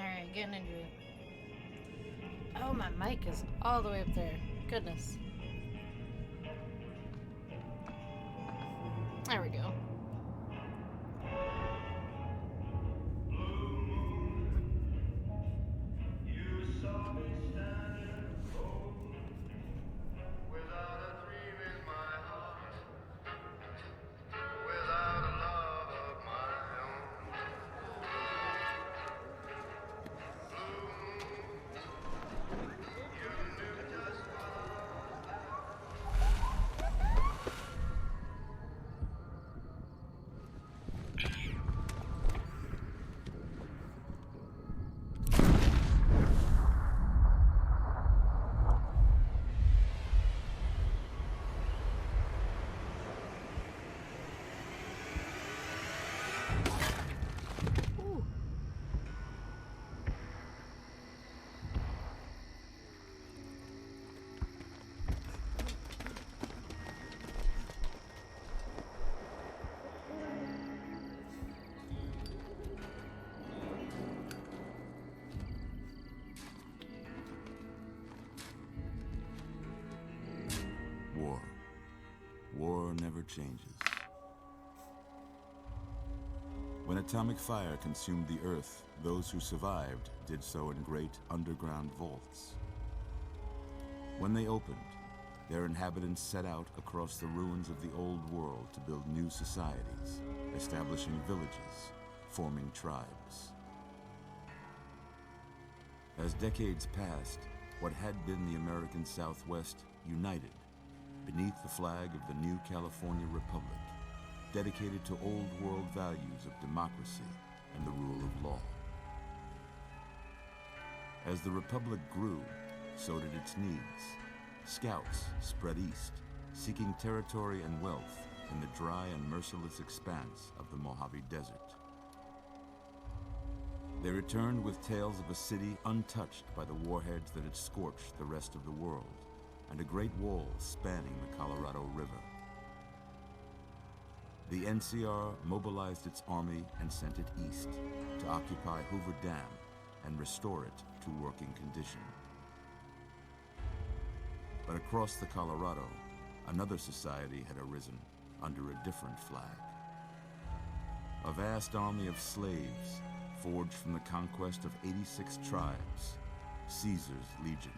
Alright, getting into it. Oh, my mic is all the way up there. Goodness. There we go. War. War never changes. When atomic fire consumed the Earth, those who survived did so in great underground vaults. When they opened, their inhabitants set out across the ruins of the old world to build new societies, establishing villages, forming tribes. As decades passed, what had been the American Southwest united beneath the flag of the new California Republic, dedicated to old world values of democracy and the rule of law. As the Republic grew, so did its needs. Scouts spread east, seeking territory and wealth in the dry and merciless expanse of the Mojave Desert. They returned with tales of a city untouched by the warheads that had scorched the rest of the world, and a great wall spanning the Colorado River. The NCR mobilized its army and sent it east to occupy Hoover Dam and restore it to working condition. But across the Colorado, another society had arisen under a different flag. A vast army of slaves forged from the conquest of 86 tribes, Caesar's Legion.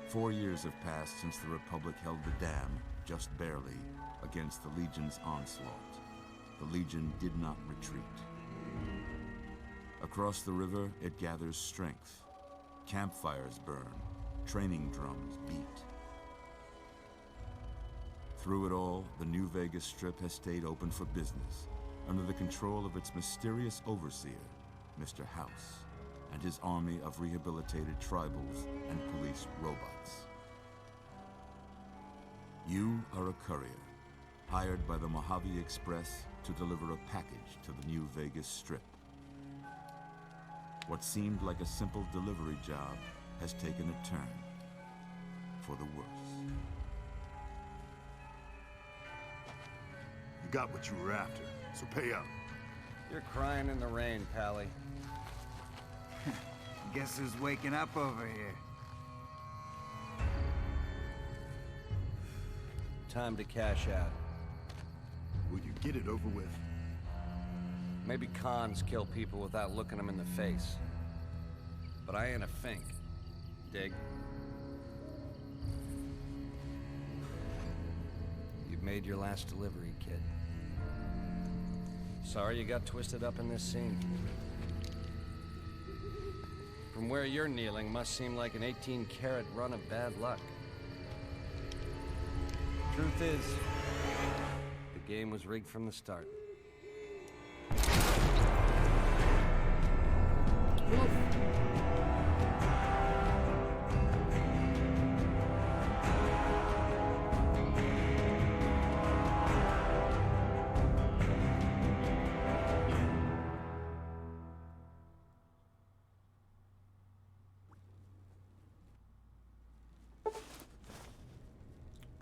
4 years have passed since the Republic held the dam, just barely, against the Legion's onslaught. The Legion did not retreat. Across the river, it gathers strength. Campfires burn, training drums beat. Through it all, the New Vegas Strip has stayed open for business, under the control of its mysterious overseer, Mr. House, and his army of rehabilitated tribals and police robots. You are a courier, hired by the Mojave Express to deliver a package to the New Vegas Strip. What seemed like a simple delivery job has taken a turn for the worse. You got what you were after, so pay up. You're crying in the rain, Pally. Guess who's waking up over here? Time to cash out. Will you get it over with? Maybe cons kill people without looking them in the face. But I ain't a fink. Dig? You've made your last delivery, kid. Sorry you got twisted up in this scene. From where you're kneeling must seem like an 18-carat run of bad luck. Truth is, the game was rigged from the start.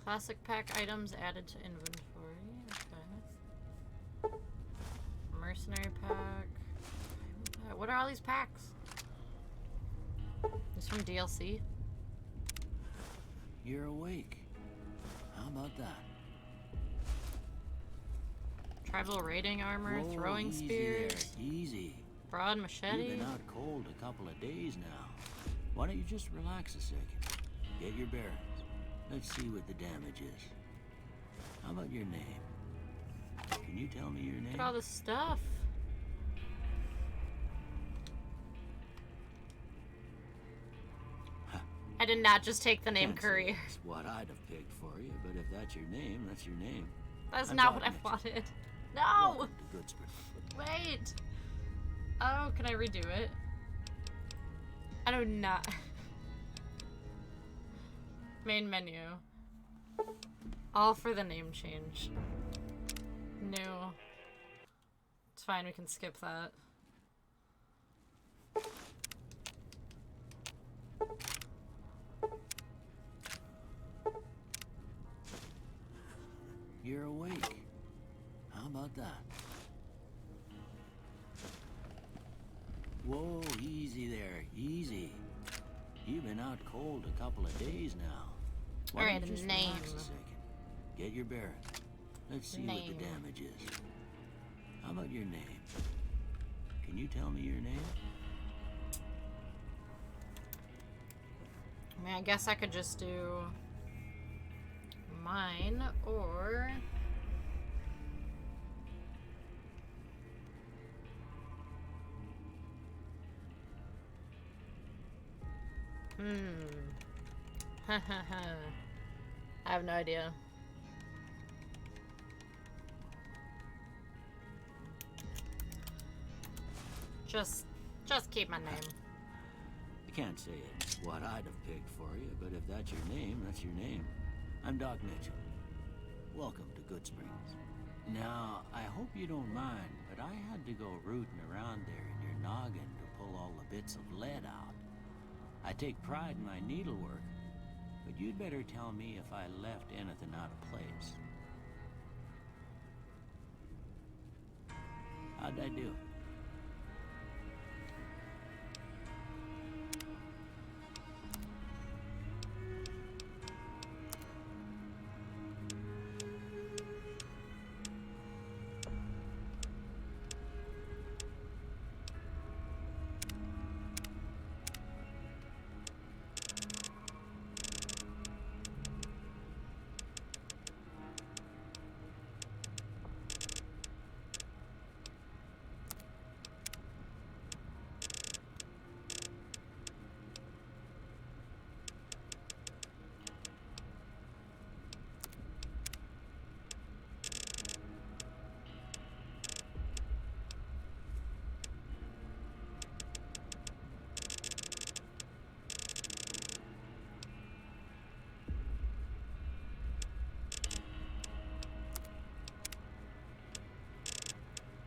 Classic pack items added to inventory. Okay. Mercenary pack. What are all these packs? This from DLC? You're awake. How about that? Tribal raiding armor, Whoa, throwing easy spears, there, easy. broad You've machete. been out cold a couple of days now. Why don't you just relax a second? Get your bearings. Let's see what the damage is. How about your name? Can you tell me your name? Look at all this stuff. I did not just take the name Can't say Courier. that's what I'd have picked for you, but if that's your name, that's your name. That's I'm not Doc what I Mitchell. wanted. No! Welcome to Goodsprings. Wait! Oh, can I redo it? I do not. Main menu. All for the name change. New. It's fine, we can skip that. You're awake. How about that? Whoa, easy there, easy. You've been out cold a couple of days now. Why Alright, don't you just name. relax a second? Get your bearings. Let's see what Name. the damage is. How about your name? Can you tell me your name? I mean, I guess I could just do mine, or... I have no idea. Just keep my name. I can't say it's what I'd have picked for you, but if that's your name, that's your name. I'm Doc Mitchell. Welcome to Goodsprings. Now, I hope you don't mind, but I had to go rooting around there in your noggin to pull all the bits of lead out. I take pride in my needlework, but you'd better tell me if I left anything out of place. How'd I do?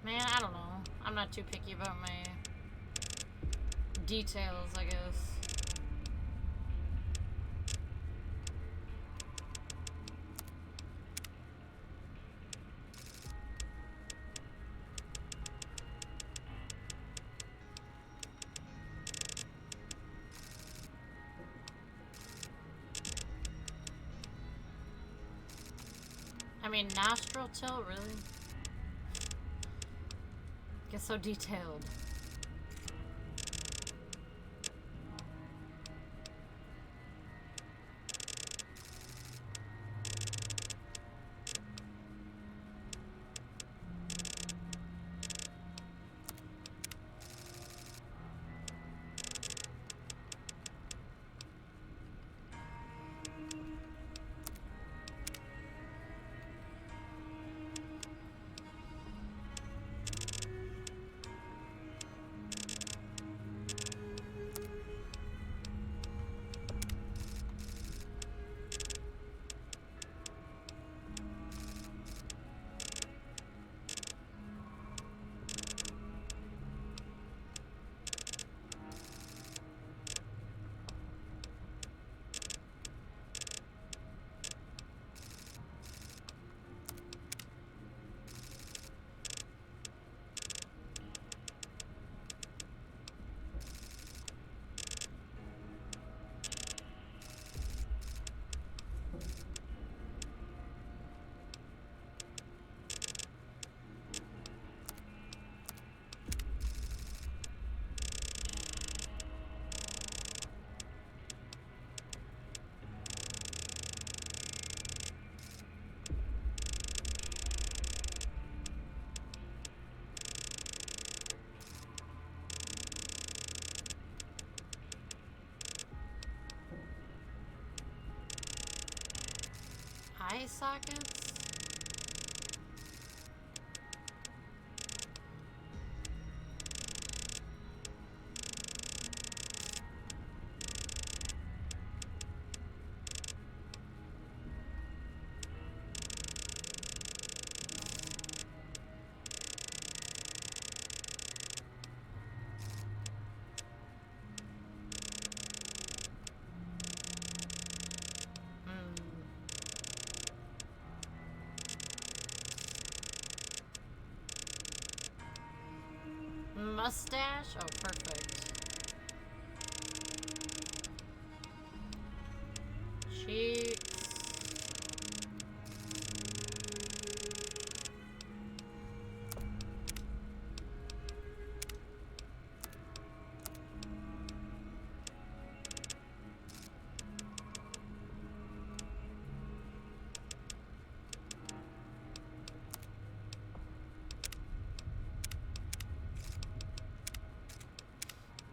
Man, I don't know. I'm not too picky about my details, I guess. I mean, nostril tilt, really? Get so detailed. sockets? Mustache? Oh, perfect. Cheeks.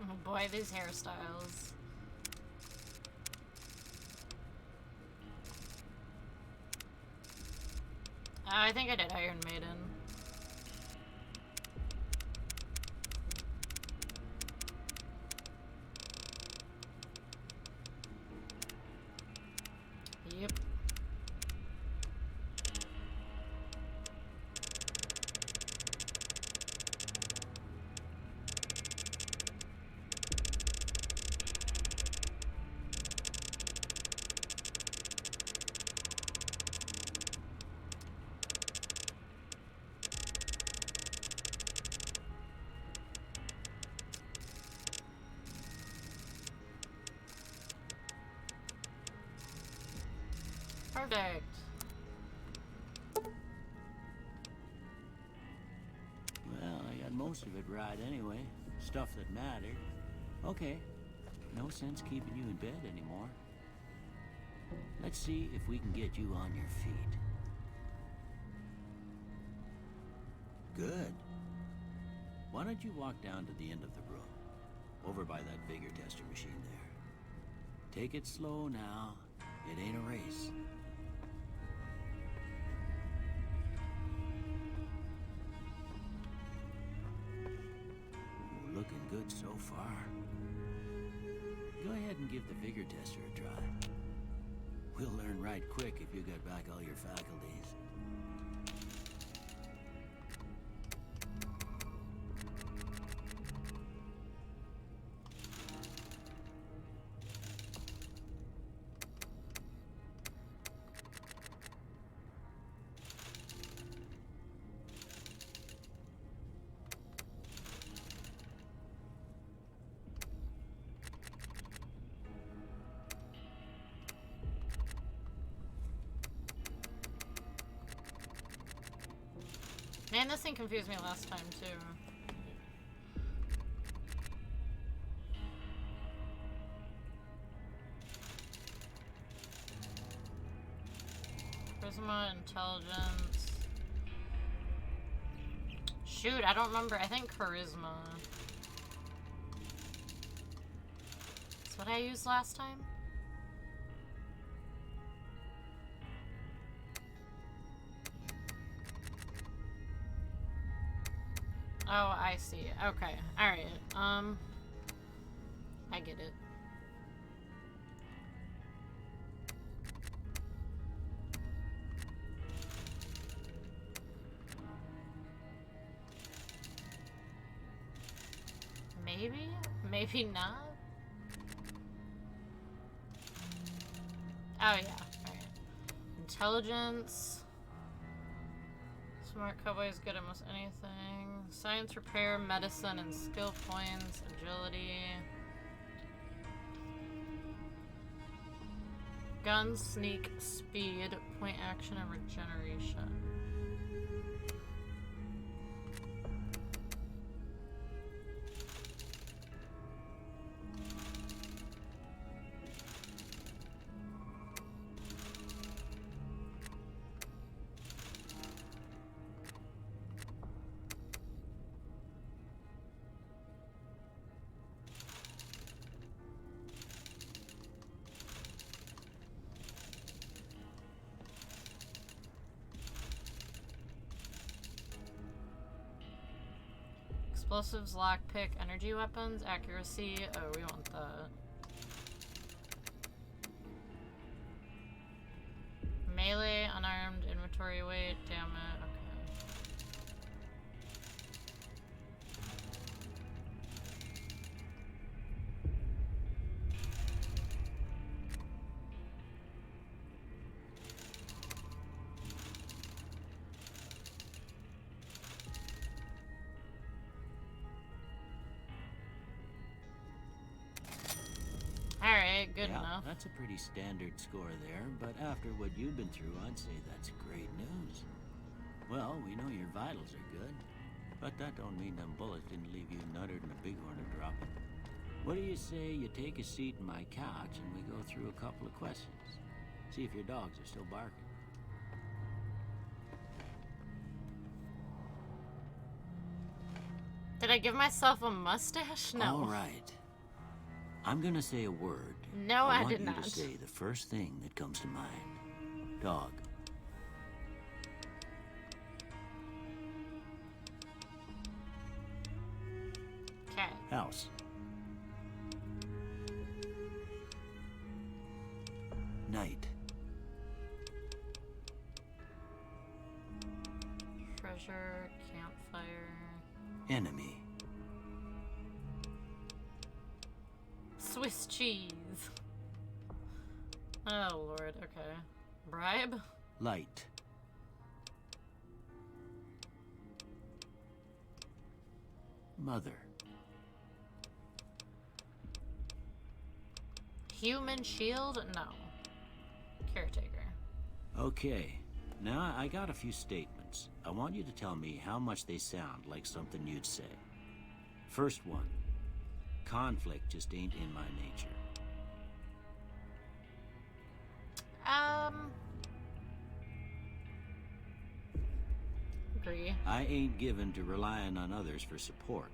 Oh boy, these hairstyles. I think I did Iron Maiden. Yep. Perfect. Well, I got most of it right anyway. Stuff that mattered. Okay. No sense keeping you in bed anymore. Let's see if we can get you on your feet. Good. Why don't you walk down to the end of the room? Over by that vigor tester machine there. Take it slow now. It ain't a race. Looking good so far. Go ahead and give the vigor tester a try. We'll learn right quick if you got back all your faculties. Man, this thing confused me last time, too. Charisma, intelligence. Shoot, I don't remember. I think charisma. That's what I used last time? Oh, I see. Okay. Alright. I get it. Maybe? Maybe not? Oh, yeah. Alright. Intelligence. Smart cowboy is good at almost anything. Science, repair, medicine, and skill points. Agility. Gun, sneak, speed, point action, and regeneration. Explosives, lockpick, energy weapons, accuracy. Oh, we want that. Melee, unarmed, inventory weight, damn it. Okay. Alright, good Yeah, enough. that's a pretty standard score there, but after what you've been through, I'd say that's great news. Well, we know your vitals are good, but that don't mean them bullets didn't leave you nuttered and a big one to drop. What do you say you take a seat in my couch and we go through a couple of questions? See if your dogs are still barking. Did I give myself a mustache? No. All right. I'm gonna say a word. No, I want did you not. to say the first thing that comes to mind. Dog. Okay. House. Night. Treasure, campfire. Enemy. Swiss cheese. Oh lord, okay. Bribe? Light. Mother. Human shield? No. Caretaker. Okay. Now I got a few statements. I want you to tell me how much they sound like something you'd say. First one. Conflict just ain't in my nature. Agree. I ain't given to relying on others for support.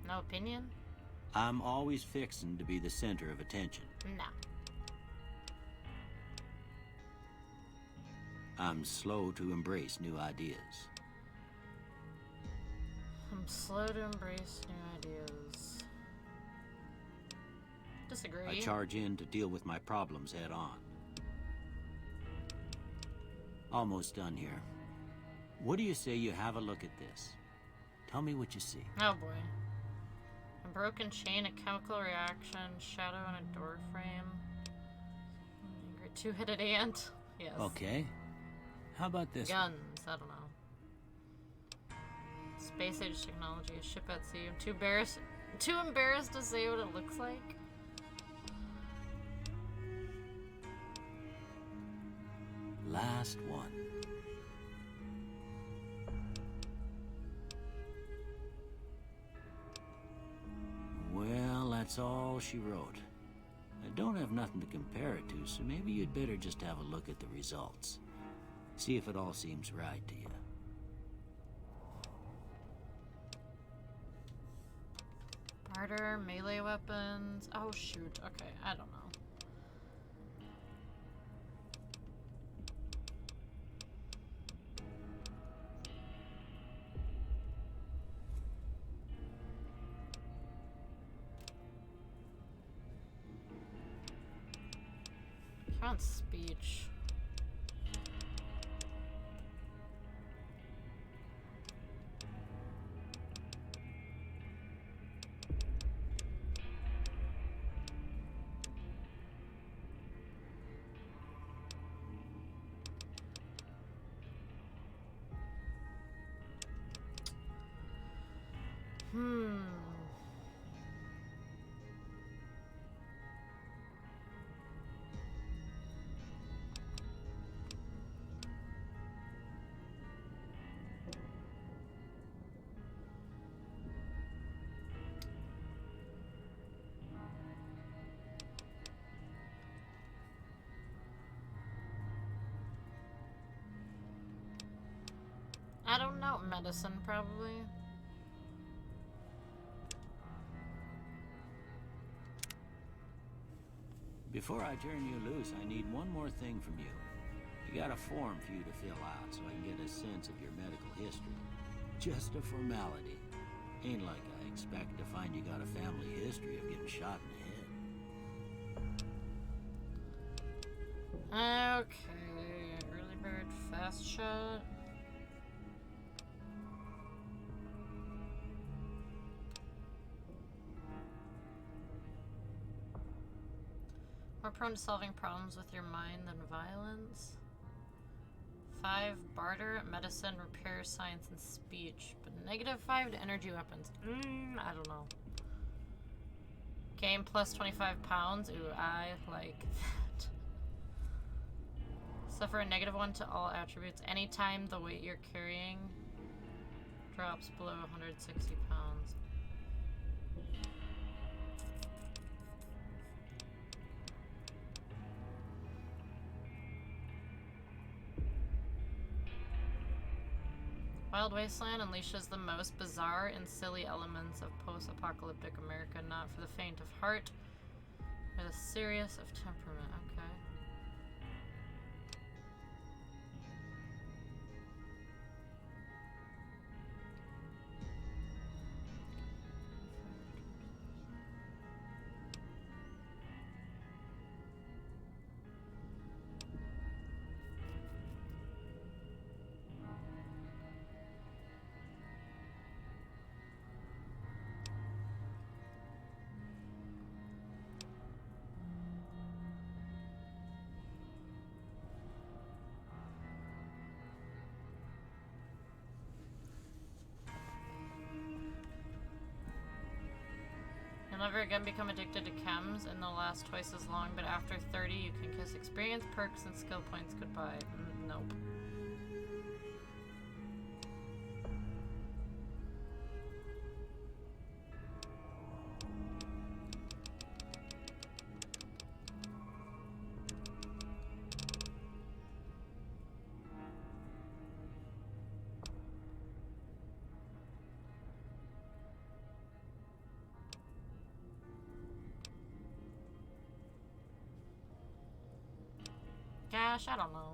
No opinion? I'm always fixin' to be the center of attention. No. I'm slow to embrace new ideas. I'm slow to embrace new ideas. Disagree. I charge in to deal with my problems head on. Almost done here. What do you say you have a look at this? Tell me what you see. Oh boy. A broken chain, a chemical reaction, shadow on a door frame. Two-headed ant. Yes. Okay. How about this one? Guns. I don't know. Space age technology, a ship at sea. I'm too embarrassed to say what it looks like. Last one. Well, that's all she wrote. I don't have nothing to compare it to, so maybe you'd better just have a look at the results. See if it all seems right to you. Barter, melee weapons. Oh shoot. Okay, I don't know. Count speech. I don't know. Medicine, probably. Before I turn you loose, I need one more thing from you. You got a form for you to fill out so I can get a sense of your medical history. just a formality. Ain't like I expect to find you got a family history of getting shot in the head. Okay, early bird, fast shot. More prone to solving problems with your mind than violence. 5, barter, medicine, repair, science, and speech. But -5 to energy weapons. I don't know. Game plus 25 pounds. Ooh, I like that. Suffer a -1 to all attributes anytime the weight you're carrying drops below 160 pounds. Wild Wasteland unleashes the most bizarre and silly elements of post-apocalyptic America, not for the faint of heart, or the serious of temperament. Okay. You'll never again become addicted to chems, and they'll last twice as long, but after 30 you can kiss experience, perks, and skill points goodbye. Nope. Gosh, I don't know.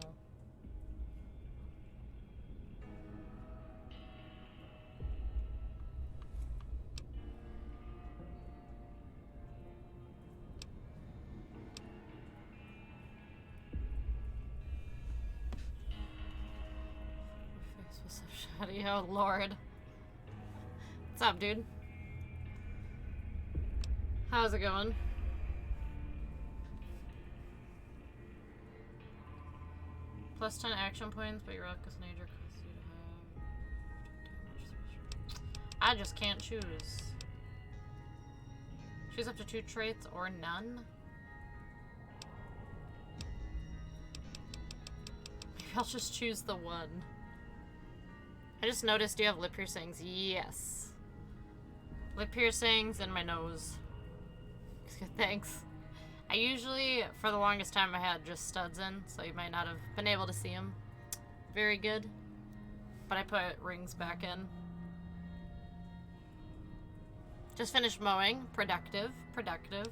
My face was so shoddy. Oh lord. What's up, dude? How's it going? Plus 10 action points, but your Ruckus Nature costs you to have damage. I just can't choose. Choose up to 2 traits or none. Maybe I'll just choose the one. I just noticed you have lip piercings. Yes. Lip piercings in my nose. Thanks. I usually, for the longest time, I had just studs in, so you might not have been able to see them. Very good. But I put rings back in. Just finished mowing. Productive. Productive.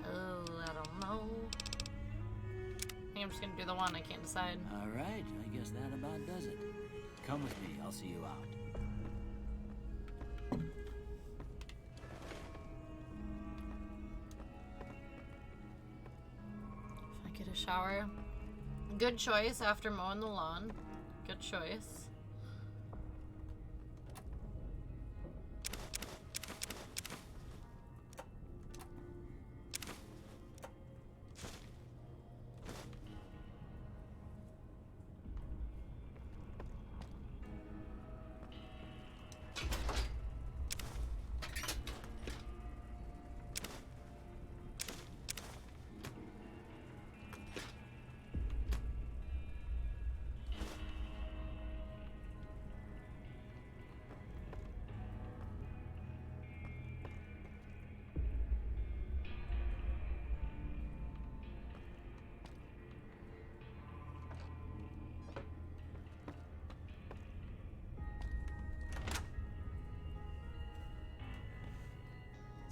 Oh, I don't know. I think I'm just gonna do the one. I can't decide. All right, I guess that about does it. Come with me, I'll see you out. If I get a shower. Good choice after mowing the lawn. Good choice.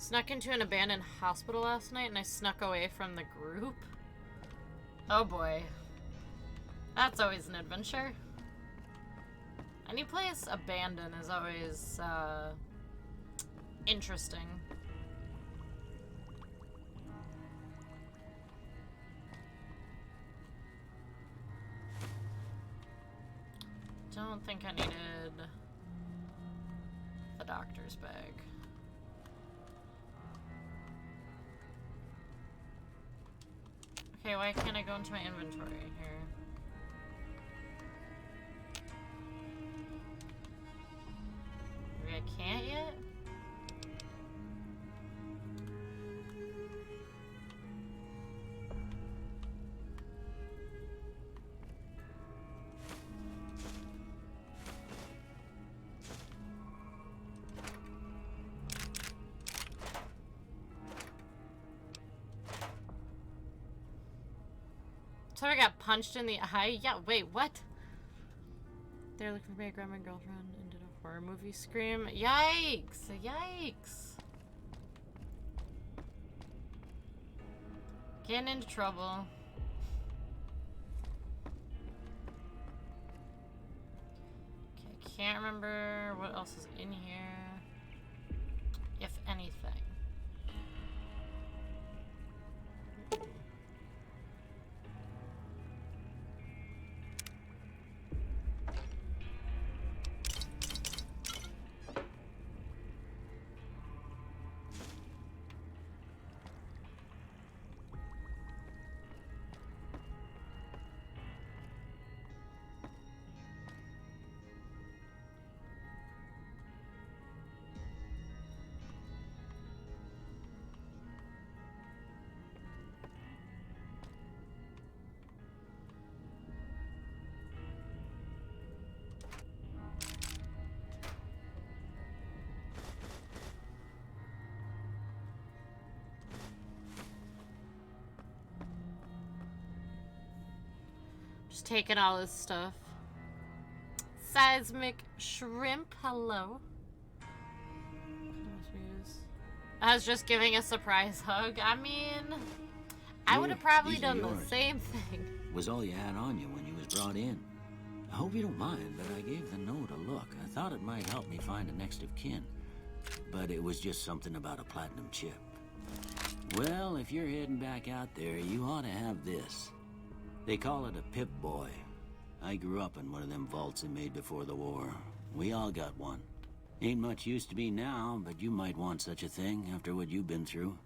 Snuck into an abandoned hospital last night and I snuck away from the group. Oh boy. That's always an adventure. Any place abandoned is always, interesting. Don't think I needed the doctor's bag. Okay, why can't I go into my inventory here? Maybe I can't yet? So I got punched in the eye? Yeah, wait, what? They're looking for my grandma and girlfriend and did a horror movie scream. Yikes! Yikes! Getting into trouble. Okay, can't remember what else is in here. If anything. Just taking all this stuff. Seismic shrimp, hello. I was just giving a surprise hug. I mean, I would have probably these are done the yours. same thing. Was all you had on you when you was brought in. I hope you don't mind, but I gave the note a look. I thought it might help me find a next of kin. But it was just something about a platinum chip. Well, if you're heading back out there, you ought to have this. They call it a Pip-Boy. I grew up in one of them vaults they made before the war. We all got one. Ain't much use to be now, but you might want such a thing after what you've been through.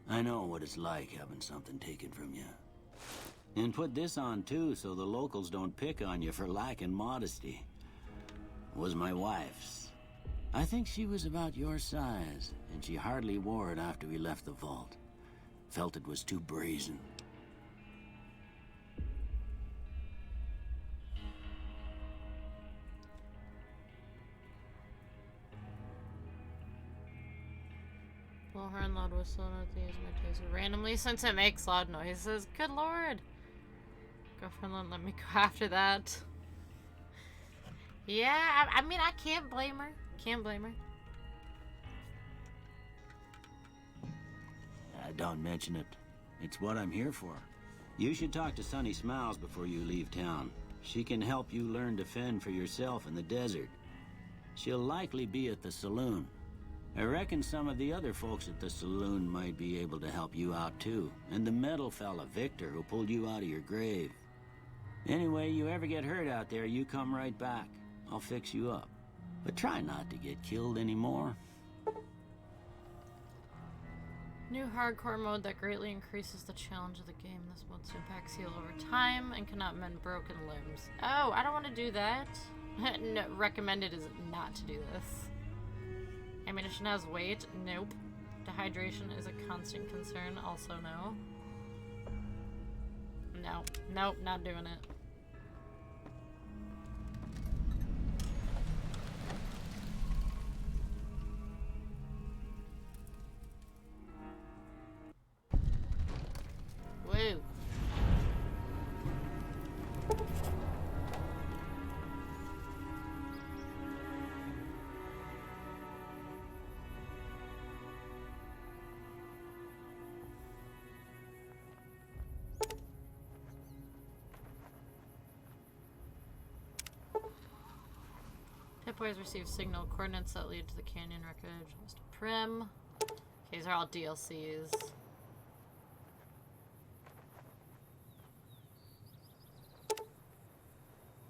I know what it's like having something taken from you. And put this on too, so the locals don't pick on you for lacking modesty. Was my wife's. I think she was about your size, and she hardly wore it after we left the vault. Felt it was too brazen. Bullhorn, loud whistle, not to use my taser randomly since it makes loud noises. Good lord. Girlfriend won't let me go after that. Yeah, I mean, I can't blame her. Can't blame her. Don't mention it. It's what I'm here for. You should talk to Sunny Smiles before you leave town. She can help you learn to fend for yourself in the desert. She'll likely be at the saloon. I reckon some of the other folks at the saloon might be able to help you out too. And the metal fella, Victor, who pulled you out of your grave. Anyway, you ever get hurt out there, you come right back. I'll fix you up. But try not to get killed anymore. New hardcore mode that greatly increases the challenge of the game. This mode's impacts heal over time and cannot mend broken limbs. Oh, I don't want to do that. No, recommended is not to do this. Ammunition has weight. Nope. Dehydration is a constant concern. Also no. No. Nope, not doing it. Woo. convoys receive signal coordinates that lead to the canyon wreckage. Mr. Prim. Okay, these are all DLCs.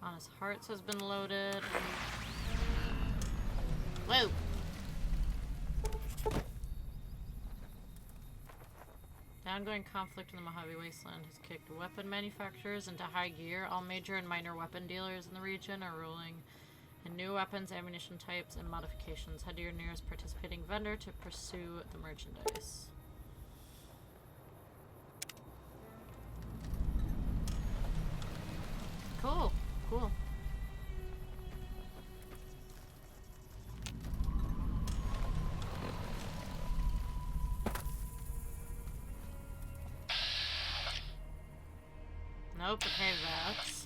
Honest Hearts has been loaded. Whoa! The ongoing conflict in the Mojave Wasteland has kicked weapon manufacturers into high gear. All major and minor weapon dealers in the region are rolling in new weapons, ammunition types, and modifications. Head to your nearest participating vendor to pursue the merchandise. Cool, cool. Nope, okay, that's...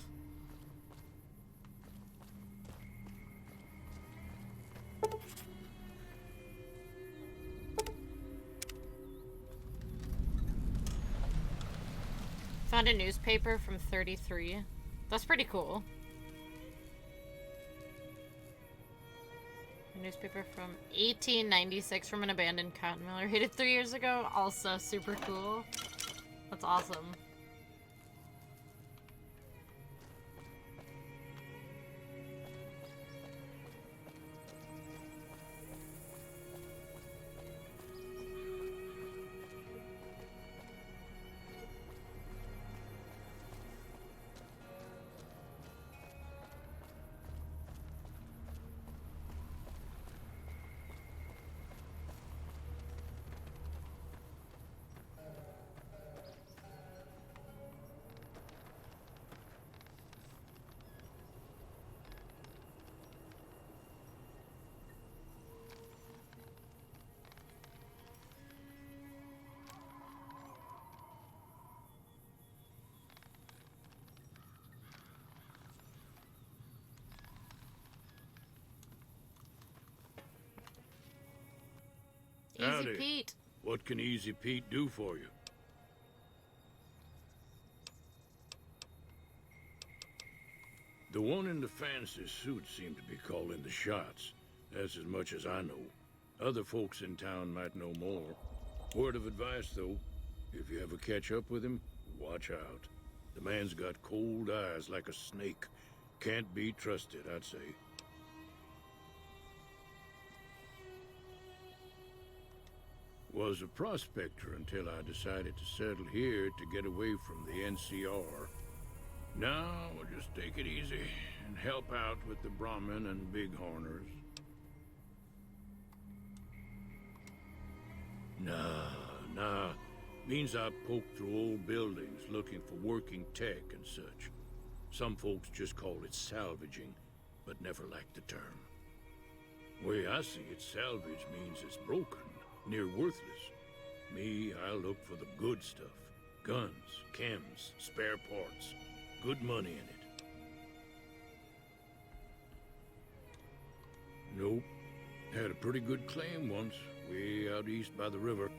Found a newspaper from 33. That's pretty cool. A newspaper from 1896 from an abandoned cotton mill raided 3 years ago. Also super cool. That's awesome. Easy Howdy. Pete. What can Easy Pete do for you? The one in the fancy suit seemed to be calling the shots. That's as much as I know. Other folks in town might know more. Word of advice, though, if you ever catch up with him, watch out. The man's got cold eyes like a snake. Can't be trusted, I'd say. Was a prospector until I decided to settle here to get away from the NCR. Now, we'll just take it easy and help out with the Brahmin and Bighorners. Nah. Means I poke through old buildings looking for working tech and such. Some folks just call it salvaging, but never liked the term. Way I see it, salvage means it's broken, near worthless. Me, I look for the good stuff. Guns, chems, spare parts. Good money in it. Nope. Had a pretty good claim once, way out east by the river,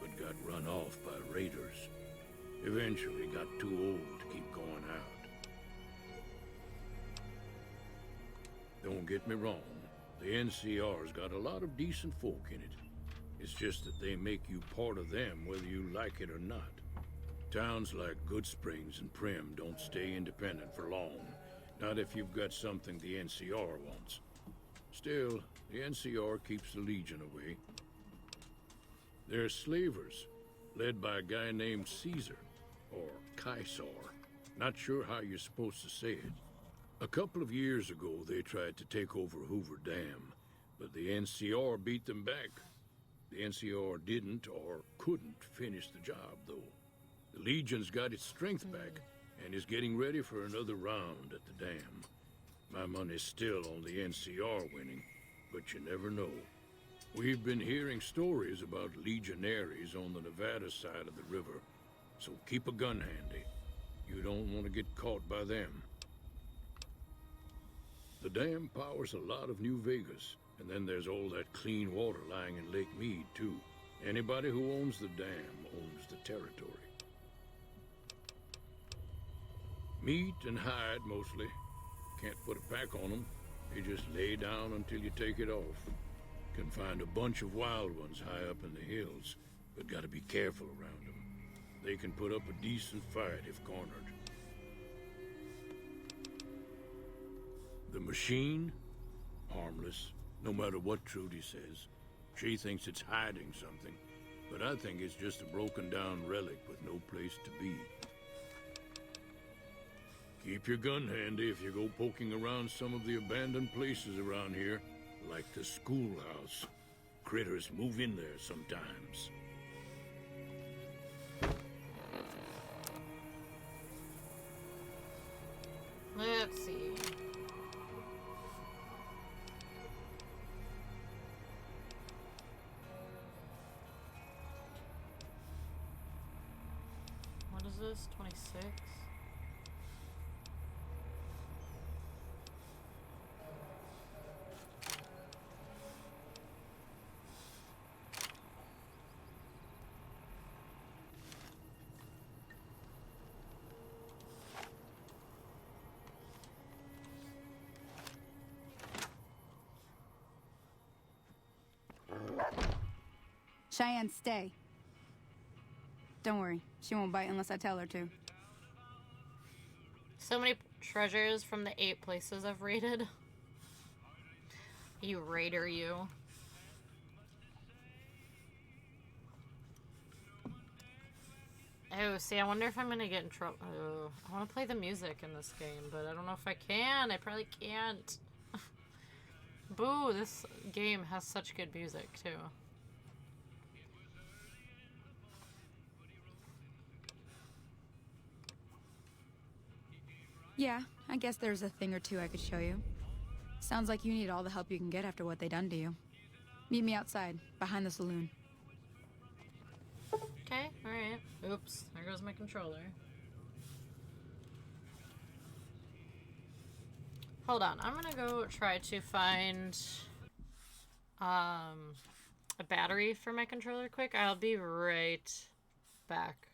but got run off by raiders. Eventually got too old to keep going out. Don't get me wrong, the NCR's got a lot of decent folk in it. It's just that they make you part of them whether you like it or not. Towns like Goodsprings and Prim don't stay independent for long. Not if you've got something the NCR wants. Still, the NCR keeps the Legion away. They're slavers, led by a guy named Caesar, or Caesar. Not sure how you're supposed to say it. A couple of years ago, they tried to take over Hoover Dam, but the NCR beat them back. The NCR didn't or couldn't finish the job, though. The Legion's got its strength back and is getting ready for another round at the dam. My money's still on the NCR winning, but you never know. We've been hearing stories about legionaries on the Nevada side of the river, so keep a gun handy. You don't want to get caught by them. The dam powers a lot of New Vegas, and then there's all that clean water lying in Lake Mead, too. Anybody who owns the dam owns the territory. Meat and hide, mostly. Can't put a pack on them. You just lay down until you take it off. Can find a bunch of wild ones high up in the hills, but gotta be careful around them. They can put up a decent fight if cornered. The machine? Harmless, no matter what Trudy says. She thinks it's hiding something, but I think it's just a broken down relic with no place to be. Keep your gun handy if you go poking around some of the abandoned places around here, like the schoolhouse. Critters move in there sometimes. Let's see. What is this? 26? Cheyenne, stay. Don't worry, she won't bite unless I tell her to. So many treasures from the 8 places I've raided. You raider, you. Oh, see, I wonder if I'm gonna get in trouble. Oh, I want to play the music in this game, but I don't know if I can. I probably can't. Boo, this game has such good music, too. Yeah, I guess there's a thing or two I could show you. Sounds like you need all the help you can get after what they done to you. Meet me outside, behind the saloon. Okay, alright. Oops, there goes my controller. Hold on, I'm gonna go try to find a battery for my controller quick. I'll be right back.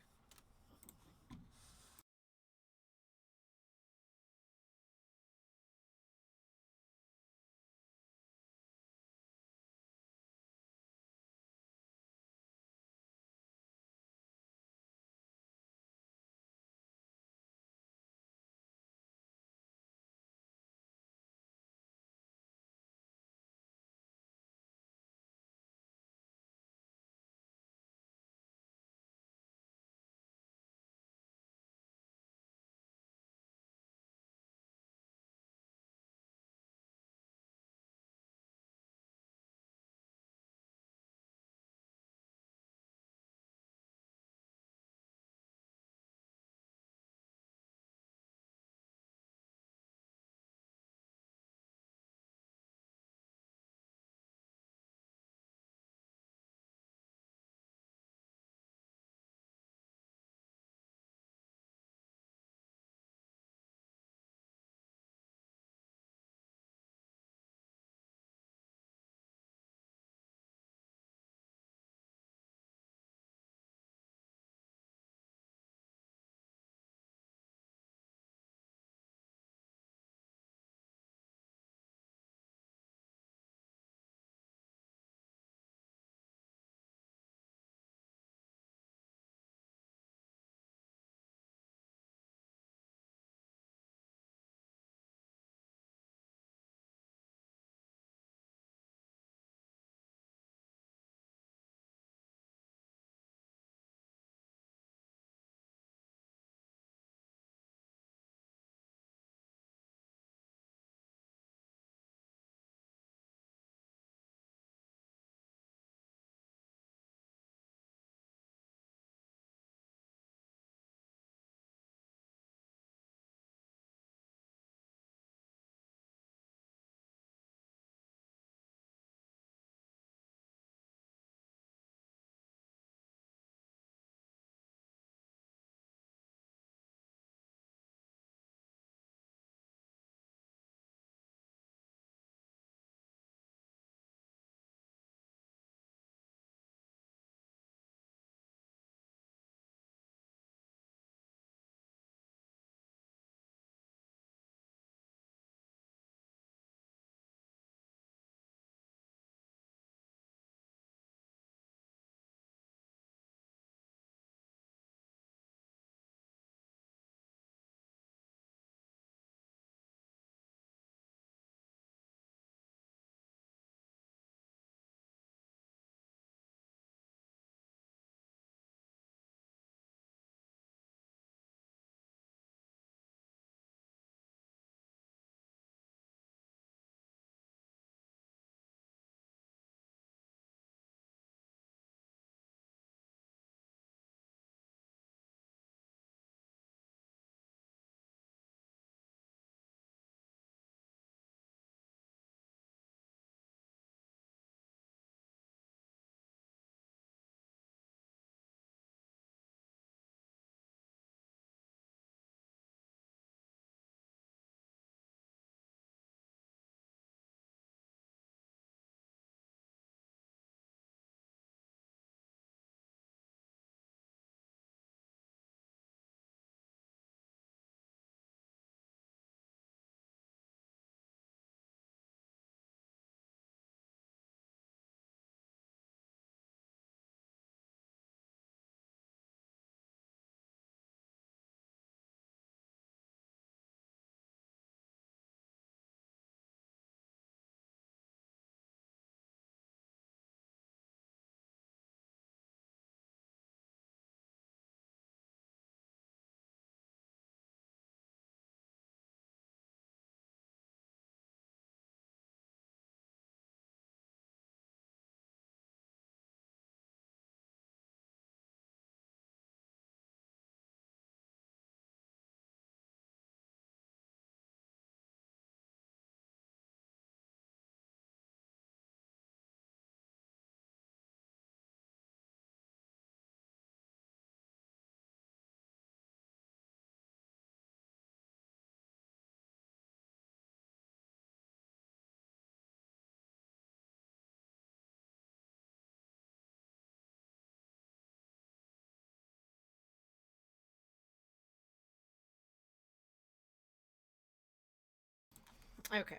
Okay.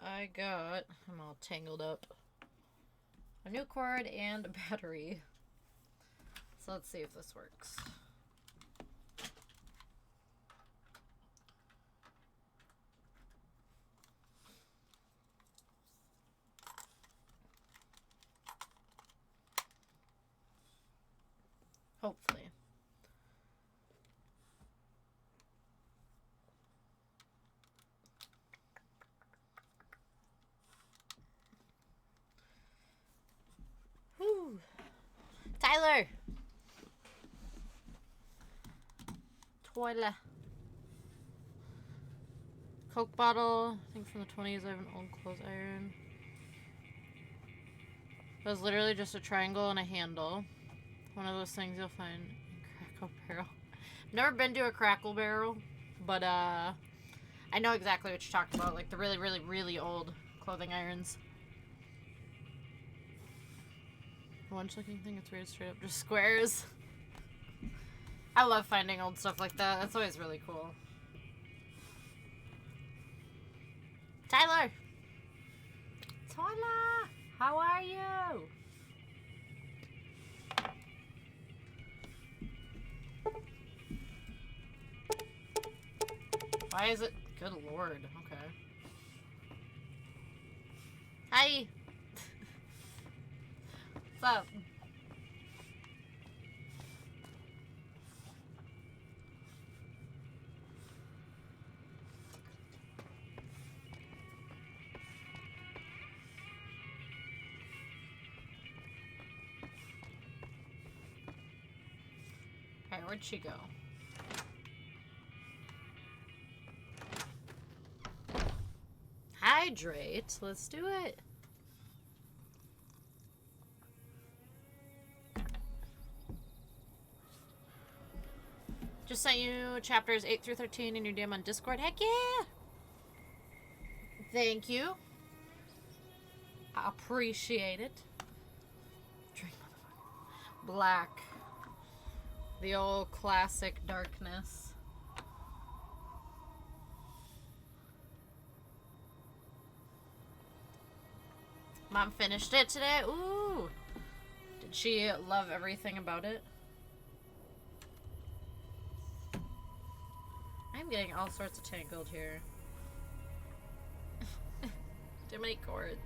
I got... I'm all tangled up. A new cord and a battery. So let's see if this works. Hopefully. Whew. Tyler! Toilet. Coke bottle. I think from the 20s. I have an old clothes iron. It was literally just a triangle and a handle. One of those things you'll find in Crackle Barrel. I've never been to a Crackle Barrel, but I know exactly what you're talking about. Like the really, really, really old clothing irons. Lunch looking thing, it's weird, straight up just squares. I love finding old stuff like that. That's always really cool. Tyler! Tyler! How are you? Why is it? Good lord. Okay. Hi! What's up? Alright, where'd she go? Hydrate? Let's do it. Just sent you chapters 8 through 13 in your DM on Discord. Heck yeah! Thank you. I appreciate it. Drink, motherfucker. Black. The old classic darkness. Mom finished it today? Ooh! Did she love everything about it? I'm getting all sorts of tangled here. Too many cords.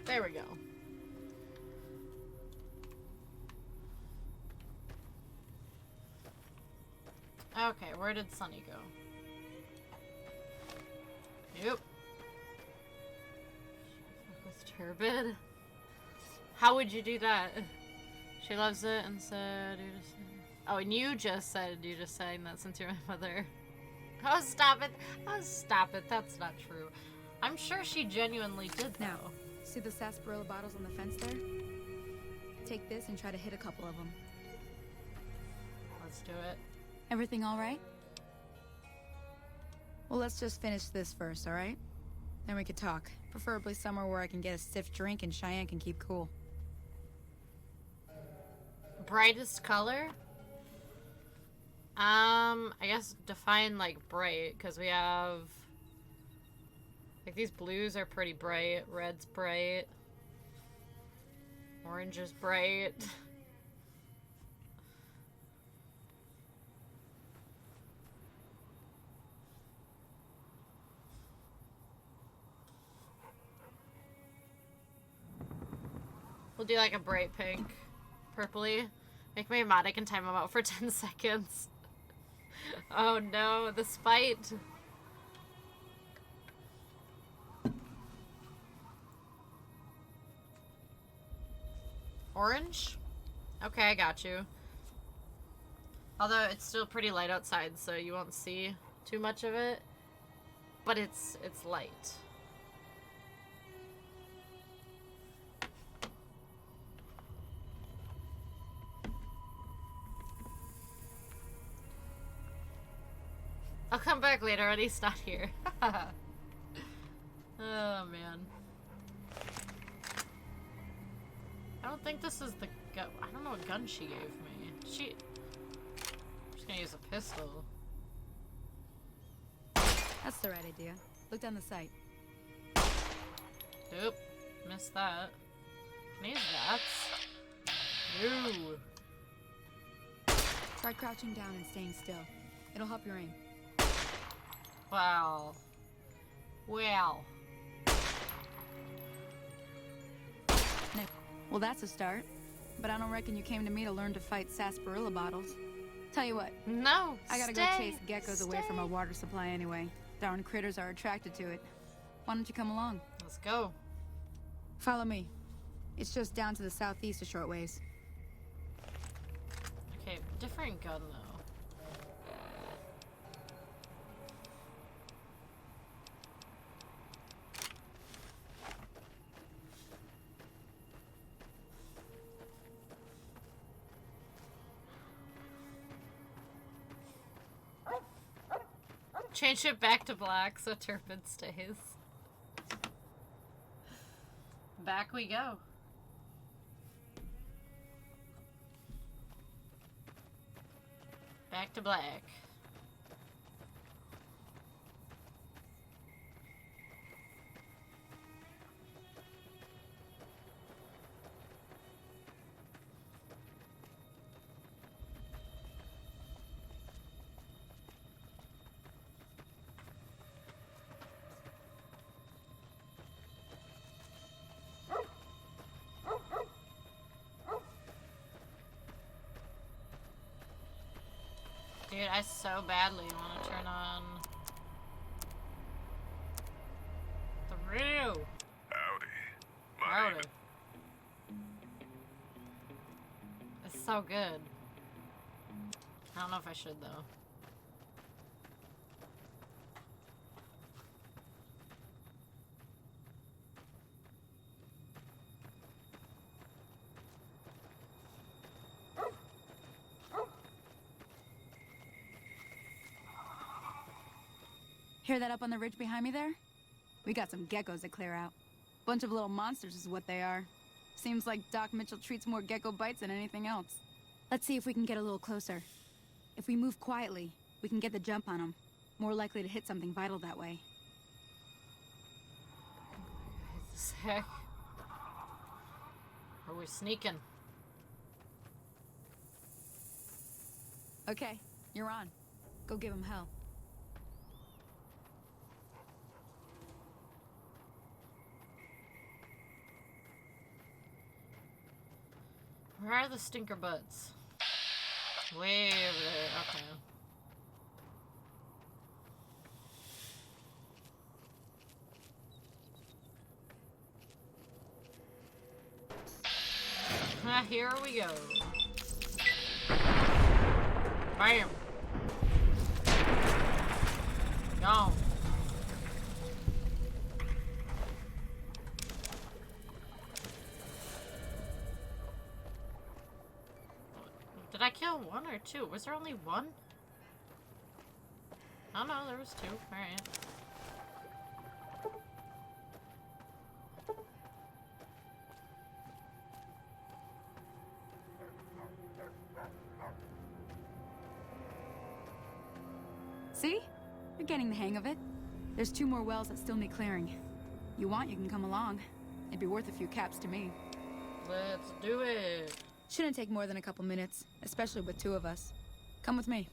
There we go. Okay, where did Sunny go? Yep. With Turbid? How would you do that? She loves it and said you just... Oh, and you just said you just saying that since you're my mother. Oh, stop it. Oh, stop it. That's not true. I'm sure she genuinely did though. Now, see the sarsaparilla bottles on the fence there? Take this and try to hit a couple of them. Let's do it. Everything all right? Well, let's just finish this first, all right? Then we could talk. Preferably somewhere where I can get a stiff drink and Cheyenne can keep cool. Brightest color? I guess define like bright, because we have like these blues are pretty bright, red's bright, orange is bright. We'll do like a bright pink, purpley. Make me mad, I can time them out for 10 seconds. Oh no, the spite. Orange? Okay, I got you. Although it's still pretty light outside, so you won't see too much of it. But it's light. I'll come back later when he's not here. Oh, man. don't think this is the gun. I don't know what gun she gave me. I'm just gonna use a pistol. That's the right idea. Look down the sight. Oop. Missed that. Can I use that? No. Try crouching down and staying still. It'll help your aim. Wow. Well. Nick. Well, that's a start. But I don't reckon you came to me to learn to fight sarsaparilla bottles. Tell you what. No. I gotta go chase geckos away from our water supply anyway. Darn critters are attracted to it. Why don't you come along? Let's go. Follow me. It's just down to the southeast a short ways. Okay, different gun though. Change it back to black so Turpin stays. Back we go. Back to black. Dude, I so badly want to turn on the Roo. Howdy. It's so good. I don't know if I should though. Hear that up on the ridge behind me there? We got some geckos to clear out. Bunch of little monsters is what they are. Seems like Doc Mitchell treats more gecko bites than anything else. Let's see if we can get a little closer. If we move quietly, we can get the jump on them. More likely to hit something vital that way. What the heck? Are we sneaking? Okay, you're on. Go give them hell. Where are the stinker butts? Way over there. Okay. Ah, here we go. Bam. Gone. Did I kill one or two? Was there only one? Oh no, there was two. Alright. See? You're getting the hang of it. There's 2 more wells that still need clearing. You want, you can come along. It'd be worth a few caps to me. Let's do it. Shouldn't take more than a couple minutes, especially with 2 of us. Come with me.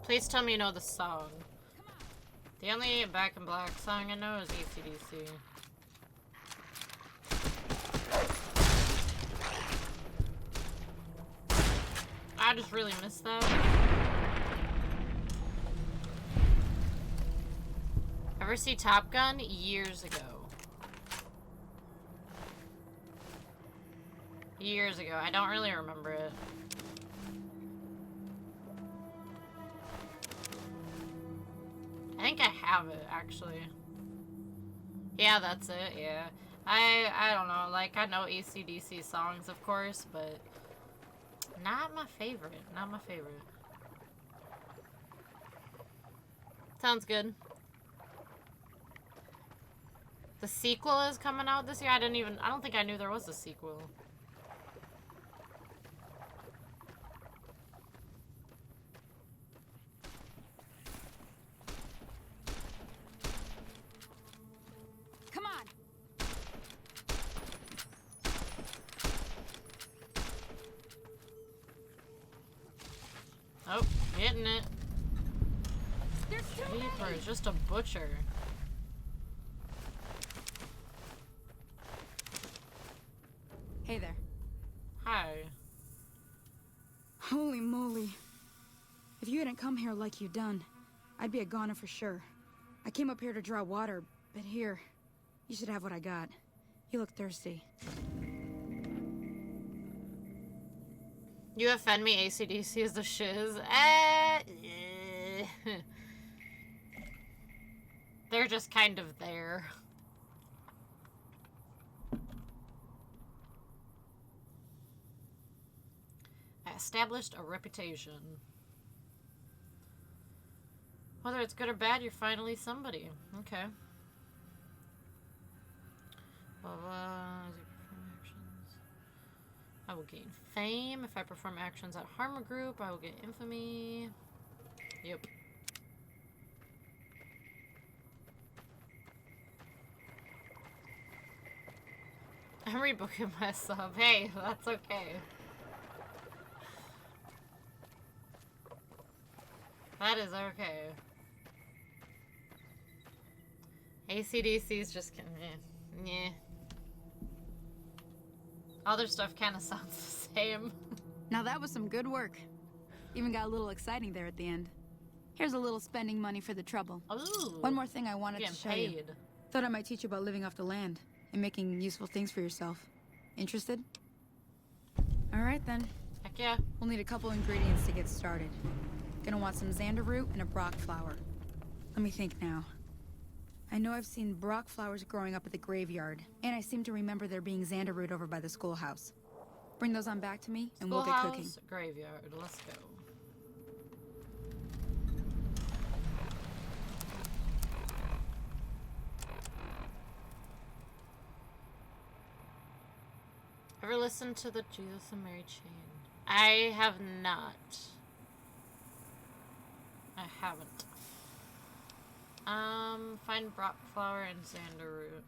Please tell me you know the song. The only Back in Black song I know is AC/DC. I just really missed that. Ever see Top Gun? Years ago. Years ago. I don't really remember it. I think I have it, actually. Yeah, that's it, yeah. I don't know, like, I know AC/DC songs, of course, but not my favorite. Not my favorite. Sounds good. The sequel is coming out this year? I don't think I knew there was a sequel. Come on. Oh, getting it. There's too many. Reaper is just a butcher. Hey there. Hi. Holy moly. If you hadn't come here like you done, I'd be a goner for sure. I came up here to draw water, but here, you should have what I got. You look thirsty. You offend me, AC/DC is the shiz. They're just kind of there. I established a reputation. Whether it's good or bad, you're finally somebody. Okay. Well, as you perform actions, I will gain fame. If I perform actions at Harma Group, I will get infamy. Yep. I'm rebooking my sub. Hey, that's okay. That is okay. AC/DC's just yeah. All their stuff kind of sounds the same. Now that was some good work. Even got a little exciting there at the end. Here's a little spending money for the trouble. Ooh. One more thing I wanted to Getting show you. paid. Thought I might teach you about living off the land and making useful things for yourself. Interested? All right then. Heck yeah. We'll need a couple ingredients to get started. Gonna want some xander root and a brock flower. Let me think now. I know I've seen brock flowers growing up at the graveyard, and I seem to remember there being xander root over by the schoolhouse. Bring those on back to me, and we'll get cooking. Schoolhouse, graveyard. Let's go. Ever listened to the Jesus and Mary Chain? I have not. I haven't. Find brock flower and xander root.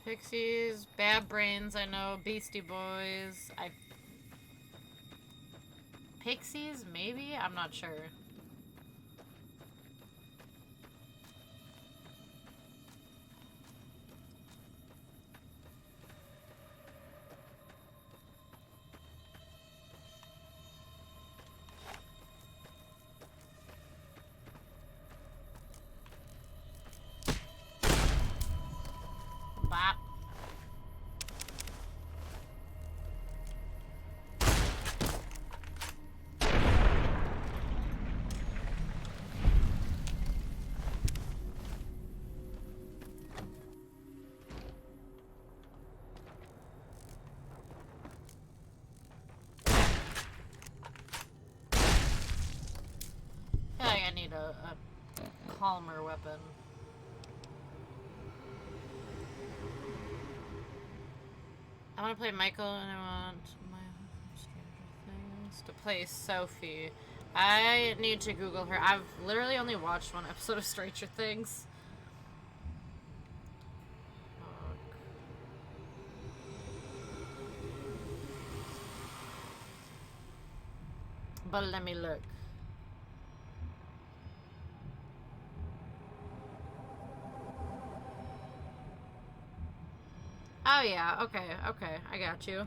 Pixies, Bad Brains, I know, Beastie Boys, Pixies, maybe? I'm not sure. Bop. I feel like I need a calmer weapon. I want to play Michael and I want my Stranger Things to play Sophie. I need to Google her. I've literally only watched one episode of Stranger Things. But let me look. Oh yeah, okay, okay, I got you.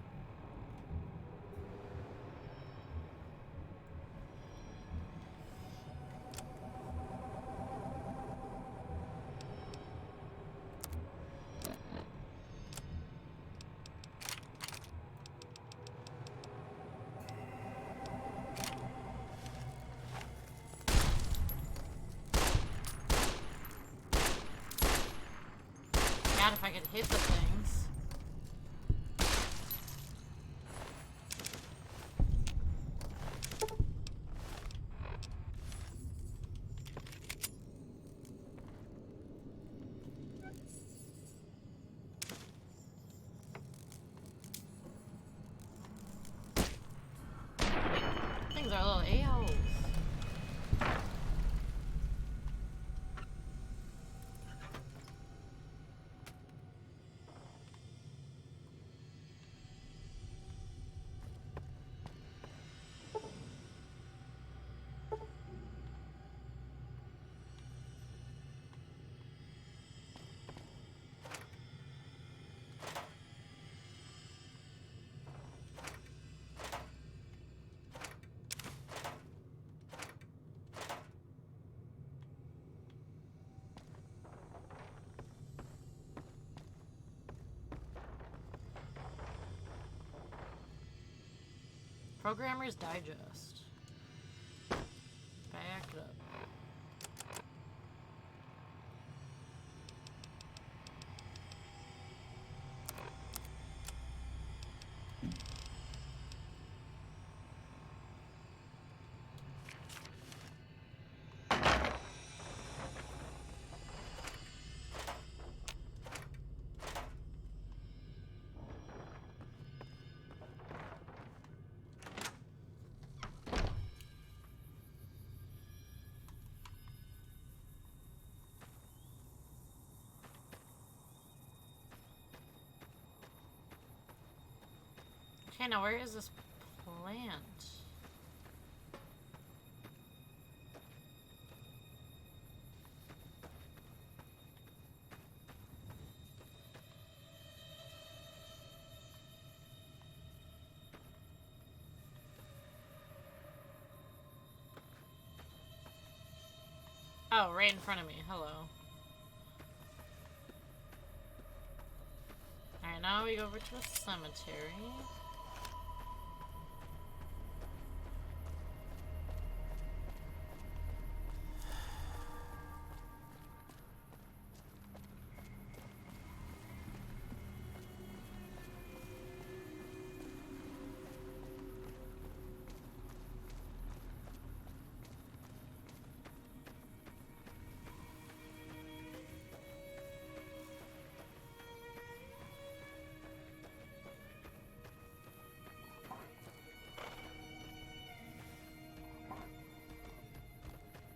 God, if I could hit the things. Things are little a-holes. Programmer's Digest. Back up. Okay, now where is this plant? Oh, right in front of me. Hello. Alright, now we go over to the cemetery.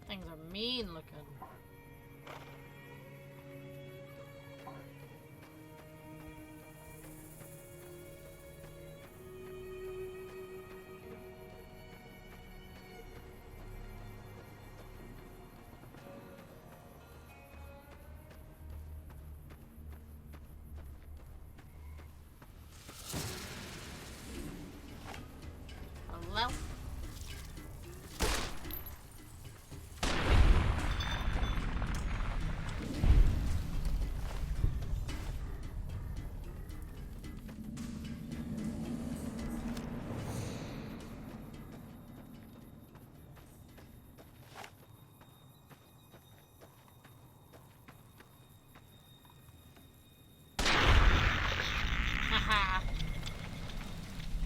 Things are mean looking. Hello? Haha.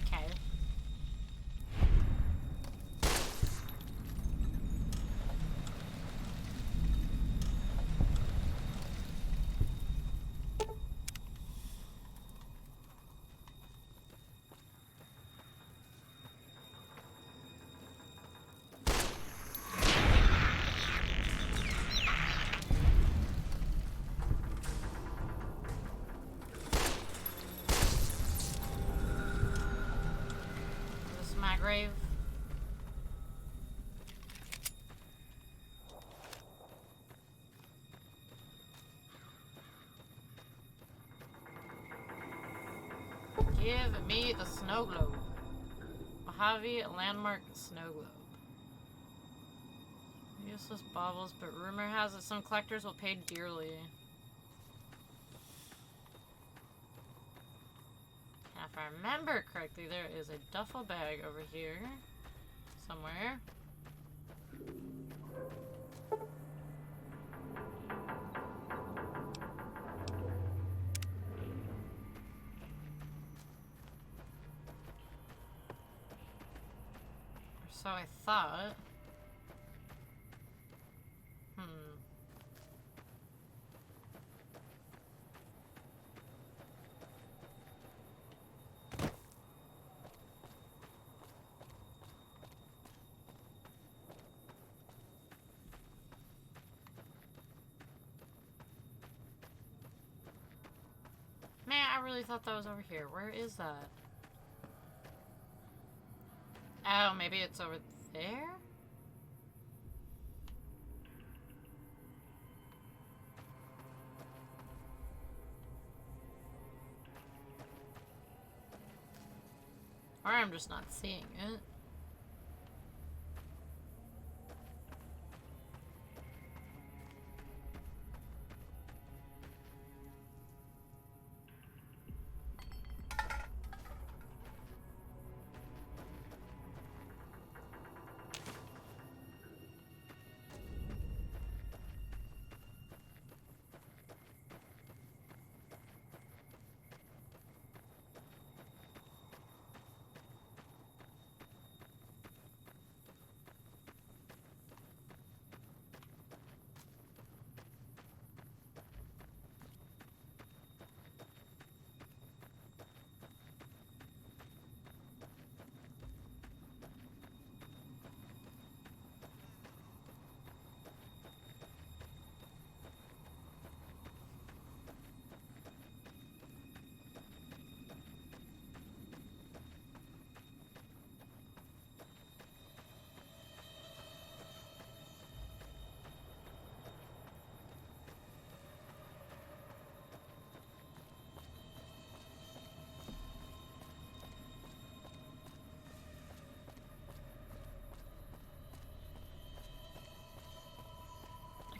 Okay. Give me the snow globe. Mojave landmark snow globe. Useless baubles, but rumor has it some collectors will pay dearly. Now, if I remember correctly, there is a duffel bag over here somewhere. So I thought. Man, I really thought that was over here. Where is that? Oh, maybe it's over there? Or I'm just not seeing it.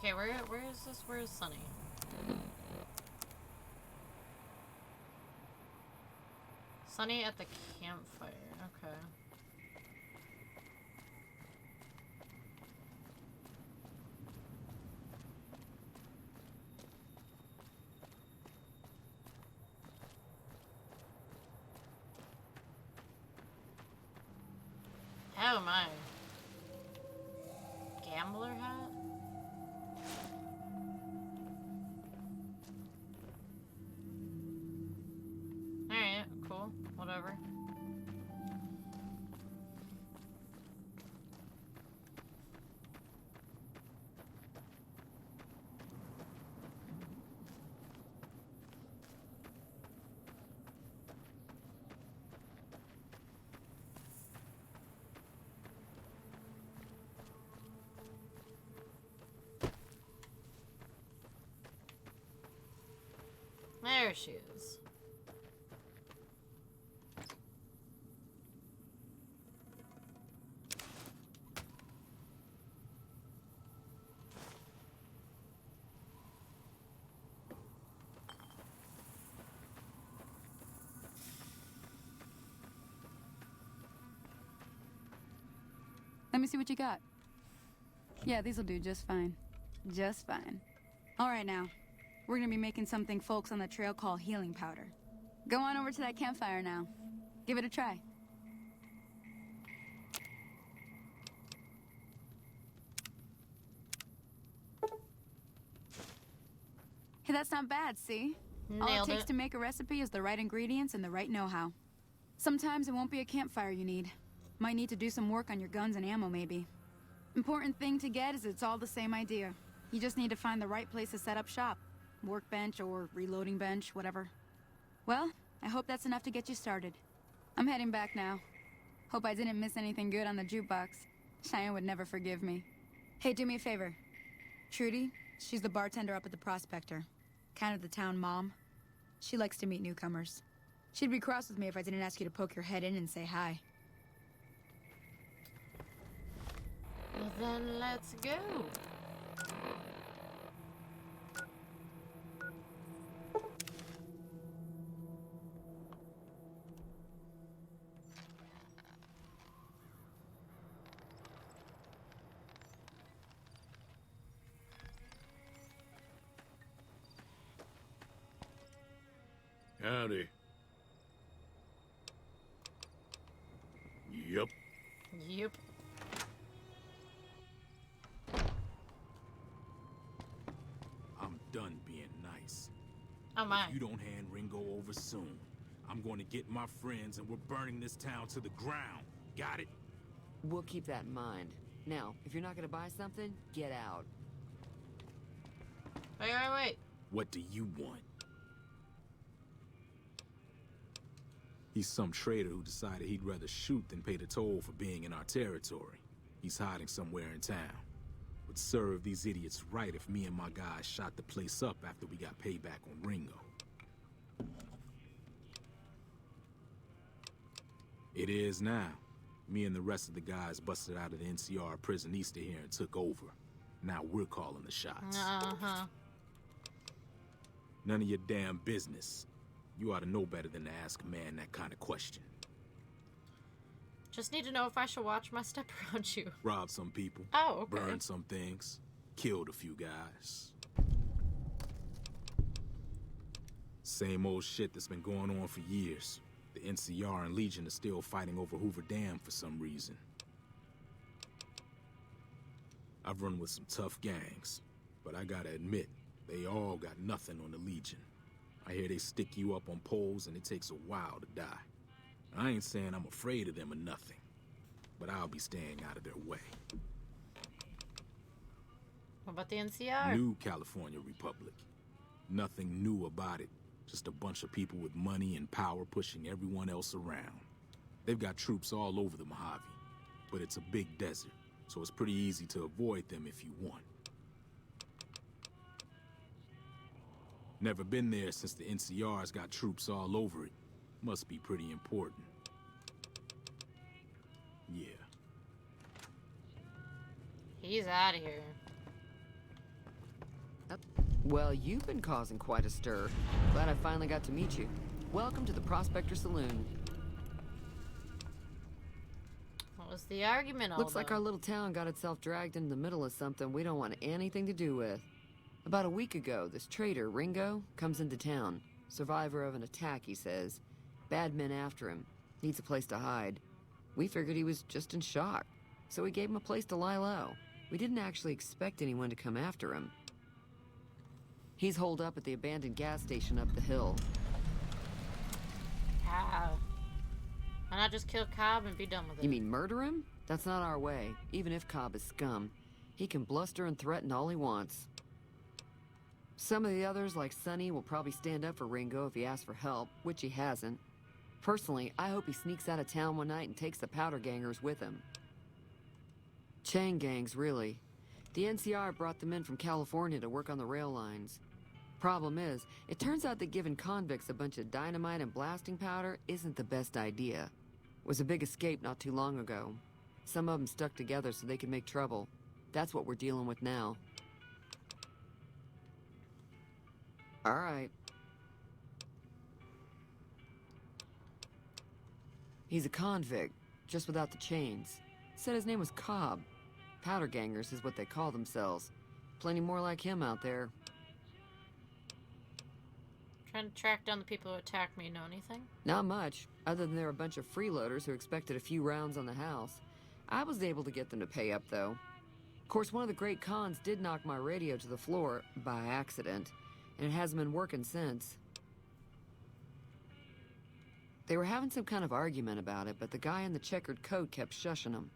Okay, where is this? Where is Sunny? Sunny at the campfire. Okay. Oh my. Gambler hat? Alright, cool. Whatever. There she is. Let me see what you got. Yeah, these'll do just fine. Just fine. All right now. We're gonna be making something folks on the trail call healing powder. Go on over to that campfire now. Give it a try. Hey, that's not bad, see? All it takes to make a recipe is the right ingredients and the right know-how. Sometimes it won't be a campfire you need. Might need to do some work on your guns and ammo, maybe. Important thing to get is it's all the same idea. You just need to find the right place to set up shop. Workbench or reloading bench, whatever. Well, I hope that's enough to get you started. I'm heading back now. Hope I didn't miss anything good on the jukebox. Cheyenne would never forgive me. Hey, do me a favor. Trudy, she's the bartender up at the Prospector. Kind of the town mom. She likes to meet newcomers. She'd be cross with me if I didn't ask you to poke your head in and say hi. Well, then let's go. Howdy. Yup. Yep. I'm done being nice. Oh my. If you don't hand Ringo over soon, I'm going to get my friends and we're burning this town to the ground. Got it? We'll keep that in mind. Now, if you're not gonna buy something, get out. Wait. What do you want? He's some traitor who decided he'd rather shoot than pay the toll for being in our territory. He's hiding somewhere in town. Would serve these idiots right if me and my guys shot the place up after we got payback on Ringo. It is now. Me and the rest of the guys busted out of the NCR prison east of here and took over. Now we're calling the shots. Uh-huh. None of your damn business. You ought to know better than to ask a man that kind of question. Just need to know if I should watch my step around you. Robbed some people. Oh, okay. Burned some things. Killed a few guys. Same old shit that's been going on for years. The NCR and Legion are still fighting over Hoover Dam for some reason. I've run with some tough gangs, but I gotta admit, they all got nothing on the Legion. I hear they stick you up on poles and it takes a while to die. I ain't saying I'm afraid of them or nothing, but I'll be staying out of their way. What about the NCR? New California Republic. Nothing new about it. Just a bunch of people with money and power pushing everyone else around. They've got troops all over the Mojave, but it's a big desert, so it's pretty easy to avoid them if you want. Never been there since the NCR's got troops all over it. Must be pretty important. Yeah. He's out of here. Well, you've been causing quite a stir. Glad I finally got to meet you. Welcome to the Prospector Saloon. What was the argument all Looks like about? our little town got itself dragged into the middle of something we don't want anything to do with. About a week ago, this traitor, Ringo, comes into town. Survivor of an attack, he says. Bad men after him. Needs a place to hide. We figured he was just in shock, so we gave him a place to lie low. We didn't actually expect anyone to come after him. He's holed up at the abandoned gas station up the hill. Ah. Why not just kill Cobb and be done with it? You mean murder him? That's not our way, even if Cobb is scum. He can bluster and threaten all he wants. Some of the others, like Sonny, will probably stand up for Ringo if he asks for help, which he hasn't. Personally, I hope he sneaks out of town one night and takes the powder gangers with him. Chain gangs, really. The NCR brought them in from California to work on the rail lines. Problem is, it turns out that giving convicts a bunch of dynamite and blasting powder isn't the best idea. It was a big escape not too long ago. Some of them stuck together so they could make trouble. That's what we're dealing with now. All right. He's a convict, just without the chains. Said his name was Cobb. Powder gangers is what they call themselves. Plenty more like him out there. Trying to track down the people who attacked me. Know anything? Not much, other than they're a bunch of freeloaders who expected a few rounds on the house. I was able to get them to pay up, though. Of course, one of the great cons did knock my radio to the floor, by accident, and it hasn't been working since. They were having some kind of argument about it, but the guy in the checkered coat kept shushing them.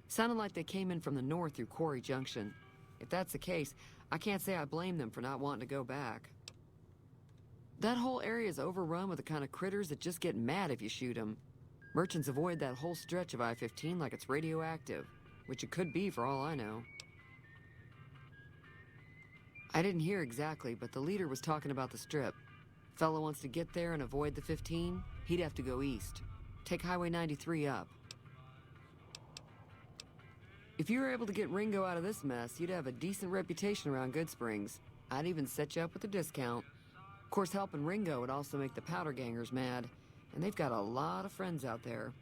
Sounded like they came in from the north through Quarry Junction. If that's the case, I can't say I blame them for not wanting to go back. That whole area is overrun with the kind of critters that just get mad if you shoot them. Merchants avoid that whole stretch of I-15 like it's radioactive, which it could be for all I know. I didn't hear exactly, but the leader was talking about the strip. Fellow wants to get there and avoid the 15, He'd have to go east. Take Highway 93 up. If you were able to get Ringo out of this mess, you'd have a decent reputation around Goodsprings. I'd even set you up with a discount. Of course, helping Ringo would also make the Powder Gangers mad, and they've got a lot of friends out there.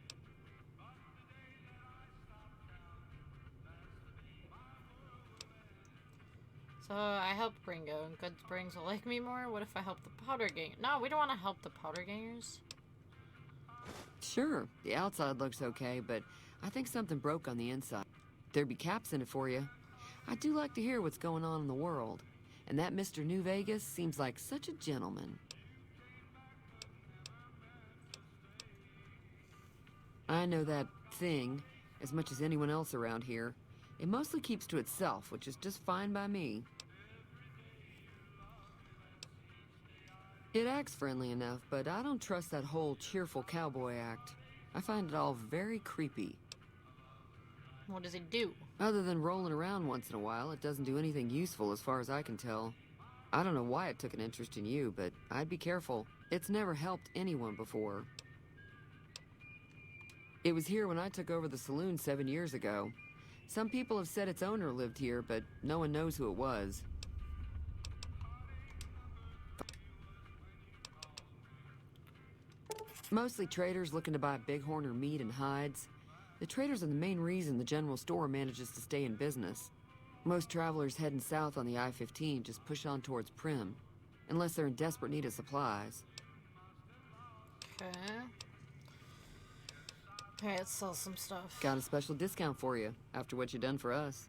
So I helped Ringo, and Goodsprings will like me more? What if I help the Powder Gang? No, we don't want to help the Powder Gangers. Sure, the outside looks okay, but I think something broke on the inside. There'd be caps in it for you. I do like to hear what's going on in the world, and that Mr. New Vegas seems like such a gentleman. I know that thing as much as anyone else around here. It mostly keeps to itself, which is just fine by me. It acts friendly enough, but I don't trust that whole cheerful cowboy act. I find it all very creepy. What does he do? Other than rolling around once in a while, it doesn't do anything useful as far as I can tell. I don't know why it took an interest in you, but I'd be careful. It's never helped anyone before. It was here when I took over the saloon 7 years ago. Some people have said its owner lived here, but no one knows who it was. Mostly traders looking to buy bighorn or meat and hides. The traders are the main reason the general store manages to stay in business. Most travelers heading south on the I-15 just push on towards Primm, unless they're in desperate need of supplies. Okay. Alright, let's sell some stuff. Got a special discount for you, after what you done for us.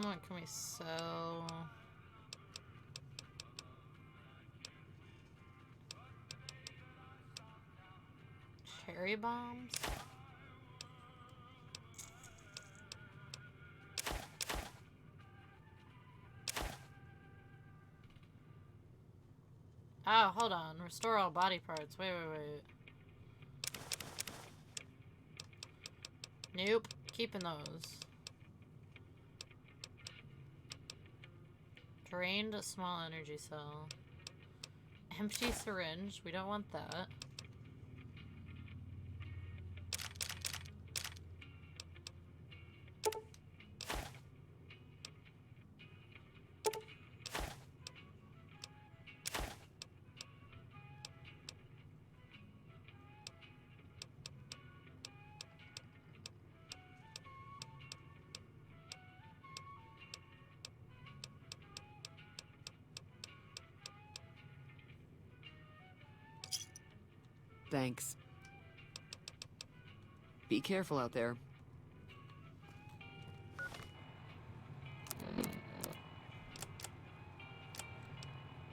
What can we sell? Cherry bombs? Oh, hold on. Restore all body parts. Wait. Nope. Keeping those. Drained a small energy cell. Empty syringe. We don't want that. Thanks. Be careful out there.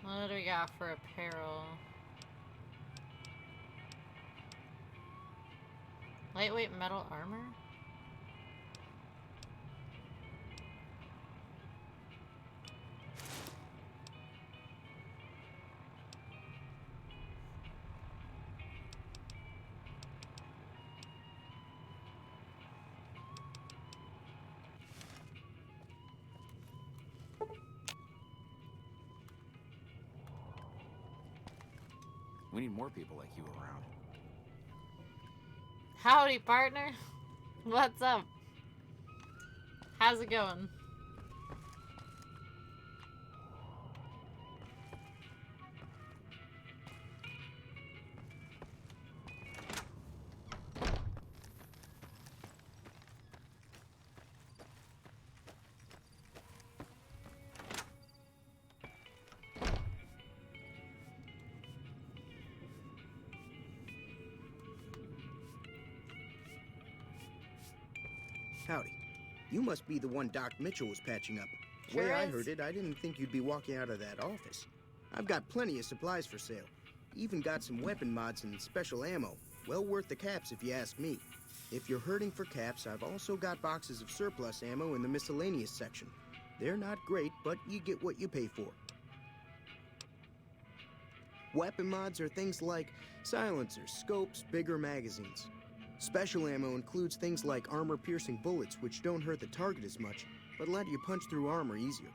What do we got for apparel? Lightweight metal armor? We need more people like you around. Howdy, partner. What's up? How's it going? Howdy. You must be the one Doc Mitchell was patching up. The Sure way I is. heard it, I didn't think you'd be walking out of that office. I've got plenty of supplies for sale. Even got some weapon mods and special ammo. Well worth the caps if you ask me. If you're hurting for caps, I've also got boxes of surplus ammo in the miscellaneous section. They're not great, but you get what you pay for. Weapon mods are things like silencers, scopes, bigger magazines. Special ammo includes things like armor-piercing bullets, which don't hurt the target as much, but let you punch through armor easier.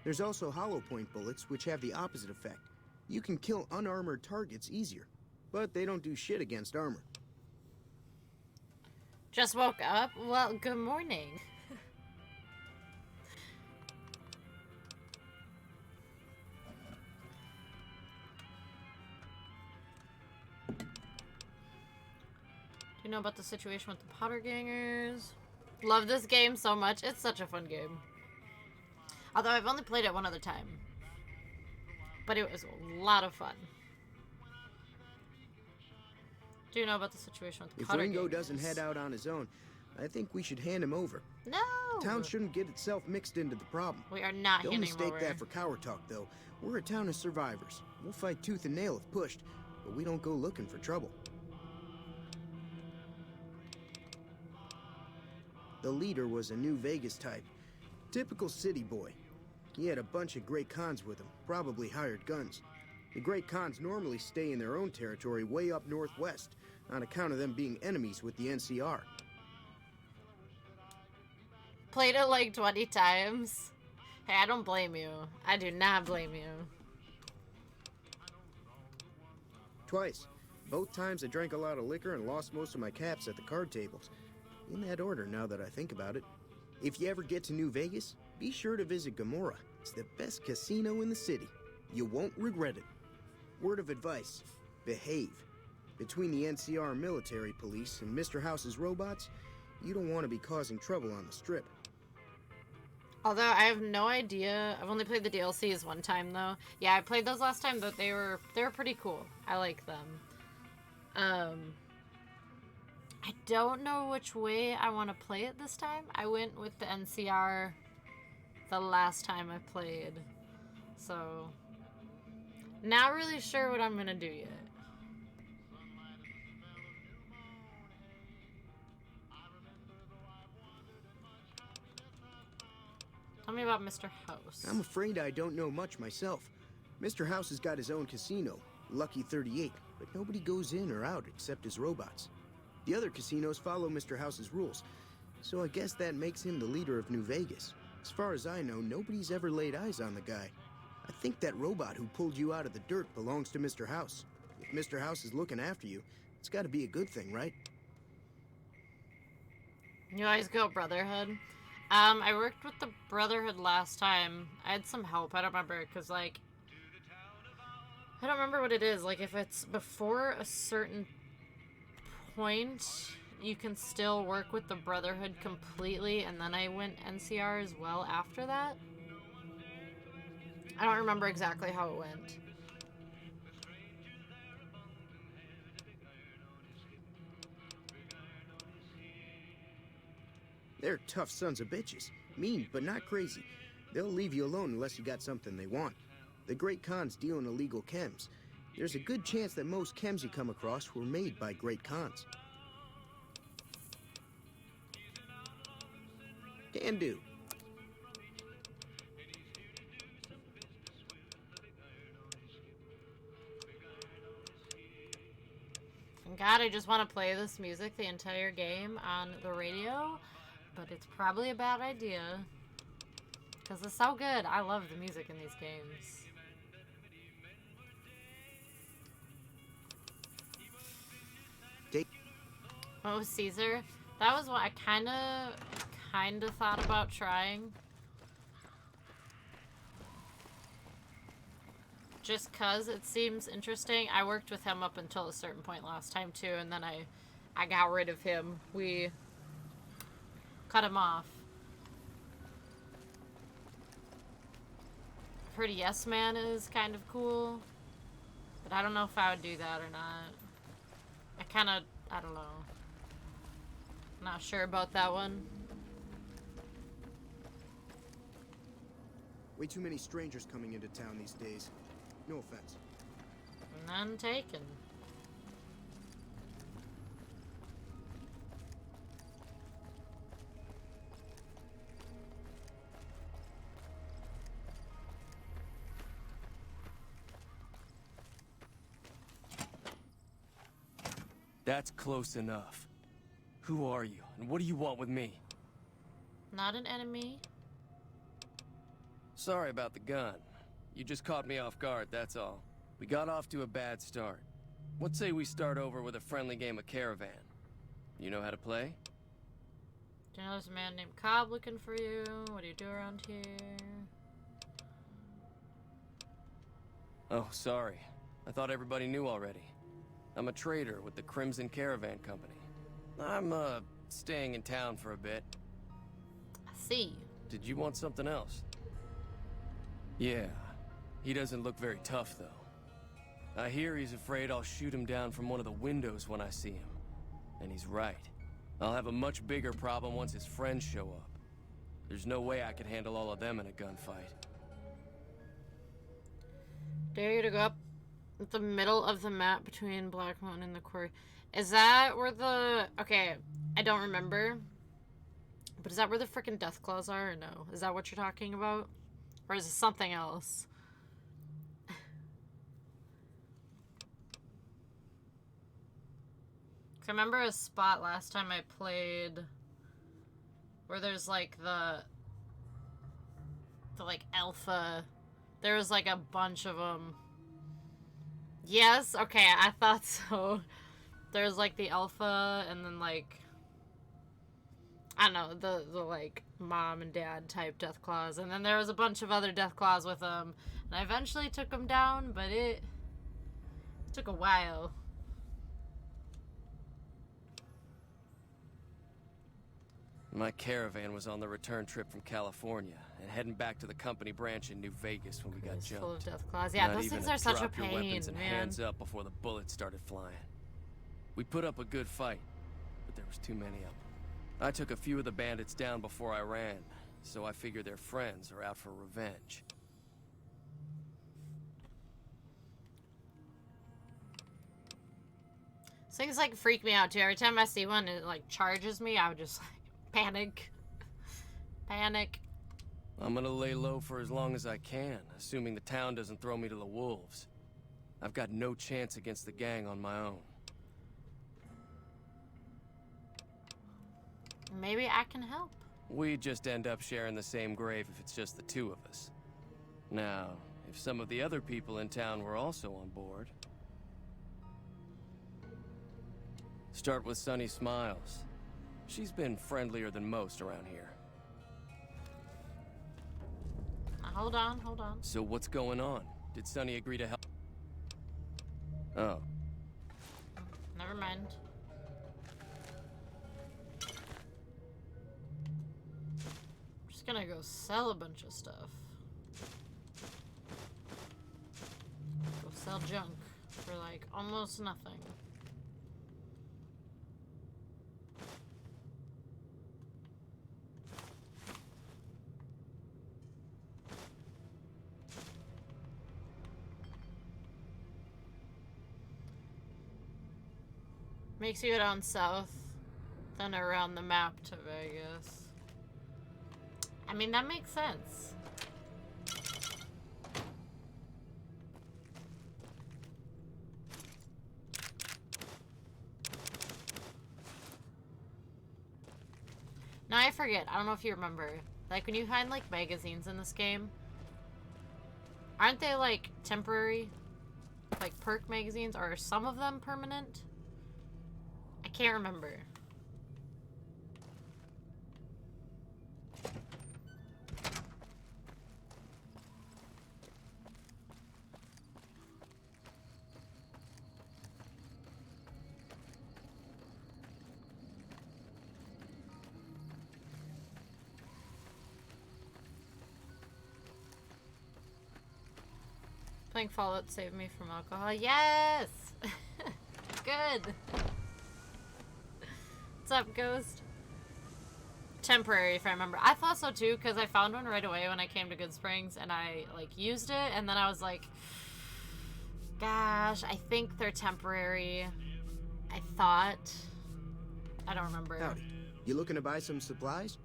There's also hollow point bullets, which have the opposite effect. You can kill unarmored targets easier, but they don't do shit against armor. Just woke up? Well, good morning. Do you know about the situation with the Potter Gangers? Love this game so much. It's such a fun game. Although I've only played it one other time. But it was a lot of fun. Do you know about the situation with the Potter Gangers? If Ringo doesn't head out on his own, I think we should hand him over. No! Town shouldn't get itself mixed into the problem. We are not handing him over. Don't mistake that for coward talk, though. We're a town of survivors. We'll fight tooth and nail if pushed, but we don't go looking for trouble. The leader was a New Vegas type. Typical city boy. He had a bunch of Great Khans with him, probably hired guns. The Great Khans normally stay in their own territory way up northwest, on account of them being enemies with the NCR. Played it like 20 times. Hey, I don't blame you. I do not blame you. Twice. Both times I drank a lot of liquor and lost most of my caps at the card tables. In that order, now that I think about it. If you ever get to New Vegas, be sure to visit Gomorrah. It's the best casino in the city. You won't regret it. Word of advice, behave. Between the NCR military police and Mr. House's robots, you don't want to be causing trouble on the strip. Although I have no idea. I've only played the DLCs one time though. Yeah, I played those last time, but they were pretty cool. I like them. I don't know which way I want to play it this time. I went with the NCR the last time I played. So, not really sure what I'm gonna do yet. Tell me about Mr. House. I'm afraid I don't know much myself. Mr. House has got his own casino, Lucky 38, but nobody goes in or out except his robots. The other casinos follow Mr. House's rules, so I guess that makes him the leader of New Vegas. As far as I know, nobody's ever laid eyes on the guy. I think that robot who pulled you out of the dirt belongs to Mr. House. If Mr. House is looking after you, it's gotta be a good thing, right? You always go Brotherhood. I worked with the Brotherhood last time. I had some help. I don't remember, because, like, I don't remember what it is. Like, if it's before a certain point, you can still work with the Brotherhood completely, and then I went NCR as well after that. I don't remember exactly how it went. They're tough sons of bitches. Mean, but not crazy. They'll leave you alone unless you got something they want. The Great Khans deal in illegal chems. There's a good chance that most chems you come across were made by Great Khans. Can do. God, I just want to play this music the entire game on the radio, but it's probably a bad idea. Because it's so good. I love the music in these games. Oh, Caesar. That was what I kind of thought about trying. Just cause it seems interesting. I worked with him up until a certain point last time too, and then I got rid of him. We cut him off. I've heard Yes Man is kind of cool, but I don't know if I would do that or not. I don't know. Not sure about that one. Way too many strangers coming into town these days. No offense. None taken. That's close enough. Who are you, and what do you want with me? Not an enemy. Sorry about the gun. You just caught me off guard, that's all. We got off to a bad start. What say we start over with a friendly game of Caravan? You know how to play? Do you know there's a man named Cobb looking for you? What do you do around here? Oh, sorry. I thought everybody knew already. I'm a trader with the Crimson Caravan Company. I'm, staying in town for a bit. I see. Did you want something else? Yeah. He doesn't look very tough, though. I hear he's afraid I'll shoot him down from one of the windows when I see him. And he's right. I'll have a much bigger problem once his friends show up. There's no way I could handle all of them in a gunfight. Dare you to go up the middle of the map between Black Mountain and the quarry. Is that where the... Okay, I don't remember. But is that where the frickin' Deathclaws are or no? Is that what you're talking about? Or is it something else? I remember a spot last time I played where there's like the like alpha. There was like a bunch of them. Yes, okay, I thought so. There's like the alpha and then like I don't know, the like mom and dad type Deathclaws, and then there was a bunch of other Deathclaws with them, and I eventually took them down, but it took a while. My caravan was on the return trip from California and heading back to the company branch in New Vegas when we got jumped. Full of Deathclaws. Yeah, Not those even things to are such a drop your pain, weapons and man. hands up before the bullets started flying. We put up a good fight, but there was too many of them. I took a few of the bandits down before I ran, so I figure their friends are out for revenge. Things like freak me out too. Every time I see one, it like charges me. I would just like panic. Panic. I'm gonna lay low for as long as I can, assuming the town doesn't throw me to the wolves. I've got no chance against the gang on my own. Maybe I can help. We just end up sharing the same grave if it's just the two of us. Now, if some of the other people in town were also on board... Start with Sunny Smiles. She's been friendlier than most around here. Hold on, hold on. So what's going on? Did Sunny agree to help? Oh. Never mind. I'm just gonna go sell a bunch of stuff. Go sell junk for like almost nothing. Makes you go down south, then around the map to Vegas. I mean, that makes sense. Now I forget, I don't know if you remember, like when you find like magazines in this game, aren't they like temporary? Like perk magazines, or are some of them permanent? I can't remember. Playing Fallout saved me from alcohol. Yes! Good. What's up, Ghost? Temporary, if I remember. I thought so too, because I found one right away when I came to Good Springs, and I like used it, and then I was like, gosh, I think they're temporary. I thought. I don't remember. Howdy. You looking to buy some supplies?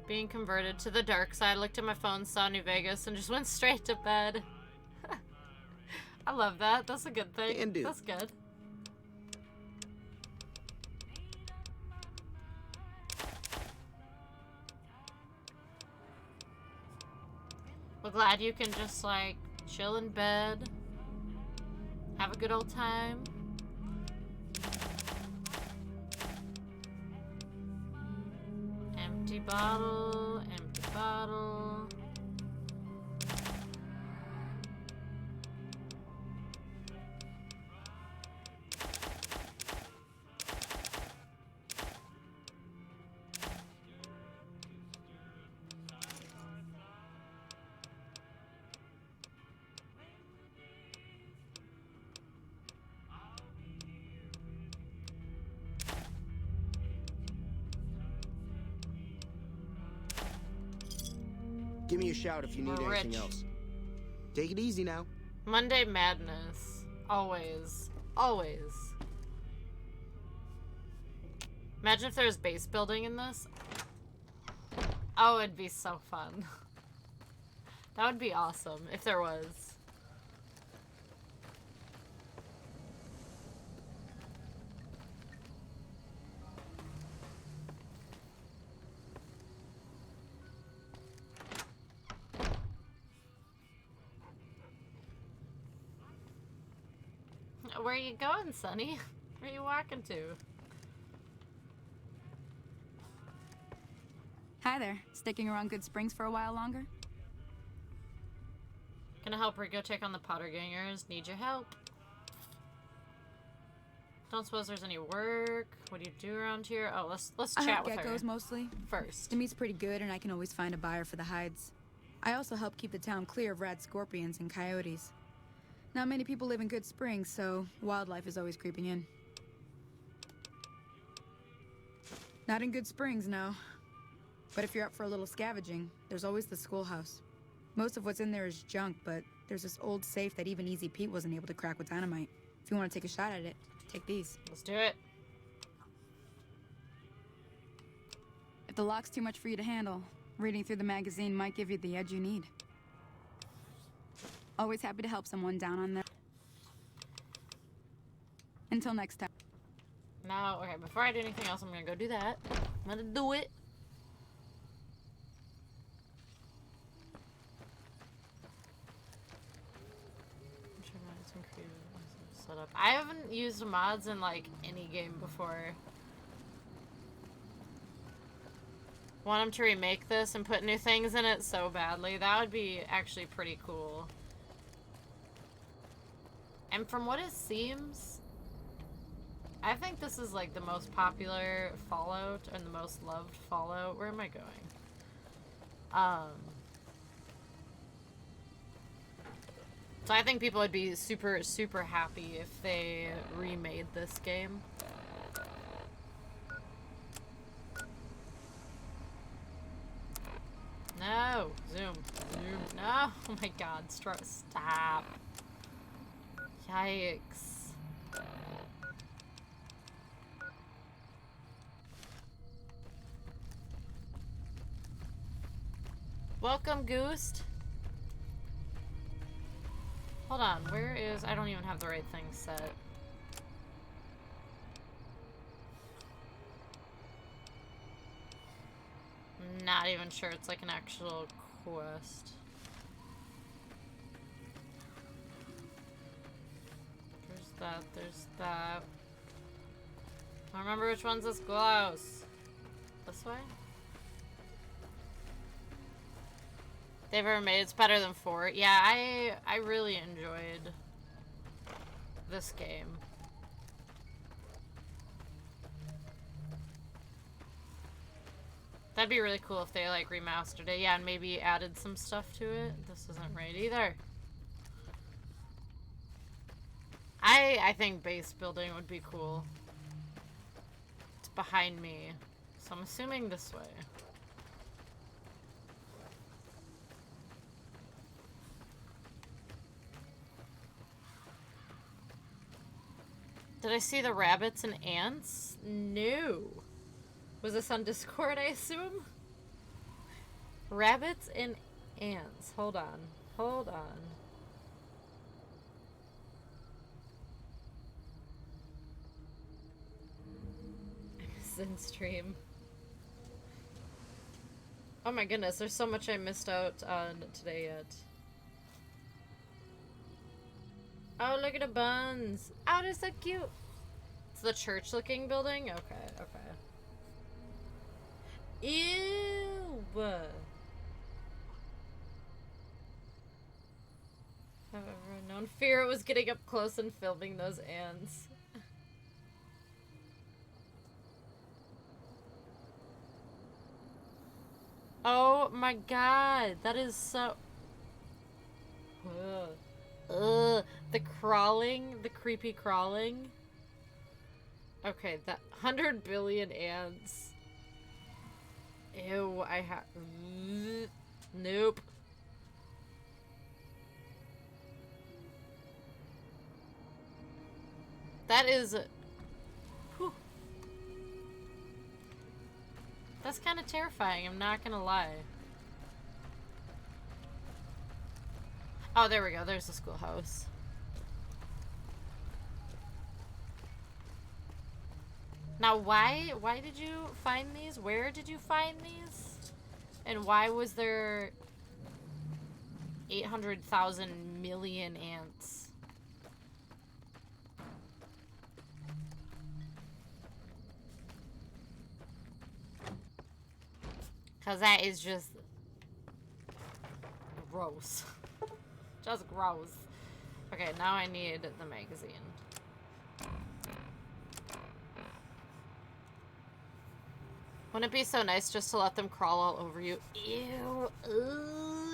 Being converted to the dark side, looked at my phone, saw New Vegas, and just went straight to bed. I love that. That's a good thing. Can do. That's good. glad you can just like chill in bed, have a good old time. Empty bottle, empty bottle. Give me a shout if you need We're anything rich. else. Take it easy now. Monday Madness. Always. Always. Imagine if there was base building in this. Oh, it'd be so fun. That would be awesome if there was. Where are you going, Sonny? Where are you walking to? Hi there. Sticking around Good Springs for a while longer? Gonna help Rico take on the Potter Gangers. Need your help. Don't suppose there's any work. What do you do around here? Oh, let's I chat hunt with geckos her mostly. first. The meat's pretty good, and I can always find a buyer for the hides. I also help keep the town clear of rad scorpions and coyotes. Not many people live in Good Springs, so wildlife is always creeping in. Not in Good Springs, no. But if you're up for a little scavenging, there's always the schoolhouse. Most of what's in there is junk, but there's this old safe that even Easy Pete wasn't able to crack with dynamite. If you want to take a shot at it, take these. Let's do it. If the lock's too much for you to handle, reading through the magazine might give you the edge you need. Always happy to help someone down on their... Until next time. Now, okay, before I do anything else, I'm gonna go do that. I'm gonna do it. Setup. I haven't used mods in like any game before. Want them to remake this and put new things in it so badly. That would be actually pretty cool. And from what it seems, I think this is like the most popular Fallout and the most loved Fallout. Where am I going? So I think people would be super, super happy if they remade this game. No! Zoom. Zoom. No! Oh my god, stop. Yikes. Welcome, Goose. Hold on, where is... I don't even have the right thing set. I'm not even sure it's like an actual quest. There's that. I don't remember which one's this glows. This way? They've ever made it's better than 4. Yeah, I really enjoyed this game. That'd be really cool if they like remastered it. Yeah, and maybe added some stuff to it. This isn't right either. I think base building would be cool. It's behind me, so I'm assuming this way. Did I see the rabbits and ants? No. Was this on Discord, I assume? Rabbits and ants. Hold on. Hold on. Zen stream. Oh my goodness, there's so much I missed out on today yet. Oh, look at the buns. Oh, they're so cute. It's the church looking building? Okay, okay. Ew. Have ever known fear was getting up close and filming those ants. Oh my god, that is so... Ugh. Ugh. The crawling, the creepy crawling. Okay, that 100 billion ants. Ew, I have... Nope. That is... Whew. That's kind of terrifying, I'm not gonna lie. Oh, there we go. There's the schoolhouse. Now, why did you find these? Where did you find these? And why was there 800,000 million ants? Because that is just gross. Just gross. Okay, now I need the magazine. Wouldn't it be so nice just to let them crawl all over you? Ew.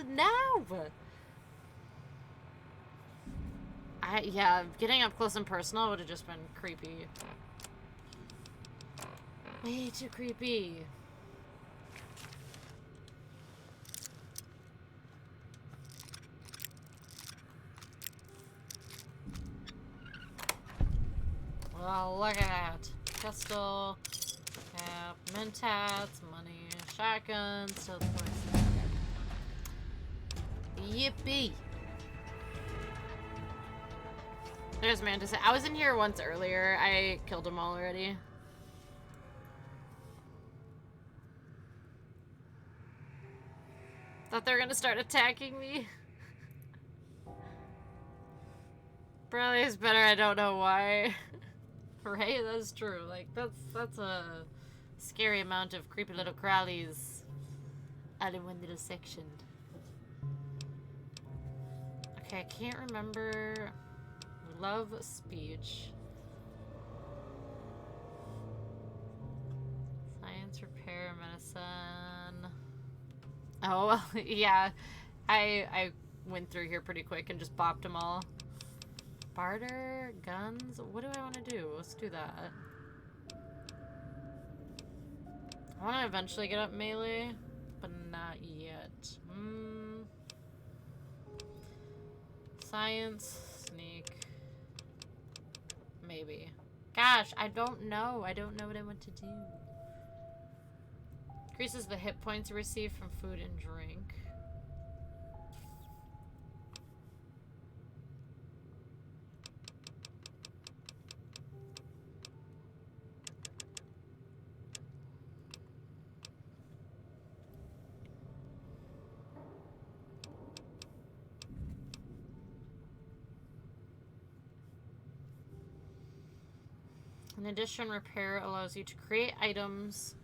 No! Yeah, getting up close and personal would have just been creepy. Way too creepy. Well, look at that. Pistol, cap, mentats, money, shotgun, still the poison. Yippee! There's Mantis. I was in here once earlier. I killed them all already. Thought they were gonna start attacking me. Probably is better, I don't know why. Right? That's true. Like, that's a scary amount of creepy little crawlies all in one little section. Okay, I can't remember. Love speech. Science, repair, medicine. Oh, well, yeah. I went through here pretty quick and just bopped them all. Barter, guns, what do I want to do? Let's do that. I want to eventually get up melee, but not yet. Science, sneak, maybe. Gosh, I don't know. I don't know what I want to do. Increases the hit points you receive from food and drink. In addition, repair allows you to create items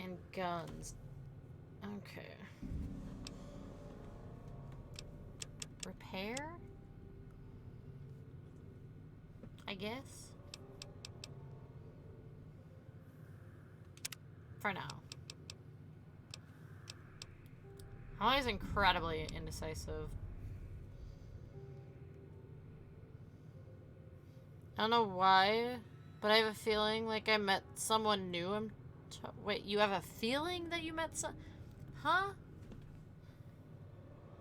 and guns. Okay. Repair? I guess? For now. I'm always incredibly indecisive. I don't know why, but I have a feeling like I met someone new. Wait, you have a feeling that you met some... Huh?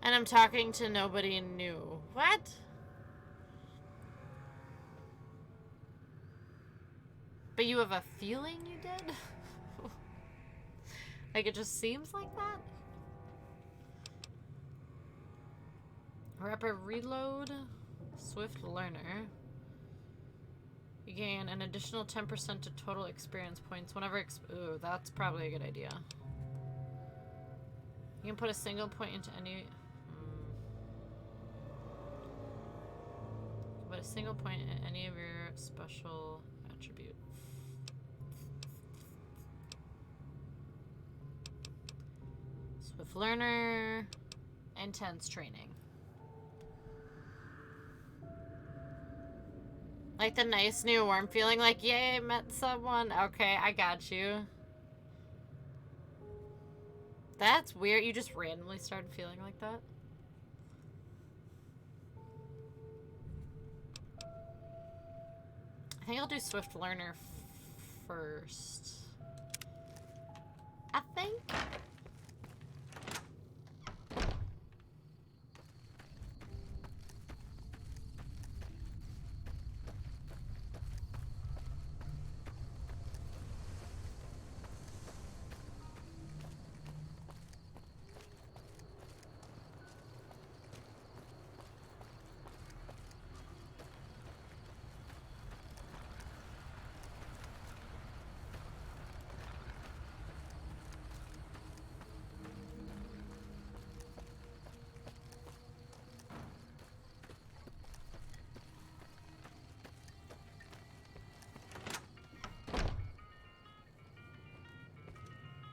And I'm talking to nobody new. What? But you have a feeling you did? Like, it just seems like that? Rapid reload. Swift learner. You gain an additional 10% to total experience points whenever ooh, that's probably a good idea. You can put a single point into any... Put a single point in any of your special attribute. Swift learner, intense training. Like the nice new warm feeling, like, yay, I met someone. Okay, I got you. That's weird. You just randomly started feeling like that? I think I'll do Swift Learner first. I think.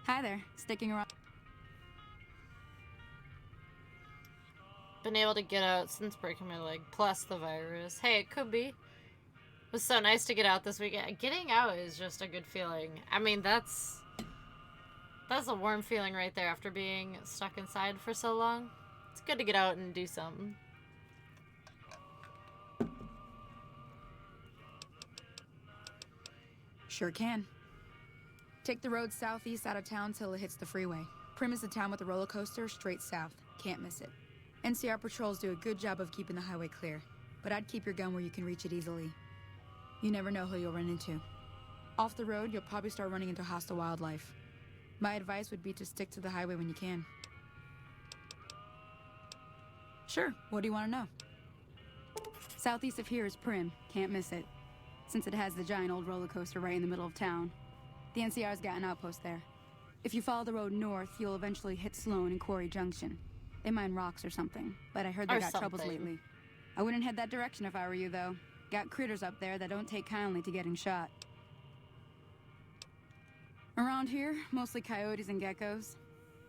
Hi there, sticking around. Been able to get out since breaking my leg, plus the virus. Hey, it could be. It was so nice to get out this weekend. Getting out is just a good feeling. I mean, that's a warm feeling right there after being stuck inside for so long. It's good to get out and do something. Sure can. Take the road southeast out of town till it hits the freeway. Prim is the town with the roller coaster straight south. Can't miss it. NCR patrols do a good job of keeping the highway clear, but I'd keep your gun where you can reach it easily. You never know who you'll run into. Off the road, you'll probably start running into hostile wildlife. My advice would be to stick to the highway when you can. Sure, what do you want to know? Southeast of here is Prim. Can't miss it. Since it has the giant old roller coaster right in the middle of town. The NCR's got an outpost there. If you follow the road north, you'll eventually hit Sloan and Quarry Junction. They mine rocks or something, but I heard they got troubles lately. I wouldn't head that direction if I were you, though. Got critters up there that don't take kindly to getting shot. Around here, mostly coyotes and geckos.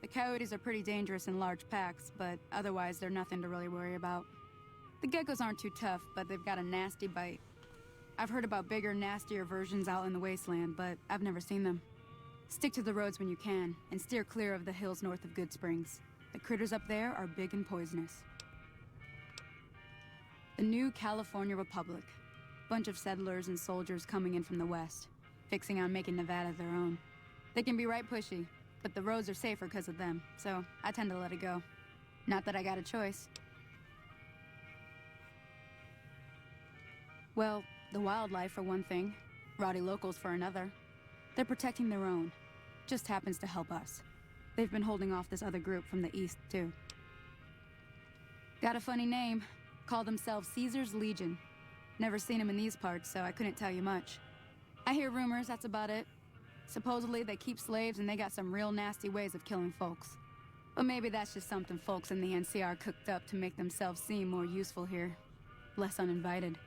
The coyotes are pretty dangerous in large packs, but otherwise they're nothing to really worry about. The geckos aren't too tough, but they've got a nasty bite. I've heard about bigger, nastier versions out in the wasteland, but I've never seen them. Stick to the roads when you can, and steer clear of the hills north of Good Springs. The critters up there are big and poisonous. The new California Republic. Bunch of settlers and soldiers coming in from the west, fixing on making Nevada their own. They can be right pushy, but the roads are safer because of them, so I tend to let it go. Not that I got a choice. Well, the wildlife for one thing, rowdy locals for another. They're protecting their own. Just happens to help us. They've been holding off this other group from the east, too. Got a funny name. Call themselves Caesar's Legion. Never seen them in these parts, so I couldn't tell you much. I hear rumors, that's about it. Supposedly they keep slaves and they got some real nasty ways of killing folks. But maybe that's just something folks in the NCR cooked up to make themselves seem more useful here. Less uninvited.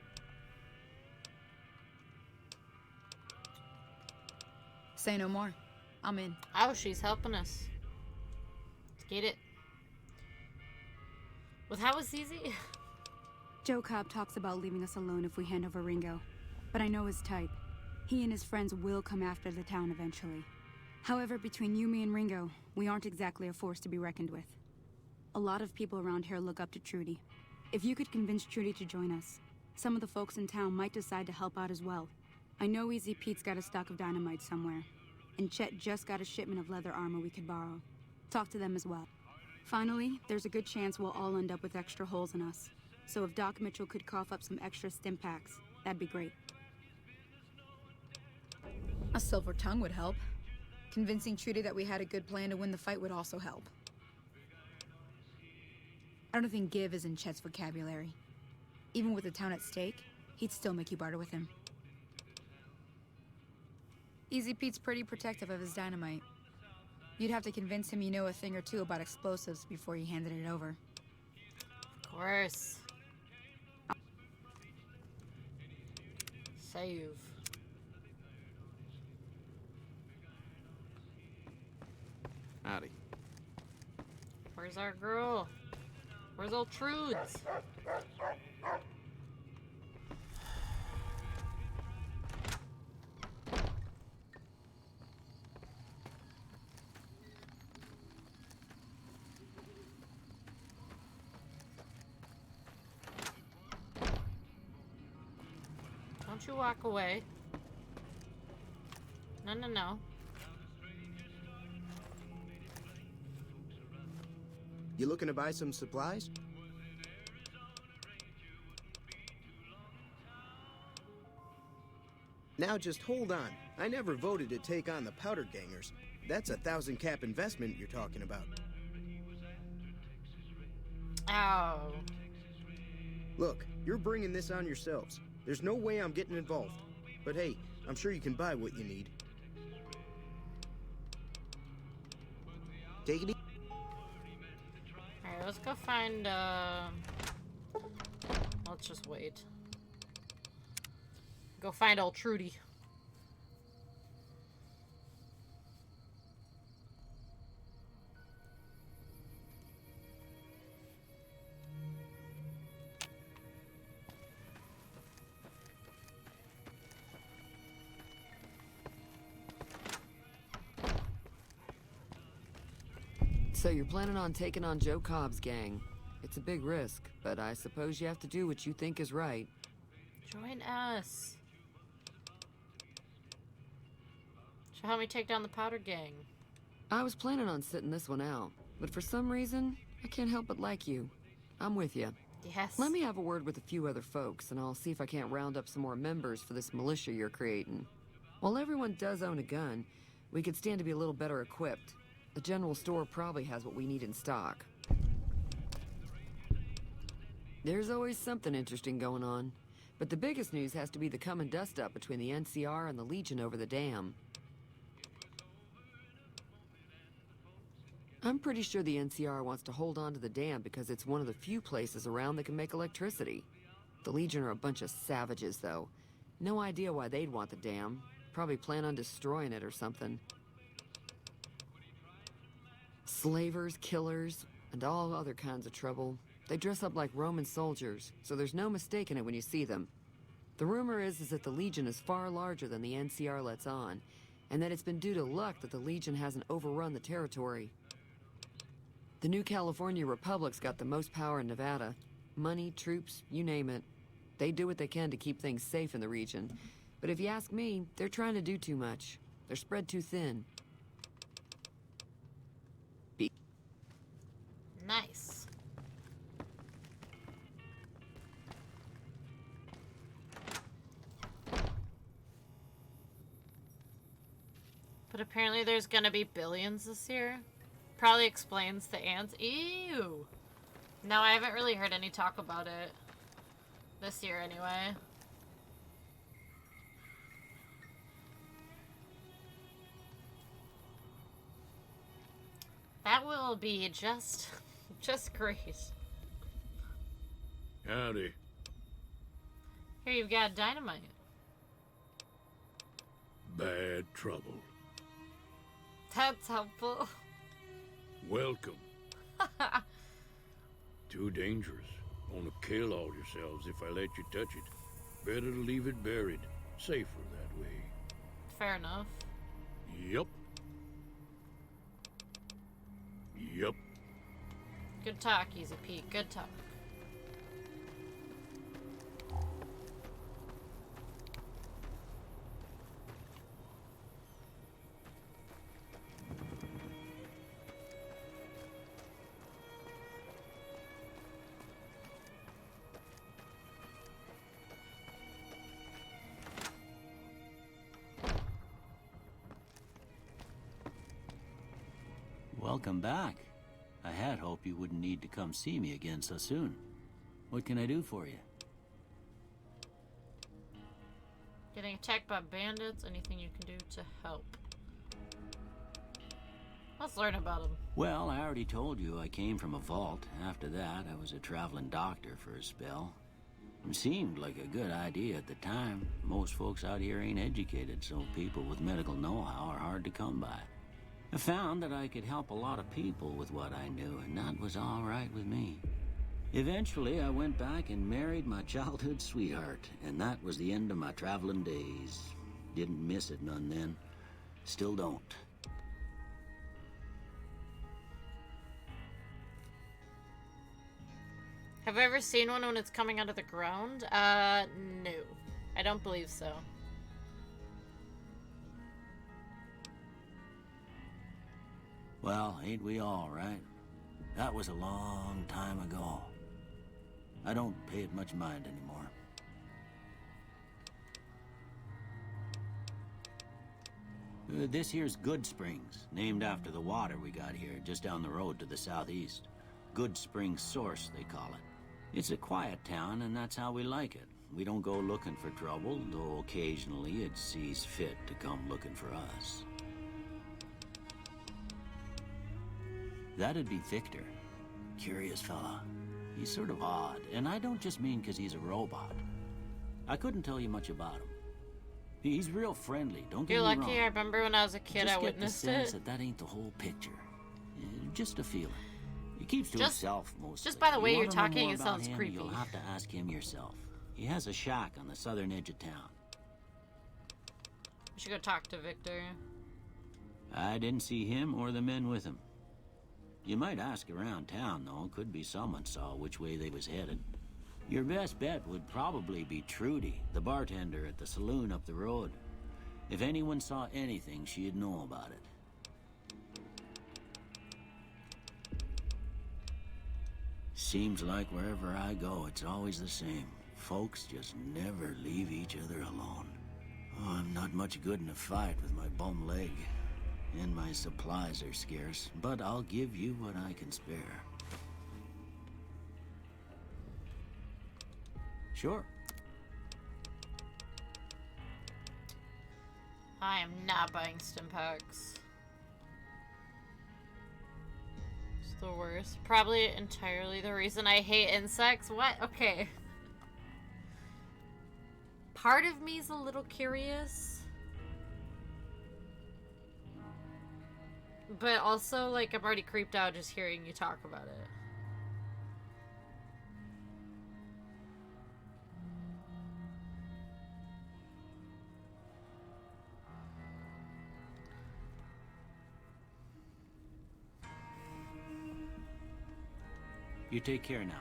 Say no more. I'm in. Oh, she's helping us. Let's get it. With how was easy? Joe Cobb talks about leaving us alone if we hand over Ringo. But I know his type. He and his friends will come after the town eventually. However, between you, me, and Ringo, we aren't exactly a force to be reckoned with. A lot of people around here look up to Trudy. If you could convince Trudy to join us, some of the folks in town might decide to help out as well. I know Easy Pete's got a stock of dynamite somewhere. And Chet just got a shipment of leather armor we could borrow. Talk to them as well. Finally, there's a good chance we'll all end up with extra holes in us. So if Doc Mitchell could cough up some extra stim packs, that'd be great. A silver tongue would help. Convincing Trudy that we had a good plan to win the fight would also help. I don't think give is in Chet's vocabulary. Even with the town at stake, he'd still make you barter with him. Easy Pete's pretty protective of his dynamite. You'd have to convince him you know a thing or two about explosives before you handed it over. Of course. Save. Howdy. Where's our girl? Where's old Trudes? Don't you walk away. No, no, no. You looking to buy some supplies? Now just hold on. I never voted to take on the Powder Gangers. That's 1,000 cap investment you're talking about. Ow. Look, you're bringing this on yourselves. There's no way I'm getting involved. But hey, I'm sure you can buy what you need. Take it easy. Alright, let's go find, let's just wait. Go find old Trudy. So you're planning on taking on Joe Cobb's gang. It's a big risk, but I suppose you have to do what you think is right. Join us. So help me take down the Powder Gang. I was planning on sitting this one out, but for some reason, I can't help but like you. I'm with you. Yes. Let me have a word with a few other folks, and I'll see if I can't round up some more members for this militia you're creating. While everyone does own a gun, we could stand to be a little better equipped. The general store probably has what we need in stock. There's always something interesting going on, but the biggest news has to be the come and dust up between the NCR and the Legion over the dam. I'm pretty sure the NCR wants to hold on to the dam because it's one of the few places around that can make electricity. The Legion are a bunch of savages, though. No idea why they'd want the dam. Probably plan on destroying it or something. Slavers, killers, and all other kinds of trouble. They dress up like Roman soldiers, so there's no mistaking it when you see them. The rumor is that the Legion is far larger than the NCR lets on, and that it's been due to luck that the Legion hasn't overrun the territory. The New California Republic's got the most power in Nevada. Money, troops, you name it. They do what they can to keep things safe in the region. But if you ask me, they're trying to do too much. They're spread too thin. Nice. But apparently there's gonna be billions this year. Probably explains the ants. Ew. No, I haven't really heard any talk about it. This year, anyway. That will be just great. Howdy. Here, you've got dynamite. Bad trouble. That's helpful. Welcome. Too dangerous. Want to kill all yourselves if I let you touch it. Better to leave it buried. Safer that way. Fair enough. Yup. Yup. Good talk, Easy Pete. Good talk. Welcome back. I had hoped you wouldn't need to come see me again so soon. What can I do for you? Getting attacked by bandits. Anything you can do to help. Let's learn about him. Well, I already told you I came from a vault. After that, I was a traveling doctor for a spell. It seemed like a good idea at the time. Most folks out here ain't educated, so people with medical know-how are hard to come by. I found that I could help a lot of people with what I knew, and that was all right with me. Eventually, I went back and married my childhood sweetheart, and that was the end of my traveling days. Didn't miss it none then. Still don't. Have I ever seen one when it's coming out of the ground? No. I don't believe so. Well, ain't we all, right? That was a long time ago. I don't pay it much mind anymore. This here's Good Springs, named after the water we got here, just down the road to the southeast. Good Springs Source, they call it. It's a quiet town, and that's how we like it. We don't go looking for trouble, though occasionally it sees fit to come looking for us. That'd be Victor. Curious fella. He's sort of odd, and I don't just mean because he's a robot. I couldn't tell you much about him. He's real friendly, don't get You're me lucky. wrong. I remember when I was a kid, I witnessed Just get the sense it. that ain't the whole picture. Just a feeling. He keeps to himself mostly. Just by the way You you're wanna know talking, more it about sounds him, creepy. You'll have to ask him yourself. He has a shack on the southern edge of town. We should go talk to Victor. I didn't see him or the men with him. You might ask around town, though. Could be someone saw which way they was headed. Your best bet would probably be Trudy, the bartender at the saloon up the road. If anyone saw anything, she'd know about it. Seems like wherever I go, it's always the same. Folks just never leave each other alone. Oh, I'm not much good in a fight with my bum leg. And my supplies are scarce, but I'll give you what I can spare. Sure. I am not buying Stimpaks. It's the worst. Probably entirely the reason I hate insects. What? Okay. Part of me is a little curious. But also, like, I'm already creeped out just hearing you talk about it. You take care now.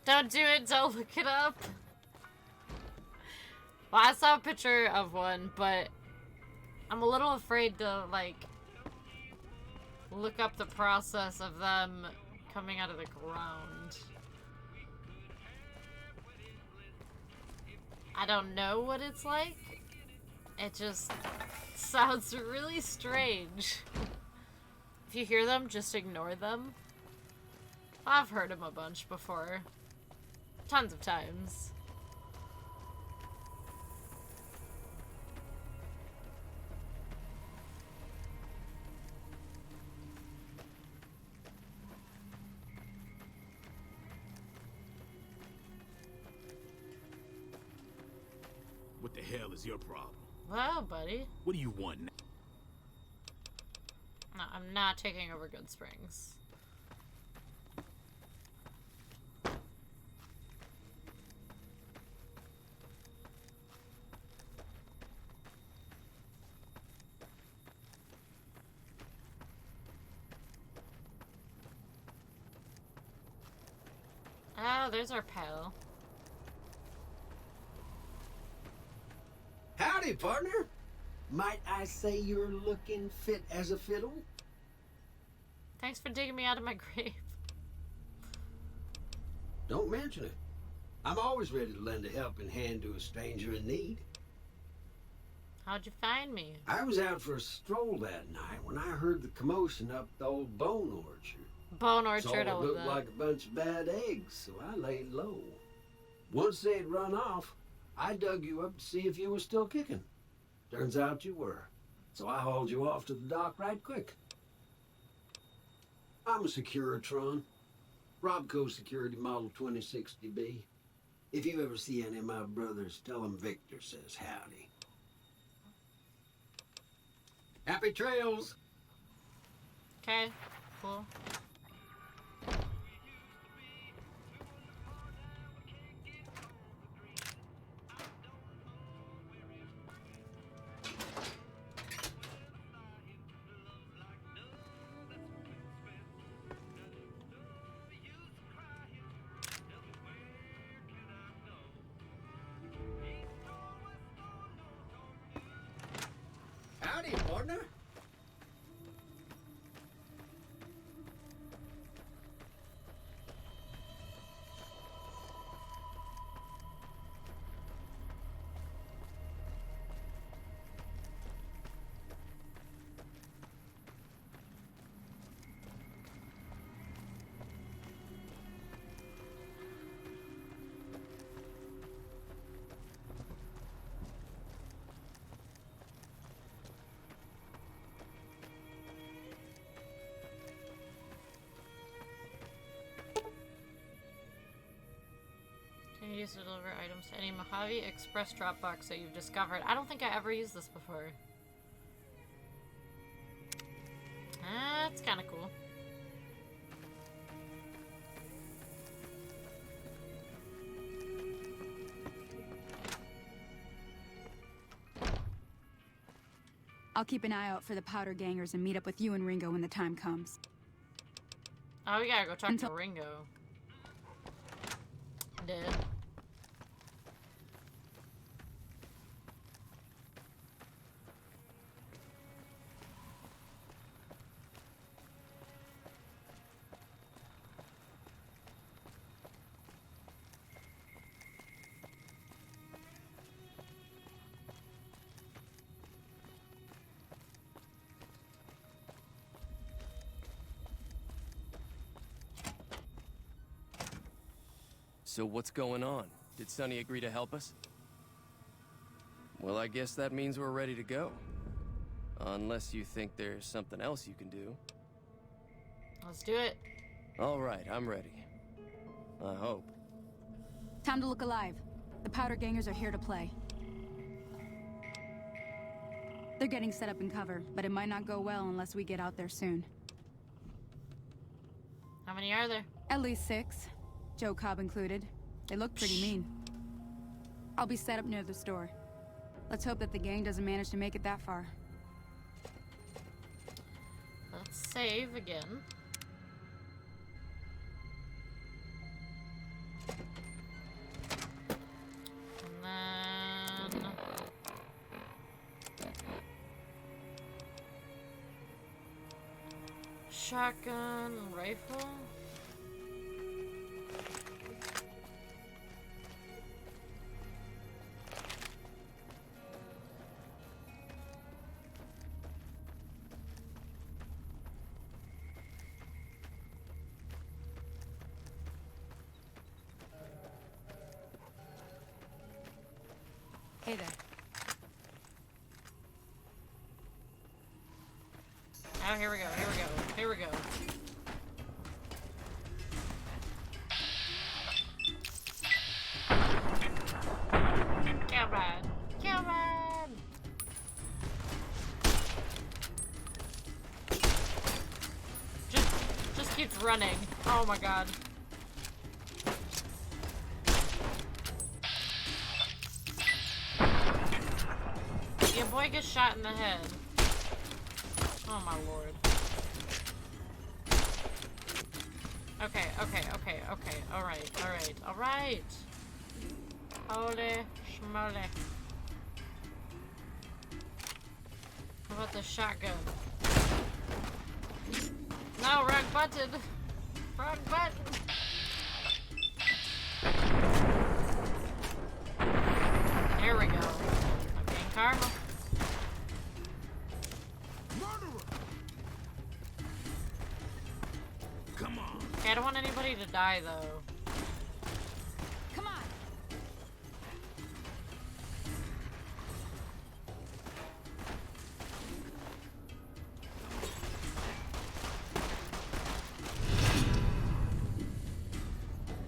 Don't do it, don't look it up. Well, I saw a picture of one, but I'm a little afraid to, like, look up the process of them coming out of the ground. I don't know what it's like. It just sounds really strange. If you hear them, just ignore them. I've heard them a bunch before. Tons of times. What the hell is your problem? Well, buddy. What do you want now? No, I'm not taking over Good Springs. Oh, there's our pal. Howdy, partner. Might I say you're looking fit as a fiddle? Thanks for digging me out of my grave. Don't mention it. I'm always ready to lend a helping hand to a stranger in need. How'd you find me? I was out for a stroll that night when I heard the commotion up the old Bone Orchard. Bone Orchard, Saw I it love looked that. like a bunch of bad eggs, so I laid low. Once they'd run off, I dug you up to see if you were still kicking. Turns out you were, so I hauled you off to the dock right quick. I'm a Securitron. Robco Security Model 2060B. If you ever see any of my brothers, tell them Victor says howdy. Happy trails! Okay, cool. Howdy, partner. Can you use to deliver items to any Mojave Express Dropbox that you've discovered? I don't think I ever used this before. That's kind of cool. I'll keep an eye out for the powder gangers and meet up with you and Ringo when the time comes. Oh, we gotta go talk to Ringo. Dead. So what's going on? Did Sonny agree to help us? Well, I guess that means we're ready to go. Unless you think there's something else you can do. Let's do it. All right, I'm ready. I hope. Time to look alive. The powder gangers are here to play. They're getting set up in cover, but it might not go well unless we get out there soon. How many are there? At least 6. Joe Cobb included. They look pretty mean. I'll be set up near the store. Let's hope that the gang doesn't manage to make it that far. Let's save again. And then... shotgun, rifle. Hey there. Oh, here we go, here we go, here we go. Come on, come on! Just keeps running. Oh my god. Your boy gets shot in the head. Oh my lord. Okay, okay, okay, okay. Alright, alright, alright. Holy schmoly. How about the shotgun? No, wrong button! Wrong button! There we go. Okay, karma. Come on. Okay, I don't want anybody to die though. Come on.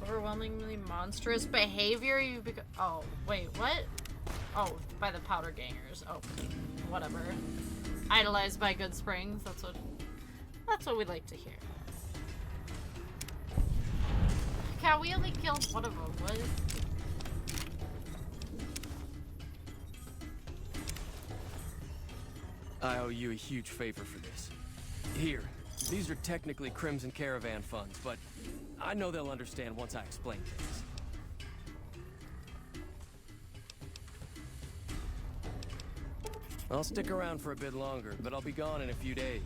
Overwhelmingly monstrous behavior. You become. Oh wait, what? Oh, by the powder gangers. Oh, whatever. Idolized by Good Springs. That's what we like to hear. Cow, we only killed one of them. What? I owe you a huge favor for this. Here, these are technically Crimson Caravan funds, but I know they'll understand once I explain things. I'll stick around for a bit longer, but I'll be gone in a few days.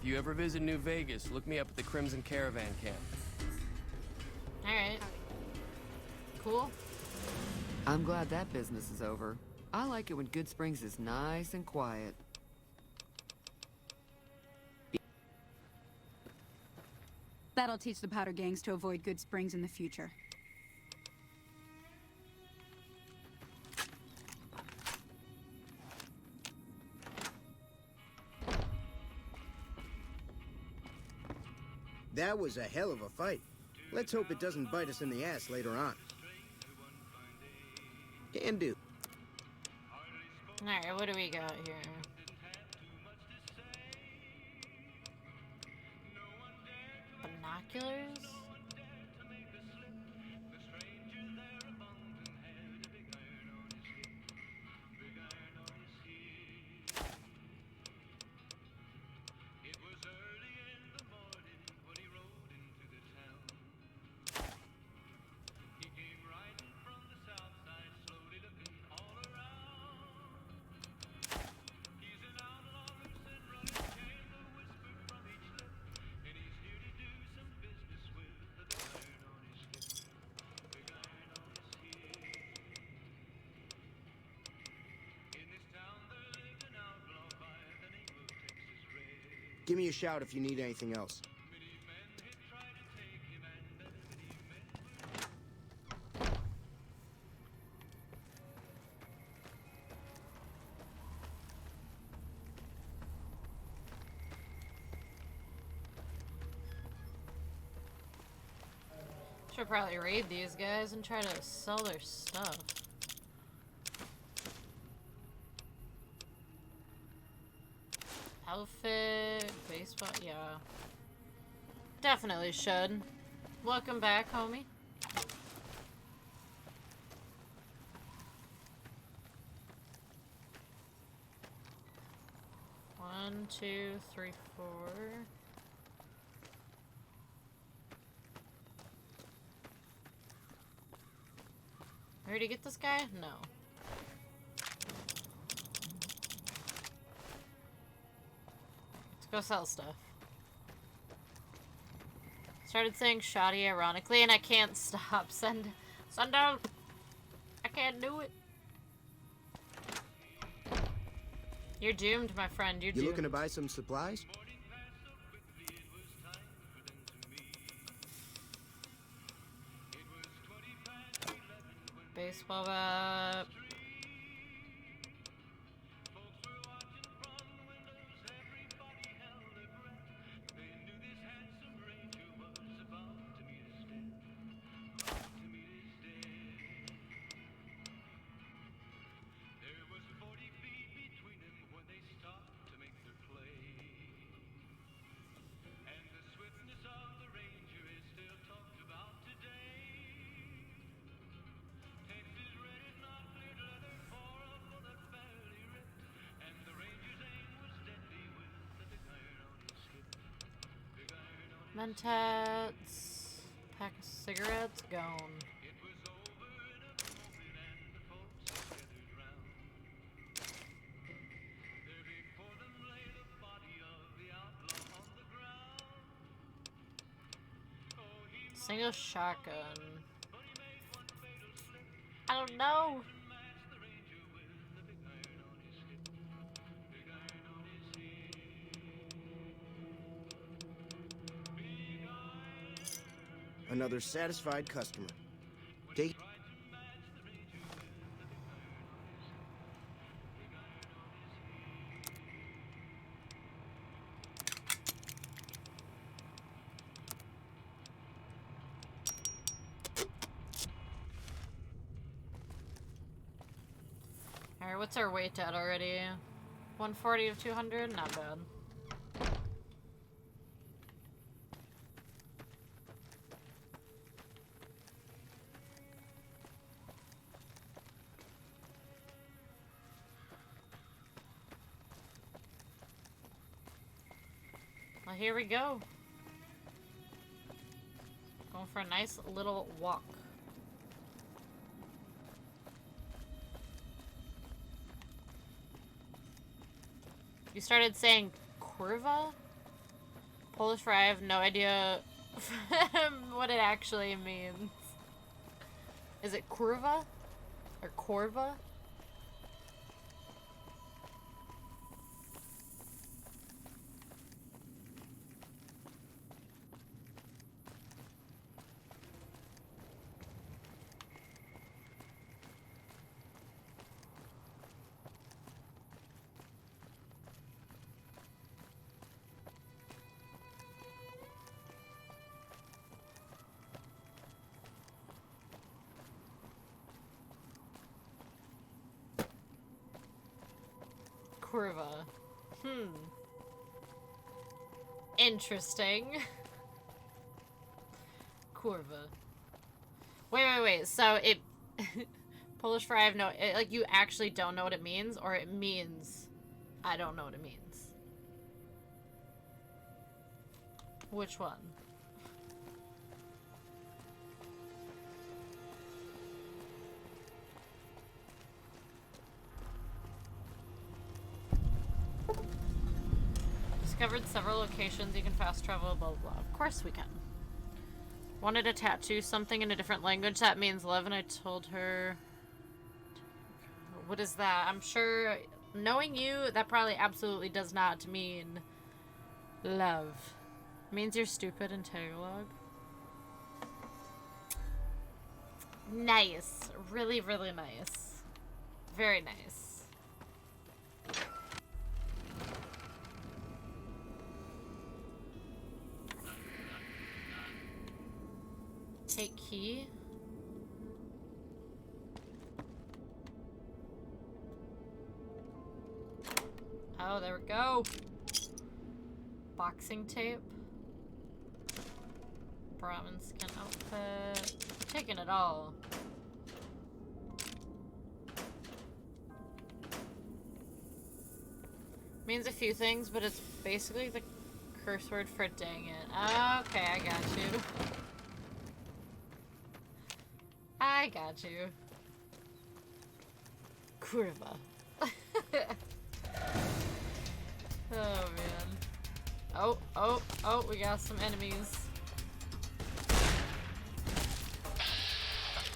If you ever visit New Vegas, look me up at the Crimson Caravan camp. Alright. Cool. I'm glad that business is over. I like it when Good Springs is nice and quiet. That'll teach the powder gangs to avoid Good Springs in the future. That was a hell of a fight. Let's hope it doesn't bite us in the ass later on. Can do. Alright, what do we got here? Binoculars? Give me a shout if you need anything else. Should probably raid these guys and try to sell their stuff. Outfit, baseball, yeah. Definitely should. Welcome back, homie. One, two, three, four. Ready to get this guy? No. Go sell stuff. Started saying shoddy ironically, and I can't stop. Send out. I can't do it. You're doomed, my friend. You're doomed. You looking to buy some supplies? Baseball bat. Mentats, pack of cigarettes, gone. Single shotgun. I don't know. Another satisfied customer. Take... Alright, what's our weight at already? 140 of 200? Not bad. Well, here we go. Going for a nice little walk. You started saying kurva? Polish for I have no idea what it actually means. Is it kurva? Or korva? Kurva. Interesting. Kurva. Wait. So it... Polish for I have no... like, you actually don't know what it means? Or it means I don't know what it means? Which one? Discovered several locations you can fast travel, blah, blah, blah. Of course we can. Wanted to tattoo something in a different language. That means love, and I told her... What is that? I'm sure, knowing you, that probably absolutely does not mean love. It means you're stupid in Tagalog. Nice. Really, really nice. Very nice. Take key. Oh, there we go. Boxing tape. Brahmin skin outfit. I'm taking it all. Means a few things, but it's basically the curse word for dang it. Okay, I got you. I got you. Kurva. Oh, man. Oh, we got some enemies.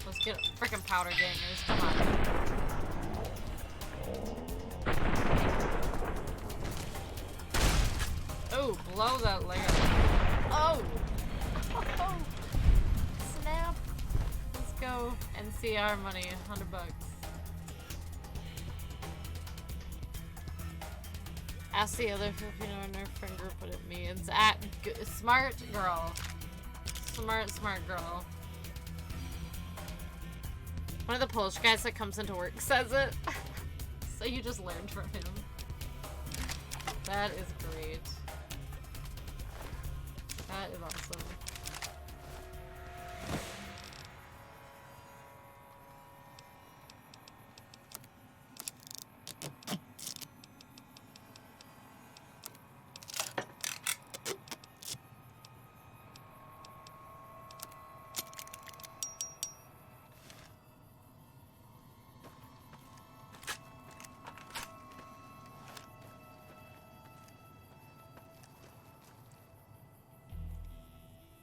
Let's get frickin' powder gangers. Come on. Oh, blow that layer. Oh! Oh! Snap! Let's go NCR money, $100. Ask the other Filipino in our friend group what it means. Smart girl. Smart girl. One of the Polish guys that comes into work says it. So you just learned from him. That is great. That is awesome.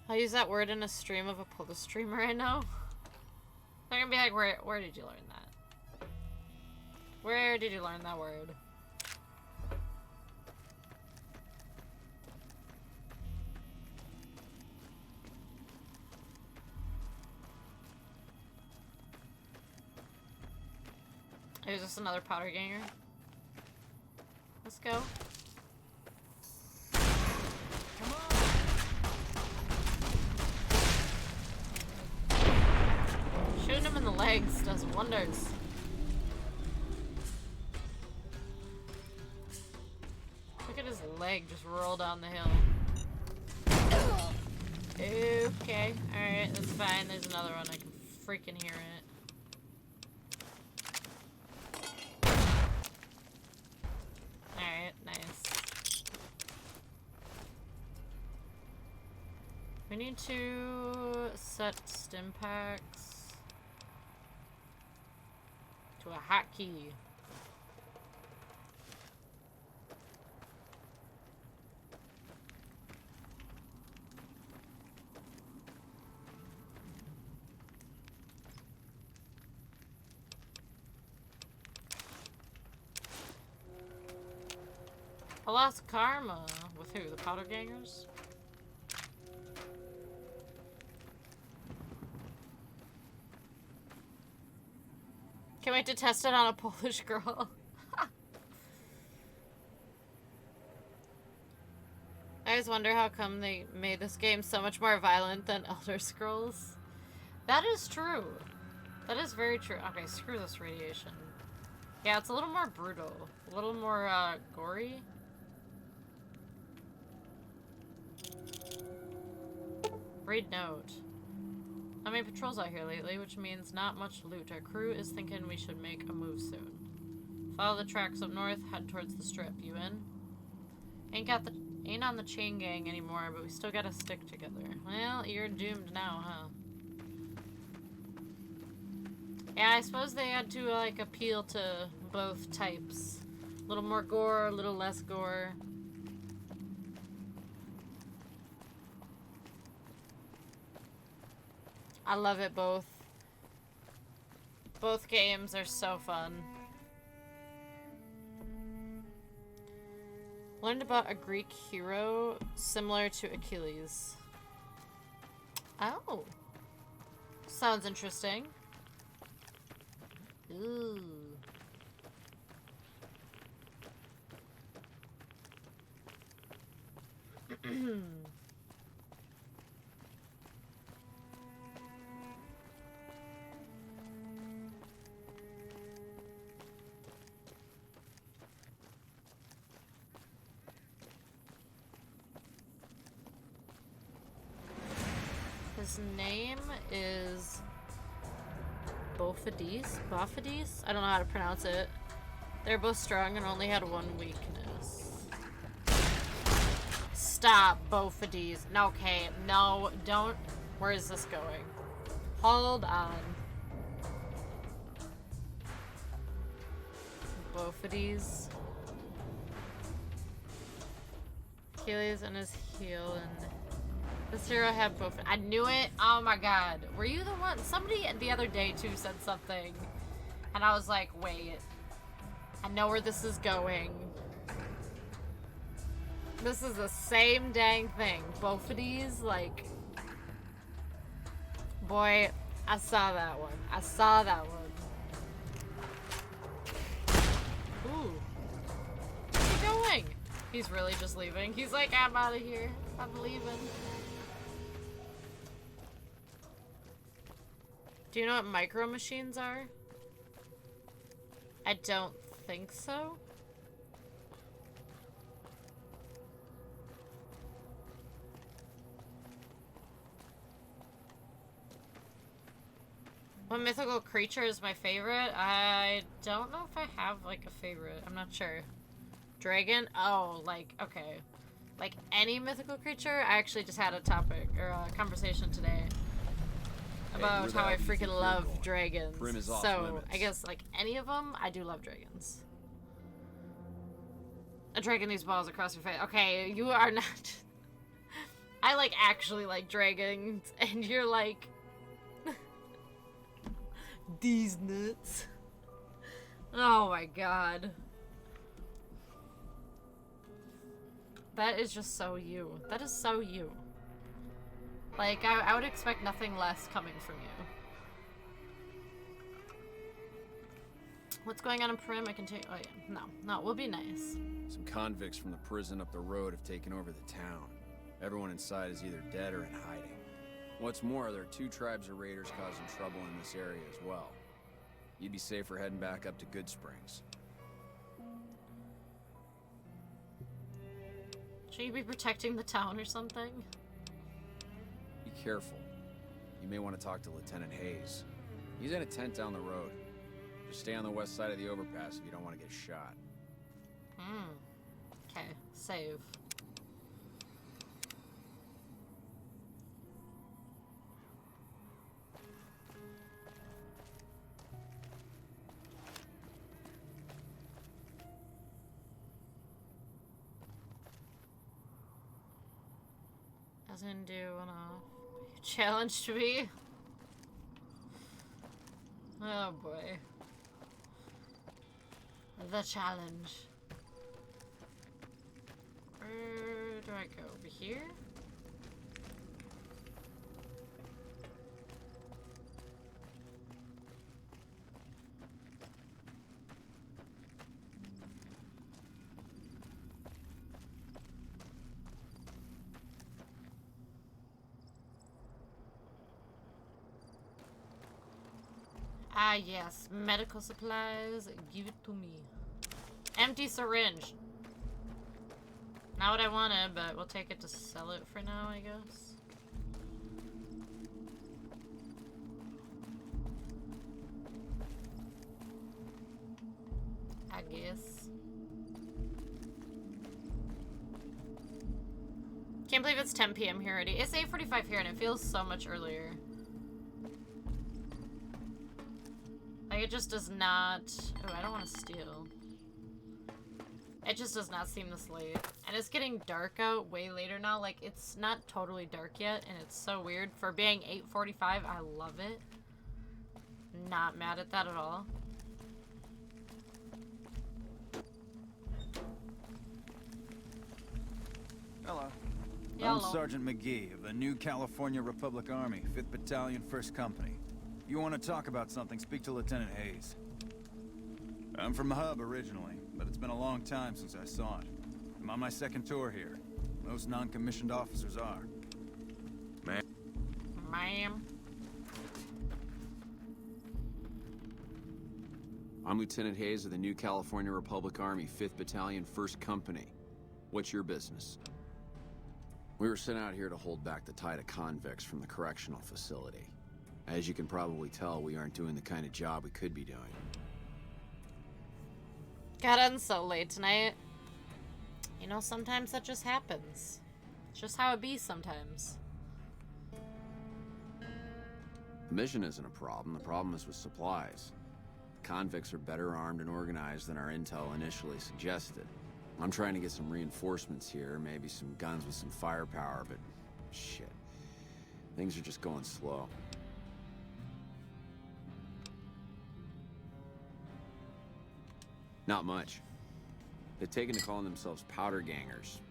I'll use that word in a stream of a Polish streamer I know. They're gonna be like, where did you learn that? Where did you learn that word? There's just another powder ganger. Let's go. Shooting him in the legs does wonders. Look at his leg just roll down the hill. Okay, alright, that's fine. There's another one. I can freaking hear it. Alright, nice. We need to set stim packs to a hotkey. I lost karma. With who? The powder gangers? Can't wait to test it on a Polish girl. I always wonder how come they made this game so much more violent than Elder Scrolls. That is true. That is very true. Okay, screw this radiation. Yeah, it's a little more brutal. A little more, gory. Read note. Not many patrols out here lately, which means not much loot. Our crew is thinking we should make a move soon. Follow the tracks up north, head towards the strip. You in? Ain't on the chain gang anymore, but we still gotta stick together. Well, you're doomed now, huh? Yeah, I suppose they had to, like, appeal to both types. A little more gore, a little less gore. I love it both. Both games are so fun. Learned about a Greek hero similar to Achilles. Oh. Sounds interesting. Ooh. His name is Bofidis? Bofidis? I don't know how to pronounce it. They're both strong and only had one weakness. Stop, Bofidis. No, okay, no, don't. Where is this going? Hold on. Bofidis. Achilles and his heel and... This hero had both. I knew it. Oh my god. Were you the one? Somebody the other day too said something. And I was like, wait. I know where this is going. This is the same dang thing. Both of these, like. Boy, I saw that one. I saw that one. Ooh. Where's he going? He's really just leaving. He's like, I'm out of here. I'm leaving. Do you know what micro machines are? I don't think so. What mythical creature is my favorite? I don't know if I have like a favorite. I'm not sure. Dragon? Oh, like, okay. Like any mythical creature? I actually just had a topic or a conversation today about how I freaking love dragons. So I guess like any of them, I do love dragons. A dragon these balls across your face. Okay, you are not. I like actually like dragons, and you're like these nuts. Oh my god. That is just so you. That is so you. Like, I would expect nothing less coming from you. What's going on in Prim? I can take. Oh yeah, no, we'll be nice. Some convicts from the prison up the road have taken over the town. Everyone inside is either dead or in hiding. What's more, there are 2 tribes of raiders causing trouble in this area as well. You'd be safer heading back up to Goodsprings. Should you be protecting the town or something? Be careful. You may want to talk to Lieutenant Hayes. He's in a tent down the road. Just stay on the west side of the overpass if you don't want to get shot. Okay, save. Doesn't do enough. Challenge to me. Oh boy. The challenge. Where do I go? Over here? Ah, yes. Medical supplies. Give it to me. Empty syringe. Not what I wanted, but we'll take it to sell it for now, I guess. I guess. Can't believe it's 10 p.m. here already. It's 8:45 here and it feels so much earlier. Like, it just does not... Oh, I don't want to steal. It just does not seem this late. And it's getting dark out way later now. Like, it's not totally dark yet, and it's so weird. For being 8:45, I love it. Not mad at that at all. Hello. Hello. I'm Sergeant McGee of the New California Republic Army, 5th Battalion, 1st Company. If you want to talk about something, speak to Lieutenant Hayes. I'm from Hub originally, but it's been a long time since I saw it. I'm on my 2nd tour here. Most non-commissioned officers are. Ma'am. I'm Lieutenant Hayes of the New California Republic Army, 5th Battalion, 1st Company. What's your business? We were sent out here to hold back the tide of convicts from the correctional facility. As you can probably tell, we aren't doing the kind of job we could be doing. Got on so late tonight. You know, sometimes that just happens. It's just how it be sometimes. The mission isn't a problem. The problem is with supplies. Convicts are better armed and organized than our intel initially suggested. I'm trying to get some reinforcements here, maybe some guns with some firepower, but shit. Things are just going slow. Not much. They've taken to calling themselves powder gangers.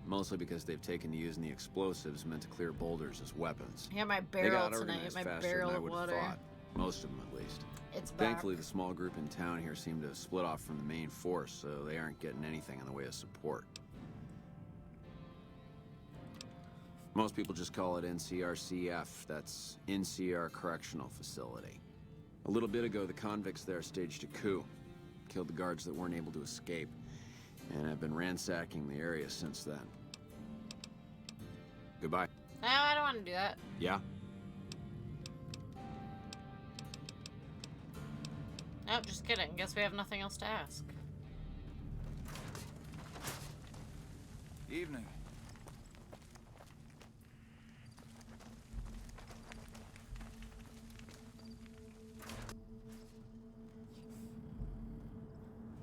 Mostly because they've taken to using the explosives meant to clear boulders as weapons. Yeah, my They barrel got tonight. organized My faster barrel than I of would have water. thought. Most of them, at least. It's back. Thankfully, the small group in town here seem to have split off from the main force, so they aren't getting anything in the way of support. Most people just call it NCRCF. That's NCR Correctional Facility. A little bit ago, the convicts there staged a coup. Killed the guards that weren't able to escape, and have been ransacking the area since then. Goodbye. No, I don't want to do that. Yeah? No, just kidding. Guess we have nothing else to ask. Evening.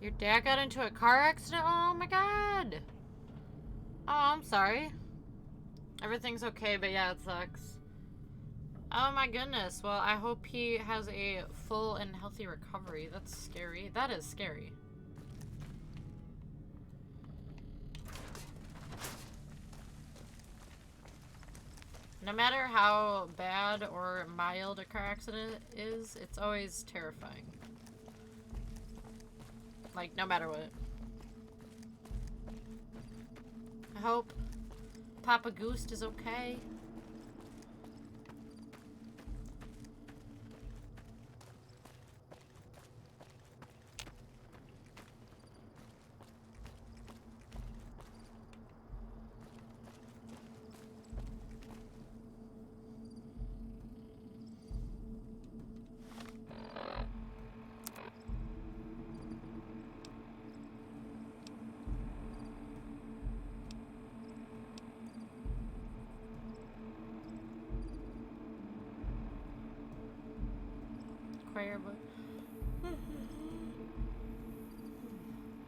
Your dad got into a car accident? Oh my god! Oh, I'm sorry. Everything's okay, but yeah, it sucks. Oh my goodness. Well, I hope he has a full and healthy recovery. That's scary. That is scary. No matter how bad or mild a car accident is, it's always terrifying. Like, no matter what. I hope Papa Goose is okay.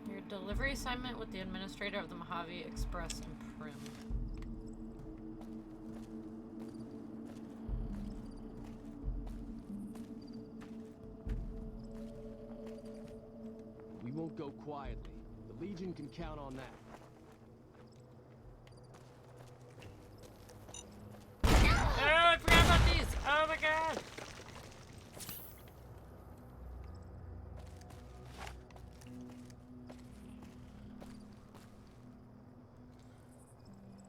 Your delivery assignment with the administrator of the Mojave Express and Prim. We won't go quietly. The Legion can count on that. Oh, I forgot about these! Oh my god!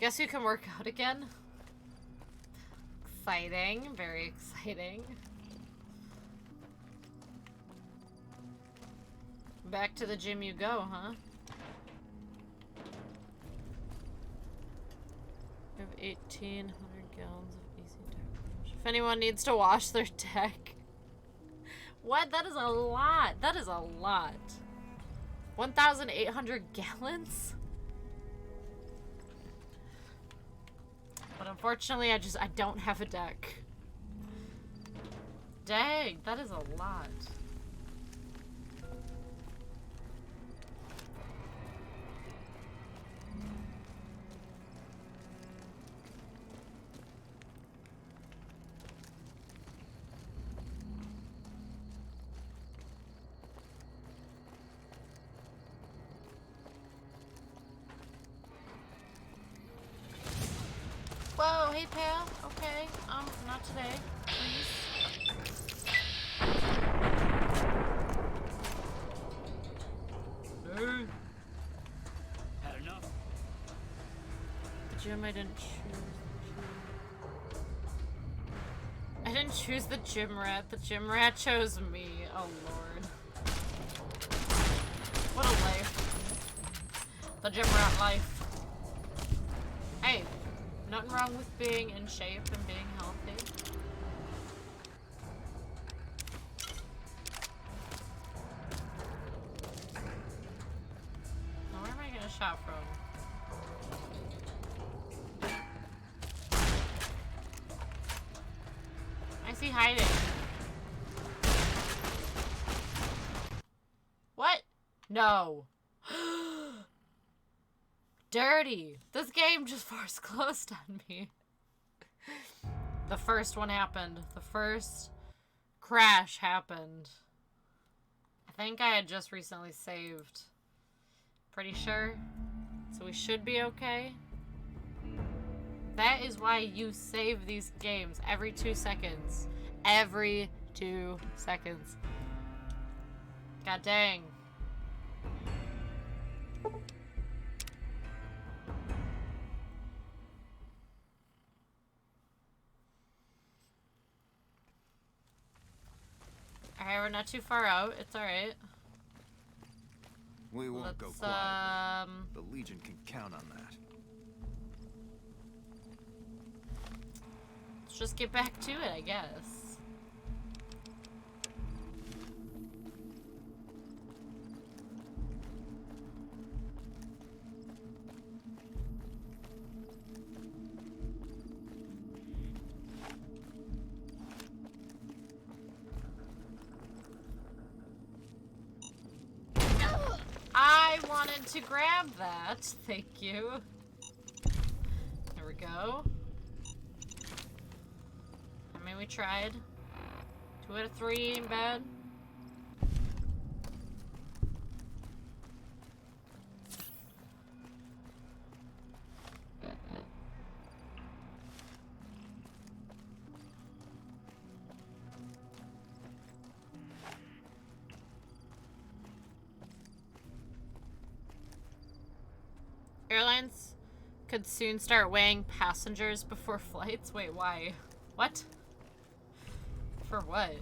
Guess you can work out again? Exciting, very exciting. Back to the gym you go, huh? We have 1,800 gallons of AC deck. If anyone needs to wash their deck. What? That is a lot. That is a lot. 1,800 gallons? But unfortunately, I don't have a deck. Dang, that is a lot. Whoa, hey pal. Okay, not today, please. No. Had enough? The gym I didn't choose. I didn't choose the gym rat. The gym rat chose me. Oh lord. What a life. The gym rat life. Hey. Nothing wrong with being in shape and being healthy. Now where am I getting shot from? I see hiding. What? No. Dirty! This game just force closed on me. The first one happened. The first crash happened. I think I had just recently saved. Pretty sure. So we should be okay. That is why you save these games every 2 seconds. Every 2 seconds. God dang. Alright, we're not too far out. It's alright. We won't go quiet. The Legion can count on that. Let's just get back to it, I guess. I wanted to grab that. Thank you. There we go. I mean, we tried. 2 out of 3 ain't bad. Airlines could soon start weighing passengers before flights. Wait, why? What? For what?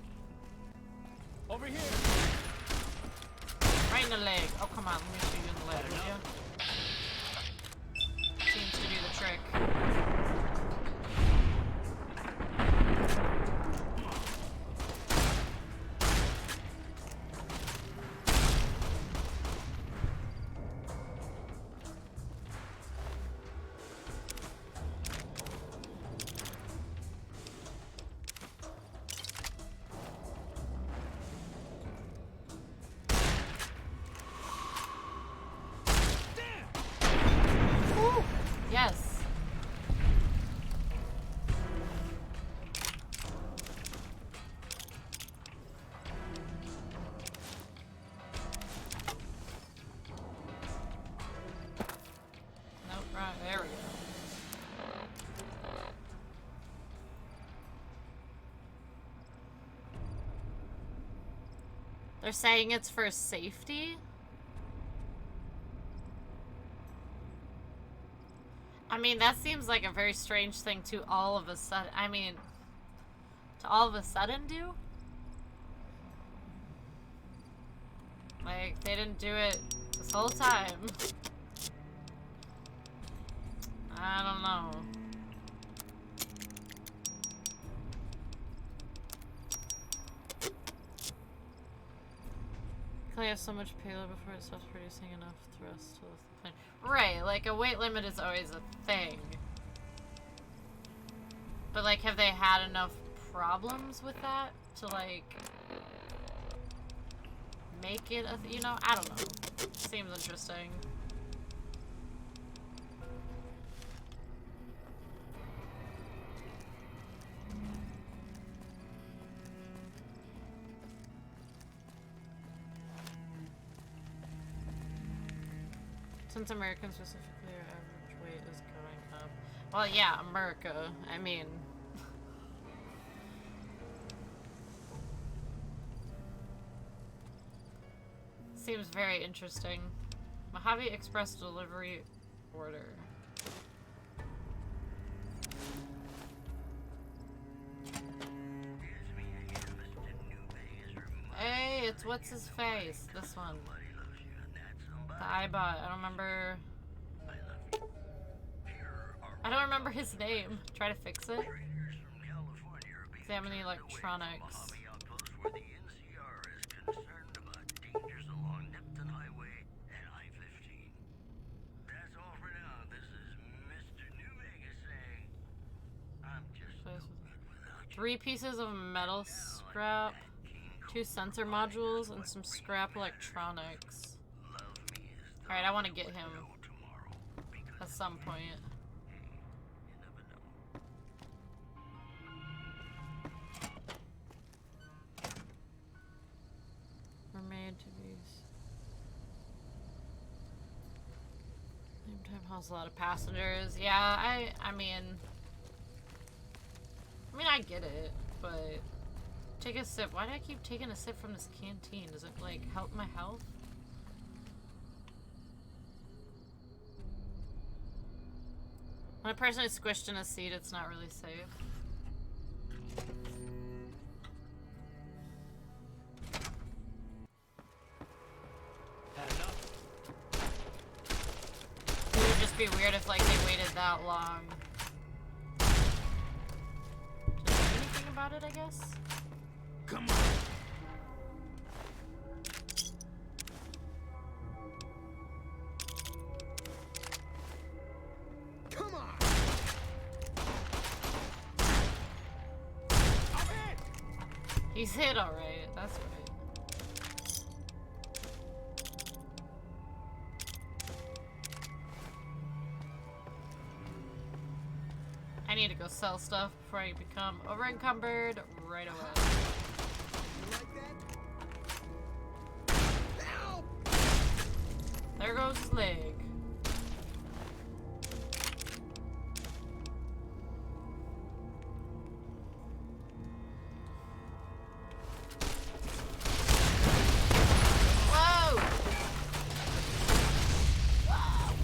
Over here. Right in the leg. Oh, come on. Let me shoot you in the leg, will you? Seems to do the trick. Yes. Nope, right, there we go. They're saying it's for safety? I mean, that seems like a very strange thing to all of a sudden. I mean, to all of a sudden do? Like, they didn't do it this whole time. I don't know. Can I have so much payload before it stops producing enough thrust to lift the plane? Right, like a weight limit is always a thing. But like, have they had enough problems with that to like make it a you know? I don't know. Seems interesting. Since Americans specifically, our average weight is going up. Well, yeah, America. I mean... Seems very interesting. Mojave Express delivery order. Hey, it's what's his face? This one. The iBot. I don't remember. I don't remember his name. Try to fix it. Examine the electronics. Three pieces of metal scrap, 2 sensor modules, and some scrap electronics. Alright, I want to get him at some point. We're made to be... Same time hauls a lot of passengers. Yeah, I mean, I get it, but take a sip. Why do I keep taking a sip from this canteen? Does it, like, help my health? When a person is squished in a seat, it's not really safe. It would just be weird if, like, they waited that long. About it, I guess. Come on. Come on. I'm hit. He's hit all right. That's right. I need to go sell stuff before I become over-encumbered right away. There goes his leg. Whoa! Whoa!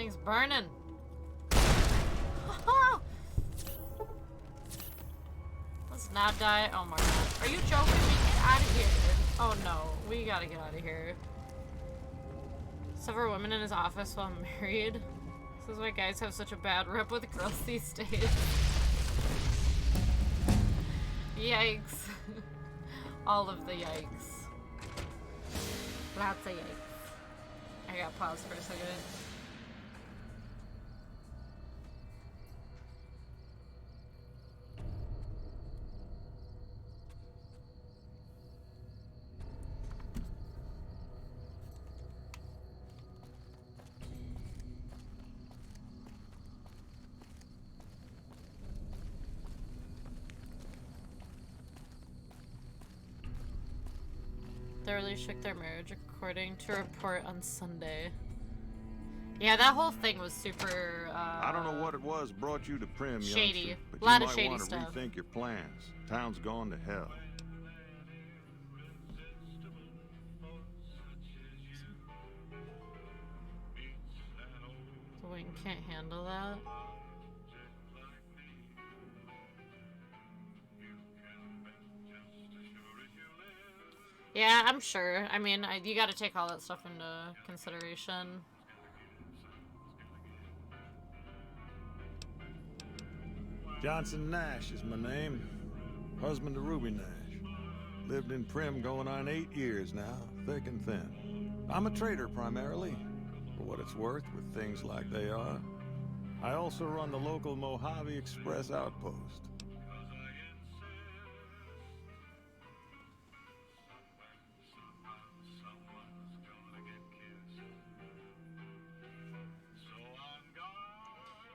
Thing's burning. Let's not die. Oh my god. Are you joking me? Get out of here. Oh no. We gotta get out of here. Several women in his office while married. This is why guys have such a bad rep with girls these days. Yikes. All of the yikes. Lots of yikes. I got paused for a second. They really shook their marriage according to a report on Sunday. Yeah, that whole thing was super, I don't know what it was brought you to Primm, shady. youngster, but A lot you of might shady want to stuff. rethink your plans. Town's gone to hell. The wing can't handle that. Yeah, I'm sure. I mean, you gotta take all that stuff into consideration. Johnson Nash is my name. Husband to Ruby Nash. Lived in Primm going on 8 years now, thick and thin. I'm a trader primarily, for what it's worth with things like they are. I also run the local Mojave Express outpost.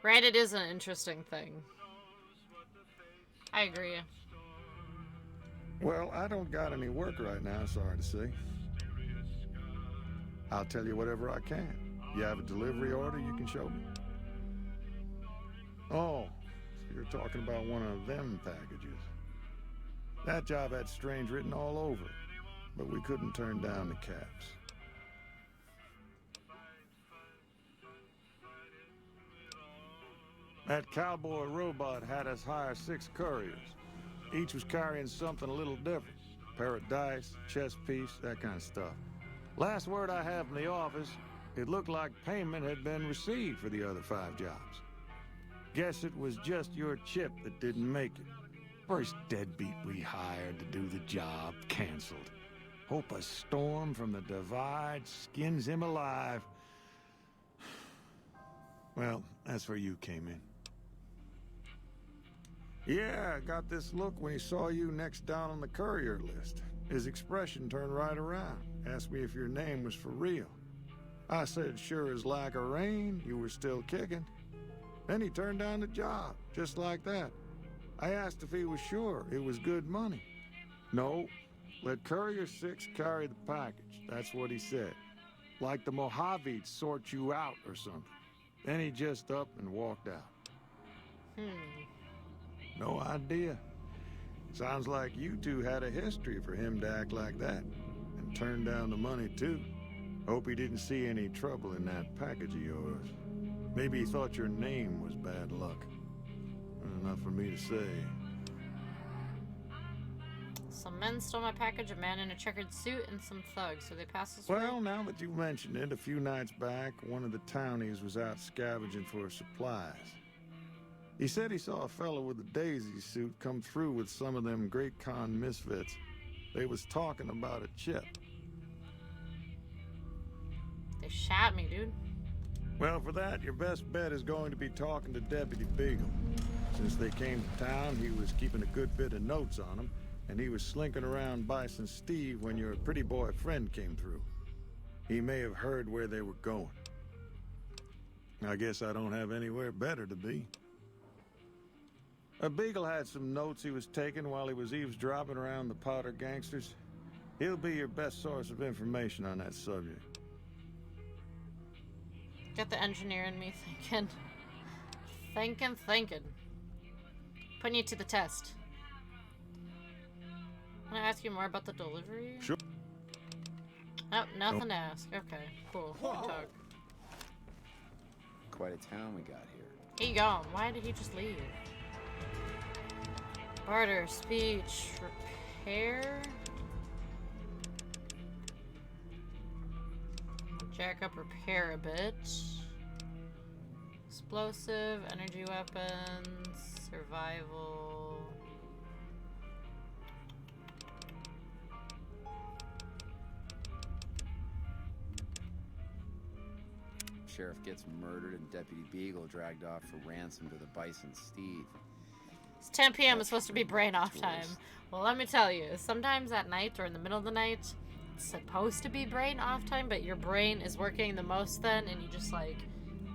Right, it is an interesting thing. I agree. Well, I don't got any work right now, sorry to say. I'll tell you whatever I can. You have a delivery order you can show me? Oh, so you're talking about one of them packages. That job had Strange written all over it, but we couldn't turn down the caps. That cowboy robot had us hire 6 couriers. Each was carrying something a little different. Pair of dice, chess piece, that kind of stuff. Last word I have from the office, it looked like payment had been received for the other 5 jobs. Guess it was just your chip that didn't make it. First deadbeat we hired to do the job canceled. Hope a storm from the divide skins him alive. Well, that's where you came in. Yeah, I got this look when he saw you next down on the courier list. His expression turned right around. Asked me if your name was for real. I said, sure as like a rain, you were still kicking. Then he turned down the job, just like that. I asked if he was sure it was good money. No, let Courier 6 carry the package. That's what he said. Like the Mojave'd sort you out or something. Then he just up and walked out. No idea. Sounds like you two had a history for him to act like that. And turn down the money, too. Hope he didn't see any trouble in that package of yours. Maybe he thought your name was bad luck. Enough for me to say. Some men stole my package, a man in a checkered suit, and some thugs, so they passed us. Well, now that you mentioned it, a few nights back, one of the townies was out scavenging for supplies. He said he saw a fellow with a daisy suit come through with some of them Great Khan misfits. They was talking about a chip. They shot me, dude. Well, for that, your best bet is going to be talking to Deputy Beagle. Since they came to town, he was keeping a good bit of notes on them, and he was slinking around Bison Steve when your pretty boy friend came through. He may have heard where they were going. I guess I don't have anywhere better to be. Beagle had some notes he was taking while he was eavesdropping around the Powder gangsters. He'll be your best source of information on that subject. Got the engineer in me thinking. Thinking. Putting you to the test. Can I ask you more about the delivery? Sure. Oh, nothing to ask. Okay, cool. Talk. Quite a town we got here. He gone. Why did he just leave? Barter, speech, repair. Jack up, repair a bit. Explosive, energy weapons, survival. Sheriff gets murdered and Deputy Beagle dragged off for ransom to the Bison Steed. It's 10 p.m. It's supposed to be brain off time. Well, let me tell you, sometimes at night or in the middle of the night, it's supposed to be brain off time, but your brain is working the most then, and you just like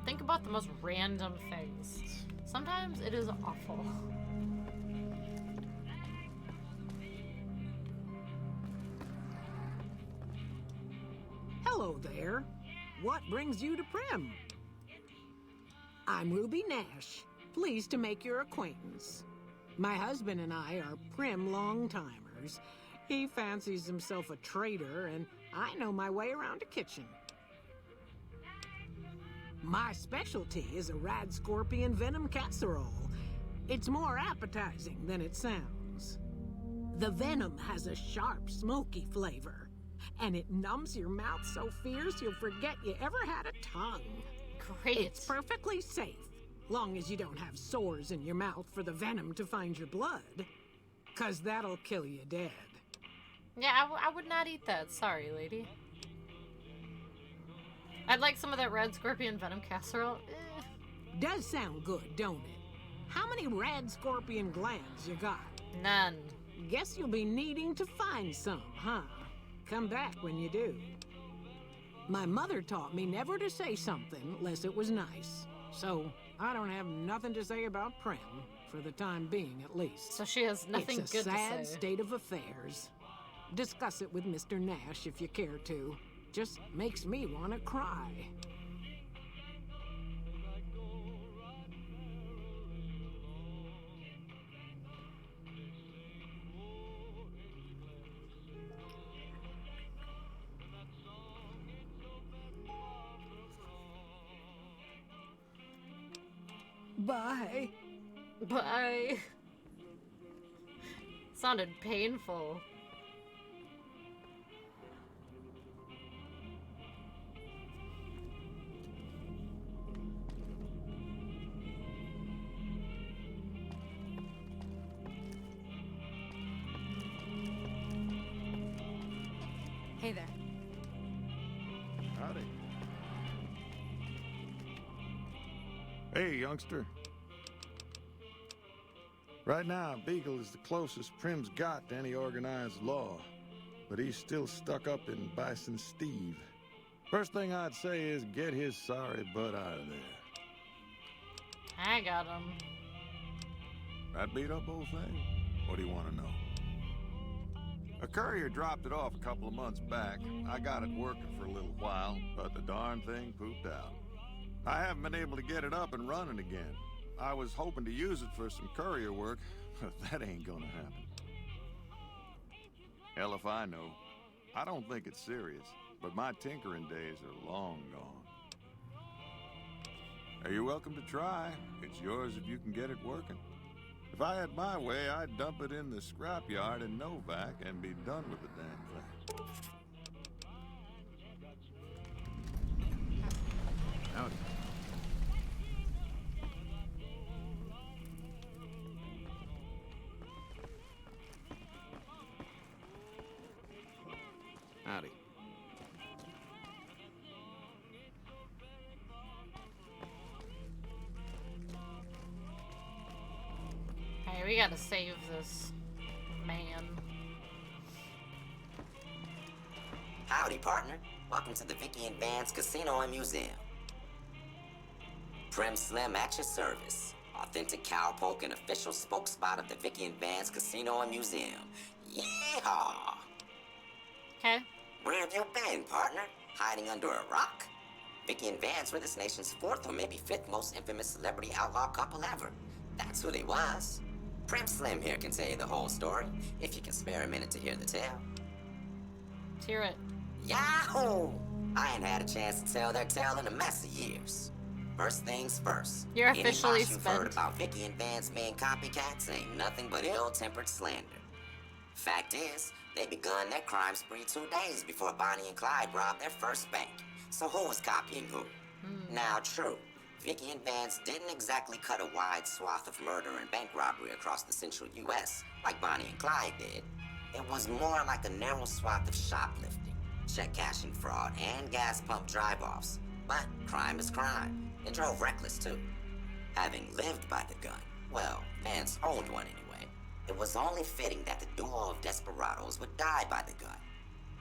think about the most random things. Sometimes it is awful. Hello there. What brings you to Primm? I'm Ruby Nash. Pleased to make your acquaintance. My husband and I are Primm long-timers. He fancies himself a trader, and I know my way around a kitchen. My specialty is a rad scorpion venom casserole. It's more appetizing than it sounds. The venom has a sharp, smoky flavor, and it numbs your mouth so fierce you'll forget you ever had a tongue. Great. It's perfectly safe, long as you don't have sores in your mouth for the venom to find your blood, 'cause that'll kill you dead. Yeah, I would not eat that. Sorry, lady. I'd like some of that red scorpion venom casserole. Does sound good, don't it? How many red scorpion glands you got? None. Guess you'll be needing to find some, huh? Come back when you do. My mother taught me never to say something unless it was nice. So I don't have nothing to say about Primm, for the time being at least. So she has nothing it's good a to sad say. state of affairs. Discuss it with Mr. Nash if you care to. Just makes me want to cry. Bye. Bye. Sounded painful. Hey there. Howdy. Hey, youngster. Right now, Beagle is the closest Primm's got to any organized law, but he's still stuck up in Bison Steve. First thing I'd say is get his sorry butt out of there. I got him. That beat up old thing? What do you want to know? A courier dropped it off a couple of months back. I got it working for a little while, but the darn thing pooped out. I haven't been able to get it up and running again. I was hoping to use it for some courier work, but that ain't gonna happen. Hell if I know. I don't think it's serious, but my tinkering days are long gone. You're welcome to try. It's yours if you can get it working. If I had my way, I'd dump it in the scrapyard in Novak and be done with the damn thing. Howdy. Howdy. Hey, we gotta save this man. Howdy, partner. Welcome to the Vicky and Vance Casino and Museum. Primm Slim at your service. Authentic cowpoke and official spokespot of the Vicky and Vance Casino and Museum. Yeehaw! Okay. Where have you been, partner? Hiding under a rock? Vicky and Vance were this nation's fourth or maybe fifth most infamous celebrity outlaw couple ever. That's who they was. Primm Slim here can tell you the whole story, if you can spare a minute to hear the tale. Let's hear it. Yahoo! I ain't had a chance to tell their tale in a mess of years. First things first. You're officially Any you've heard spent. about Vicky and Vance being copycats ain't nothing but ill-tempered slander. Fact is, they begun their crime spree 2 days before Bonnie and Clyde robbed their first bank. So who was copying who? Now, true, Vicky and Vance didn't exactly cut a wide swath of murder and bank robbery across the central U.S. like Bonnie and Clyde did. It was more like a narrow swath of shoplifting, check cashing fraud, and gas pump drive-offs. But crime is crime. It drove reckless, too. Having lived by the gun, well, Vance owned one anyway, it was only fitting that the duo of desperados would die by the gun.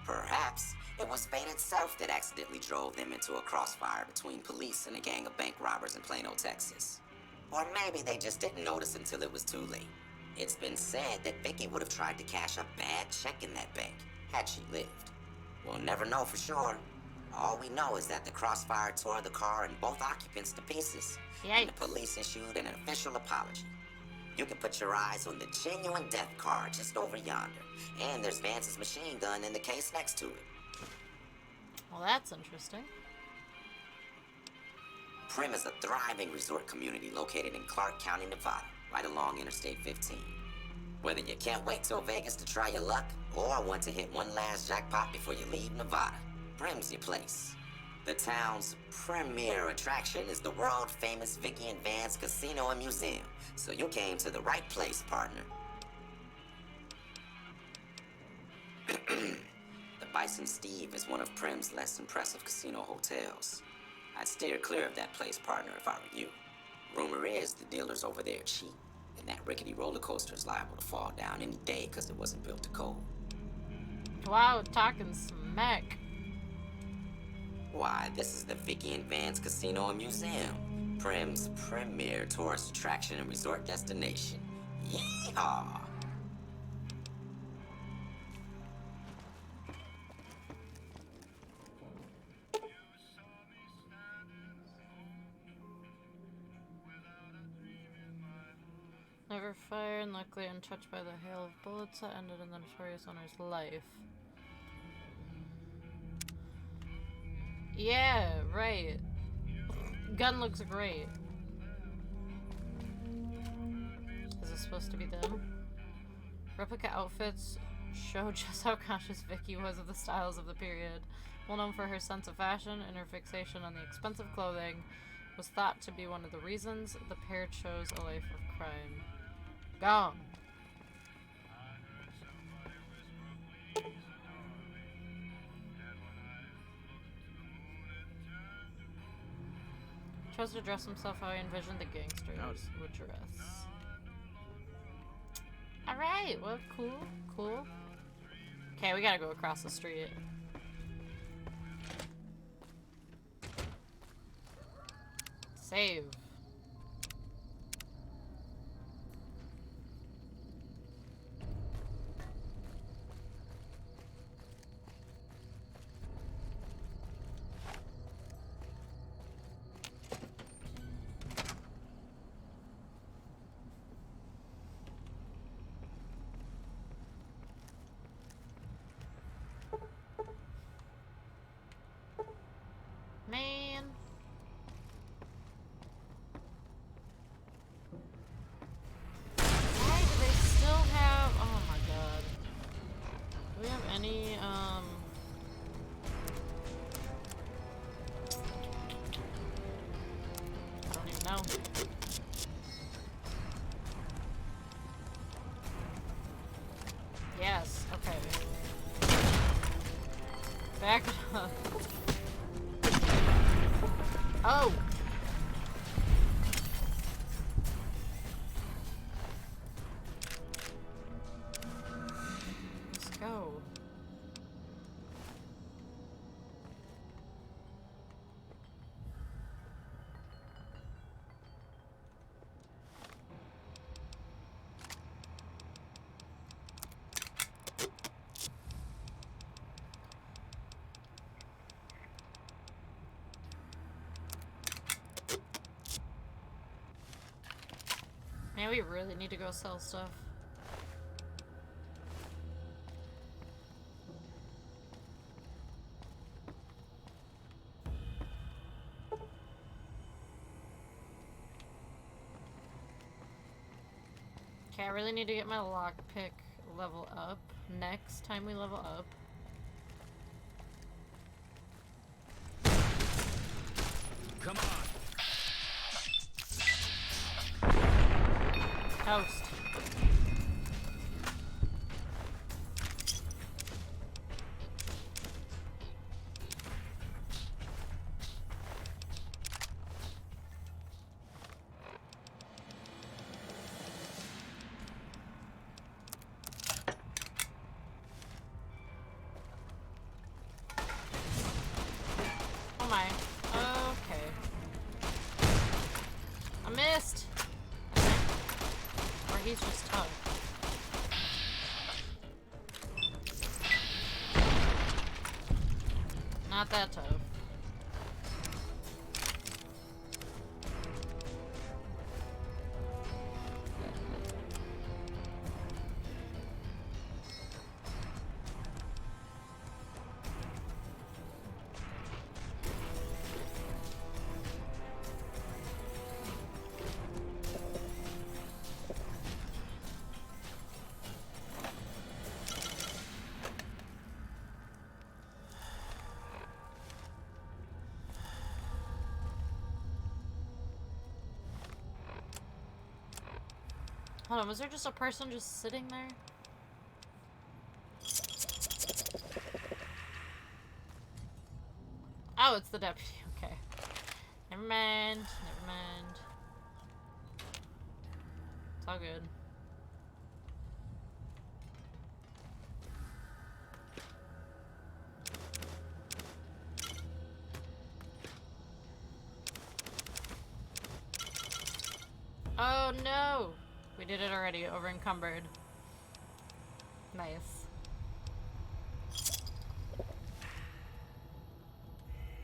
Perhaps it was fate itself that accidentally drove them into a crossfire between police and a gang of bank robbers in Plano, Texas. Or maybe they just didn't notice until it was too late. It's been said that Vicky would have tried to cash a bad check in that bank had she lived. We'll never know for sure. All we know is that the crossfire tore the car and both occupants to pieces. And the police issued an official apology. You can put your eyes on the genuine death car just over yonder. And there's Vance's machine gun in the case next to it. Well, that's interesting. Primm is a thriving resort community located in Clark County, Nevada, right along Interstate 15. Whether you can't wait till Vegas to try your luck, or want to hit one last jackpot before you leave Nevada, Primm's your place. The town's premier attraction is the world-famous Vicky and Vance Casino and Museum, so you came to the right place, partner. The Bison Steve is one of Primm's less impressive casino hotels. I'd steer clear of that place, partner, if I were you. Rumor is the dealers over there cheat, and that rickety roller coaster is liable to fall down any day because it wasn't built to code. Wow, talking smack. Why, this is the Vicky and Vance Casino and Museum, Primm's premier tourist attraction and resort destination. Yeehaw! Never fired, and luckily untouched by the hail of bullets that ended in the notorious owner's life. Yeah, right. Gun looks great. Is this supposed to be them? Replica outfits show just how conscious Vicky was of the styles of the period. Well known for her sense of fashion and her fixation on the expensive clothing, was thought to be one of the reasons the pair chose a life of crime. Gone. Chose to dress himself how he envisioned the gangsters would dress. Alright, well, cool. Okay, we gotta go across the street. Save. Man. Why do they still have... Oh my god. Do we have any, I don't even know. Yes, okay. Back it up. Oh! Let's go. Man, we really need to go sell stuff. Okay, I really need to get my lockpick level up next time we level up. Come on. Toast. Oh my. Okay. I missed. Or he's just tough. Not that tough. Hold on, was there just a person just sitting there? Oh, it's the deputy. Okay. Never mind. Never mind. It's all good. Oh no! We did it already, over encumbered. Nice.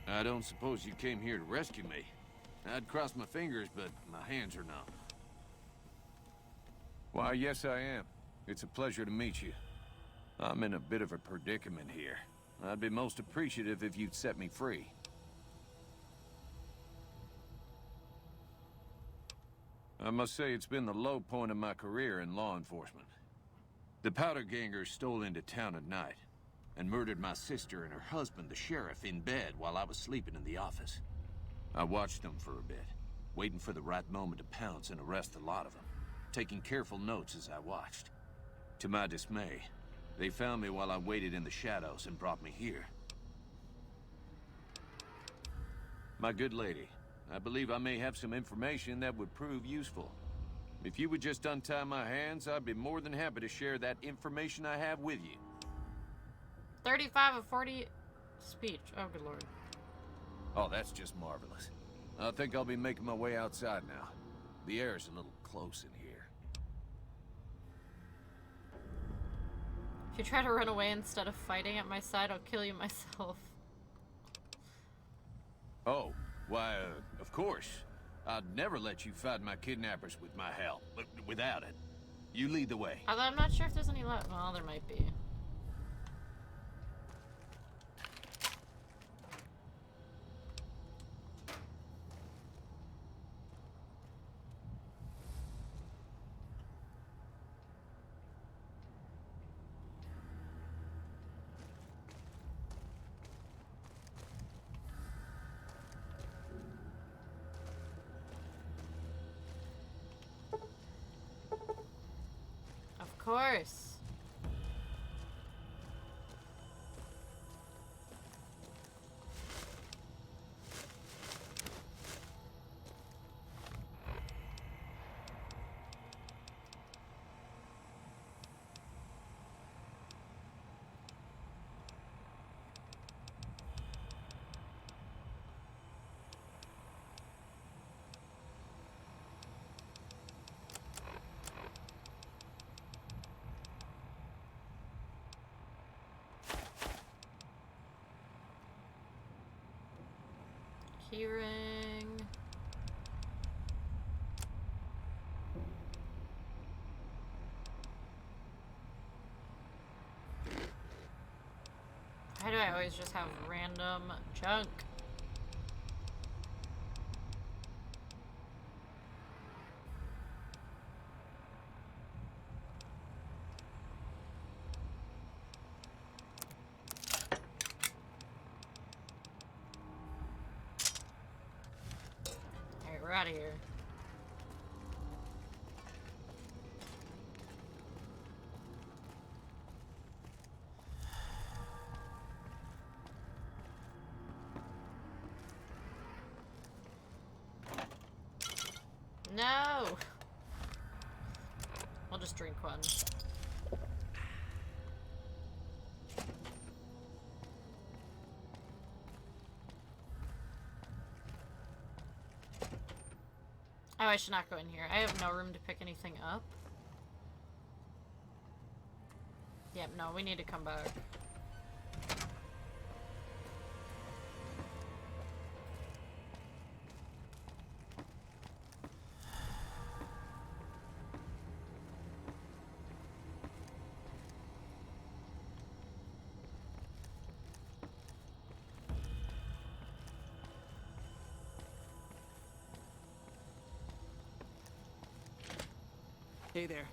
I don't suppose you came here to rescue me. I'd cross my fingers, but my hands are numb. Why, yes I am. It's a pleasure to meet you. I'm in a bit of a predicament here. I'd be most appreciative if you'd set me free. I must say it's been the low point of my career in law enforcement. The Powder Gangers stole into town at night and murdered my sister and her husband, the sheriff, in bed while I was sleeping in the office. I watched them for a bit, waiting for the right moment to pounce and arrest the lot of them, taking careful notes as I watched. To my dismay, they found me while I waited in the shadows and brought me here. My good lady, I believe I may have some information that would prove useful. If you would just untie my hands, I'd be more than happy to share that information I have with you. 35 of 40 speech. Oh, good lord. Oh, that's just marvelous. I think I'll be making my way outside now. The air's a little close in here. If you try to run away instead of fighting at my side, I'll kill you myself. Oh, why, of course. I'd never let you fight my kidnappers with my help, but without it. You lead the way. Although I'm not sure if there's any left. Well, there might be. Of course. Keyring. Why do I always just have random junk? out of here. No! I'll just drink one. Oh, I should not go in here. I have no room to pick anything up. Yep, no, we need to come back. Hey there.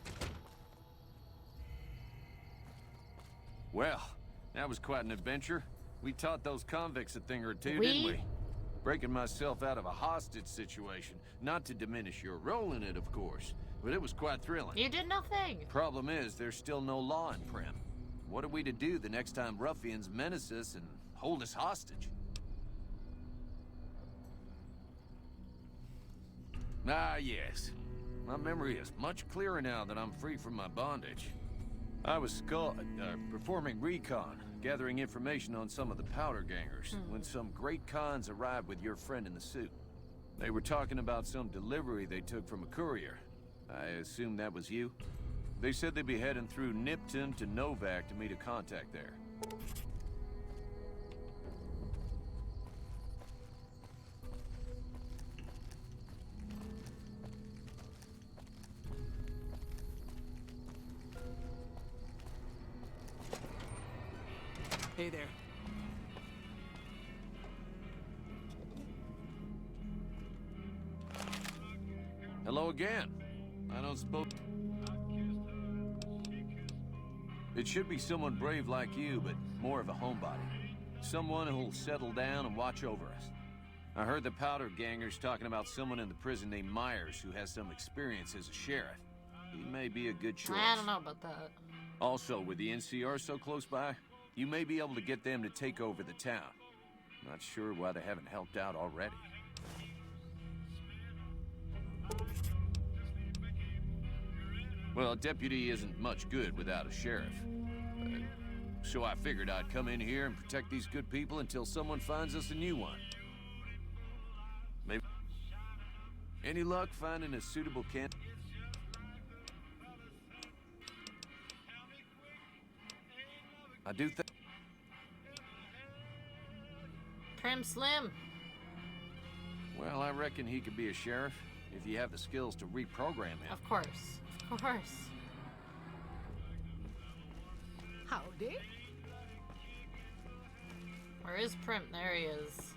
Well, that was quite an adventure. We taught those convicts a thing or two, didn't we? Breaking myself out of a hostage situation. Not to diminish your role in it, of course, but it was quite thrilling. You did nothing. Problem is, there's still no law in Primm. What are we to do the next time ruffians menace us and hold us hostage? Ah, yes. My memory is much clearer now that I'm free from my bondage. I was performing recon, gathering information on some of the powder gangers, when some great cons arrived with your friend in the suit. They were talking about some delivery they took from a courier. I assume that was you? They said they'd be heading through Nipton to Novak to meet a contact there. Hey there. Hello again. I don't suppose... It should be someone brave like you, but more of a homebody. Someone who'll settle down and watch over us. I heard the powder gangers talking about someone in the prison named Myers who has some experience as a sheriff. He may be a good choice. I don't know about that. Also, with the NCR so close by, you may be able to get them to take over the town. Not sure why they haven't helped out already. Well, a deputy isn't much good without a sheriff. So I figured I'd come in here and protect these good people until someone finds us a new one. Maybe... Any luck finding a suitable candidate? I do think... Primm Slim. Well, I reckon he could be a sheriff if you have the skills to reprogram him. Of course. Of course. Howdy. Where is Primm? There he is.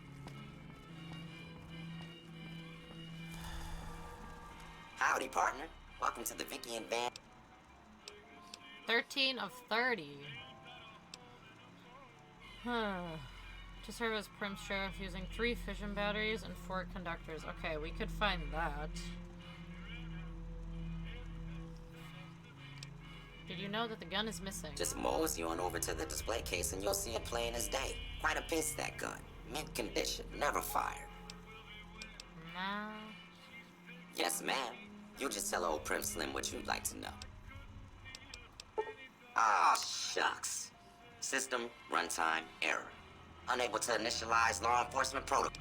Howdy, partner. Welcome to the Vicky and Van. 13 of 30. Huh. To serve as Primm sheriff using 3 fission batteries and 4 conductors. Okay, we could find that. Did you know that the gun is missing? Just mosey on over to the display case and you'll see it plain as day. Quite a piece, that gun. Mint condition, never fired. Nah. Yes, ma'am. You just tell old Primm Slim what you'd like to know. Ah, shucks. System, runtime, error. Unable to initialize law enforcement protocol.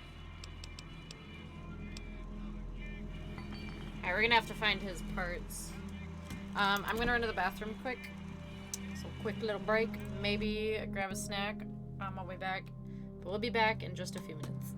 Alright, we're gonna have to find his parts. I'm gonna run to the bathroom quick. So quick little break. Maybe grab a snack on my way back. But we'll be back in just a few minutes.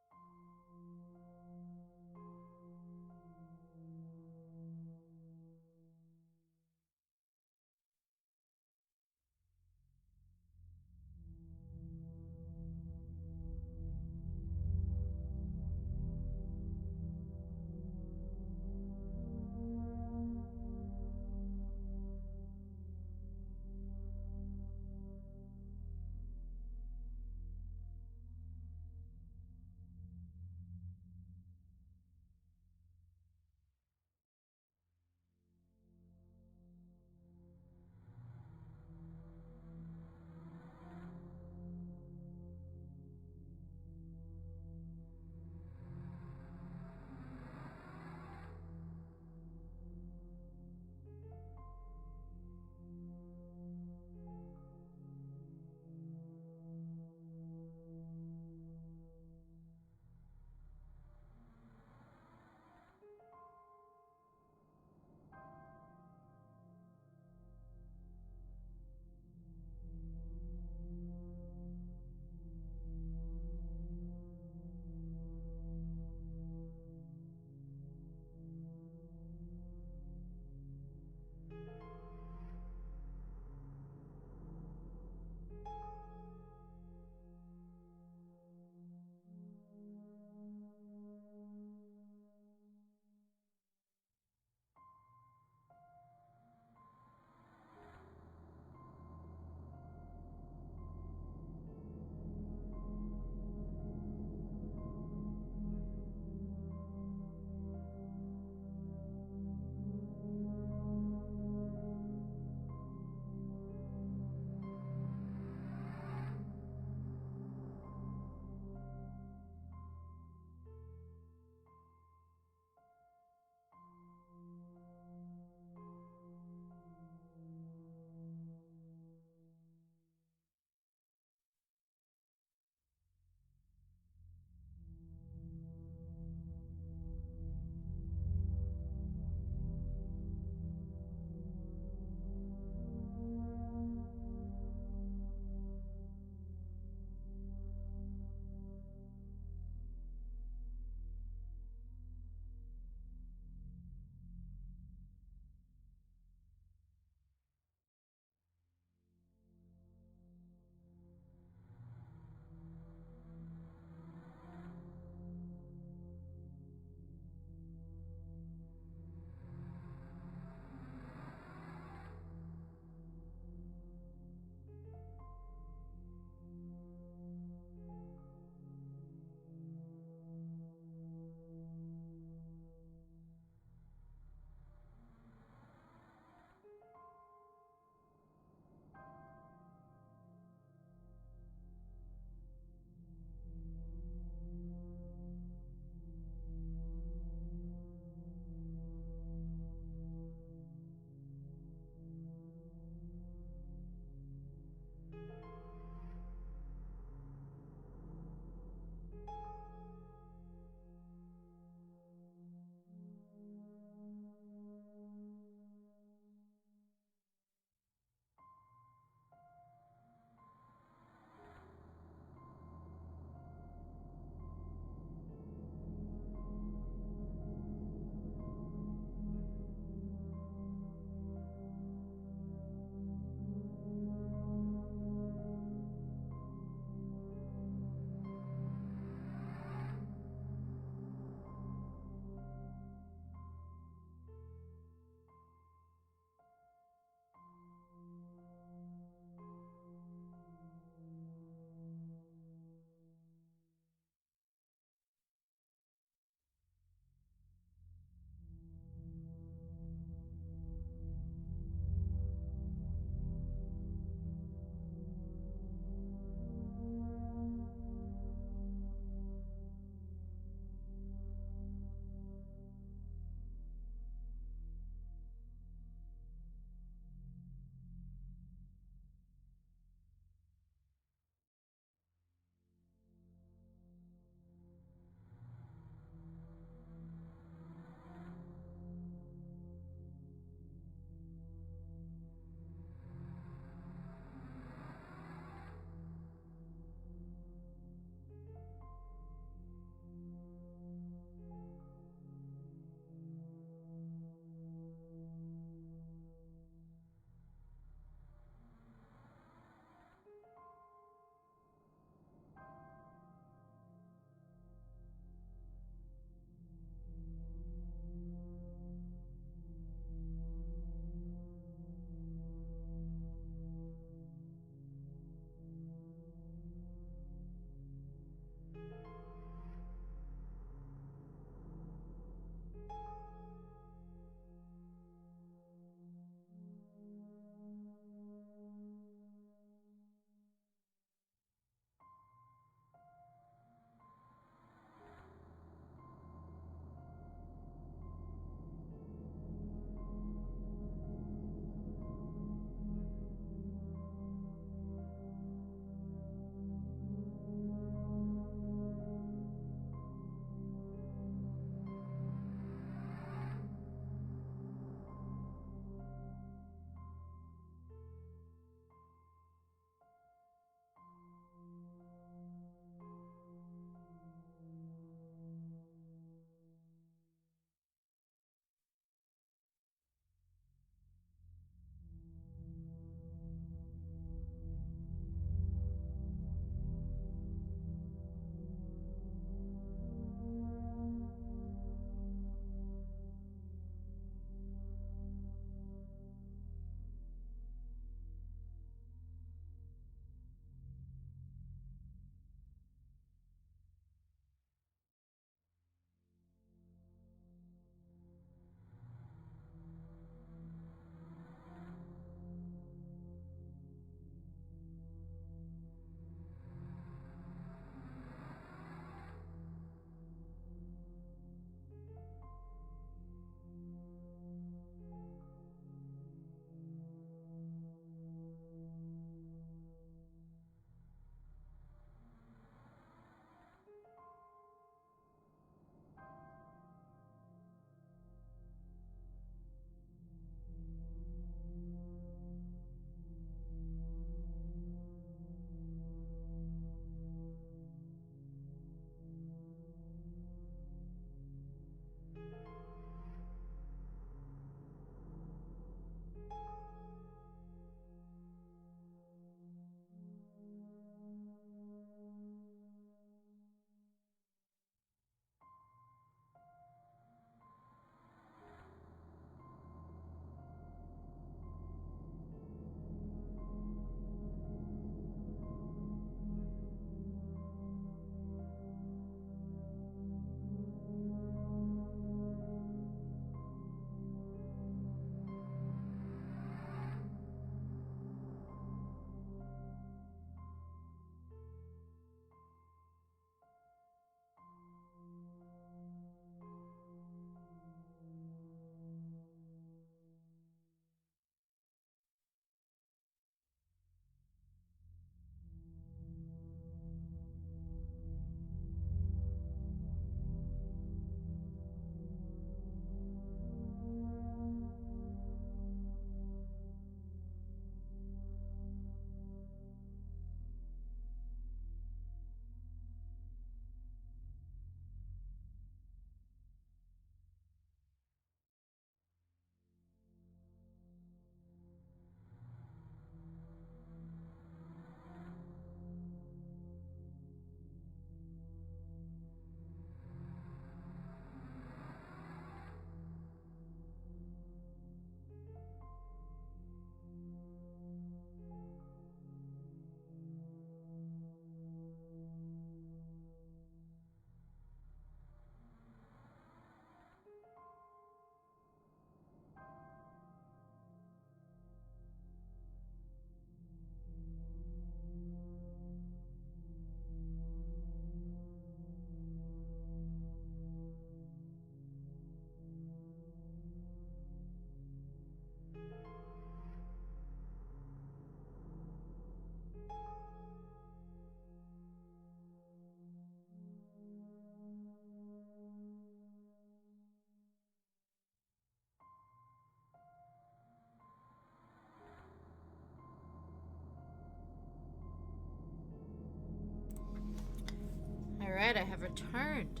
returned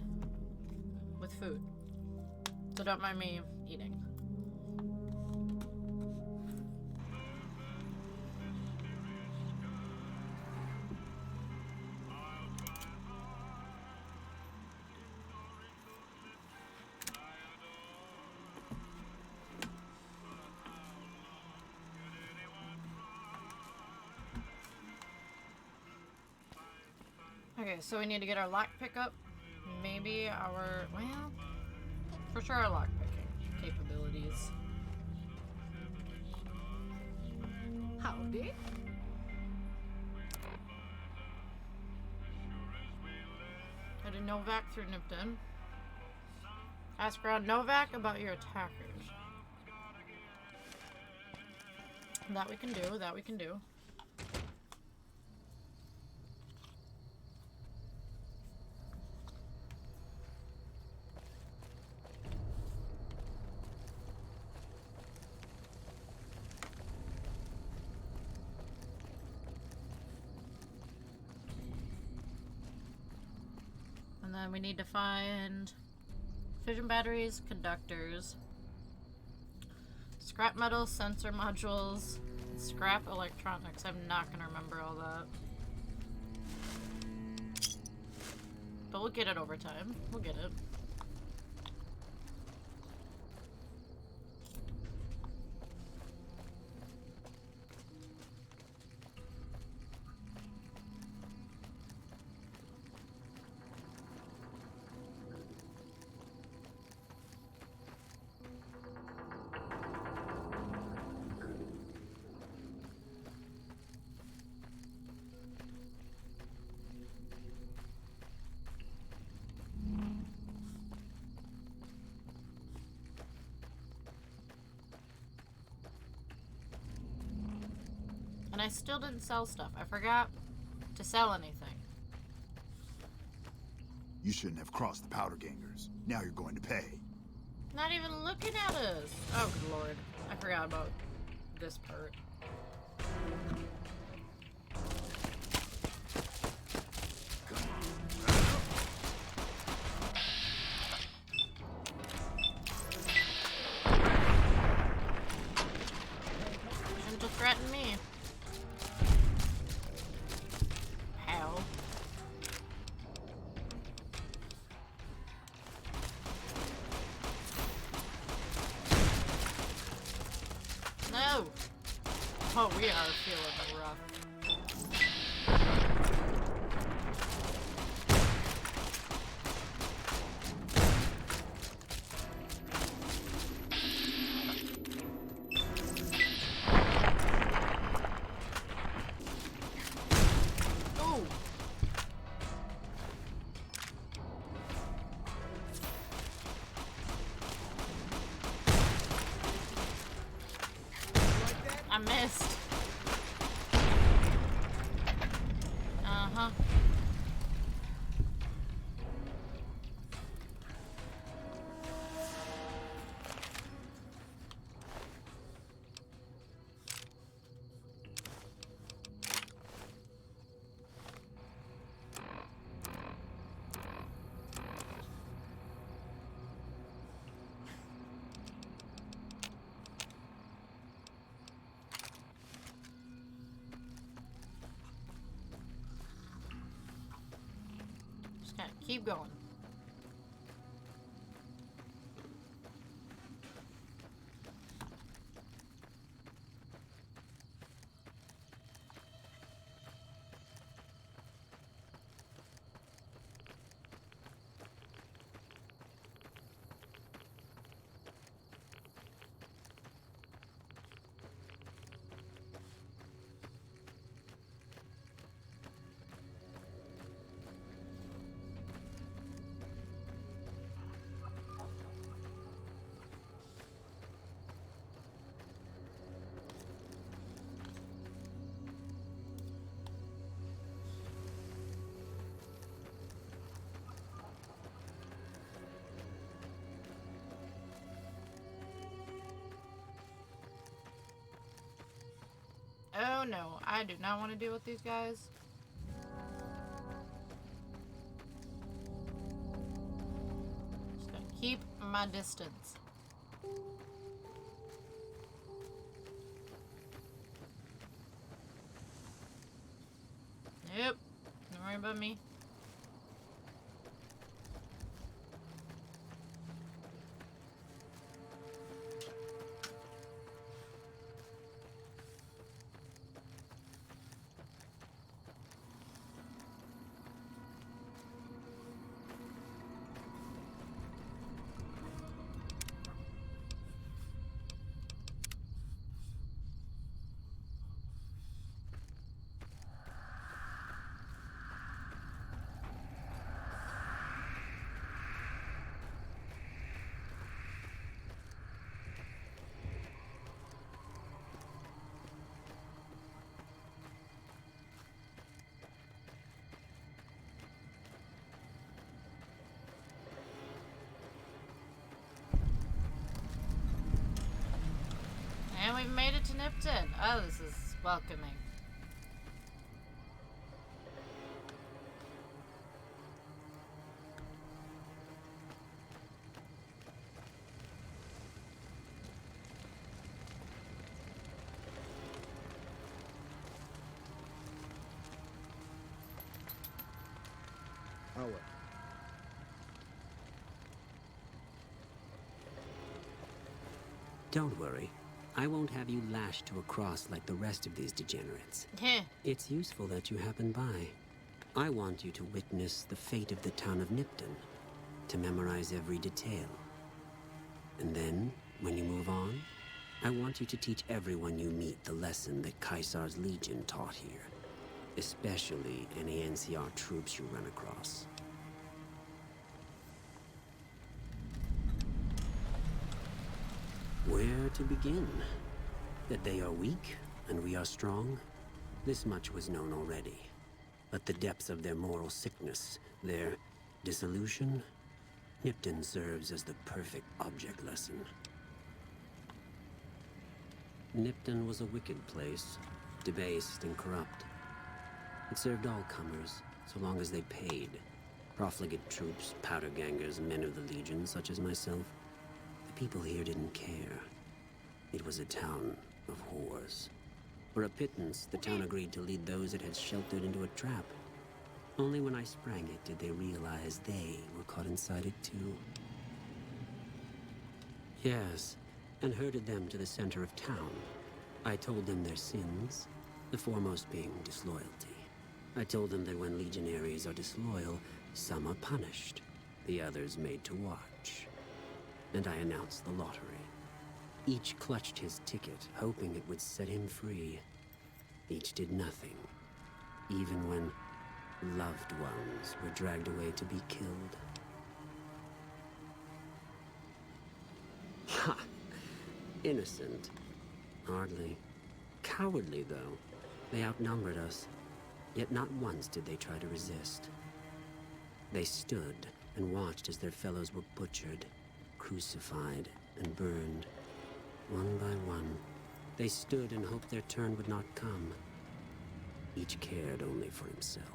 with food. So don't mind me eating. Okay, so we need to get our lockpick up. Maybe our, well, for sure our lockpicking capabilities. Howdy. Headed Novak through Nipton. Ask around Novak about your attackers. That we can do, that we can do. And then we need to find fission batteries, conductors, scrap metal, sensor modules, scrap electronics. I'm not gonna remember all that. But we'll get it over time. We'll get it. And I still didn't sell stuff. I forgot to sell anything. You shouldn't have crossed the powder gangers. Now you're going to pay. Not even looking at us. Oh, good lord. I forgot about this part. Shouldn't have threatened me. Hell. No! Oh, we are feeling the rough. Oh! I missed. Uh-huh. Just gotta keep going. Oh no, I do not want to deal with these guys. my distance. Yep. Don't worry about me. And we've made it to Nipton. Oh, this is welcoming. Oh, well. Don't worry. I won't have you lashed to a cross like the rest of these degenerates. It's useful that you happen by. I want you to witness the fate of the town of Nipton, to memorize every detail. And then, when you move on, I want you to teach everyone you meet the lesson that Caesar's Legion taught here, especially any NCR troops you run across. Where to begin? That they are weak, and we are strong? This much was known already. But the depths of their moral sickness, their dissolution, Nipton serves as the perfect object lesson. Nipton was a wicked place, debased and corrupt. It served all comers, so long as they paid. Profligate troops, powder gangers, men of the Legion, such as myself. The people here didn't care. It was a town of whores. For a pittance, the town agreed to lead those it had sheltered into a trap. Only when I sprang it did they realize they were caught inside it too. Yes, and herded them to the center of town. I told them their sins, the foremost being disloyalty. I told them that when legionaries are disloyal, some are punished, the others made to watch. And I announced the lottery. Each clutched his ticket, hoping it would set him free. Each did nothing, even when loved ones were dragged away to be killed. Ha! Innocent. Hardly. Cowardly, though. They outnumbered us, yet not once did they try to resist. They stood and watched as their fellows were butchered, crucified, and burned. One by one, they stood and hoped their turn would not come. Each cared only for himself.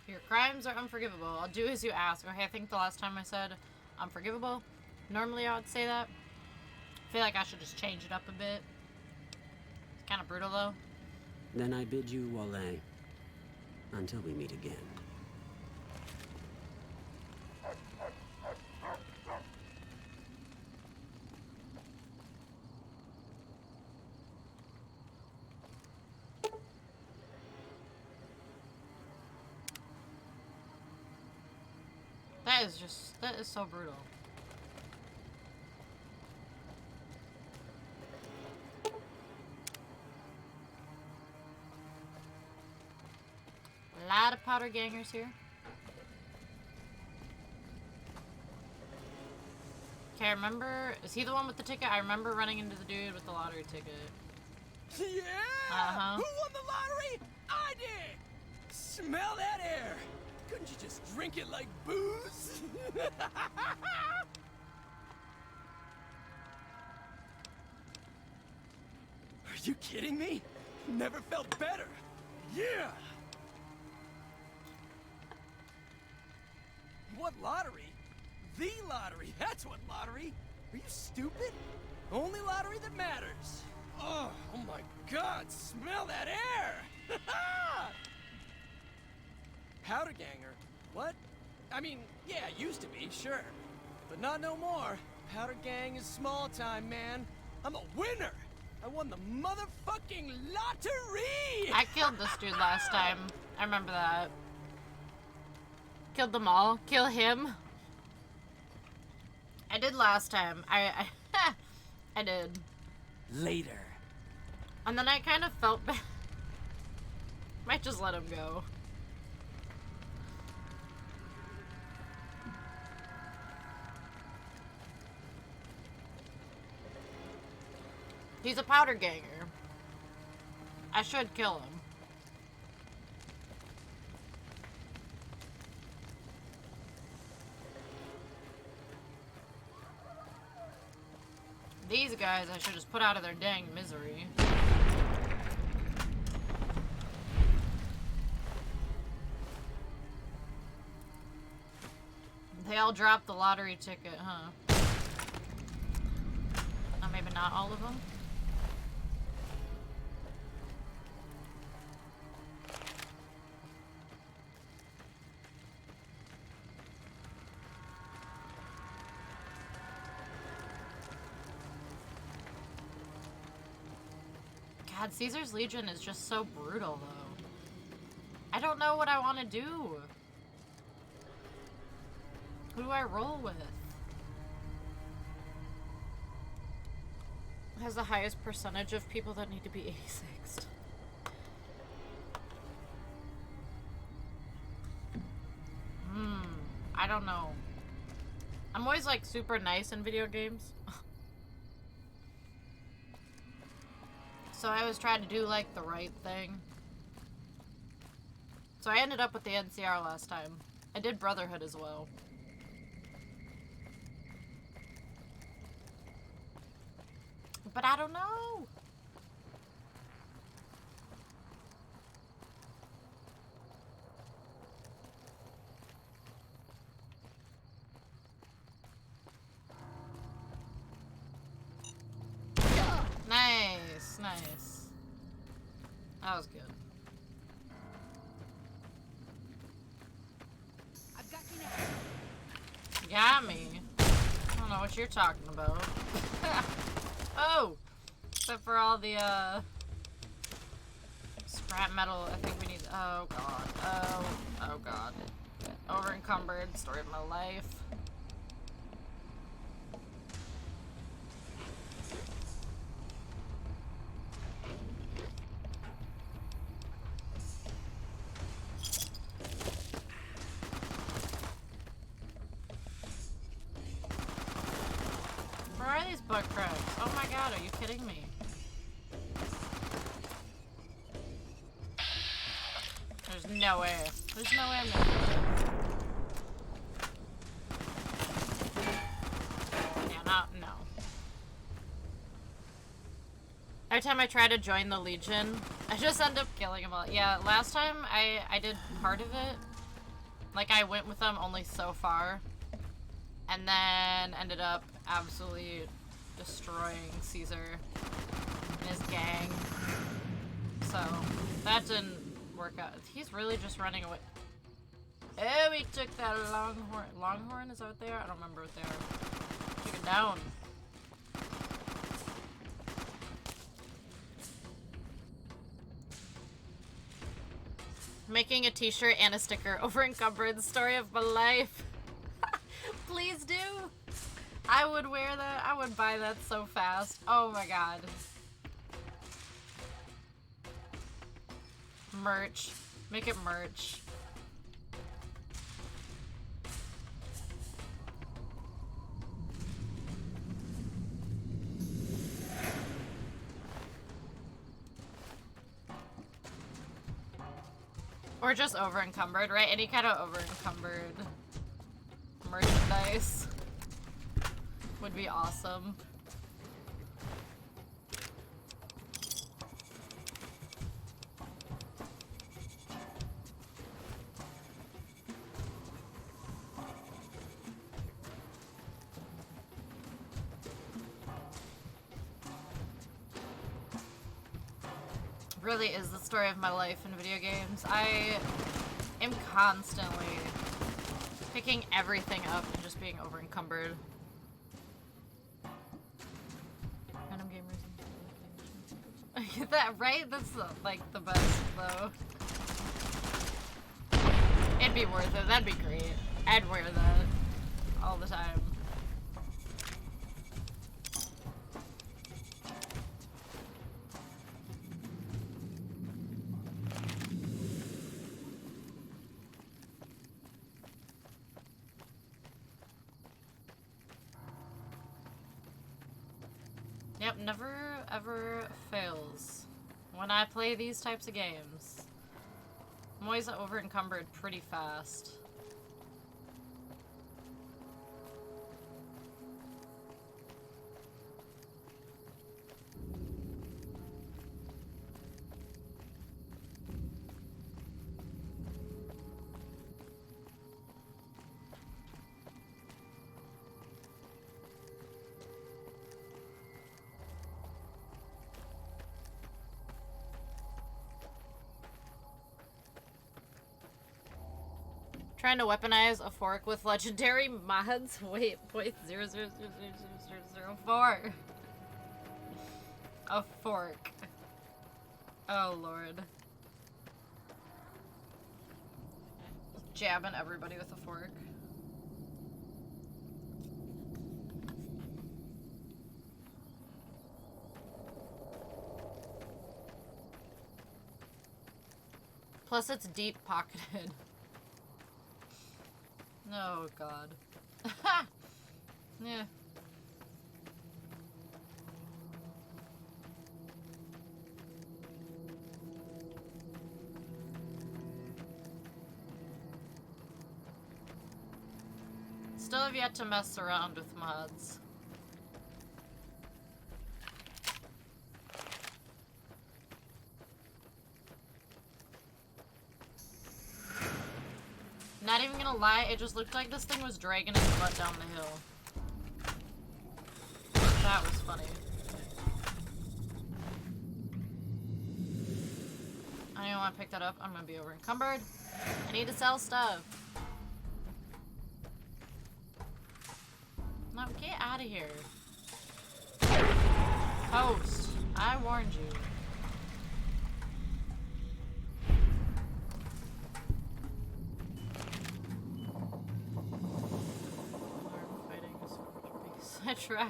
Your crimes are unforgivable. I'll do as you ask. Okay, I think the last time I said unforgivable, normally I would say that. I feel like I should just change it up a bit. It's kind of brutal, though. Then I bid you Wale, until we meet again. That is so brutal. A lot of powder gangers here. Okay, I remember, is he the one with the ticket? I remember running into the dude with the lottery ticket. Yeah! Uh-huh. Who won the lottery? I did! Smell that air! Couldn't you just drink it like booze? Are you kidding me? Never felt better. Yeah! What lottery? The lottery, that's what lottery! Are you stupid? Only lottery that matters! Oh my god, smell that air! Powder ganger? What? I mean, yeah, used to be, sure. But not no more. Powder gang is small time, man. I'm a winner! I won the motherfucking lottery! I killed this dude last time. I remember that. Killed them all. Kill him. I did last time. I did. Later. And then I kind of felt bad. Might just let him go. He's a powder ganger. I should kill him. These guys I should just put out of their dang misery. They all dropped the lottery ticket, huh? Maybe not all of them. God, Caesar's Legion is just so brutal, though. I don't know what I want to do. Who do I roll with? Has the highest percentage of people that need to be 86'd. I don't know. I'm always like super nice in video games. So I always try to do like the right thing. So I ended up with the NCR last time. I did Brotherhood as well. But I don't know. Nice, nice. That was good. I've got you now. Got me. I don't know what you're talking about. Oh! Except for all the, scrap metal, I think we need. Oh god. Oh god. Over encumbered, story of my life. Where are these bug crabs? Oh my god, are you kidding me? There's no way. There's no way I'm gonna do it. Yeah, no. Every time I try to join the Legion, I just end up killing them all. Yeah, last time I did part of it. Like, I went with them only so far. And then ended up absolutely destroying Caesar and his gang. So, that didn't work out. He's really just running away. Oh, he took that Longhorn. Longhorn? Is that what they are? I don't remember what they are. Took it down. Making a t-shirt and a sticker over encumbered, the story of my life. Please do. I would wear that. I would buy that so fast. Oh my god. Merch. Make it merch. Or just over encumbered, right? Any kind of over encumbered merchandise would be awesome. Really is the story of my life in video games. I am constantly picking everything up and just being over encumbered. Random gamers. That right? That's like the best though. It'd be worth it. That'd be great. I'd wear that all the time. Yep, never ever fails when I play these types of games. I'm always over encumbered pretty fast. Trying to weaponize a fork with legendary mods? Wait, 0.0000004. A fork. Oh lord. Jabbing everybody with a fork. Plus it's deep pocketed. Oh god. Yeah. Still have yet to mess around with mods. Not even gonna lie, it just looked like this thing was dragging its butt down the hill. That was funny. I don't want to pick that up. I'm gonna be over encumbered. I need to sell stuff. No, get out of here. Host, I warned you. I tried.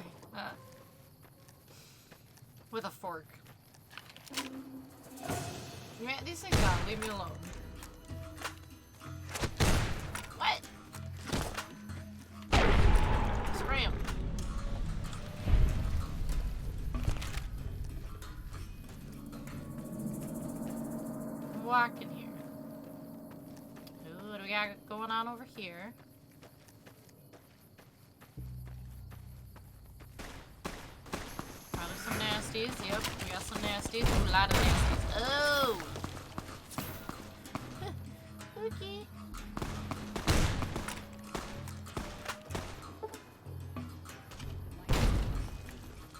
With a fork. Man, these things down. Leave me alone. What? Spray him. I'm walking here. Ooh, what do we got going on over here? Some nasties, yep, we got some nasties, a lot of nasties. Oh! Okay.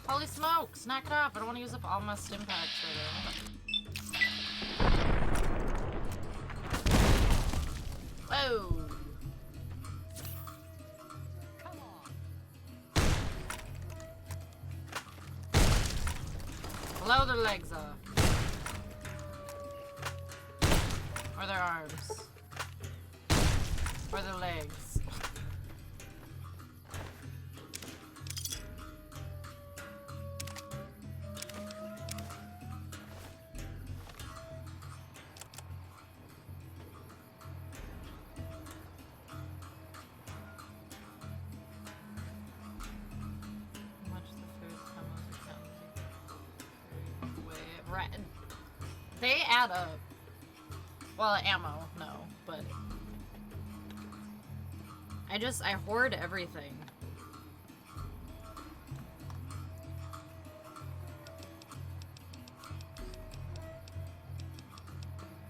Holy smokes, knock it off. I don't want to use up all my stim packs right now. Whoa! Blow their legs off. Or their arms. Or their legs. They add up. Well, ammo, no, but I hoard everything.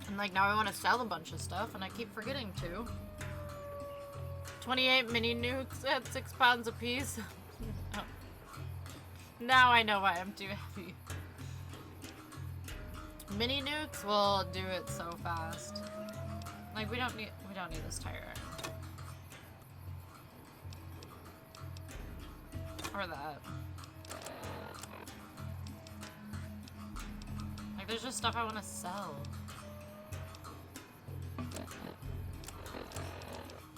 And like now I want to sell a bunch of stuff and I keep forgetting to. 28 mini nukes at 6 pounds a piece. Oh. Now I know why I'm too heavy. Mini nukes will do it so fast. Like we don't need this tire iron. Or that. Like there's just stuff I want to sell.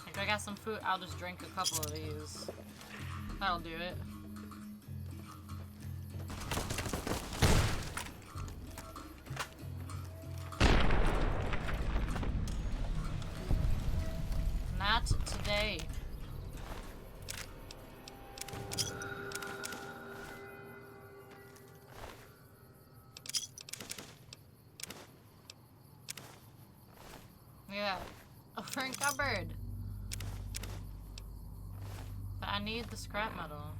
Like I got some food, I'll just drink a couple of these. That'll do it. Not today. Yeah, over in cupboard. But I need the scrap metal.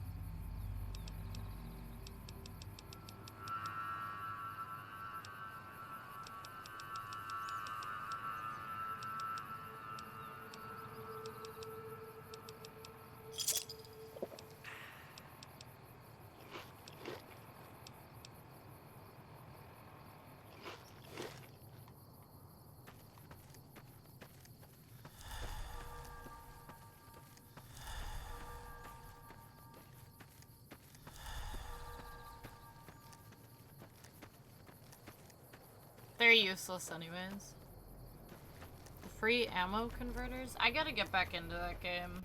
They're useless anyways. Free ammo converters? I gotta get back into that game.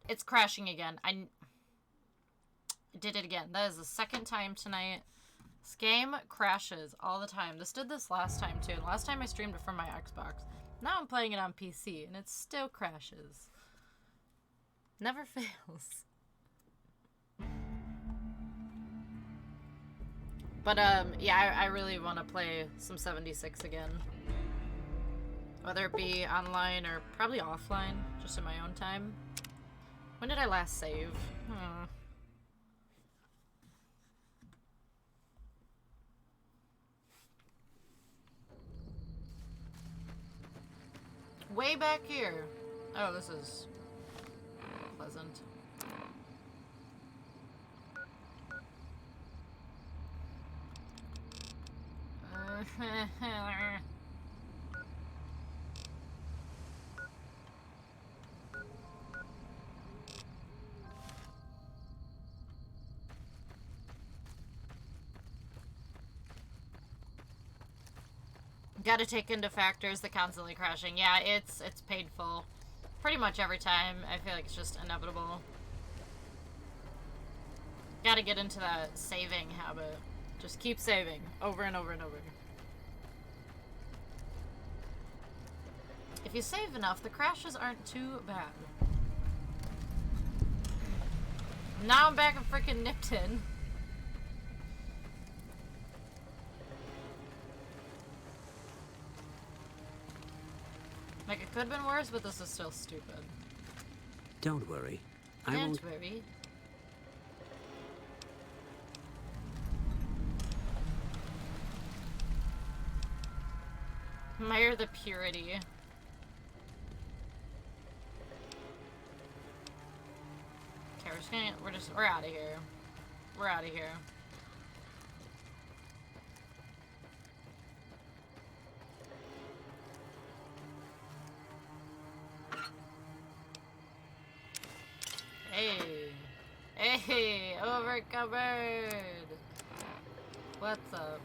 It's crashing again. I did it again. That is the second time tonight. This game crashes all the time. This did this last time too. Last time I streamed it from my Xbox. Now I'm playing it on PC and it still crashes. Never fails. But, yeah, I really want to play some 76 again. Whether it be online or probably offline, just in my own time. When did I last save? Way back here. Oh, this is pleasant. Gotta take into factors the constantly crashing. Yeah, it's painful. Pretty much every time. I feel like it's just inevitable. Gotta get into that saving habit. Just keep saving over and over and over. If you save enough, the crashes aren't too bad. Now I'm back in frickin' Nipton. Like, it could have been worse, but this is still stupid. Don't worry. Don't worry. Admire the purity. Okay, we're out of here. We're out of here. Hey. Hey, over cupboard. What's up?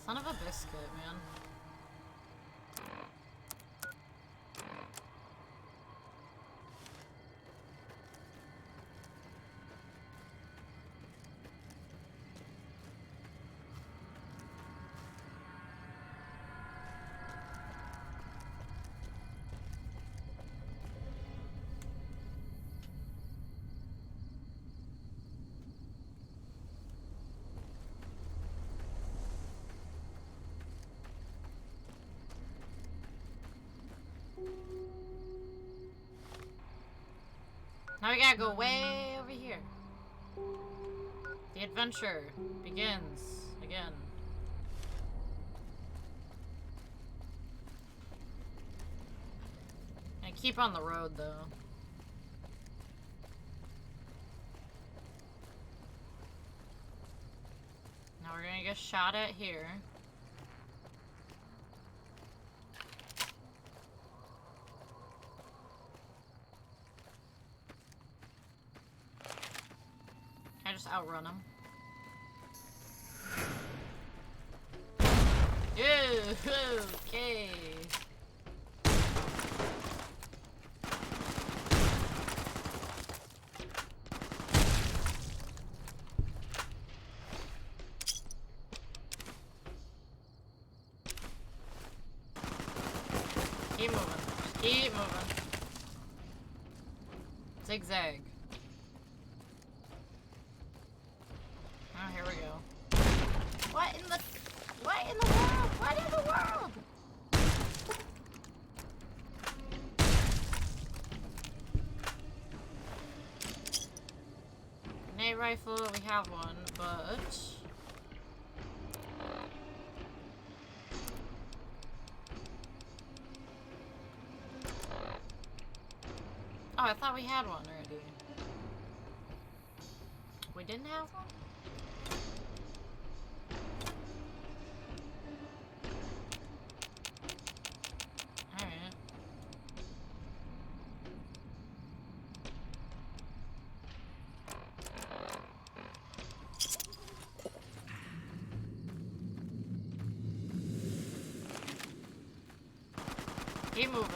Son of a biscuit, man. Now we gotta go way over here. The adventure begins again. keep on the road, though. Now we're gonna get shot at here. Can I just outrun him? Ew, okay. Keep moving. Just keep moving. Zigzag. Oh, here we go. What in the world? What in the world? Grenade rifle, we have one, but... Oh, I thought we had one already. We didn't have one? Alright. Keep moving.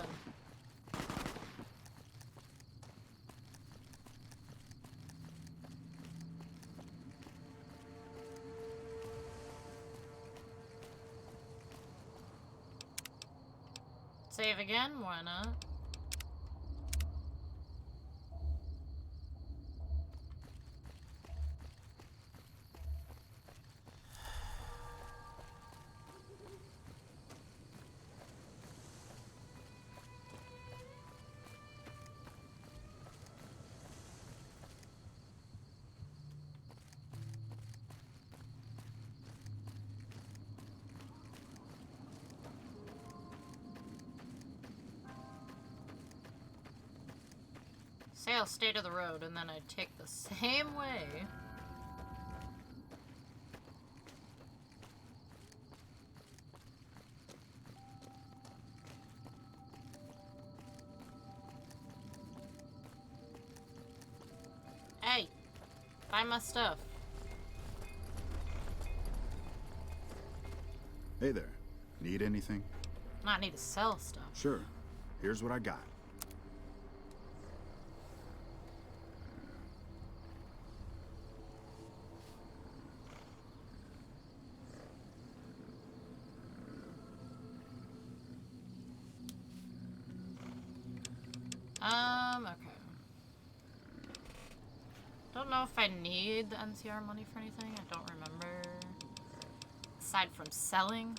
Save again? Why not? Say I'll stay to the road and then I take the same way. Hey, buy my stuff. Hey there. Need anything? Not need to sell stuff. Sure. Here's what I got. Okay. Don't know if I need the NCR money for anything. I don't remember. Aside from selling.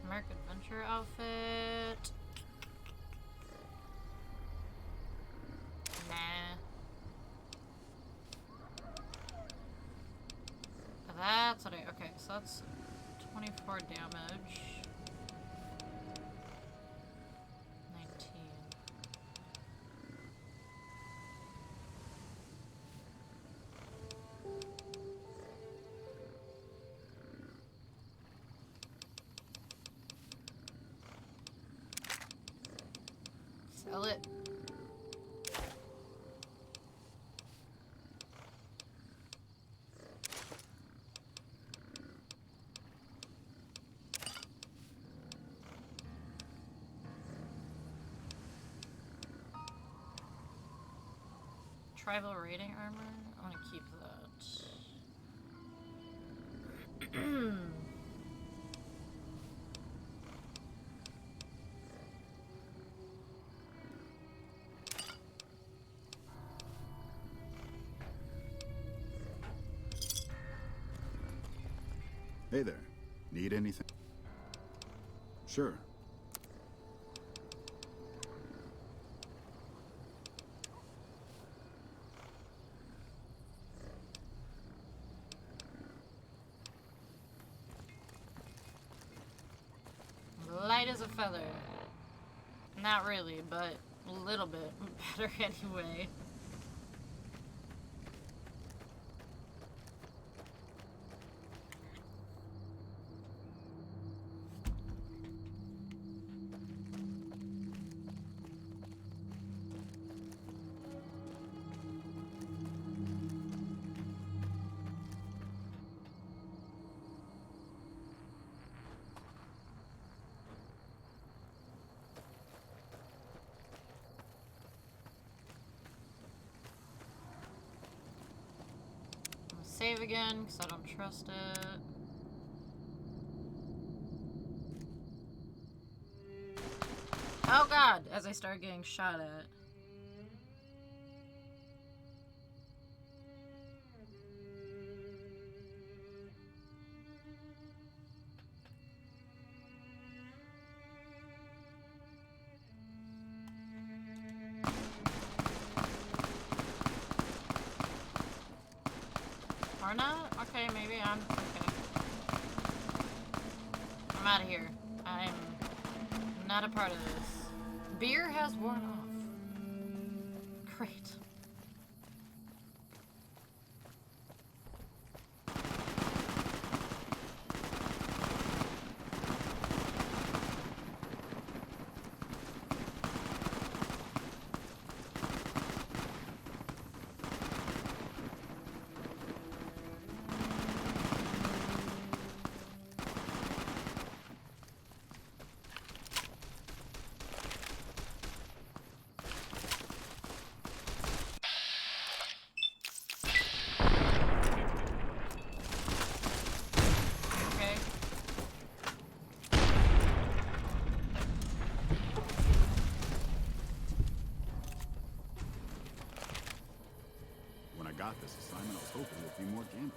Merc Adventure outfit. Nah. That's what okay, so that's 24 damage. 19. Sell it. Tribal raiding armor? I want to keep that. Hey there. Need anything? Sure. Light as a feather. Not really, but a little bit better anyway. Save again, because I don't trust it. Oh god, as I start getting shot at. Or not? Okay, maybe I'm okay. I'm out of here. I'm not a part of this. Beer has worn off. Great. Got this assignment, I was hoping there'd be more gambling.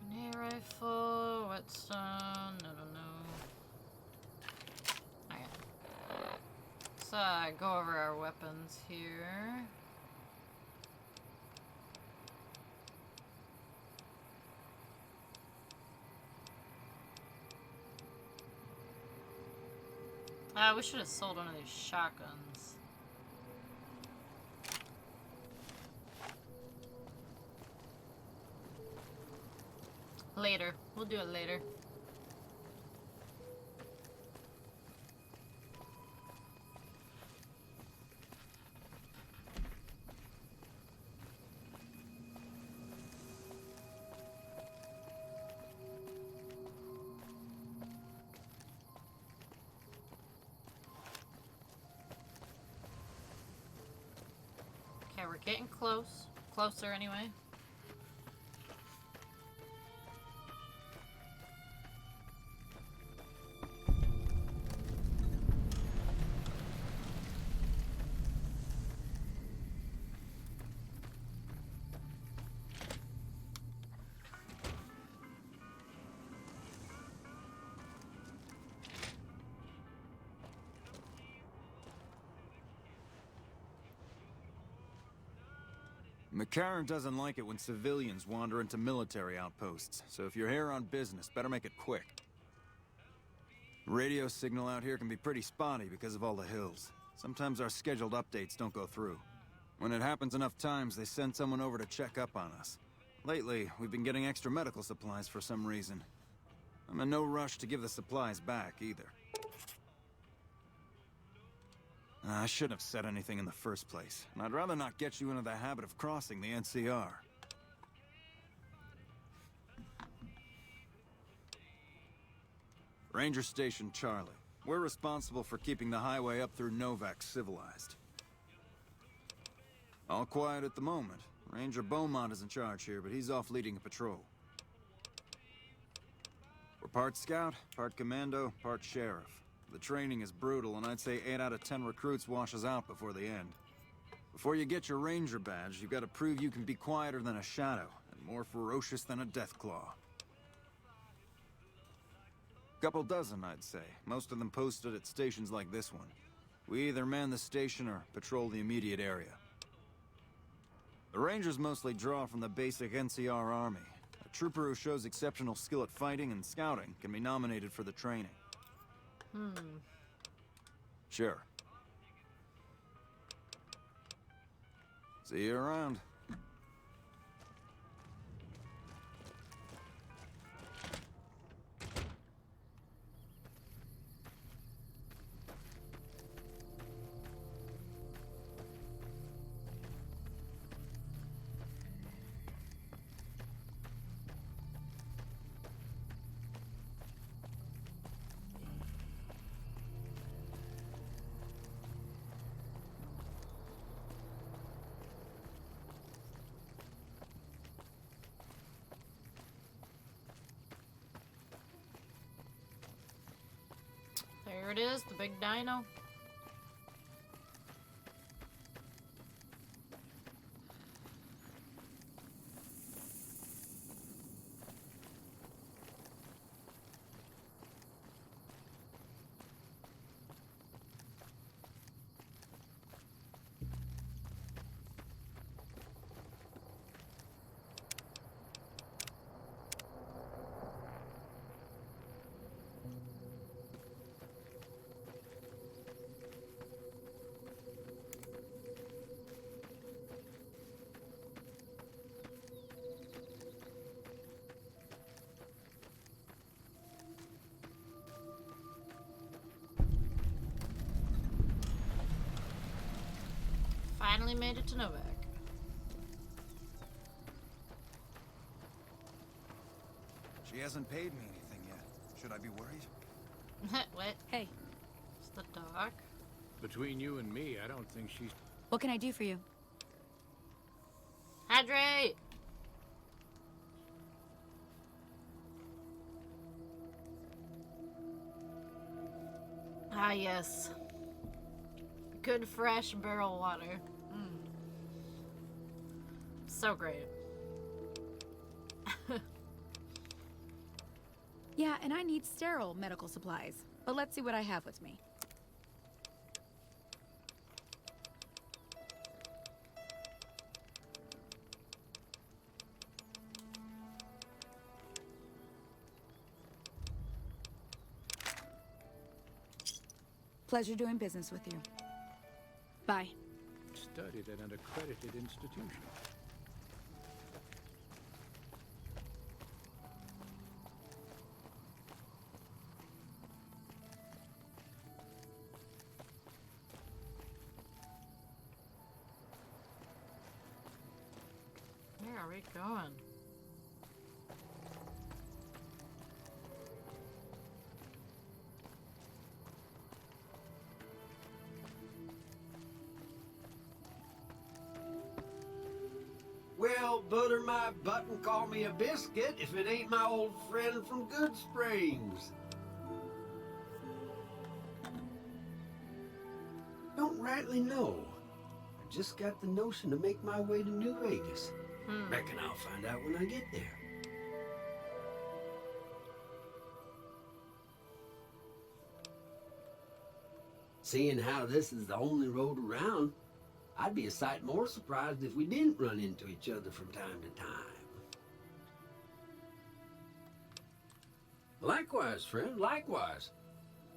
Grenade rifle, whetstone, I don't know. Okay. Let's go over our weapons here. We should have sold one of these shotguns. Later. We'll do it later. Okay, we're getting close. Closer anyway. McCarran doesn't like it when civilians wander into military outposts, so if you're here on business, better make it quick. Radio signal out here can be pretty spotty because of all the hills. Sometimes our scheduled updates don't go through. When it happens enough times, they send someone over to check up on us. Lately, we've been getting extra medical supplies for some reason. I'm in no rush to give the supplies back, either. I shouldn't have said anything in the first place, and I'd rather not get you into the habit of crossing the NCR. Ranger Station Charlie. We're responsible for keeping the highway up through Novak civilized. All quiet at the moment. Ranger Beaumont is in charge here, but he's off leading a patrol. We're part scout, part commando, part sheriff. The training is brutal, and I'd say 8 out of 10 recruits washes out before the end. Before you get your ranger badge, you've got to prove you can be quieter than a shadow, and more ferocious than a deathclaw. Couple dozen, I'd say. Most of them posted at stations like this one. We either man the station or patrol the immediate area. The Rangers mostly draw from the basic NCR army. A trooper who shows exceptional skill at fighting and scouting can be nominated for the training. Sure. See you around. There it is, the big dino. Finally made it to Novak. She hasn't paid me anything yet. Should I be worried? What? Hey. It's the doc. Between you and me, I don't think she's... What can I do for you? Hydrate! Ah, yes. Good fresh barrel water. So great. Yeah, and I need sterile medical supplies. But let's see what I have with me. Pleasure doing business with you. Bye. Studied at an accredited institution. Where are we going? Well, butter my butt and call me a biscuit if it ain't my old friend from Good Springs. Don't rightly know. I just got the notion to make my way to New Vegas. Reckon I'll find out when I get there. Seeing how this is the only road around, I'd be a sight more surprised if we didn't run into each other from time to time. Likewise, friend, likewise.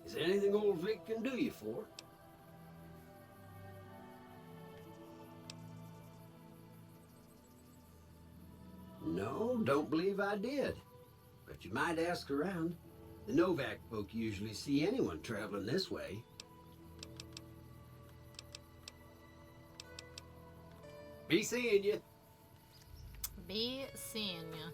Is there anything old Vic can do you for? No, don't believe I did. But you might ask around. The Novak folk usually see anyone traveling this way. Be seeing you. Be seeing ya.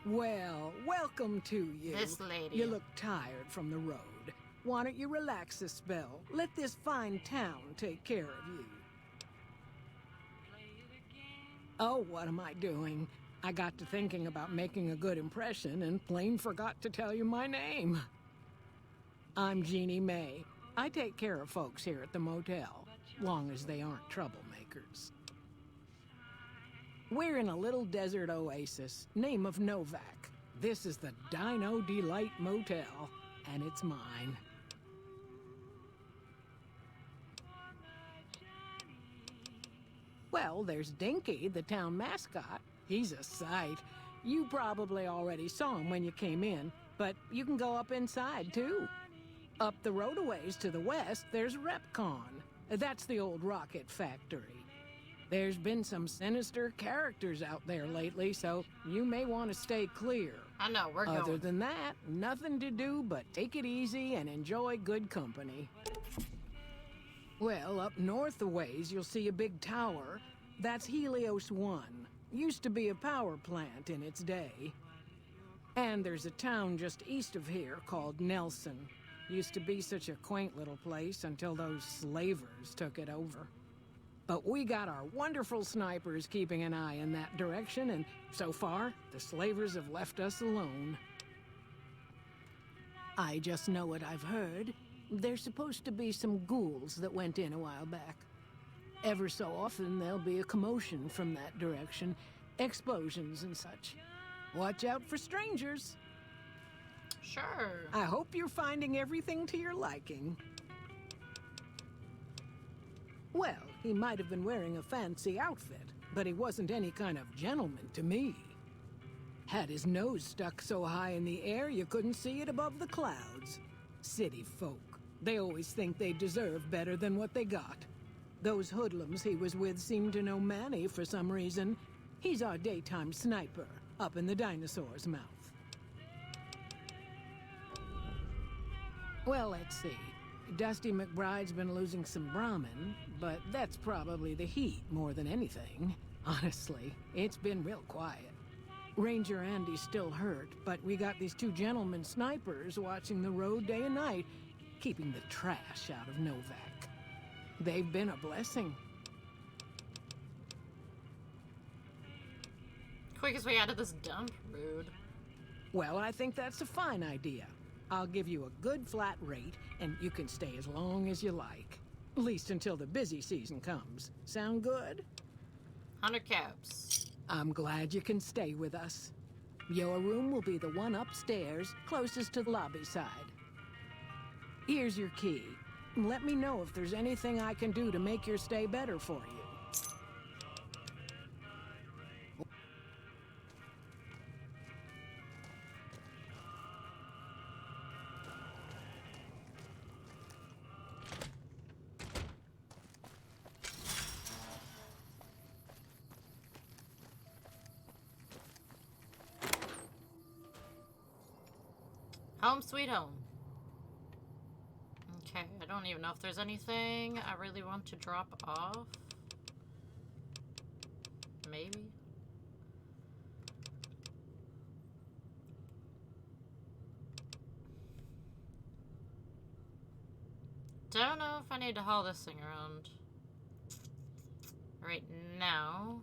Well, welcome to you. This lady. You look tired from the road. Why don't you relax a spell? Let this fine town take care of you. Oh, what am I doing? I got to thinking about making a good impression and plain forgot to tell you my name. I'm Jeannie May. I take care of folks here at the motel, long as they aren't troublemakers. We're in a little desert oasis, name of Novak. This is the Dino Delight Motel, and it's mine. Well, there's Dinky, the town mascot. He's a sight. You probably already saw him when you came in, but you can go up inside, too. Up the road a ways to the west, there's Repcon. That's the old rocket factory. There's been some sinister characters out there lately, so you may want to stay clear. I know, we're going. Other than that, nothing to do but take it easy and enjoy good company. Well, up north a ways, you'll see a big tower. That's Helios 1. Used to be a power plant in its day. And there's a town just east of here called Nelson. Used to be such a quaint little place until those slavers took it over. But we got our wonderful snipers keeping an eye in that direction, and so far, the slavers have left us alone. I just know what I've heard. There's supposed to be some ghouls that went in a while back. Ever so often, there'll be a commotion from that direction, explosions and such. Watch out for strangers. Sure. I hope you're finding everything to your liking. Well, he might have been wearing a fancy outfit, but he wasn't any kind of gentleman to me. Had his nose stuck so high in the air you couldn't see it above the clouds. City folk. They always think they deserve better than what they got. Those hoodlums he was with seemed to know Manny for some reason. He's our daytime sniper, up in the dinosaur's mouth. Well, let's see. Dusty McBride's been losing some Brahmin, but that's probably the heat more than anything. Honestly, it's been real quiet. Ranger Andy's still hurt, but we got these two gentlemen snipers watching the road day and night, keeping the trash out of Novak. They've been a blessing. Quickest way out of this dump, rude. Well, I think that's a fine idea. I'll give you a good flat rate, and you can stay as long as you like. At least until the busy season comes. Sound good? 100 caps. I'm glad you can stay with us. Your room will be the one upstairs, closest to the lobby side. Here's your key. Let me know if there's anything I can do to make your stay better for you. Home sweet home. Okay, I don't even know if there's anything I really want to drop off. Maybe. Don't know if I need to haul this thing around right now.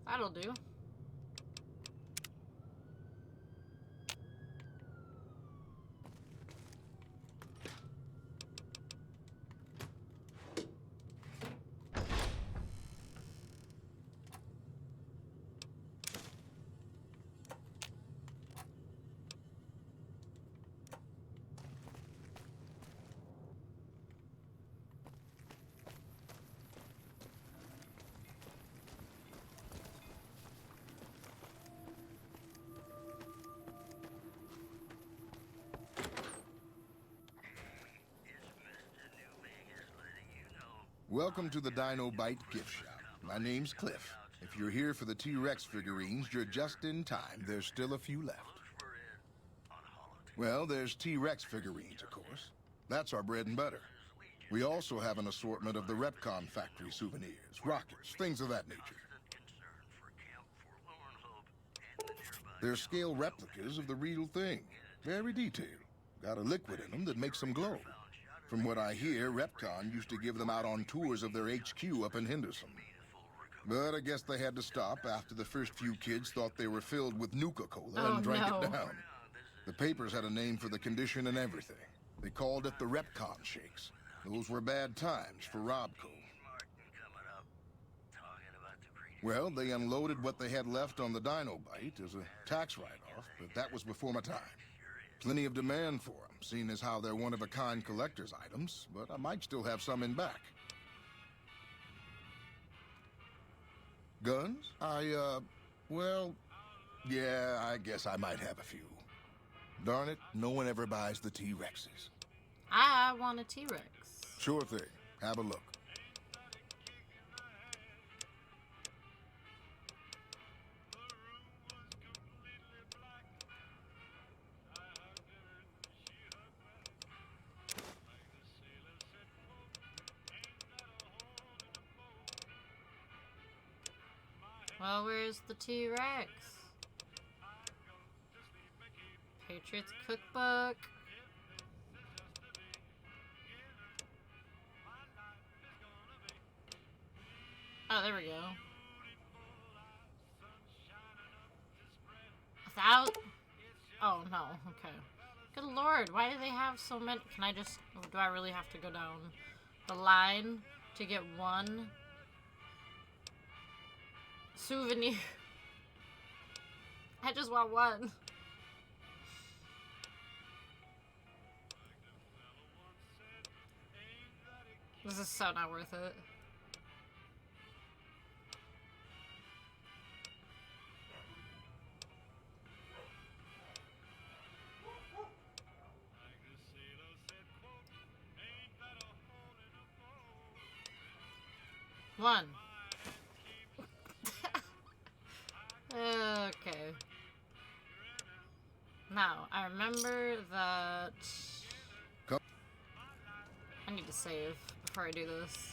That'll do. Welcome to the Dino Bite gift shop. My name's Cliff. If you're here for the T-Rex figurines, you're just in time. There's still a few left. Well, there's T-Rex figurines, of course. That's our bread and butter. We also have an assortment of the Repcon factory souvenirs, rockets, things of that nature. They're scale replicas of the real thing. Very detailed. Got a liquid in them that makes them glow. From what I hear, Repcon used to give them out on tours of their HQ up in Henderson. But I guess they had to stop after the first few kids thought they were filled with Nuka-Cola and drank it down. The papers had a name for the condition and everything. They called it the Repcon Shakes. Those were bad times for Robco. Well, they unloaded what they had left on the Dino Bite as a tax write-off, but that was before my time. Plenty of demand for them, seeing as how they're one-of-a-kind collector's items, but I might still have some in back. Guns? Well, yeah, I guess I might have a few. Darn it, no one ever buys the T-Rexes. I want a T-Rex. Sure thing. Have a look. Well, where's the T-Rex? Patriots Cookbook. Oh, there we go. 1,000? Oh, no. Okay. Good lord, why do they have so many? Can I just... Do I really have to go down the line to get one souvenir? I just want one. This is so not worth it. One. Okay. Now, I remember that... I need to save before I do this.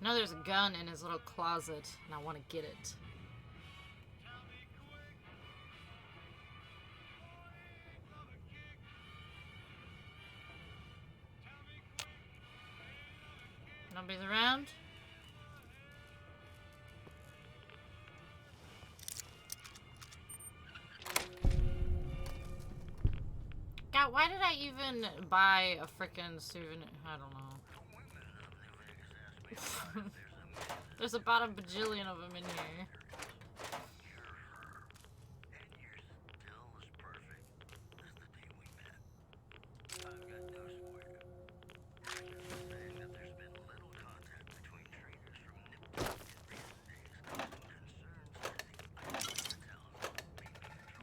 I know there's a gun in his little closet, and I want to get it. Nobody's around? God, why did I even buy a frickin' souvenir? I don't know. There's about a bajillion of them in here.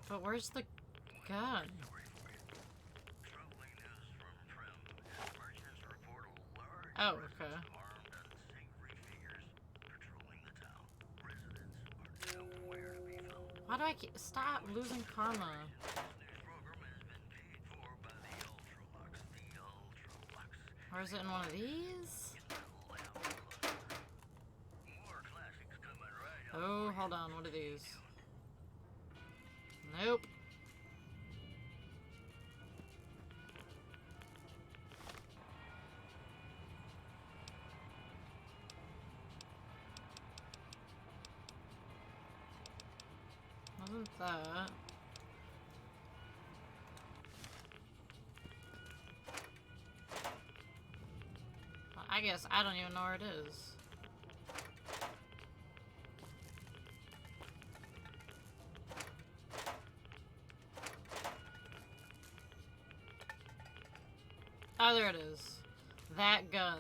But where's the gun? Oh, okay. Why do I keep... Stop losing karma. Or is it in one of these? Oh, hold on. What are these? Nope. wasn't that. Well, I guess I don't even know where it is. Oh, there it is. That gun.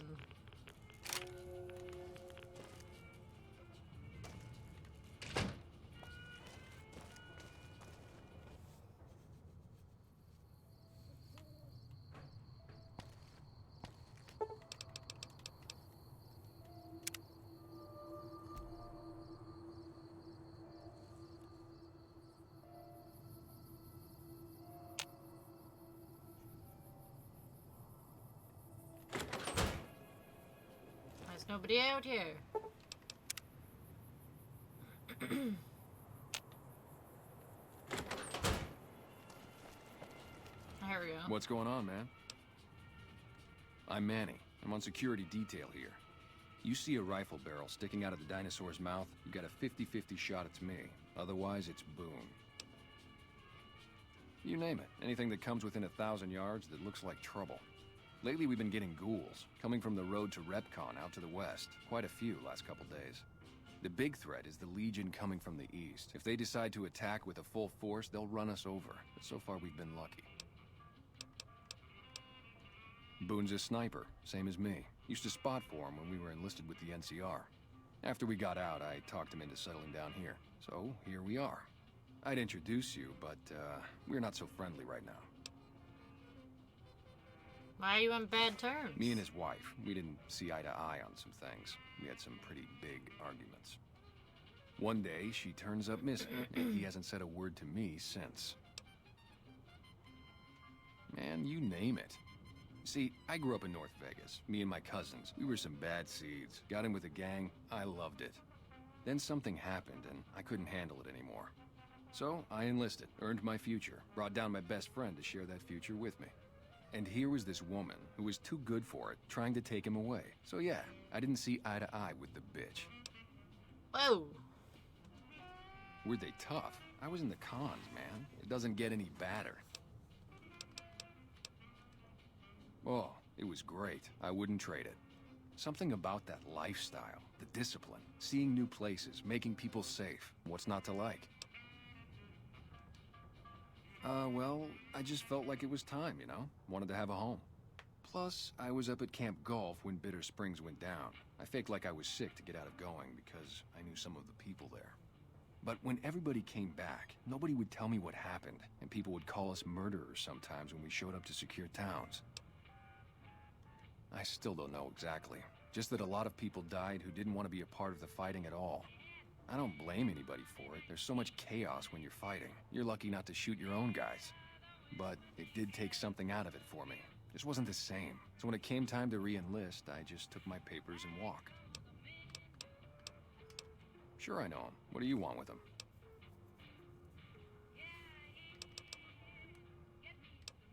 There's nobody out here. There we go. What's going on, man? I'm Manny. I'm on security detail here. You see a rifle barrel sticking out of the dinosaur's mouth, you got a 50-50 shot it's me. Otherwise, it's Boone. You name it. Anything that comes within 1,000 yards that looks like trouble. Lately, we've been getting ghouls, coming from the road to Repcon out to the west. Quite a few last couple days. The big threat is the Legion coming from the east. If they decide to attack with a full force, they'll run us over. But so far, we've been lucky. Boone's a sniper, same as me. Used to spot for him when we were enlisted with the NCR. After we got out, I talked him into settling down here. So, here we are. I'd introduce you, but, we're not so friendly right now. Why are you on bad terms? Me and his wife, we didn't see eye to eye on some things. We had some pretty big arguments. One day, she turns up missing, and he hasn't said a word to me since. Man, you name it. See, I grew up in North Vegas. Me and my cousins, we were some bad seeds. Got in with a gang, I loved it. Then something happened, and I couldn't handle it anymore. So, I enlisted, earned my future, brought down my best friend to share that future with me. And here was this woman, who was too good for it, trying to take him away. So yeah, I didn't see eye to eye with the bitch. Whoa! Were they tough? I was in the cons, man. It doesn't get any badder. Oh, it was great. I wouldn't trade it. Something about that lifestyle, the discipline, seeing new places, making people safe. What's not to like? Well, I just felt like it was time, you know? Wanted to have a home. Plus, I was up at Camp Golf when Bitter Springs went down. I faked like I was sick to get out of going because I knew some of the people there. But when everybody came back, nobody would tell me what happened, and people would call us murderers sometimes when we showed up to secure towns. I still don't know exactly. Just that a lot of people died who didn't want to be a part of the fighting at all. I don't blame anybody for it. There's so much chaos when you're fighting. You're lucky not to shoot your own guys. But it did take something out of it for me. Just wasn't the same. So when it came time to re-enlist, I just took my papers and walked. Sure, I know him. What do you want with him?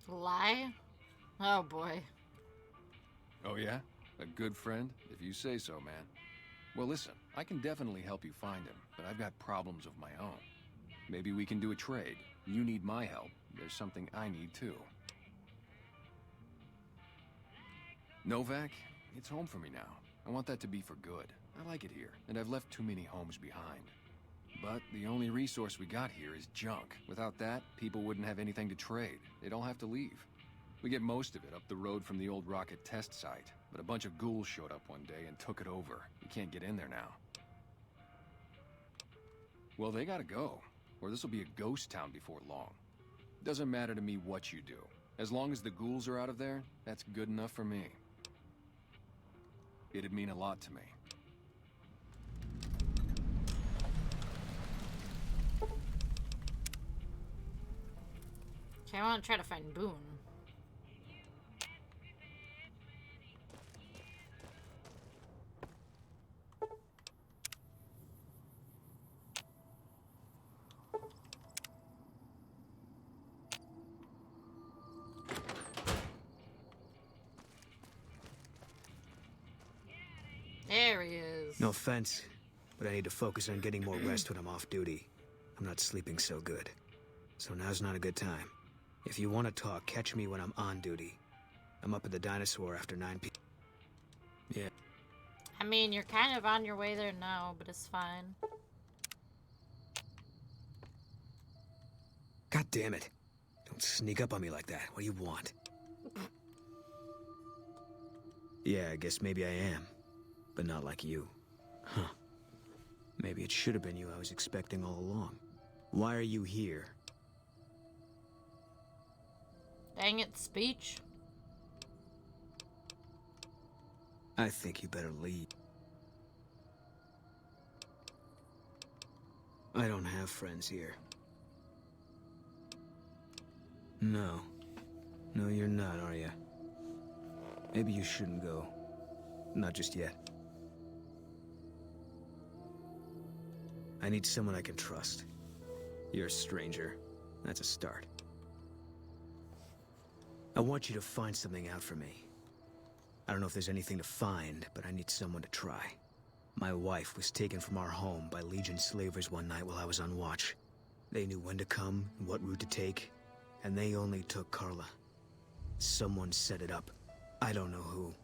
Lie? Oh boy. Oh yeah? A good friend? If you say so, man. Well, listen, I can definitely help you find him, but I've got problems of my own. Maybe we can do a trade. You need my help. There's something I need too. Novak, it's home for me now. I want that to be for good. I like it here, and I've left too many homes behind. But the only resource we got here is junk. Without that, people wouldn't have anything to trade. They'd all have to leave. We get most of it up the road from the old rocket test site, but a bunch of ghouls showed up one day and took it over. You can't get in there now. Well, they gotta go, or this'll be a ghost town before long. Doesn't matter to me what you do. As long as the ghouls are out of there, that's good enough for me. It'd mean a lot to me. Okay, I want to try to find Boone. There he is. No offense, but I need to focus on getting more rest when I'm off duty. I'm not sleeping so good. So now's not a good time. If you want to talk, catch me when I'm on duty. I'm up at the Dinosaur after 9 p.m. Yeah. I mean, you're kind of on your way there now, but it's fine. God damn it. Don't sneak up on me like that. What do you want? Yeah, I guess maybe I am. But not like you. Huh. Maybe it should have been you I was expecting all along. Why are you here? Dang it, speech. I think you better leave. I don't have friends here. No. No, you're not, are you? Maybe you shouldn't go. Not just yet. I need someone I can trust. You're a stranger. That's a start. I want you to find something out for me. I don't know if there's anything to find, but I need someone to try. My wife was taken from our home by Legion slavers one night while I was on watch. They knew when to come and what route to take, and they only took Carla. Someone set it up. I don't know who.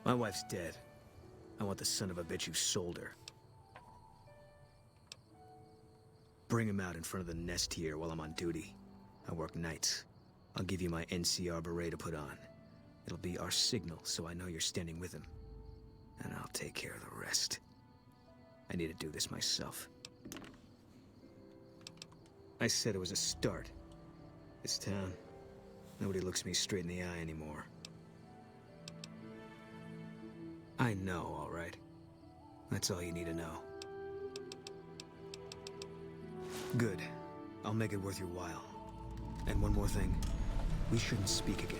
My wife's dead. I want the son of a bitch who sold her. Bring him out in front of the nest here while I'm on duty. I work nights. I'll give you my NCR beret to put on. It'll be our signal, so I know you're standing with him. And I'll take care of the rest. I need to do this myself. I said it was a start. This town, nobody looks me straight in the eye anymore. I know, all right. That's all you need to know. Good. I'll make it worth your while. And one more thing. We shouldn't speak again.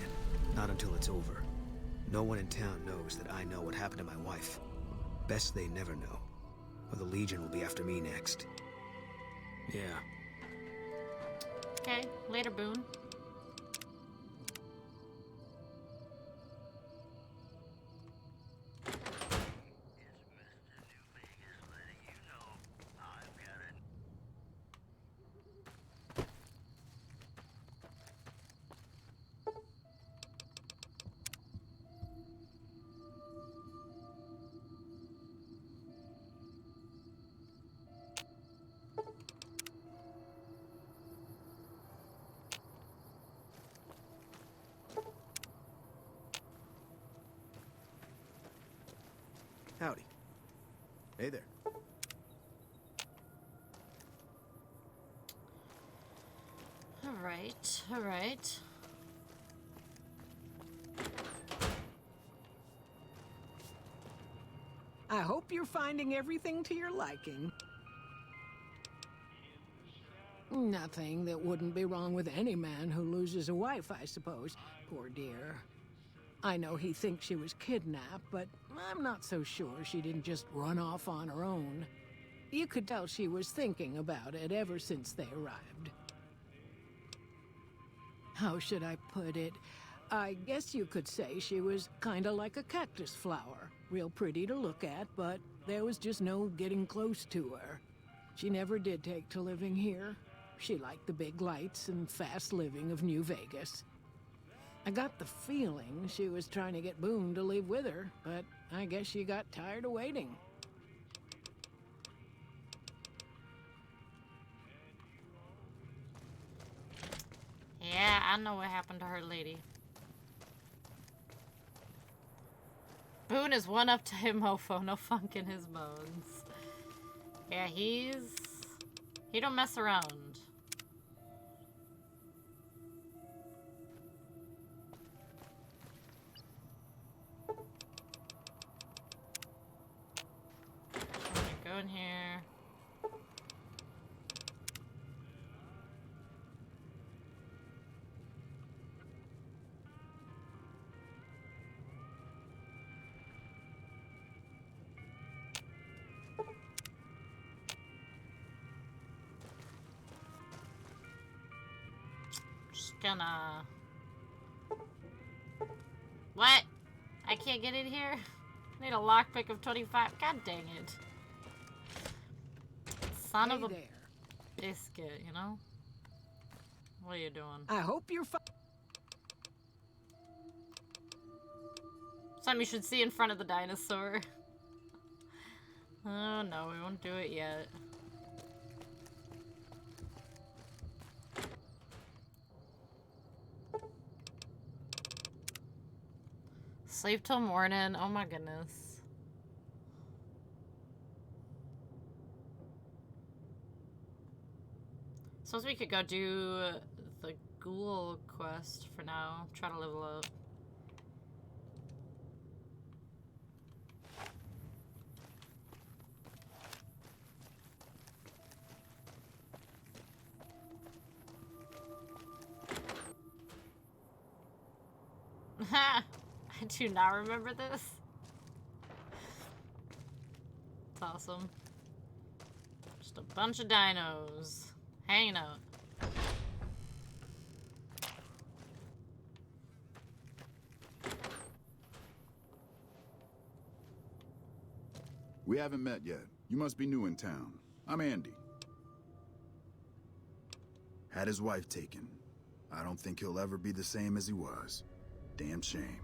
Not until it's over. No one in town knows that I know what happened to my wife. Best they never know. Or the Legion will be after me next. Yeah. Okay, later, Boone. Howdy. Hey there. Alright, alright. I hope you're finding everything to your liking. Nothing that wouldn't be wrong with any man who loses a wife, I suppose. Poor dear. I know he thinks she was kidnapped, but I'm not so sure she didn't just run off on her own. You could tell she was thinking about it ever since they arrived. How should I put it? I guess you could say she was kinda like a cactus flower. Real pretty to look at, but there was just no getting close to her. She never did take to living here. She liked the big lights and fast living of New Vegas. I got the feeling she was trying to get Boone to leave with her, but I guess she got tired of waiting. Yeah, I know what happened to her lady. Boone is one up to him, mofo. No funk in his bones. Yeah, he don't mess around. Go in here. Just gonna... What? I can't get in here? I need a lockpick of 25. God dang it. Son of a there. biscuit, you know? What are you doing? I hope you're fine. Something you should see in front of the dinosaur. Oh no, we won't do it yet. Sleep till morning. Oh my goodness. Suppose we could go do the ghoul quest for now. Try to level up. I do not remember this. It's awesome. Just a bunch of dinos hanging out. We haven't met yet. You must be new in town. I'm Andy. Had his wife taken. I don't think he'll ever be the same as he was. Damn shame.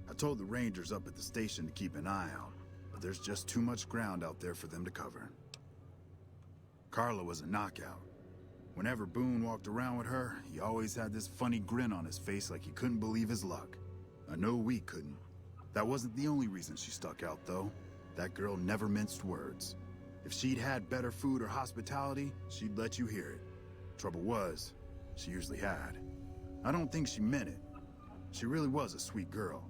I told the rangers up at the station to keep an eye out, but there's just too much ground out there for them to cover. Carla was a knockout. Whenever Boone walked around with her, he always had this funny grin on his face like he couldn't believe his luck. I know we couldn't. That wasn't the only reason she stuck out, though. That girl never minced words. If she'd had better food or hospitality, she'd let you hear it. Trouble was, she usually had. I don't think she meant it. She really was a sweet girl.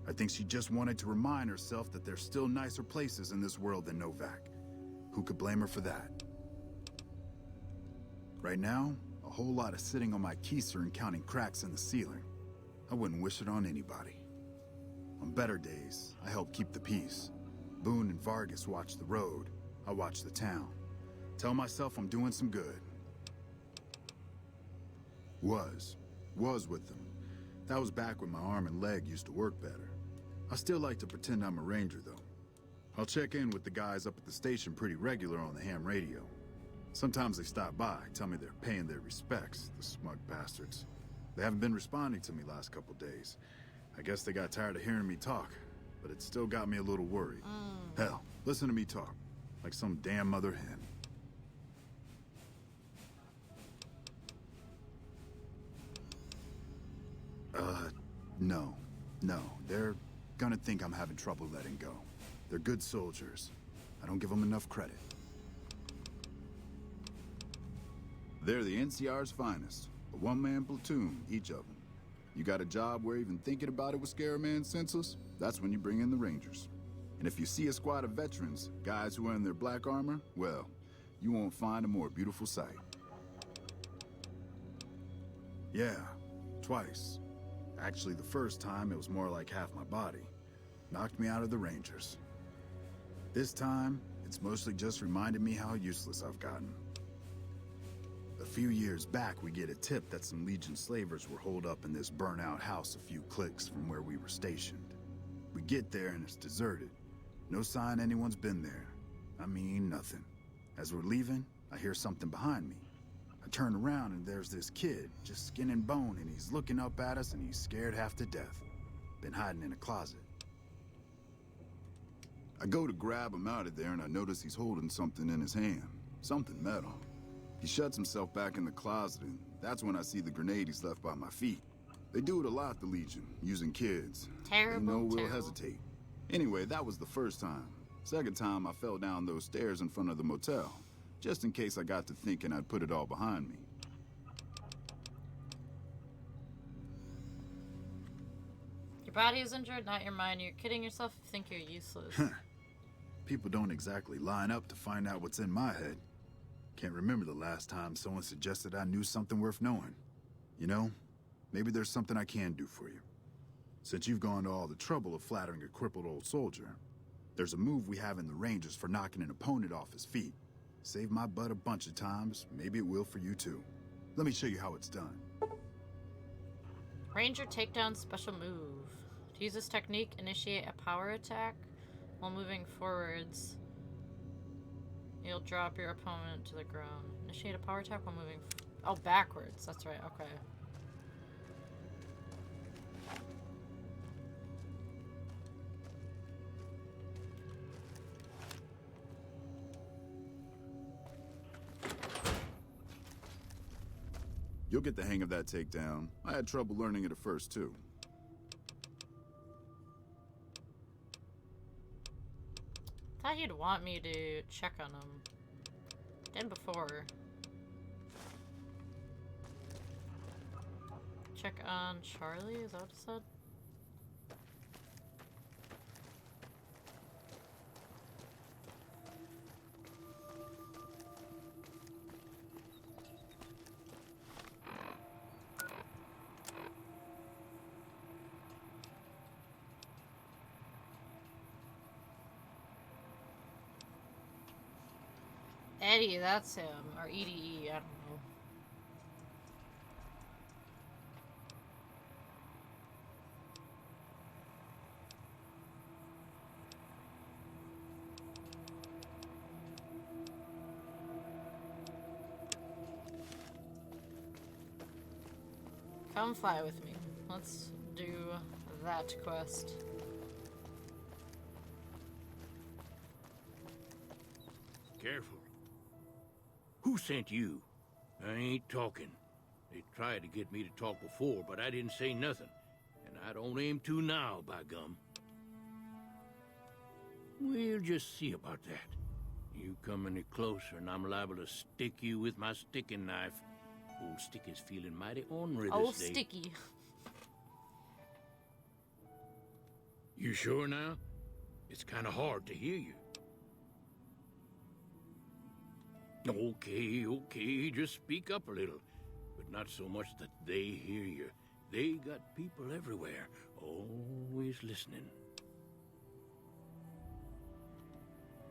I think she just wanted to remind herself that there's still nicer places in this world than Novak. Who could blame her for that? Right now, a whole lot of sitting on my keister and counting cracks in the ceiling. I wouldn't wish it on anybody. On better days, I help keep the peace. Boone and Vargas watch the road. I watch the town. Tell myself I'm doing some good. Was with them. That was back when my arm and leg used to work better. I still like to pretend I'm a ranger, though. I'll check in with the guys up at the station pretty regular on the ham radio. Sometimes they stop by, tell me they're paying their respects, the smug bastards. They haven't been responding to me last couple days. I guess they got tired of hearing me talk, but it still got me a little worried. Hell, listen to me talk, like some damn mother hen. No. They're gonna think I'm having trouble letting go. They're good soldiers. I don't give them enough credit. They're the NCR's finest. A one-man platoon, each of them. You got a job where even thinking about it would scare a man senseless? That's when you bring in the Rangers. And if you see a squad of veterans, guys who are in their black armor, well, you won't find a more beautiful sight. Yeah, twice. Actually, the first time, it was more like half my body. Knocked me out of the Rangers. This time, it's mostly just reminded me how useless I've gotten. A few years back, we get a tip that some Legion slavers were holed up in this burnt-out house a few clicks from where we were stationed. We get there and it's deserted. No sign anyone's been there. I mean, nothing. As we're leaving, I hear something behind me. I turn around and there's this kid, just skin and bone, and he's looking up at us and he's scared half to death. Been hiding in a closet. I go to grab him out of there and I notice he's holding something in his hand. Something metal. He shuts himself back in the closet and that's when I see the grenade he's left by my feet. They do it a lot, the Legion, using kids. Terrible, They know we'll terrible. hesitate. Anyway, that was the first time. Second time, I fell down those stairs in front of the motel. Just in case I got to thinking I'd put it all behind me. Your body is injured, not your mind. You're kidding yourself if you think you're useless. People don't exactly line up to find out what's in my head. Can't remember the last time someone suggested I knew something worth knowing. You know, maybe there's something I can do for you. Since you've gone to all the trouble of flattering a crippled old soldier, there's a move we have in the Rangers for knocking an opponent off his feet. Saved my butt a bunch of times, maybe it will for you too. Let me show you how it's done. Ranger takedown special move. To use this technique, initiate a power attack while moving forwards. You'll drop your opponent to the ground. Initiate a power attack while moving. Oh, backwards. That's right. Okay. You'll get the hang of that takedown. I had trouble learning it at first, too. Thought he'd want me to check on him. Did before. Check on Charlie, is that what it said? Eddie, that's him. Or EDE, I don't know. Come fly with me. Let's do that quest. Careful. Who sent you? I ain't talking. They tried to get me to talk before, but I didn't say nothing. And I don't aim to now, by gum. We'll just see about that. You come any closer and I'm liable to stick you with my sticking knife. Old Sticky's feeling mighty ornery this day. Oh, Sticky. You sure now? It's kind of hard to hear you. Okay, just speak up a little. But not so much that they hear you. They got people everywhere, always listening.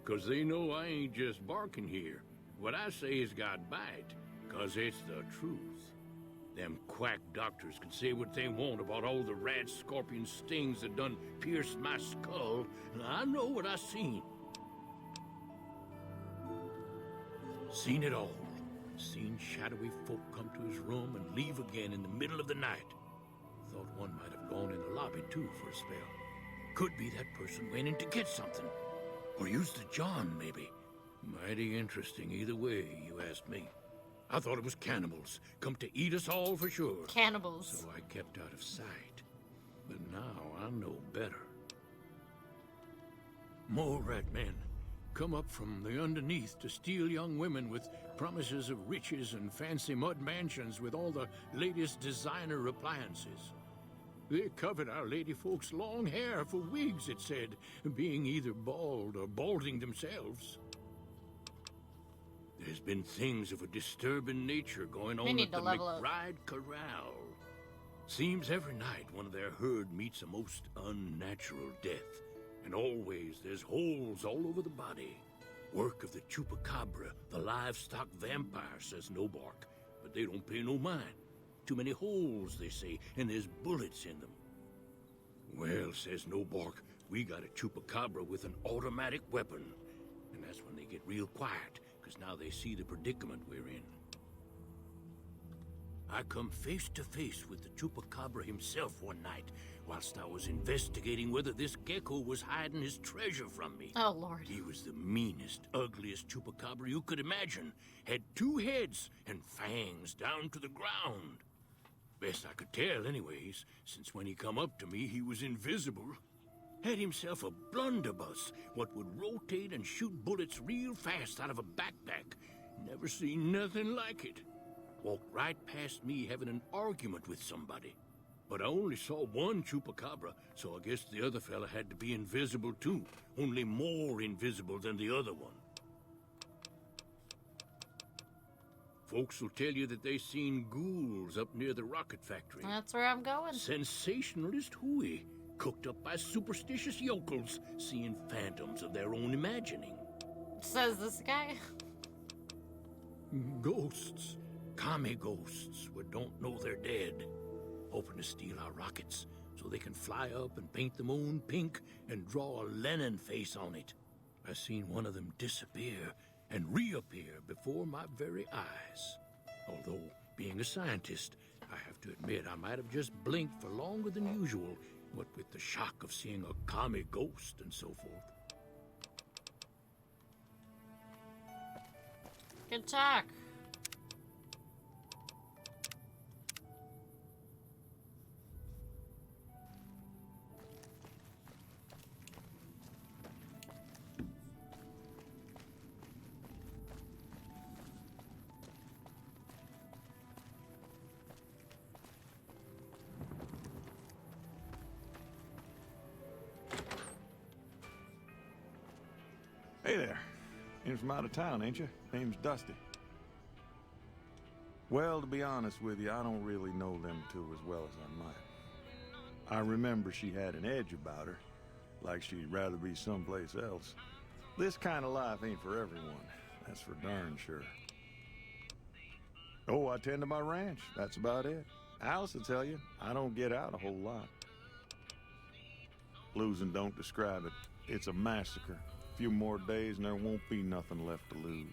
'Cause they know I ain't just barking here. What I say has got bite, 'cause it's the truth. Them quack doctors can say what they want about all the rat scorpion stings that done pierced my skull, and I know what I seen. Seen it all. Seen shadowy folk come to his room and leave again in the middle of the night. Thought one might have gone in the lobby too for a spell. Could be that person went in to get something. Or used the John, maybe. Mighty interesting either way, you asked me. I thought it was cannibals, come to eat us all for sure. Cannibals. So I kept out of sight. But now I know better. More rat men come up from the underneath to steal young women with promises of riches and fancy mud mansions with all the latest designer appliances. They covered our lady folks' long hair for wigs, it said, being either bald or balding themselves. There's been things of a disturbing nature going on at the McBride Corral. Seems every night one of their herd meets a most unnatural death. And always there's holes all over the body. Work of the chupacabra, the livestock vampire, says Nobark. But they don't pay no mind. Too many holes, they say, and there's bullets in them. Well, says Nobark, we got a chupacabra with an automatic weapon. And that's when they get real quiet, because now they see the predicament we're in. I come face to face with the chupacabra himself one night, whilst I was investigating whether this gecko was hiding his treasure from me. Oh, Lord. He was the meanest, ugliest chupacabra you could imagine. Had 2 heads and fangs down to the ground. Best I could tell, anyways, since when he come up to me, he was invisible. Had himself a blunderbuss, what would rotate and shoot bullets real fast out of a backpack. Never seen nothing like it. Walked right past me having an argument with somebody. But I only saw one chupacabra, so I guess the other fella had to be invisible too. Only more invisible than the other one. Folks will tell you that they seen ghouls up near the rocket factory. That's where I'm going. Sensationalist hooey, cooked up by superstitious yokels, seeing phantoms of their own imagining. Says this guy. Ghosts. Commie ghosts who don't know they're dead. Hoping to steal our rockets so they can fly up and paint the moon pink and draw a Lenin face on it. I seen one of them disappear and reappear before my very eyes. Although, being a scientist, I have to admit I might have just blinked for longer than usual, what with the shock of seeing a commie ghost and so forth. Good talk. Hey there. In from out of town, ain't you? Name's Dusty. Well, to be honest with you, I don't really know them two as well as I might. I remember she had an edge about her, like she'd rather be someplace else. This kind of life ain't for everyone, that's for darn sure. Oh, I tend to my ranch, that's about it. Alice will tell you, I don't get out a whole lot. Losing don't describe it. It's a massacre. A few more days and there won't be nothing left to lose.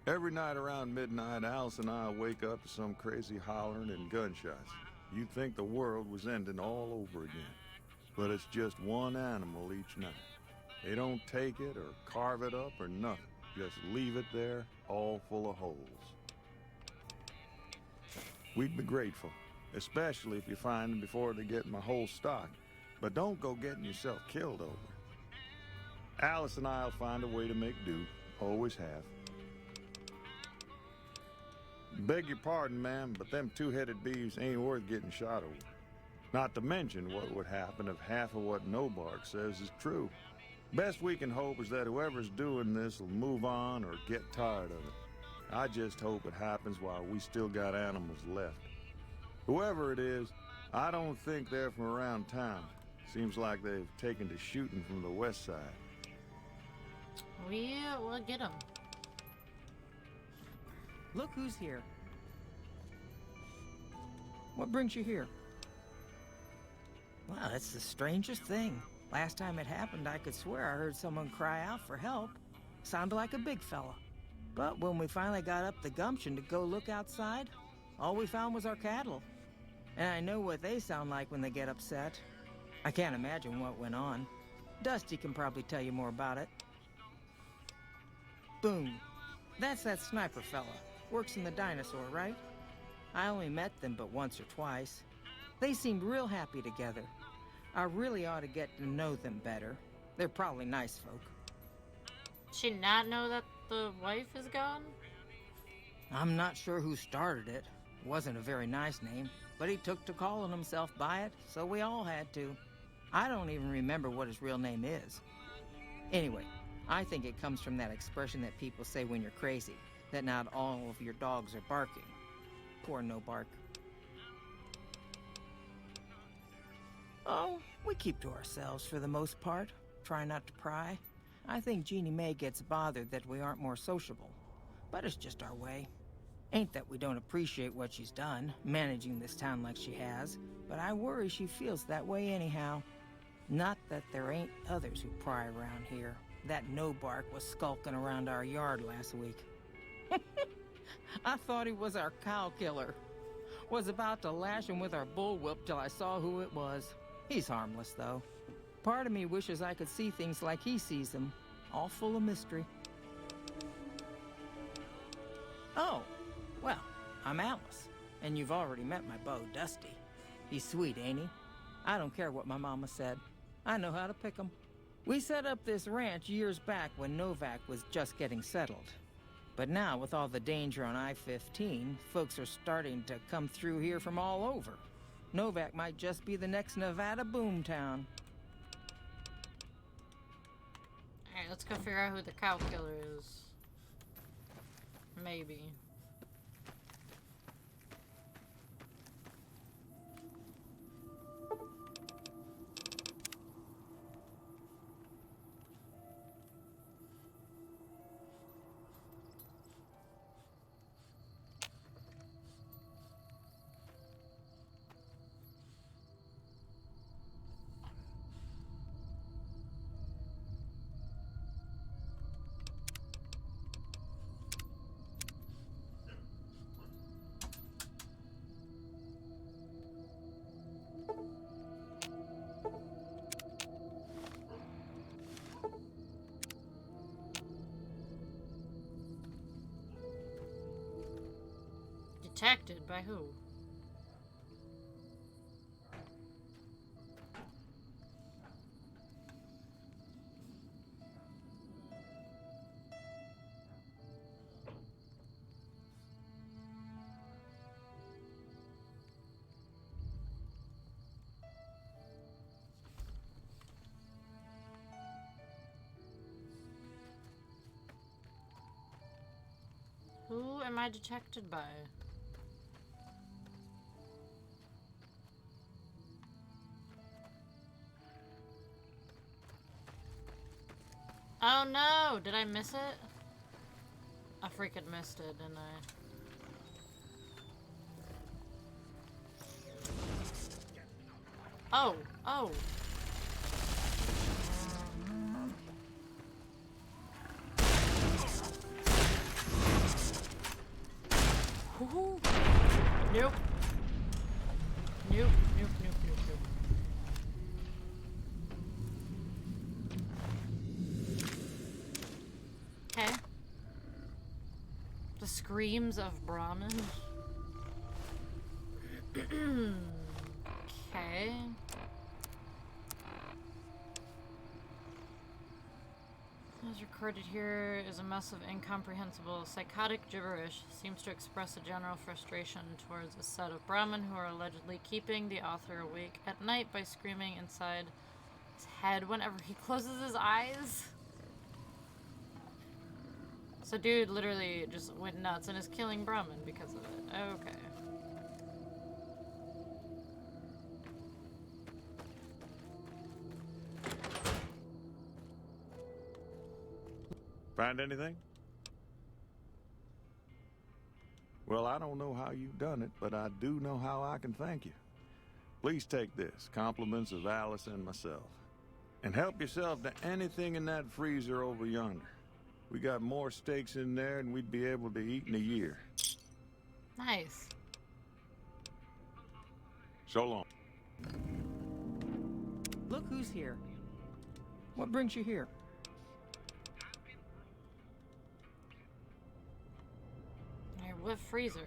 Every night around midnight, Alice and I wake up to some crazy hollering and gunshots. You'd think the world was ending all over again. But it's just one animal each night. They don't take it or carve it up or nothing. Just leave it there, all full of holes. We'd be grateful, especially if you find them before they get my whole stock. But don't go getting yourself killed over it. Alice and I'll find a way to make do. Always have. Beg your pardon, ma'am, but them two-headed beeves ain't worth getting shot over. Not to mention what would happen if half of what Nobark says is true. Best we can hope is that whoever's doing this will move on or get tired of it. I just hope it happens while we still got animals left. Whoever it is, I don't think they're from around town. Seems like they've taken to shooting from the west side. We'll get them. Look who's here. What brings you here? Well, it's the strangest thing. Last time it happened, I could swear I heard someone cry out for help. Sounded like a big fella. But when we finally got up the gumption to go look outside, all we found was our cattle. And I know what they sound like when they get upset. I can't imagine what went on. Dusty can probably tell you more about it. Boom. That's that sniper fella. Works in the dinosaur, right? I only met them but once or twice. They seemed real happy together. I really ought to get to know them better. They're probably nice folk. She not know that the wife is gone? I'm not sure who started it. Wasn't a very nice name, but he took to calling himself by it, so we all had to. I don't even remember what his real name is. Anyway, I think it comes from that expression that people say when you're crazy, that not all of your dogs are barking. Poor Nobark. Oh, we keep to ourselves for the most part. Try not to pry. I think Jeannie Mae gets bothered that we aren't more sociable. But it's just our way. Ain't that we don't appreciate what she's done, managing this town like she has, but I worry she feels that way anyhow. Not that there ain't others who pry around here. That Nobark was skulking around our yard last week. I thought he was our cow killer. Was about to lash him with our bullwhip till I saw who it was. He's harmless, though. Part of me wishes I could see things like he sees them, all full of mystery. Oh, well, I'm Alice, and you've already met my beau, Dusty. He's sweet, ain't he? I don't care what my mama said. I know how to pick him. We set up this ranch years back when Novak was just getting settled. But now, with all the danger on I-15, folks are starting to come through here from all over. Novak might just be the next Nevada boomtown. Alright, let's go figure out who the cow killer is. Maybe. Detected by who? Who am I detected by? Oh no! Did I miss it? I freaking missed it, didn't I? Oh! Oh! Woohoo! Nope. Nope, nope, nope, nope, nope. Okay. The screams of Brahmin. Okay. As recorded here is a mess of incomprehensible, psychotic gibberish. Seems to express a general frustration towards a set of Brahmin who are allegedly keeping the author awake at night by screaming inside his head whenever he closes his eyes. So dude literally just went nuts and is killing Brahmin because of it. Okay. Find anything? Well, I don't know how you've done it, but I do know how I can thank you. Please take this, compliments of Alice and myself. And help yourself to anything in that freezer over yonder. We got more steaks in there than we'd be able to eat in a year. Nice. So long. Look who's here. What brings you here? What freezer?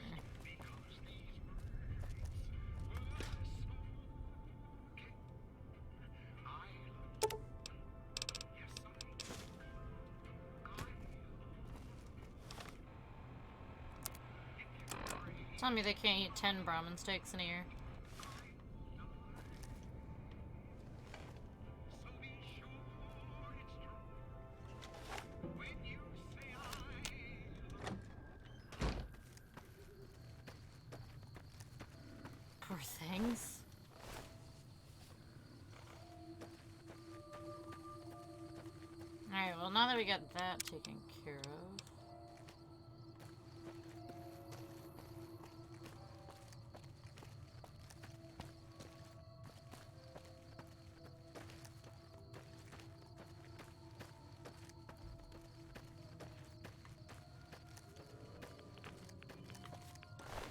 Tell me they can't eat 10 Brahmin steaks in a year. Poor things. Alright, well now that we got that taken care of.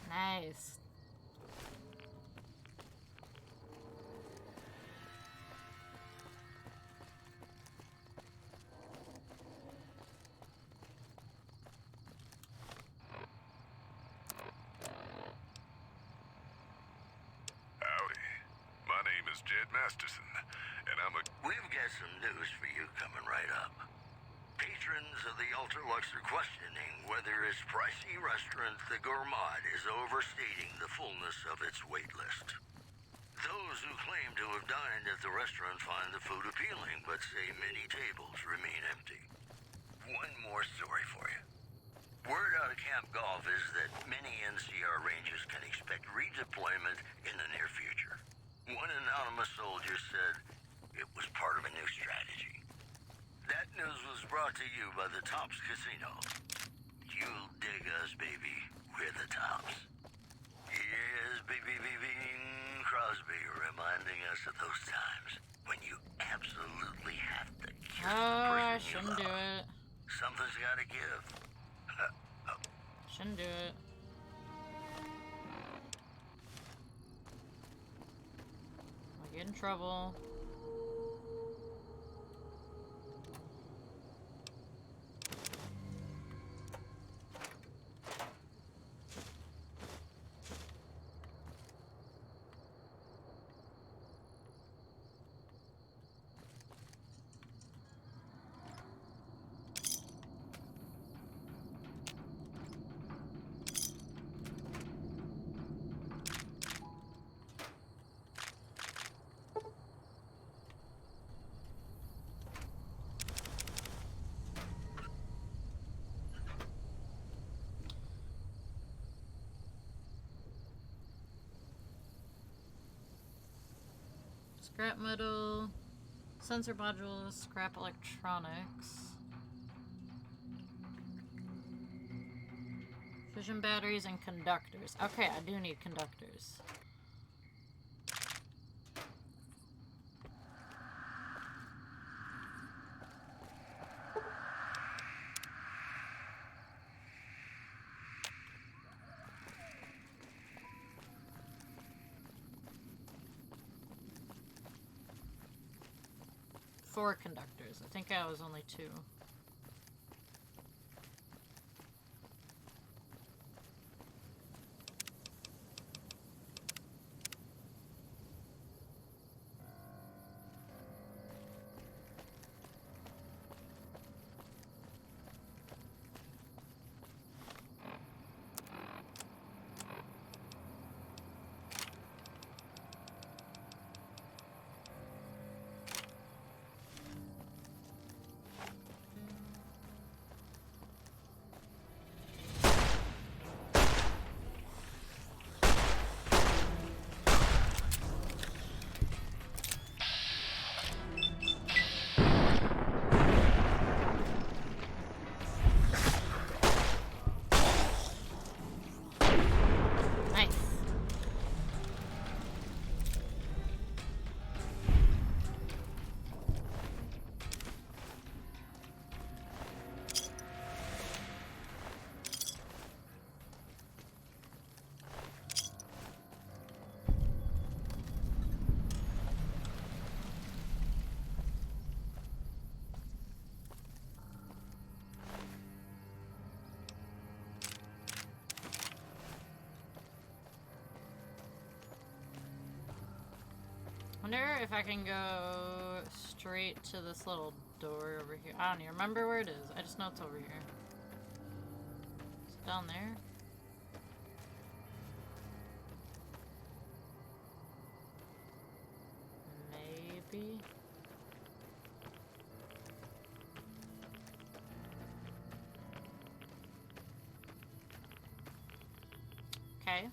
Nice. Howdy. My name is Jed Masterson, and I'm a... We've got some news for you coming right up. Patrons of the Ultra Lux are questioning whether its pricey restaurant, the Gourmand, is overstating the fullness of its wait list. Those who claim to have dined at the restaurant find the food appealing, but say many tables remain empty. One more story for you. Word out of Camp Golf is that many NCR Rangers can expect redeployment in the near future. One anonymous soldier said it was part of a new strategy. That news was brought to you by the Tops Casino. You'll dig us, baby. We're the Tops. Yes, baby, Bing Crosby reminding us of those times when you absolutely have to kiss the I person you shouldn't do love. it. Something's gotta give. Shouldn't do it. I'll get in trouble. scrap metal, sensor modules, scrap electronics, fission batteries, and conductors. Okay, I do need conductors. Four conductors. I think I was only 2. Wonder if I can go straight to this little door over here. I don't even remember where it is. I just know it's over here. Is it down there? Maybe. Okay.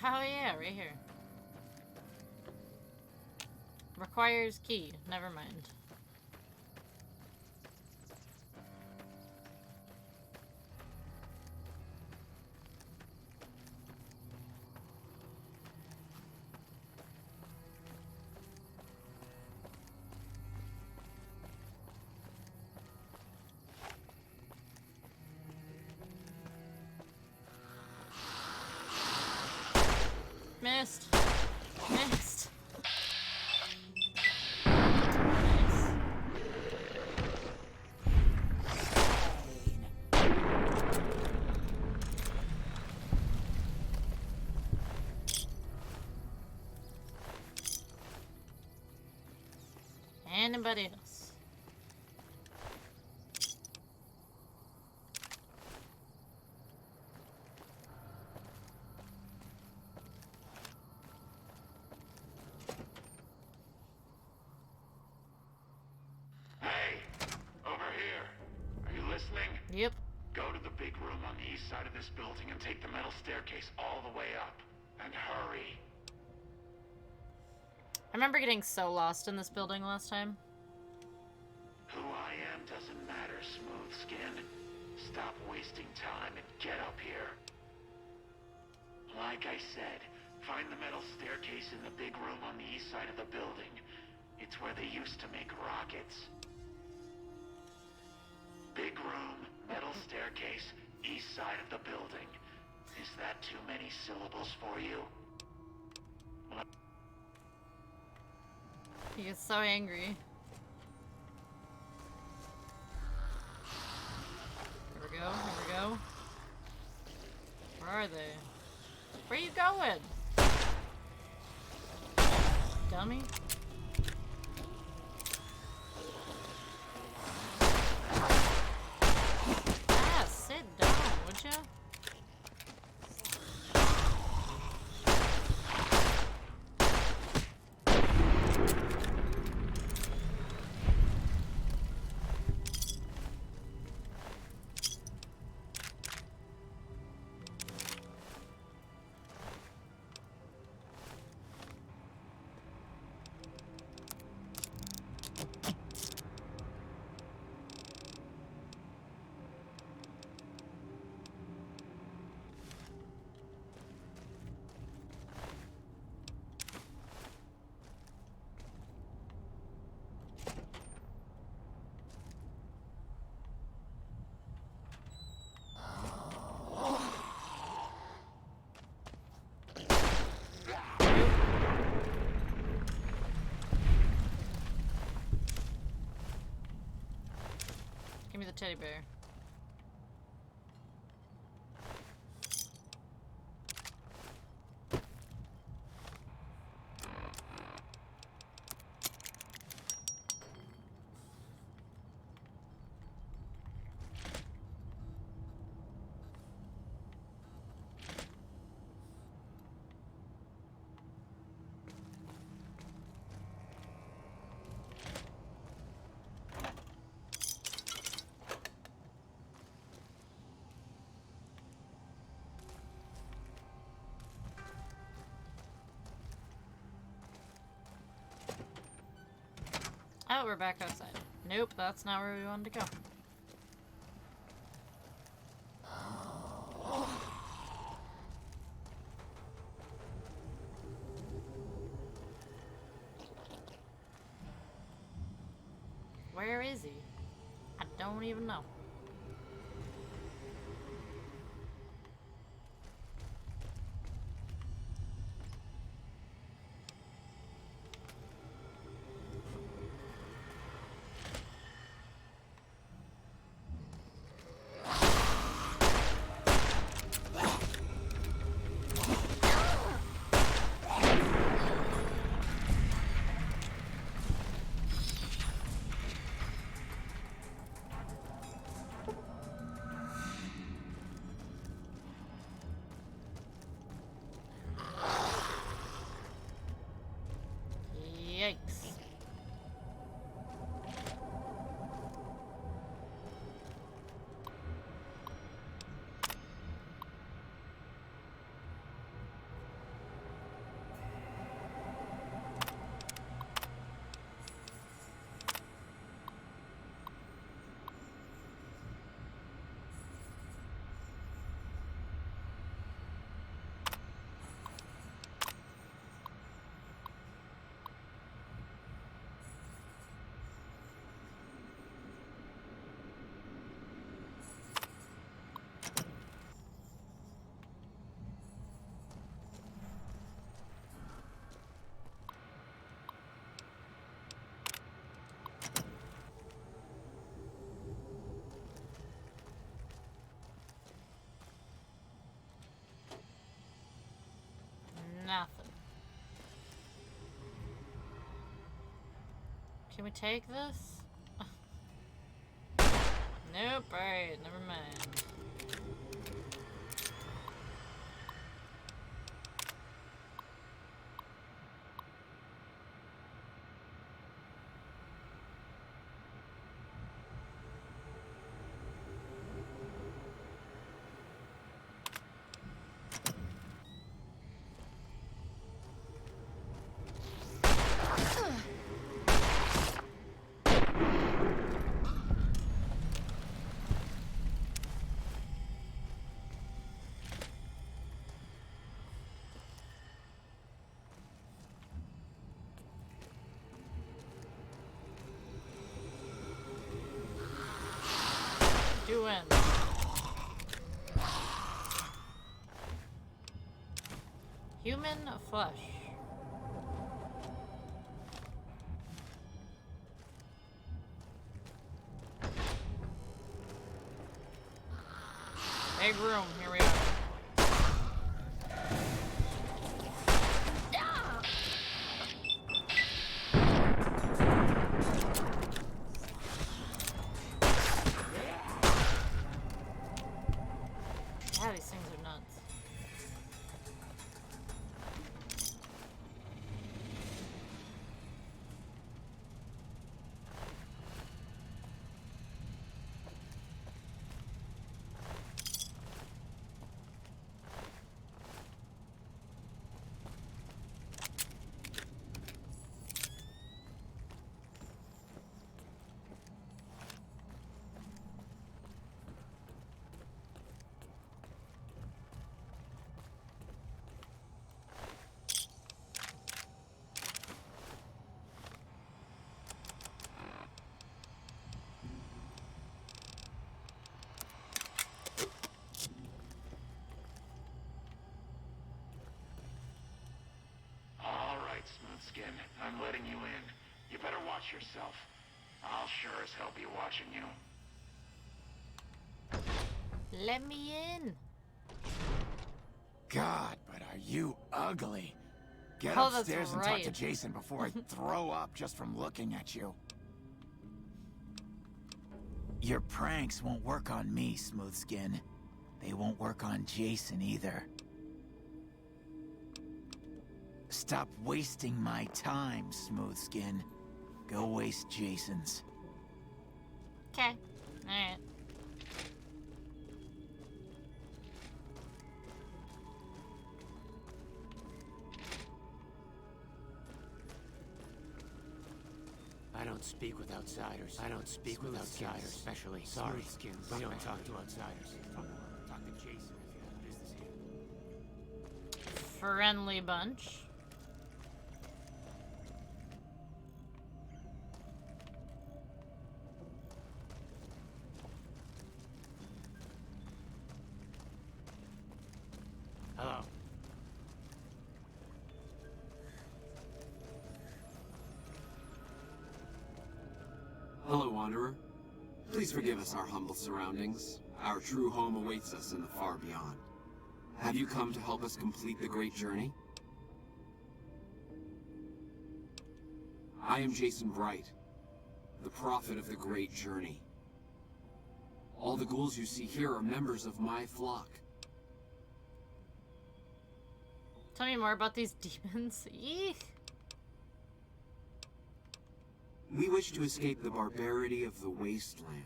Oh yeah, right here. Requires key. Never mind. Missed. Missed. Nice. Anybody else? Yep. Go to the big room on the east side of this building and take the metal staircase all the way up. And hurry. I remember getting so lost in this building last time. Who I am doesn't matter, smooth skin. Stop wasting time and get up here. Like I said, find the metal staircase in the big room on the east side of the building. It's where they used to make rockets. Big room, metal staircase, east side of the building. Is that too many syllables for you? He gets so angry. Here we go, here we go. Where are they? Where are you going? Dummy? Sit down, would ya? teddy bear. Oh, we're back outside. Nope, that's not where we wanted to go. Where is he? I don't even know. Yikes. Nothing. Can we take this? Nope, alright, never mind. Doing. Human flesh. Big room, here we are. Yeah, these things are nuts. Smoothskin, I'm letting you in. You better watch yourself. I'll sure as hell be watching you. Let me in. God, but are you ugly. Get Oh, that's upstairs and talk right. to Jason before I throw up just from looking at you. Your pranks won't work on me, Smoothskin. They won't work on Jason either. Stop wasting my time, Smoothskin. Go waste Jason's. Okay. Alright. I don't speak with outsiders. I don't speak with outsiders. Especially sorry skins. We don't talk to outsiders. Talk to Jason if you have business here. Friendly bunch. Hello. Hello, Wanderer. Please forgive us our humble surroundings. Our true home awaits us in the far beyond. Have you come to help us complete the great journey? I am Jason Bright, the prophet of the great journey. All the ghouls you see here are members of my flock. Tell me more about these demons. Eek. We wish to escape the barbarity of the wasteland,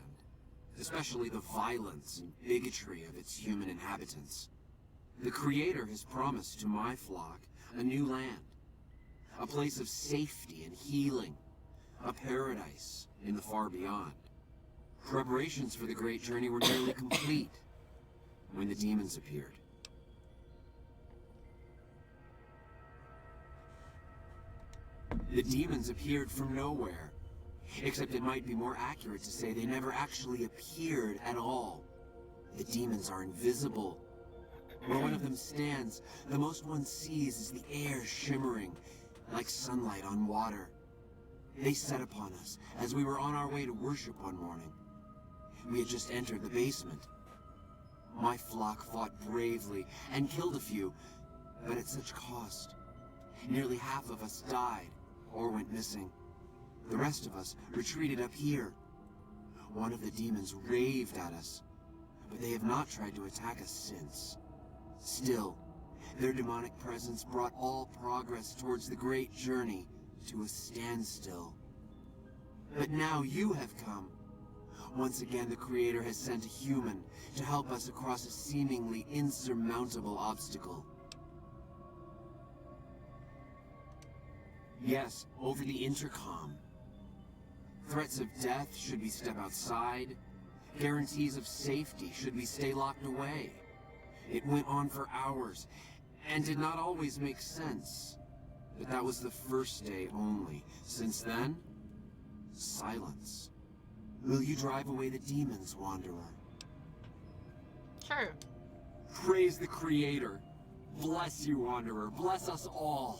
especially the violence and bigotry of its human inhabitants. The Creator has promised to my flock a new land, a place of safety and healing, a paradise in the far beyond. Preparations for the great journey were nearly complete when the demons appeared. The demons appeared from nowhere, except it might be more accurate to say they never actually appeared at all. The demons are invisible. Where one of them stands, the most one sees is the air shimmering, like sunlight on water. They set upon us as we were on our way to worship one morning. We had just entered the basement. My flock fought bravely and killed a few, but at such cost. Nearly half of us died or went missing. The rest of us retreated up here. One of the demons raved at us, but they have not tried to attack us since. Still, their demonic presence brought all progress towards the great journey to a standstill. But now you have come. Once again, the Creator has sent a human to help us across a seemingly insurmountable obstacle. Yes, over the intercom. Threats of death should we step outside. Guarantees of safety should we stay locked away. It went on for hours, and did not always make sense. But that was the first day only. Since then, silence. Will you drive away the demons, Wanderer? Sure. Praise the Creator. Bless you, Wanderer. Bless us all.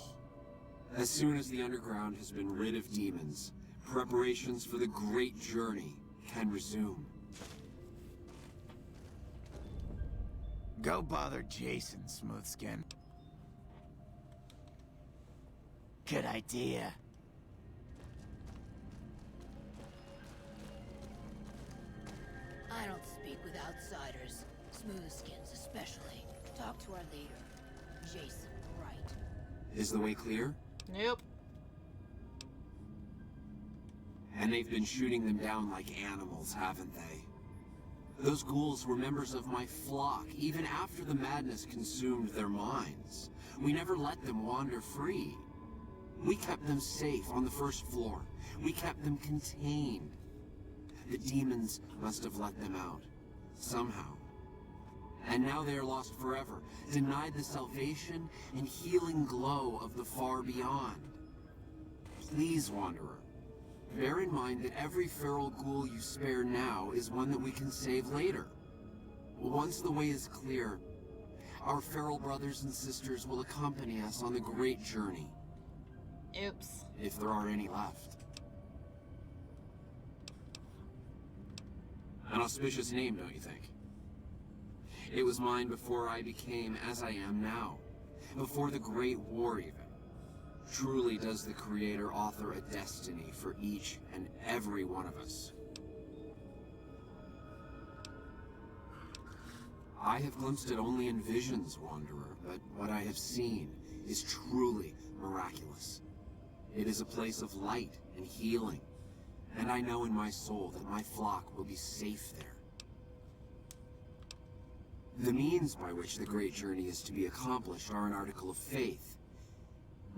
As soon as the underground has been rid of demons, preparations for the great journey can resume. Go bother Jason, Smoothskin. Good idea. I don't speak with outsiders, smoothskins especially. Talk to our leader, Jason Bright. Is the way clear? Nope. And they've been shooting them down like animals, haven't they? Those ghouls were members of my flock, even after the madness consumed their minds. We never let them wander free. We kept them safe on the first floor. We kept them contained. The demons must have let them out, somehow. And now they are lost forever, denied the salvation and healing glow of the far beyond. Please, Wanderer, bear in mind that every feral ghoul you spare now is one that we can save later. Once the way is clear, our feral brothers and sisters will accompany us on the great journey. Oops. If there are any left. An auspicious name, don't you think? It was mine before I became as I am now. Before the Great War, even. Truly does the Creator author a destiny for each and every one of us. I have glimpsed it only in visions, Wanderer, but what I have seen is truly miraculous. It is a place of light and healing, and I know in my soul that my flock will be safe there. The means by which the great journey is to be accomplished are an article of faith,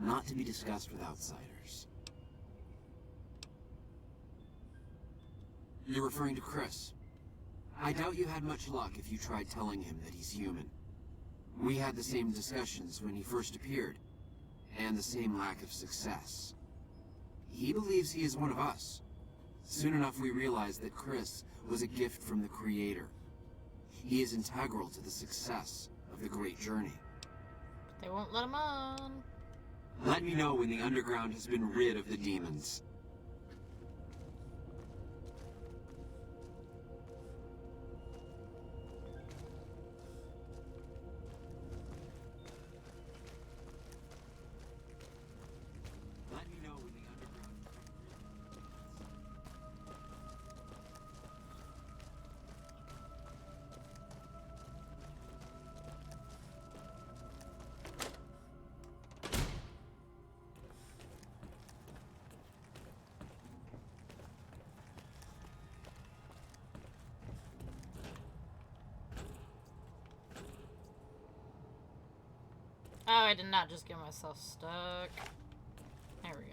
not to be discussed with outsiders. You're referring to Chris. I doubt you had much luck if you tried telling him that he's human. We had the same discussions when he first appeared, and the same lack of success. He believes he is one of us. Soon enough we realized that Chris was a gift from the Creator. He is integral to the success of the Great Journey. But they won't let him on. Let me know when the Underground has been rid of the demons. Let me know when the Underground has been rid of the demons. Oh, I did not just get myself stuck. There we go.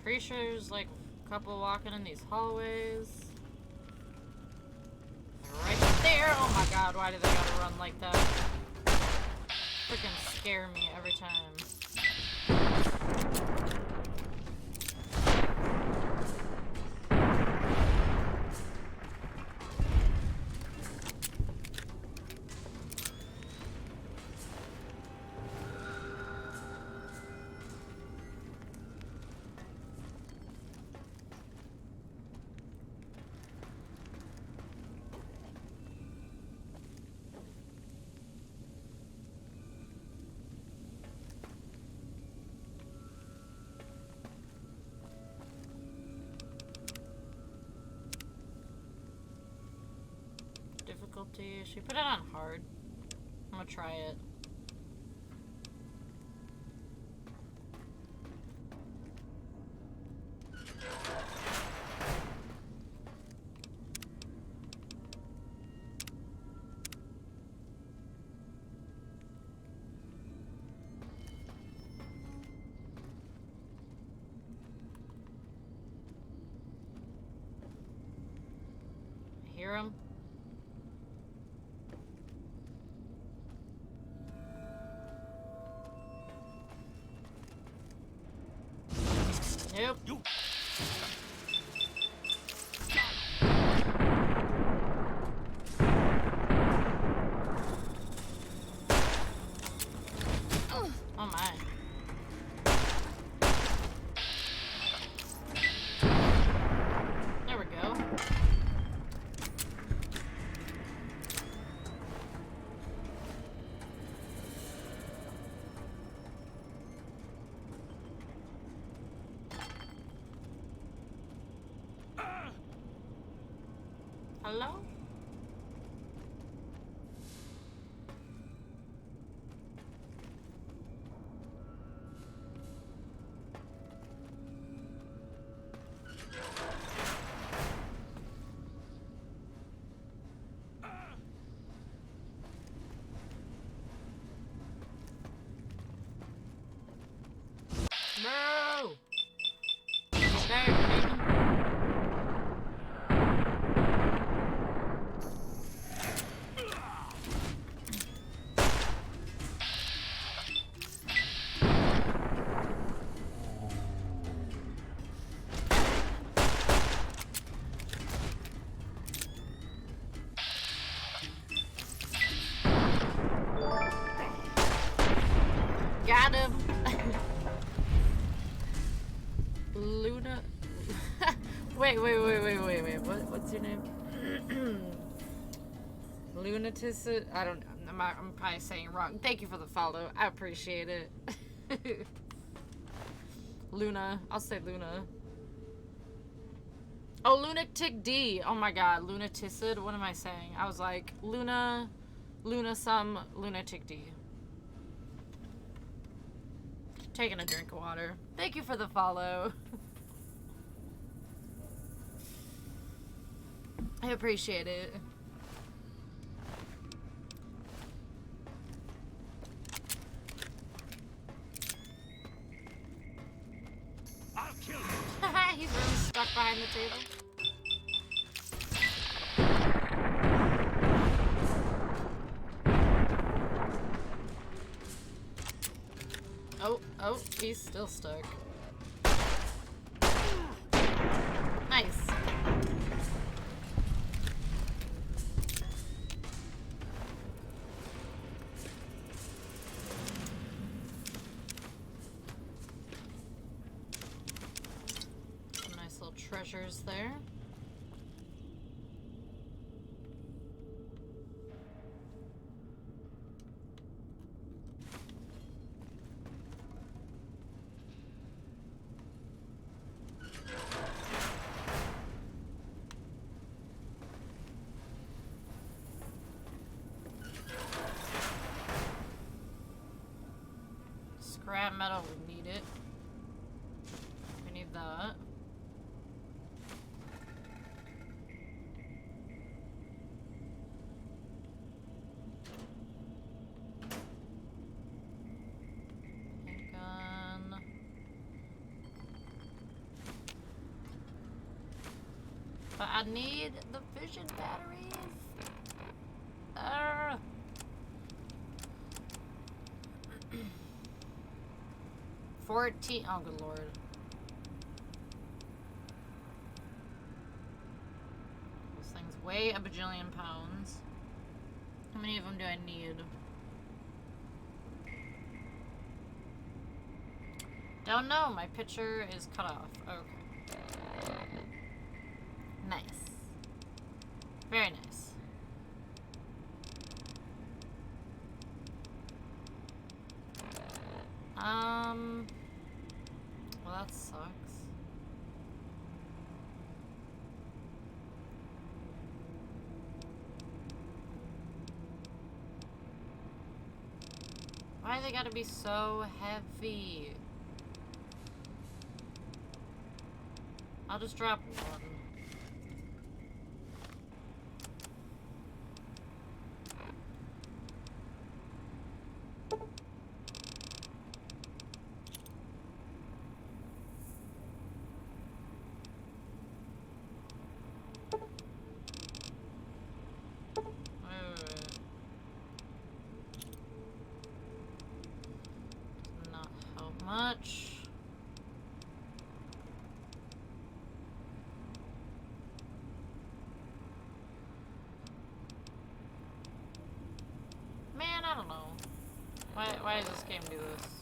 Pretty sure there's like a couple walking in these hallways. They're right there! Oh my god, why do they gotta run like that? Freaking scare me every time. Difficulty. Should we put it on hard? I'm gonna try it. I hear him. Nope. Oh my. There we go. Hello? No! Get back, baby. Got him. Luna. wait. What's your name? Lunaticid. I don't know. I'm probably saying it wrong. Thank you for the follow. I appreciate it. Luna. I'll say Luna. Oh, Lunatic D. Oh my god. Lunaticid. What am I saying? I was like, Luna some Lunatic D. Taking a drink of water. Thank you for the follow. I appreciate it. I'll kill you. He's really stuck behind the table. Oh, he's still stuck. Nice. Some nice little treasures there. Scrap metal, we need it. We need that. Handgun. But I need the vision batteries. 14. Oh, good lord. This thing's weigh a bajillion pounds. How many of them do I need? Don't know. My picture is cut off. Okay. Nice. Very nice. Well, that sucks. Why they gotta be so heavy? I'll just drop one. Much. Man, I don't know. Why does this game do this?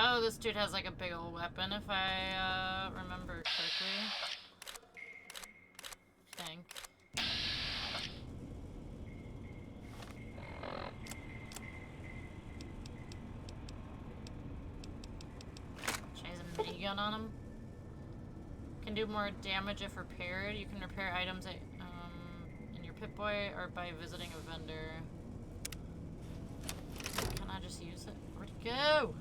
Oh, this dude has like a big old weapon if I remember correctly. I think. She has a minigun on him. Can do more damage if repaired. You can repair items at, in your Pip-Boy or by visiting a vendor. Can I just use it? Where'd it go?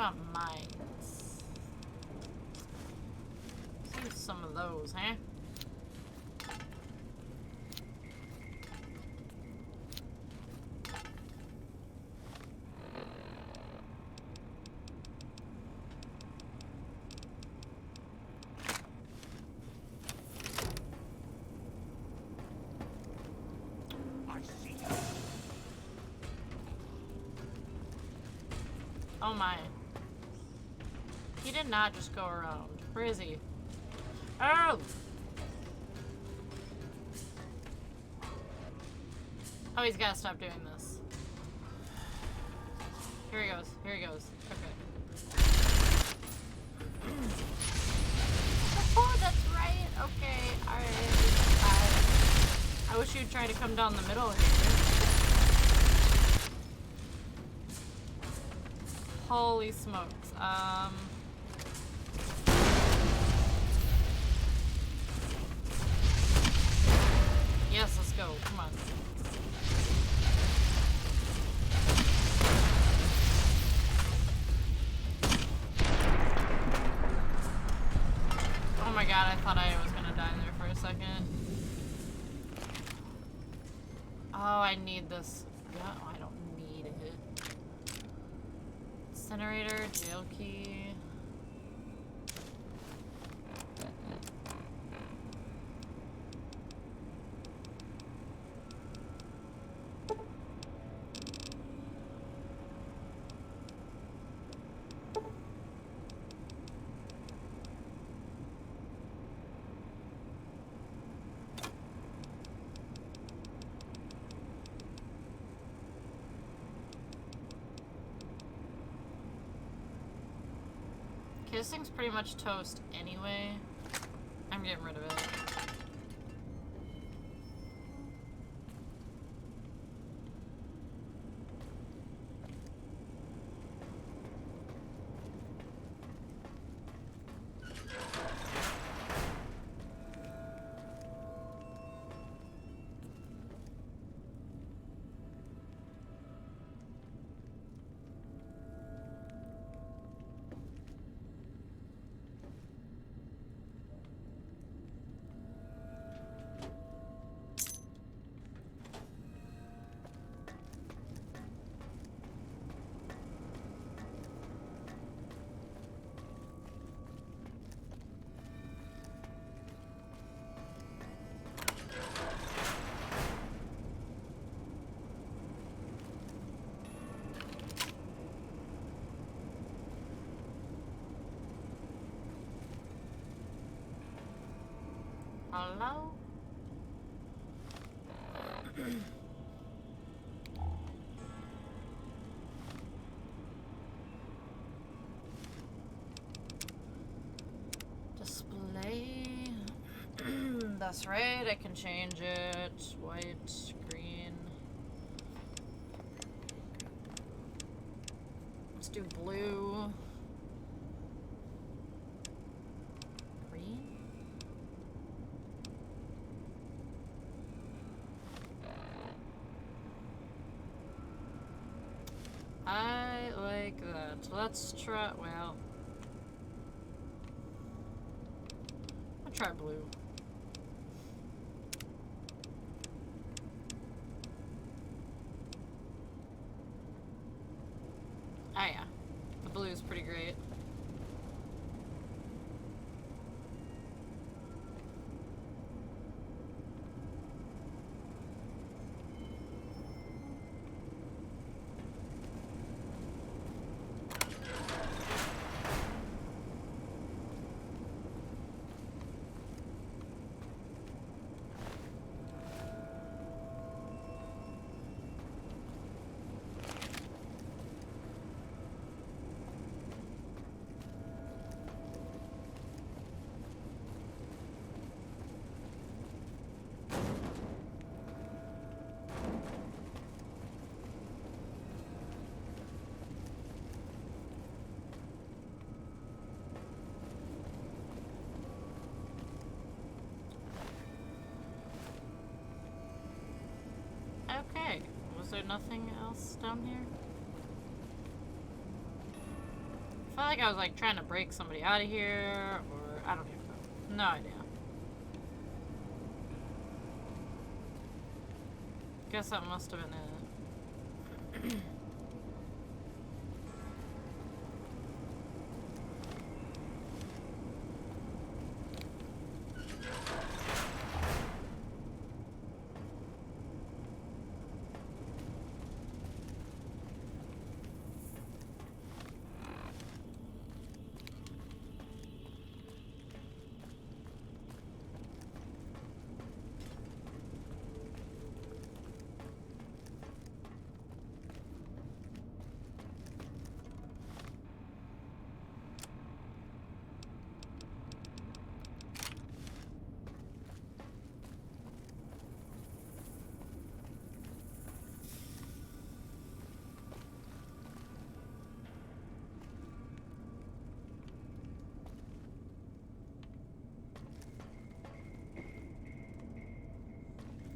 about mines? Let's use some of those, huh? Oh my. He did not just go around. Where is he? Oh! Oh, he's gotta stop doing this. Here he goes. Here he goes. Okay. Oh, that's right. Okay. Alright. I wish you'd try to come down the middle here. Holy smokes. Yes, let's go. Come on. Oh my god, I thought I was gonna die there for a second. Oh, I need this. Yeah, I don't need it. Incinerator, jail key. Okay, this thing's pretty much toast anyway. I'm getting rid of it. Hello? Display. That's right, I can change it. White, green. Let's do blue. I like that. Let's try, well, I'll try blue. Ah yeah, the blue's pretty great. Okay, was there nothing else down here? I felt like I was like trying to break somebody out of here, or I don't even know. No idea. Guess that must have been it.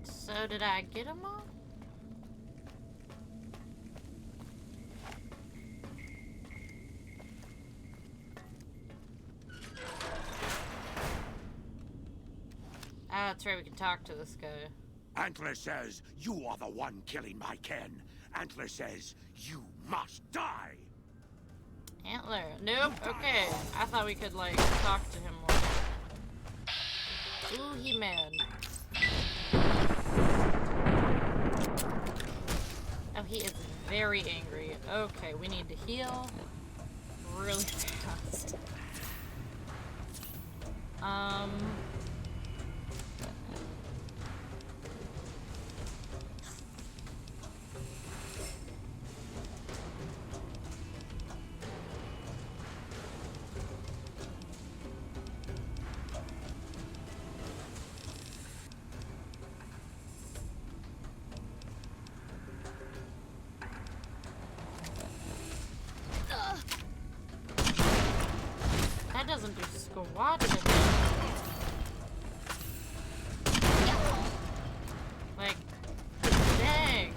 So did I get them all? Ah, that's right, we can talk to this guy. Antler says you are the one killing my kin. Antler says you must die. Antler. Nope. Okay. I thought we could, like, talk to him more. Ooh, he mad. Oh, he is very angry. Okay, we need to heal really fast. That doesn't do squat to me. Like, dang.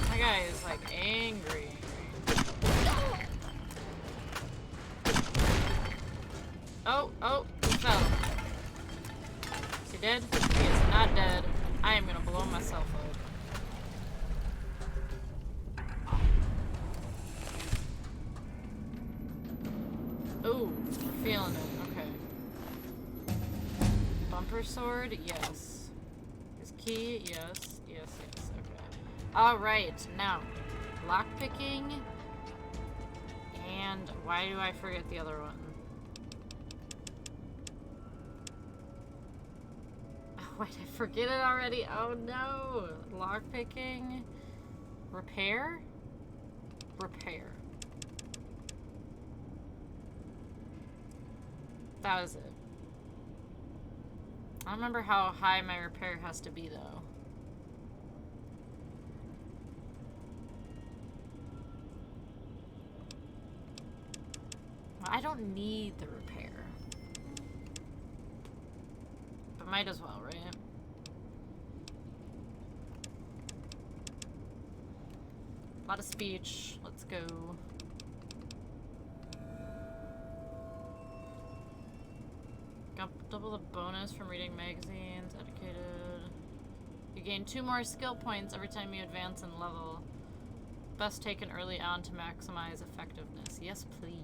My guy is like angry. Oh, he fell. Is he dead? He is not dead. I am gonna blow myself up. Ooh, we're feeling it. Okay. Bumper sword? Yes. His key? Yes. Yes, yes. Okay. Alright, now. Lockpicking. And why do I forget the other one? Wait, I forget it already? Oh no! Lockpicking. Repair? Repair. That was it. I don't remember how high my repair has to be though. I don't need the repair. But might as well, right? A lot of speech. Let's go. Got double the bonus from reading magazines. Educated. You gain 2 more skill points every time you advance in level. Best taken early on to maximize effectiveness. Yes, please.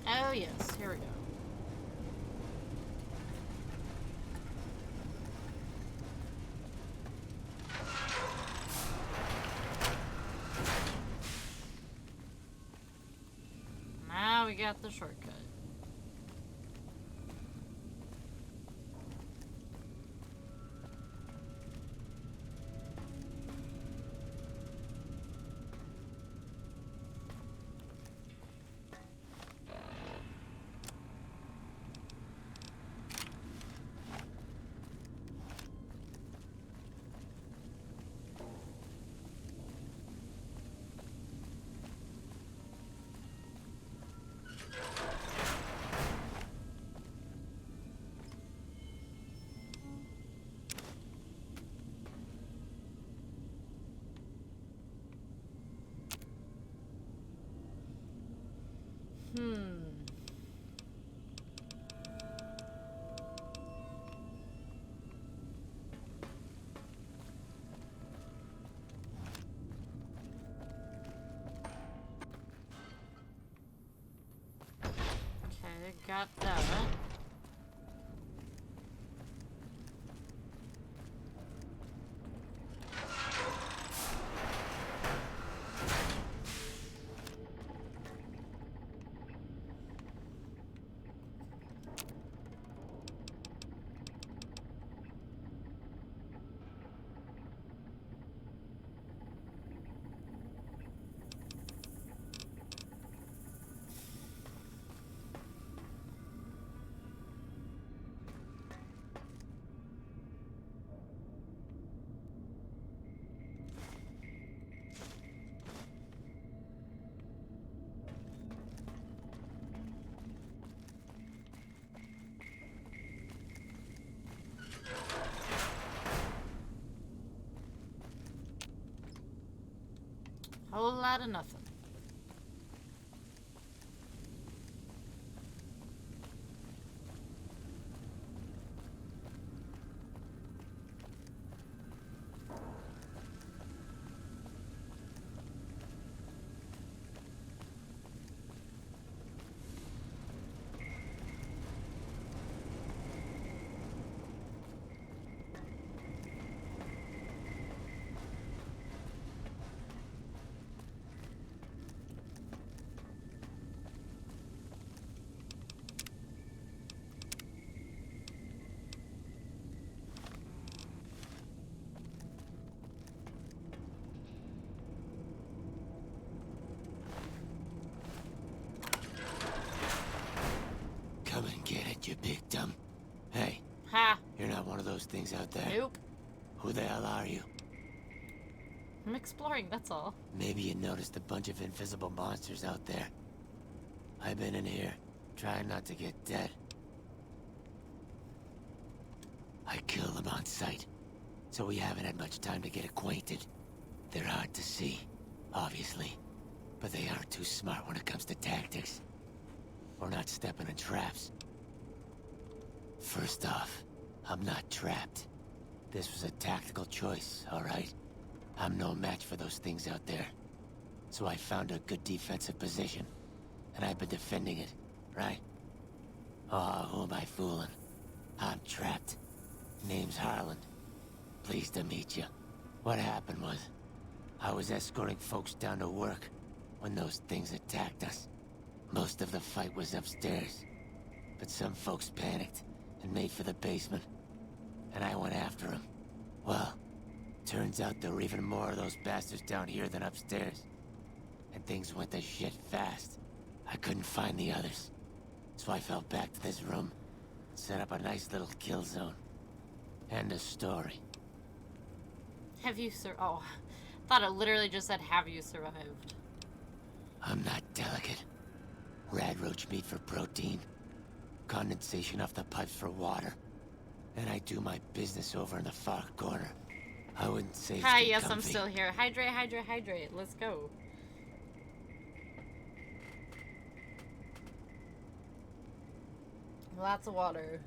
Oh yes, here we go. got the shortcut. Okay, got that. Whole lot of nothing. Come and get it, you big dumb. Hey. Ha. You're not one of those things out there. Nope. Who the hell are you? I'm exploring, that's all. Maybe you noticed a bunch of invisible monsters out there. I've been in here, trying not to get dead. I kill them on sight, so we haven't had much time to get acquainted. They're hard to see, obviously, but they aren't too smart when it comes to tactics. Or not stepping in traps. First off, I'm not trapped. This was a tactical choice, alright? I'm no match for those things out there. So I found a good defensive position, and I've been defending it, right? Oh, who am I fooling? I'm trapped. Name's Harlan. Pleased to meet you. What happened was, I was escorting folks down to work when those things attacked us. Most of the fight was upstairs, but some folks panicked and made for the basement, and I went after them. Well, turns out there were even more of those bastards down here than upstairs, and things went to shit fast. I couldn't find the others, so I fell back to this room, set up a nice little kill zone. End of story. Have you oh, thought it literally just said, have you survived? I'm not delicate. Radroach meat for protein, condensation off the pipes for water, and I do my business over in the far corner. I wouldn't say it's Hi, been yes, comfy. I'm still here. Hydrate, hydrate, hydrate. Let's go. Lots of water.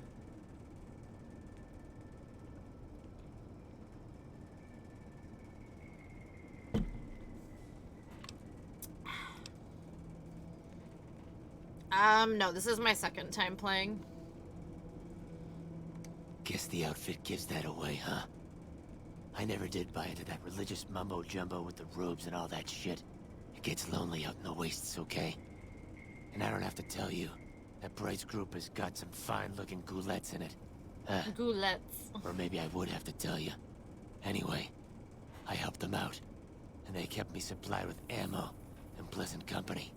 No, this is my second time playing. Guess the outfit gives that away, huh? I never did buy into that religious mumbo-jumbo with the robes and all that shit. It gets lonely out in the wastes, okay? And I don't have to tell you, that Bright's group has got some fine-looking goulettes in it. Goulettes. Or maybe I would have to tell you. Anyway, I helped them out, and they kept me supplied with ammo and pleasant company.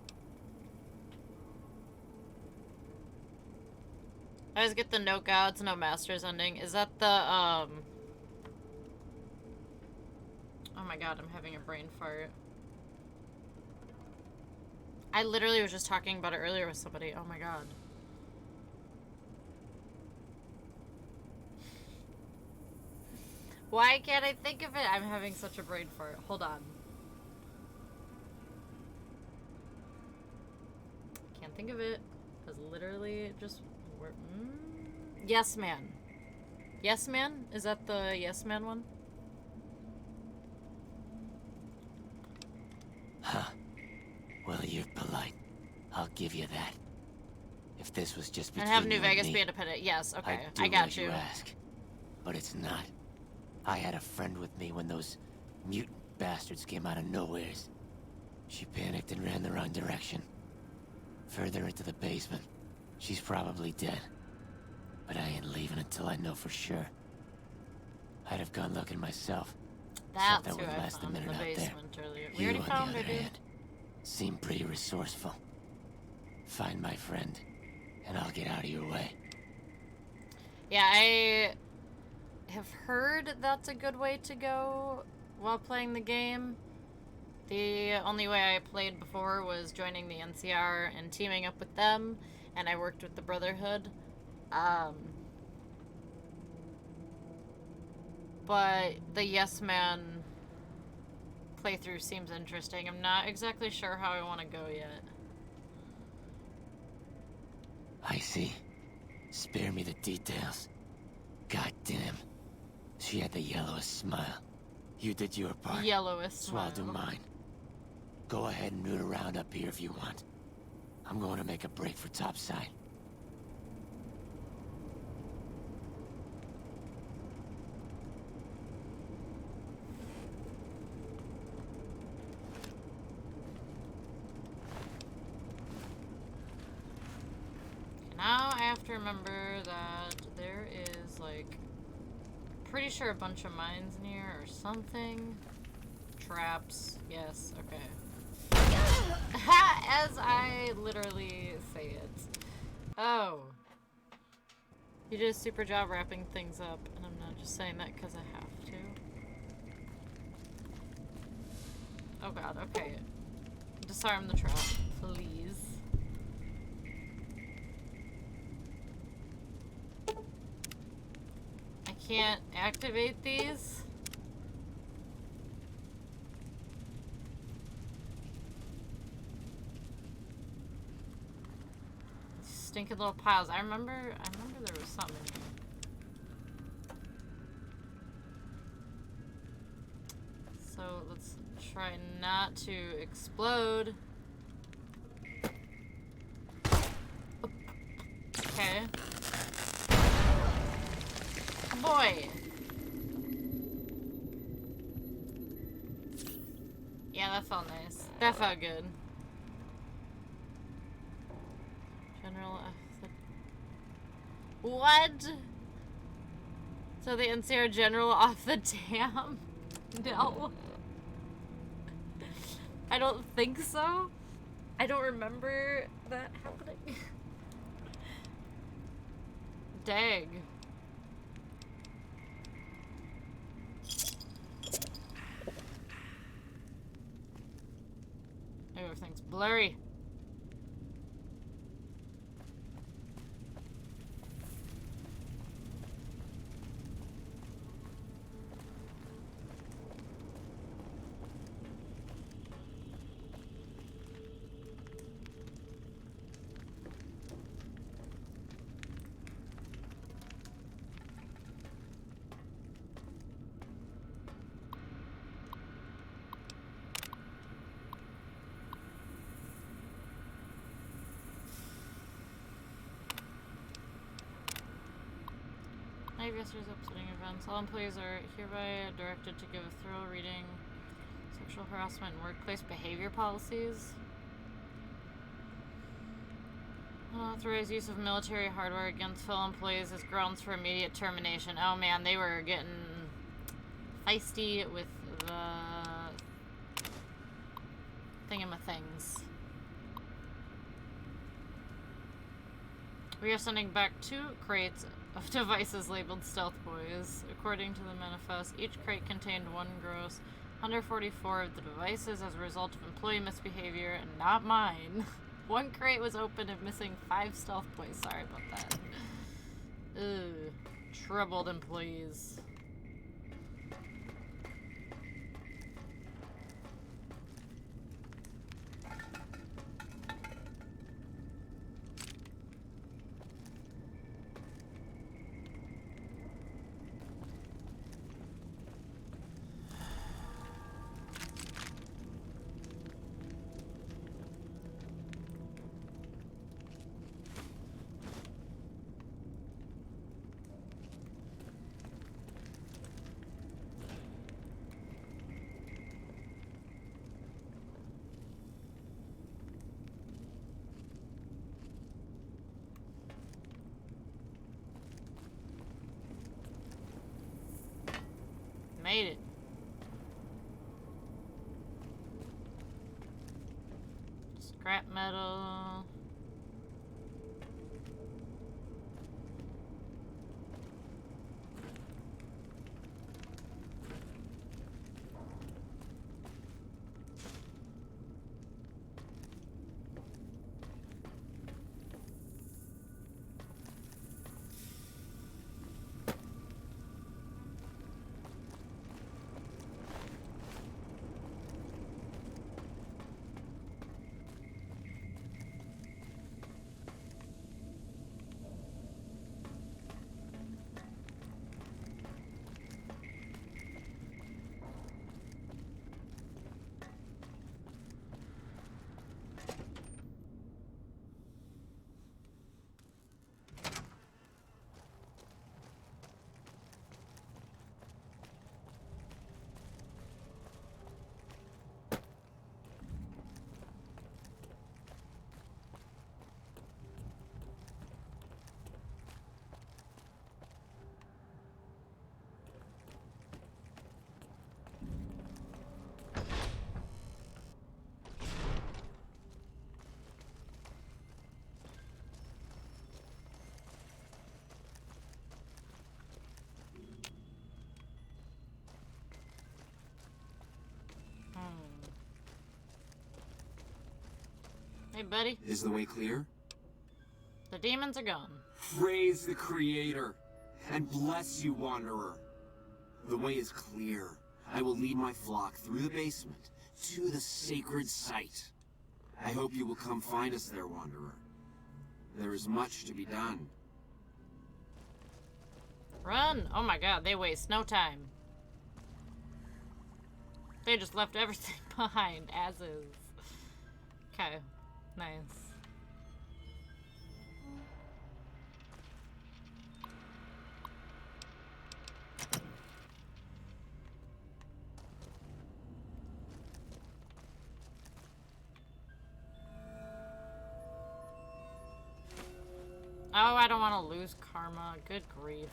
I always get the no gods, no masters ending. Is that the, oh my god, I'm having a brain fart. I literally was just talking about it earlier with somebody. Oh my god. Why can't I think of it? I'm having such a brain fart. Hold on. Can't think of it. Because literally it just... Yes Man. Yes Man? Is that the Yes Man one? Huh. Well, you're polite. I'll give you that. If this was just between and have New you Vegas and me, be independent. Yes, okay. I'd do I got as you. ask. But it's not. I had a friend with me when those mutant bastards came out of nowheres. She panicked and ran the wrong direction. Further into the basement. She's probably dead. But I ain't leaving until I know for sure. I'd have gone looking myself. That's that who would I last a found in minute the out there. basement earlier. You, We already on found the her, other dude. hand, seem pretty resourceful. Find my friend, and I'll get out of your way. Yeah, I have heard that's a good way to go while playing the game. The only way I played before was joining the NCR and teaming up with them, and I worked with the Brotherhood. But the Yes Man playthrough seems interesting. I'm not exactly sure how I want to go yet. I see. Spare me the details. God damn. She had the yellowest smile. You did your part. Yellowest So I'll smile. do mine. Go ahead and root around up here if you want. I'm going to make a break for topside. Now I have to remember that there is, like, pretty sure a bunch of mines near or something. Traps. Yes, okay. As I literally say it. Oh. You did a super job wrapping things up, and I'm not just saying that because I have to. Oh god, okay. Disarm the trap, please. I can't activate these. Stinking little piles. I remember there was something in here. So let's try not to explode. Okay. Boy. Yeah, that felt nice. That felt good. General What? So the NCR general off the dam? No. I don't think so. I don't remember that happening. Dang. Everything's blurry. Night Yesterday's upsetting events. All employees are hereby directed to give a thorough reading sexual harassment and workplace behavior policies. Unauthorized use of military hardware against fellow employees as grounds for immediate termination. Oh man, they were getting feisty with the thingamathings. We are sending back 2 crates of devices labeled Stealth Boys. According to the manifest, each crate contained 1 gross 144 of the devices as a result of employee misbehavior, and not mine. 1 crate was open and missing 5 Stealth Boys. Sorry about that. Ugh. Troubled employees. Made it. Scrap metal. Hey, buddy. Is the way clear? The demons are gone. Praise the Creator, and bless you, Wanderer. The way is clear. I will lead my flock through the basement to the sacred site. I hope you will come find us there, Wanderer. There is much to be done. Run! Oh my god, they waste no time. They just left everything behind, as is. Okay, nice. Oh, I don't want to lose karma. Good grief.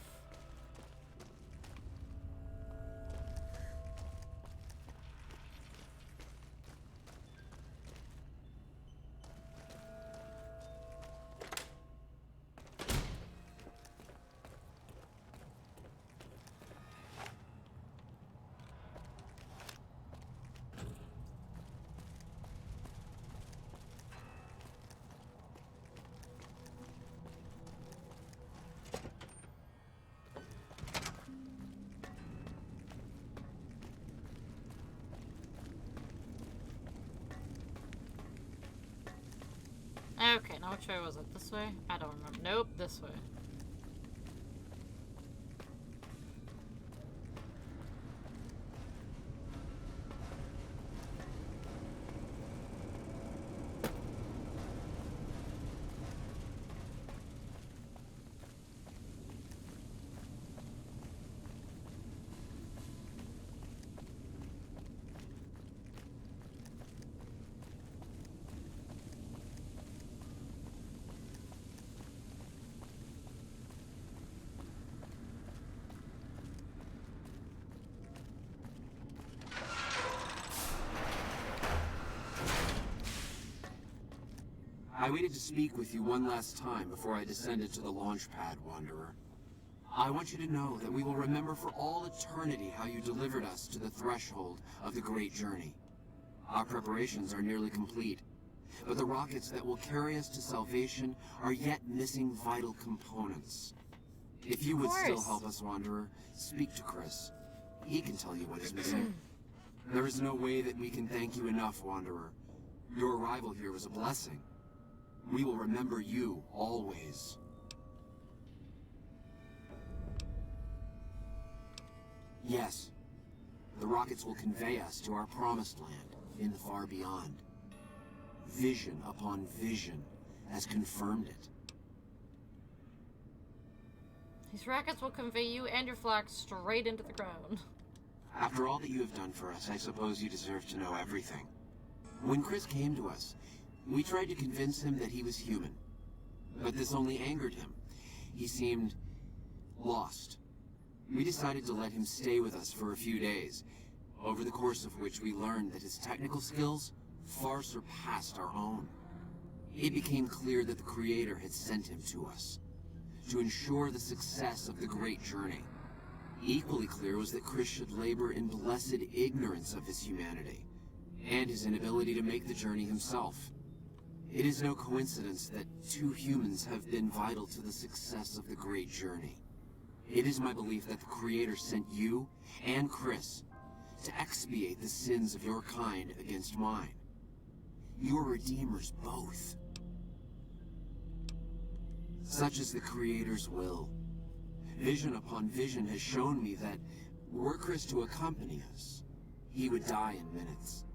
Okay, now which way was it? This way? I don't remember. Nope, this way. I waited to speak with you one last time before I descended to the launch pad, Wanderer. I want you to know that we will remember for all eternity how you delivered us to the threshold of the Great Journey. Our preparations are nearly complete, but the rockets that will carry us to salvation are yet missing vital components. If you would still help us, Wanderer, speak to Chris. He can tell you what is missing. There is no way that we can thank you enough, Wanderer. Your arrival here was a blessing. We will remember you always. Yes, the rockets will convey us to our promised land in the far beyond. Vision upon vision has confirmed it. These rockets will convey you and your flock straight into the ground. After all that you have done for us, I suppose you deserve to know everything. When Chris came to us, we tried to convince him that he was human. But this only angered him. He seemed lost. We decided to let him stay with us for a few days, over the course of which we learned that his technical skills far surpassed our own. It became clear that the Creator had sent him to us, to ensure the success of the Great Journey. Equally clear was that Chris should labor in blessed ignorance of his humanity, and his inability to make the journey himself. It is no coincidence that two humans have been vital to the success of the Great Journey. It is my belief that the Creator sent you and Chris to expiate the sins of your kind against mine. You are redeemers both. Such is the Creator's will. Vision upon vision has shown me that, were Chris to accompany us, he would die in minutes.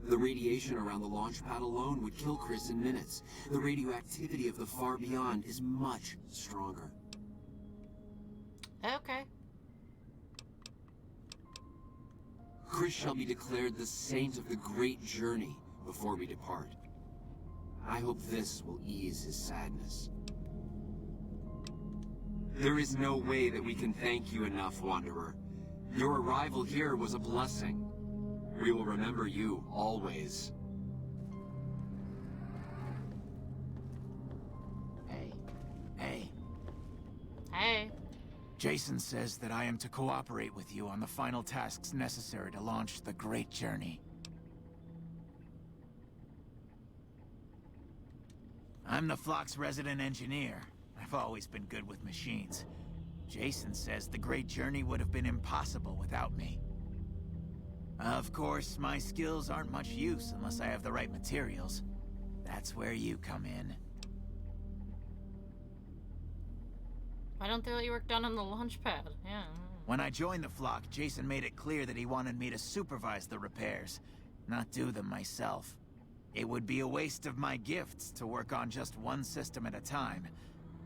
The radiation around the launch pad alone would kill Chris in minutes. The radioactivity of the far beyond is much stronger. Okay. Chris shall be declared the saint of the Great Journey before we depart. I hope this will ease his sadness. There is no way that we can thank you enough, Wanderer. Your arrival here was a blessing. We will remember you always. Hey. Jason says that I am to cooperate with you on the final tasks necessary to launch the Great Journey. I'm the flock's resident engineer. I've always been good with machines. Jason says the Great Journey would have been impossible without me. Of course, my skills aren't much use unless I have the right materials. That's where you come in. Why don't they let you work down on the launch pad? Yeah. When I joined the flock, Jason made it clear that he wanted me to supervise the repairs, not do them myself. It would be a waste of my gifts to work on just one system at a time.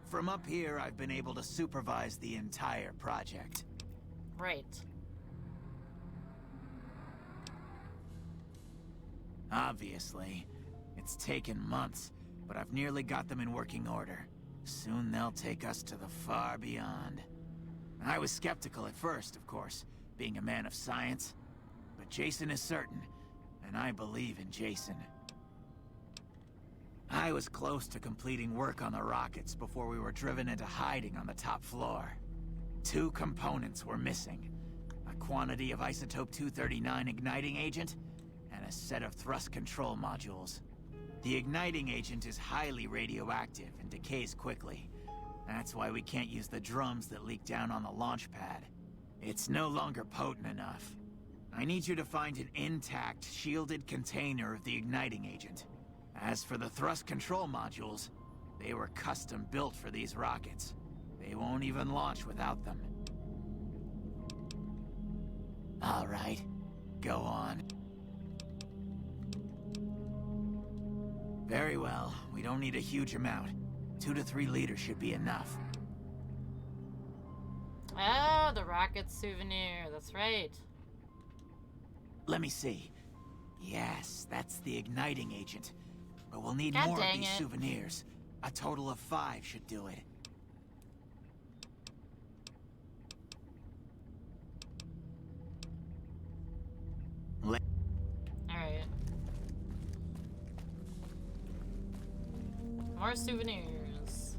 From up here, I've been able to supervise the entire project. Right. Obviously. It's taken months, but I've nearly got them in working order. Soon they'll take us to the far beyond. I was skeptical at first, of course, being a man of science. But Jason is certain, and I believe in Jason. I was close to completing work on the rockets before we were driven into hiding on the top floor. 2 components were missing. A quantity of isotope 239 igniting agent, and a set of thrust control modules. The igniting agent is highly radioactive and decays quickly. That's why we can't use the drums that leak down on the launch pad. It's no longer potent enough. I need you to find an intact, shielded container of the igniting agent. As for the thrust control modules, they were custom built for these rockets. They won't even launch without them. All right, go on. Very well. We don't need a huge amount. 2 to 3 liters should be enough. Oh, the rocket souvenir. That's right. Let me see. Yes, that's the igniting agent. But we'll need God more of dang these it. souvenirs. A total of 5 should do it. Alright. More souvenirs.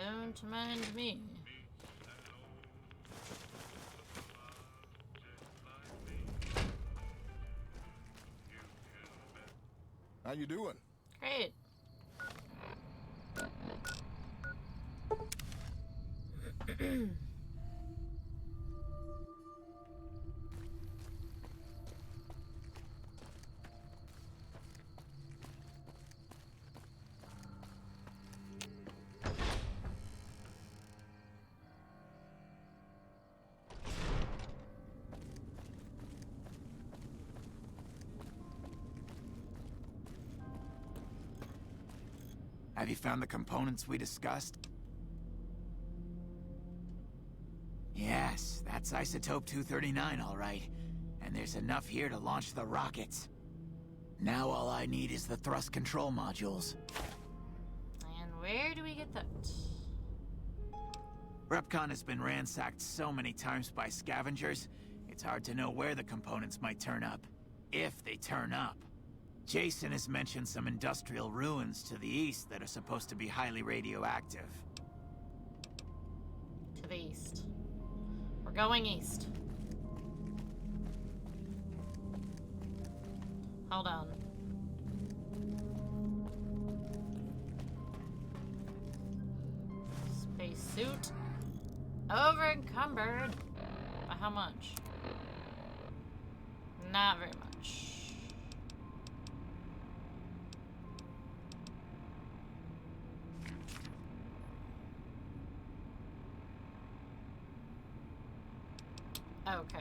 Don't mind me. How you doing? Great. Have you found the components we discussed? Yes, that's Isotope 239, all right. And there's enough here to launch the rockets. Now all I need is the thrust control modules. And where do we get that? Repcon has been ransacked so many times by scavengers, it's hard to know where the components might turn up. If they turn up. Jason has mentioned some industrial ruins to the east that are supposed to be highly radioactive. To the east. We're going east. Hold on. Spacesuit. Over encumbered. By how much? Not very much. Okay.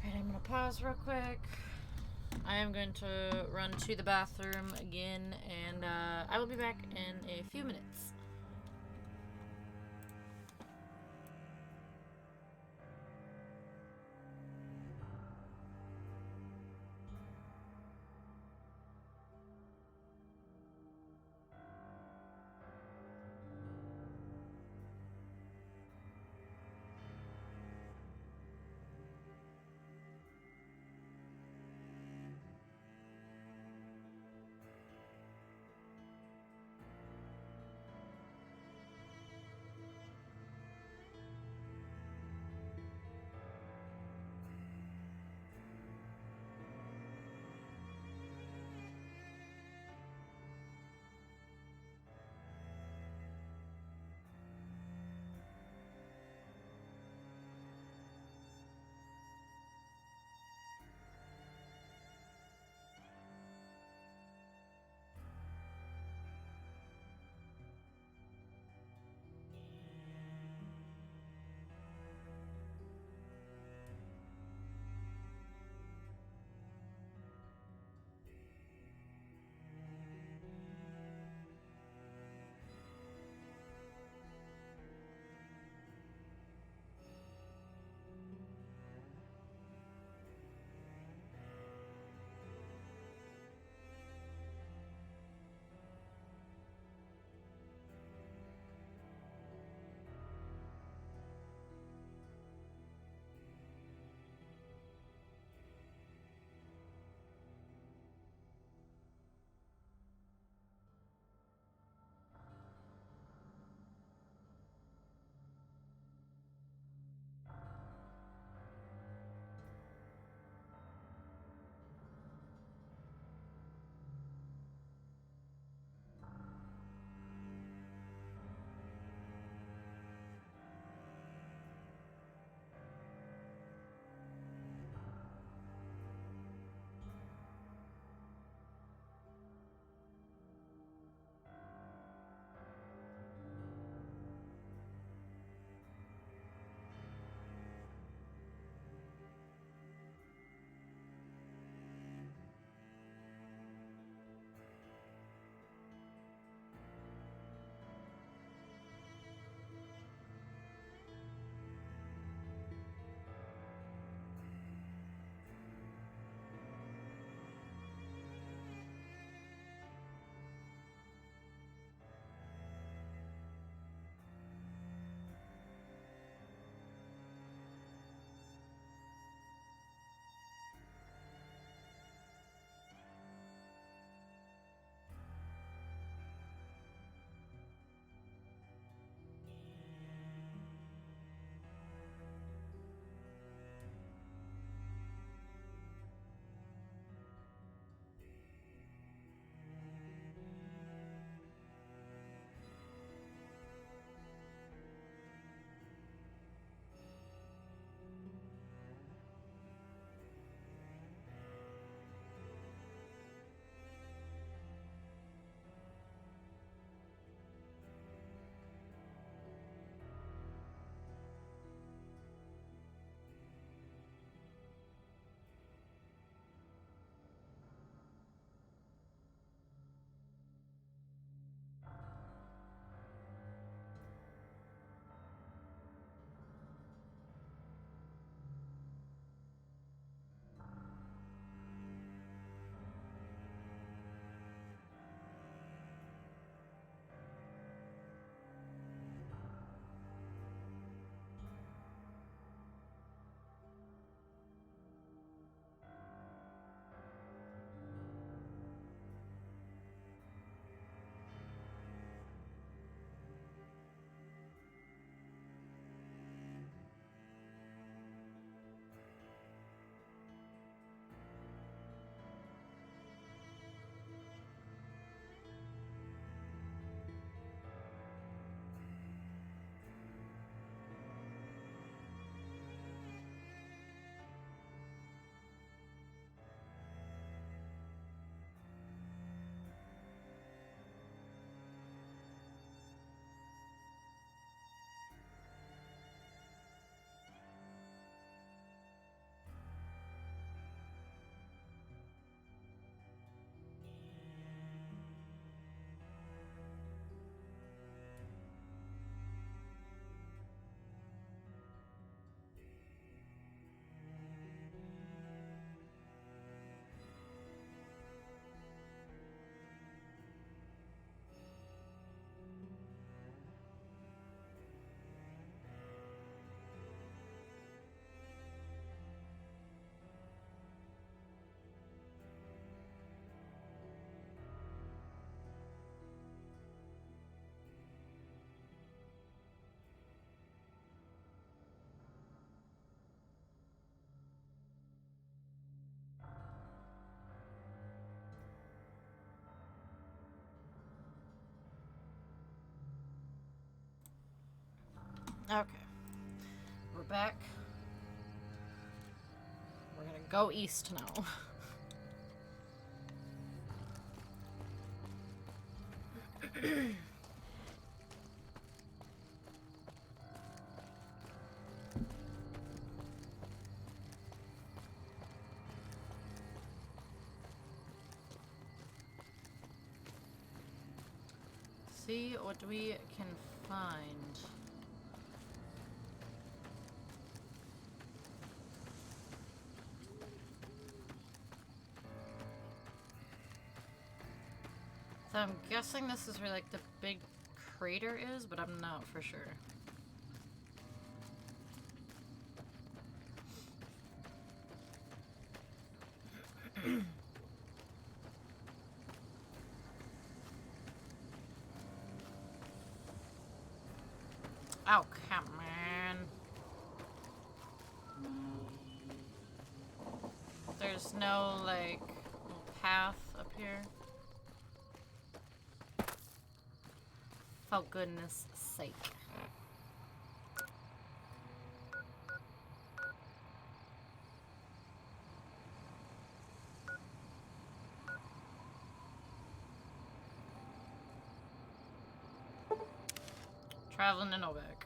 I'm gonna pause real quick. I am going to run to the bathroom again, and I will be back in a few minutes. Okay. We're back. We're gonna go east now. See what we can find. So I'm guessing this is where like the big crater is, but I'm not for sure. Oh, come on. There's no, like, path up here. For goodness sake. Traveling to Novak.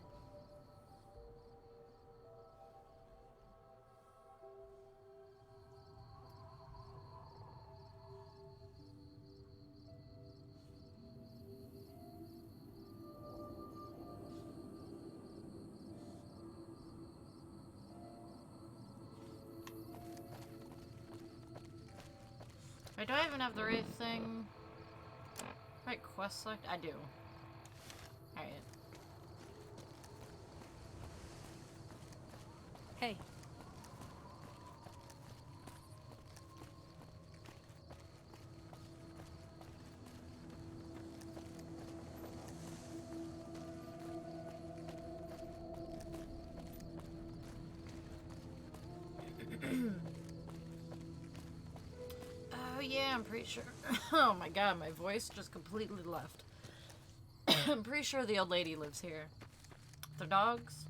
Wait, do I even have the right thing? Right quest select? I do. Alright. Hey. Oh yeah, I'm pretty sure. Oh my god, my voice just completely left. I'm pretty sure the old lady lives here. The dogs?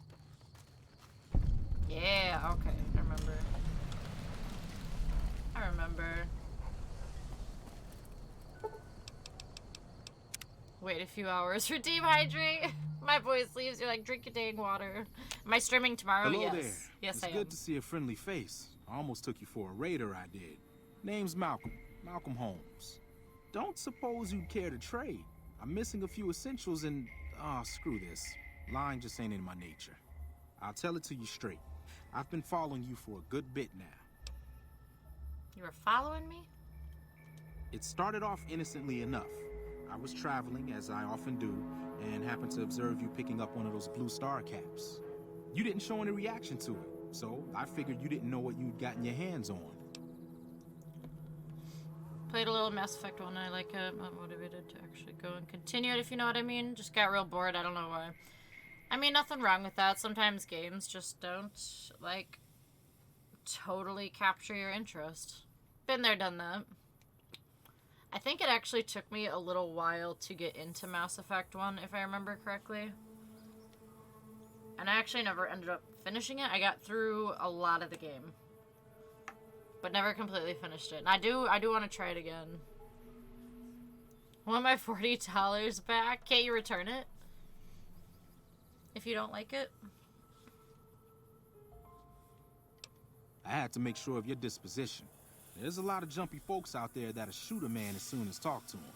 Yeah, okay, I remember. I remember. Wait a few hours for dehydrate. My voice leaves. You're like, drink your dang water. Am I streaming tomorrow? Hello yes. there. Yes, it's I am. good to see a friendly face. I almost took you for a raider, I did. Name's Malcolm. Malcolm Holmes. Don't suppose you'd care to trade. I'm missing a few essentials and... ah, screw this. Lying just ain't in my nature. I'll tell it to you straight. I've been following you for a good bit now. You were following me? It started off innocently enough. I was traveling, as I often do, and happened to observe you picking up one of those blue star caps. You didn't show any reaction to it, so I figured you didn't know what you'd gotten your hands on. Played a little Mass Effect one. I like it. I'm motivated to actually go and continue it, if you know what I mean. Just got real bored. I don't know why. I mean, nothing wrong with that. Sometimes games just don't, like, totally capture your interest. Been there, done that. I think it actually took me a little while to get into Mass Effect 1, if I remember correctly. And I actually never ended up finishing it. I got through a lot of the game, but never completely finished it. And I do want to try it again. Want my $40 back? Can't you return it if you don't like it? I had to make sure of your disposition. There's a lot of jumpy folks out there that'll shoot a man as soon as talk to him.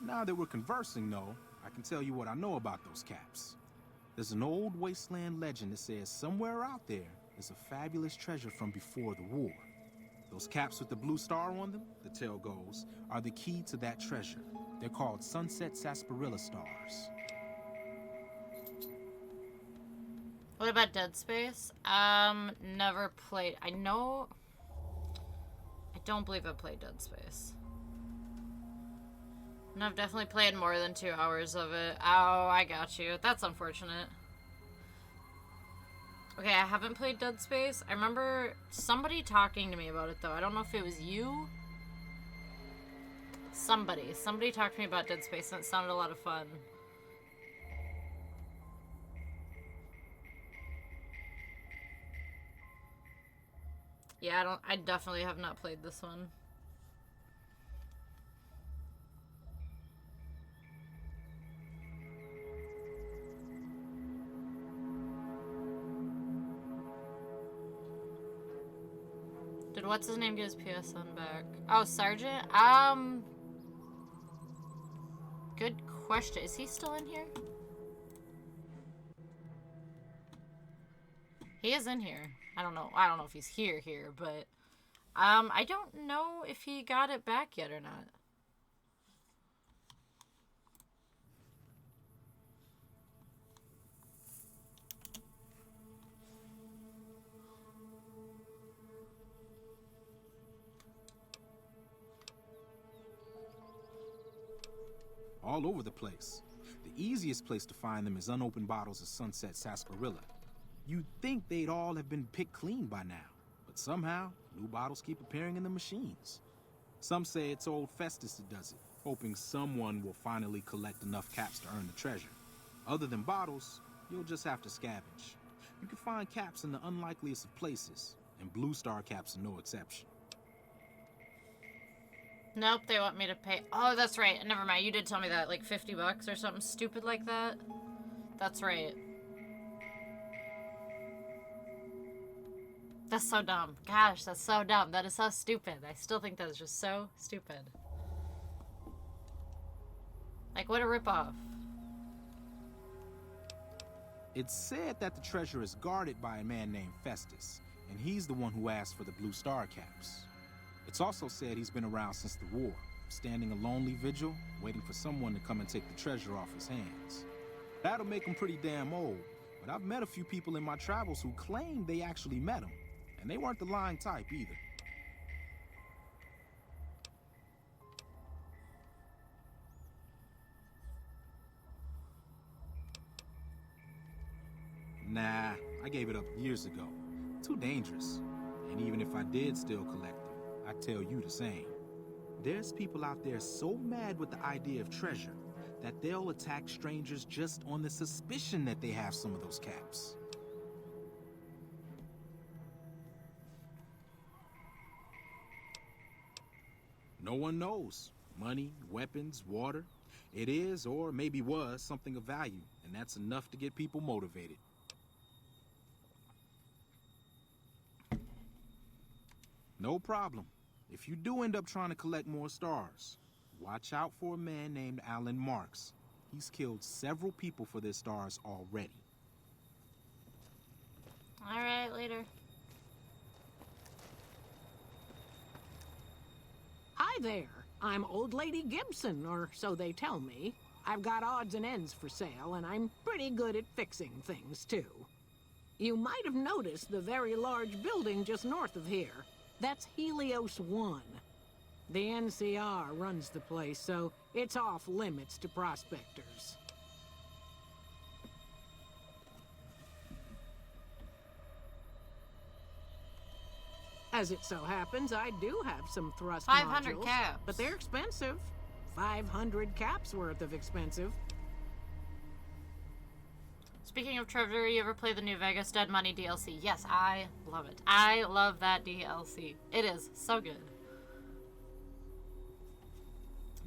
Now that we're conversing, though, I can tell you what I know about those caps. There's an old wasteland legend that says somewhere out there is a fabulous treasure from before the war. Those caps with the blue star on them, the tale goes, are the key to that treasure. They're called Sunset Sarsaparilla Stars. What about Dead Space? Never played. I don't believe I've played Dead Space. And I've definitely played more than 2 hours of it. Oh, I got you. That's unfortunate. Okay, I haven't played Dead Space. I remember somebody talking to me about it, though. I don't know if it was you. Somebody talked to me about Dead Space, and it sounded a lot of fun. Yeah, I definitely have not played this one. Did what's his name get his PSN back? Oh, Sergeant? Good question. Is he still in here? He is in here. I don't know if he's here, but I don't know if he got it back yet or not. All over the place. The easiest place to find them is unopened bottles of Sunset Sarsaparilla. You'd think they'd all have been picked clean by now, but somehow, new bottles keep appearing in the machines. Some say it's old Festus that does it, hoping someone will finally collect enough caps to earn the treasure. Other than bottles, you'll just have to scavenge. You can find caps in the unlikeliest of places, and Blue Star caps are no exception. Nope, they want me to pay. Oh, that's right. Never mind. You did tell me that. Like 50 bucks or something stupid like that. That's right. That's so dumb. Gosh, that's so dumb. That is so stupid. I still think that is just so stupid. Like, what a ripoff. It's said that the treasure is guarded by a man named Festus, and he's the one who asked for the Blue Star caps. It's also said he's been around since the war, standing a lonely vigil, waiting for someone to come and take the treasure off his hands. That'll make him pretty damn old, but I've met a few people in my travels who claim they actually met him, and they weren't the lying type either. Nah, I gave it up years ago. Too dangerous. And even if I did still collect them, I'd tell you the same. There's people out there so mad with the idea of treasure that they'll attack strangers just on the suspicion that they have some of those caps. No one knows. Money, weapons, water. It is, or maybe was, something of value, and that's enough to get people motivated. No problem. If you do end up trying to collect more stars, watch out for a man named Alan Marks. He's killed several people for their stars already. Alright, later. Hi there. I'm Old Lady Gibson, or so they tell me. I've got odds and ends for sale, and I'm pretty good at fixing things, too. You might have noticed the very large building just north of here. That's Helios 1. The NCR runs the place, so it's off limits to prospectors. As it so happens, I do have some thrust 500 modules, caps. but they're expensive. 500 caps worth of expensive. Speaking of treasure, you ever play the New Vegas Dead Money DLC? Yes, I love it. I love that DLC. It is so good.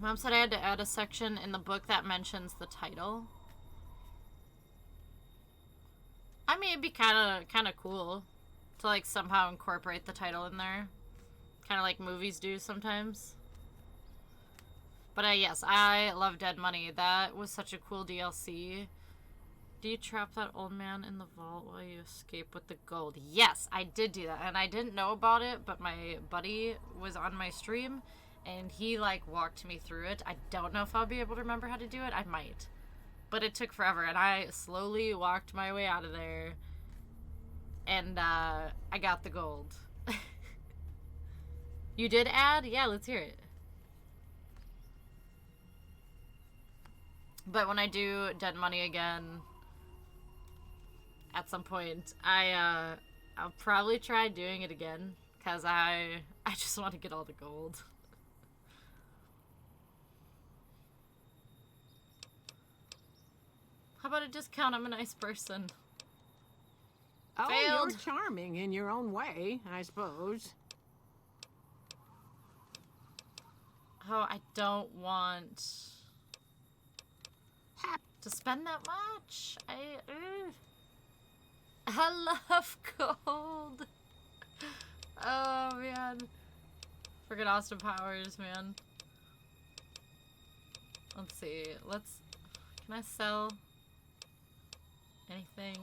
Mom said I had to add a section in the book that mentions the title. I mean, it'd be kind of cool to like somehow incorporate the title in there, kind of like movies do sometimes. But yes, I love Dead Money. That was such a cool DLC. Do you trap that old man in the vault while you escape with the gold? Yes, I did do that, and I didn't know about it, but my buddy was on my stream, and he, like, walked me through it. I don't know if I'll be able to remember how to do it. I might. But it took forever, and I slowly walked my way out of there, and, I got the gold. You did add? Yeah, let's hear it. But when I do Dead Money again, at some point, I'll probably try doing it again, because I just want to get all the gold. How about a discount? I'm a nice person. Oh, Failed. you're charming in your own way, I suppose. Oh, I don't want to spend that much. I love gold. Oh, man. Freaking Austin Powers, man. Let's see. Can I sell anything?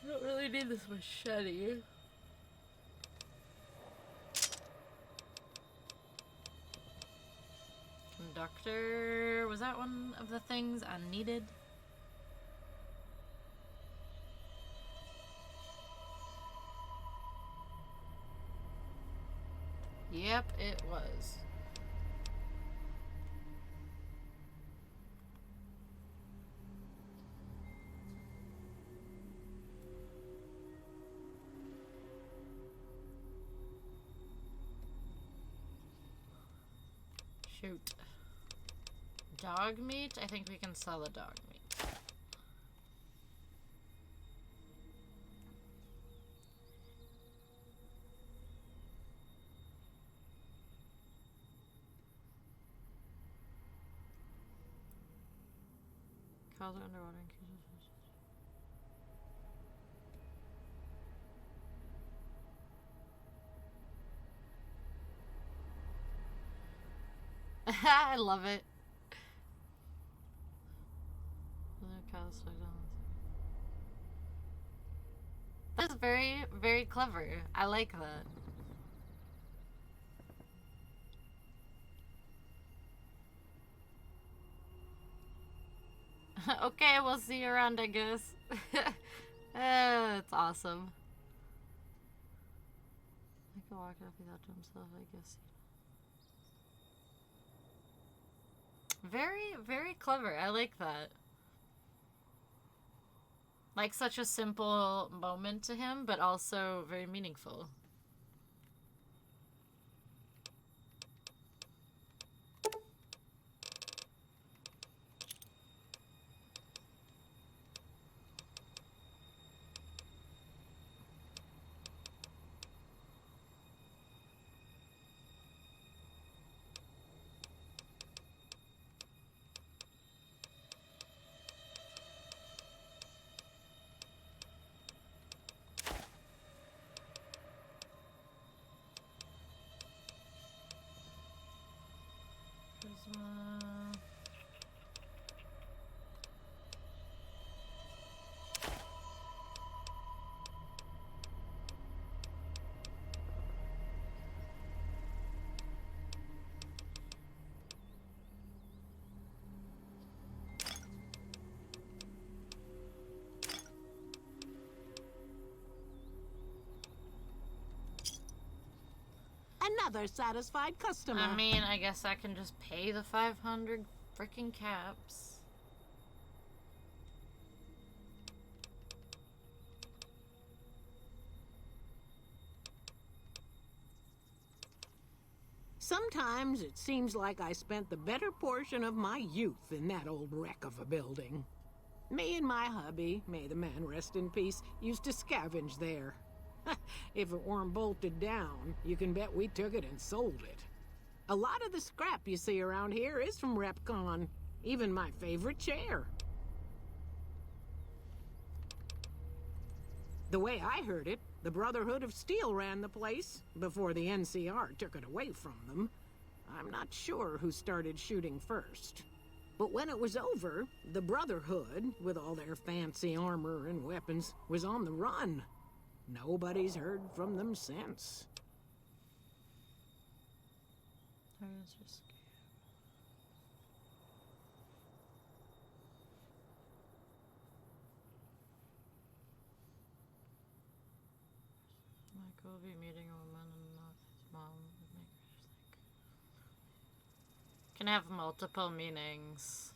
I don't really need this machete. Conductor. Was that one of the things I needed? Yep, it was. Shoot. Dog meat? I think we can sell the dog meat. Cows are underwater in cages. I love it. That's very, very clever. I like that. Okay, we'll see you around, I guess. It's awesome. I can walk it up without himself, I guess. Very, very clever. I like that. Like, such a simple moment to him, but also very meaningful. Another satisfied customer. I mean, I guess I can just pay the 500 freaking caps. Sometimes it seems like I spent the better portion of my youth in that old wreck of a building. Me and my hubby, may the man rest in peace, used to scavenge there. If it weren't bolted down, you can bet we took it and sold it. A lot of the scrap you see around here is from RepCon, even my favorite chair. The way I heard it, the Brotherhood of Steel ran the place before the NCR took it away from them. I'm not sure who started shooting first. But when it was over, the Brotherhood, with all their fancy armor and weapons, was on the run. Nobody's heard from them since. Michael will be meeting a woman and not his mom. Would make her think. Can have multiple meanings.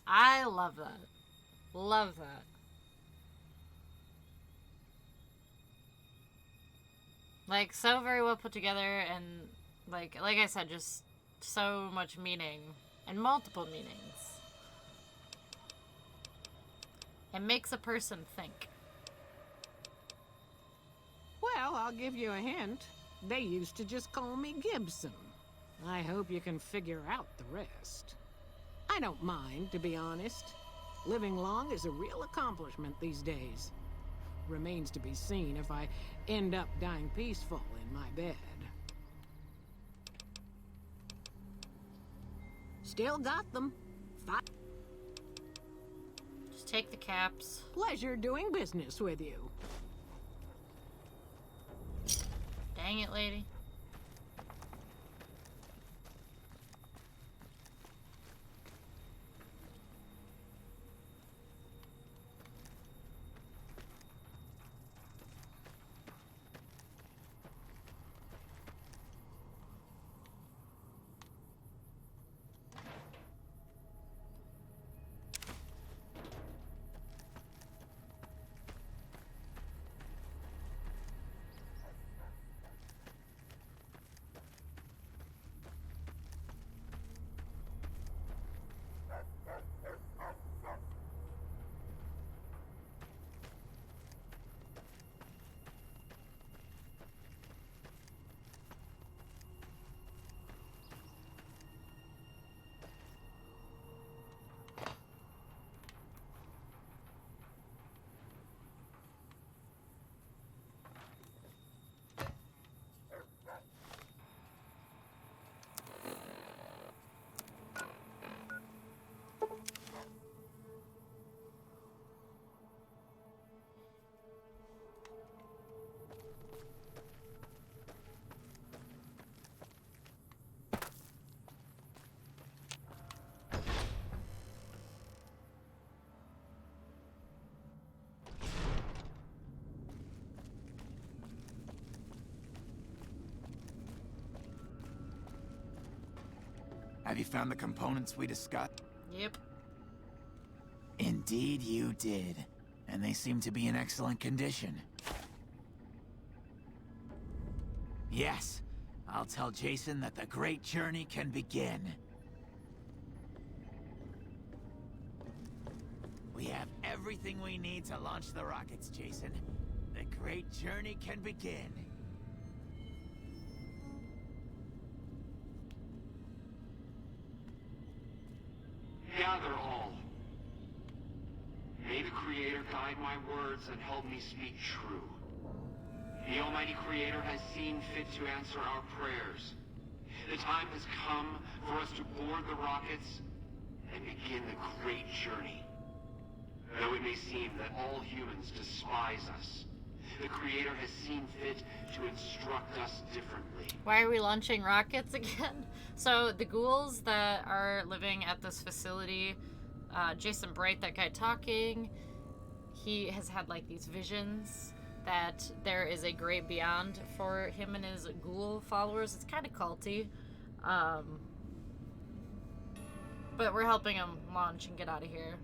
I love that. Love that. Like, so very well put together, and like I said, just so much meaning and multiple meanings. It makes a person think. Well, I'll give you a hint. They used to just call me Gibson. I hope you can figure out the rest. I don't mind, to be honest. Living long is a real accomplishment these days. Remains to be seen if I end up dying peaceful in my bed. Still got them. Just take the caps. Pleasure doing business with you. Dang it, lady. Have you found the components we discussed? Yep. Indeed you did. And they seem to be in excellent condition. Yes, I'll tell Jason that the great journey can begin. We have everything we need to launch the rockets, Jason. The great journey can begin. Gather all. May the Creator guide my words and help me speak true. The Almighty Creator has seen fit to answer our prayers. The time has come for us to board the rockets and begin the great journey. Though it may seem that all humans despise us, the Creator has seen fit to instruct us differently. Why are we launching rockets again? So the ghouls that are living at this facility, Jason Bright, that guy talking, he has had like these visions that there is a great beyond for him and his ghoul followers. It's kind of culty. But we're helping him launch and get out of here.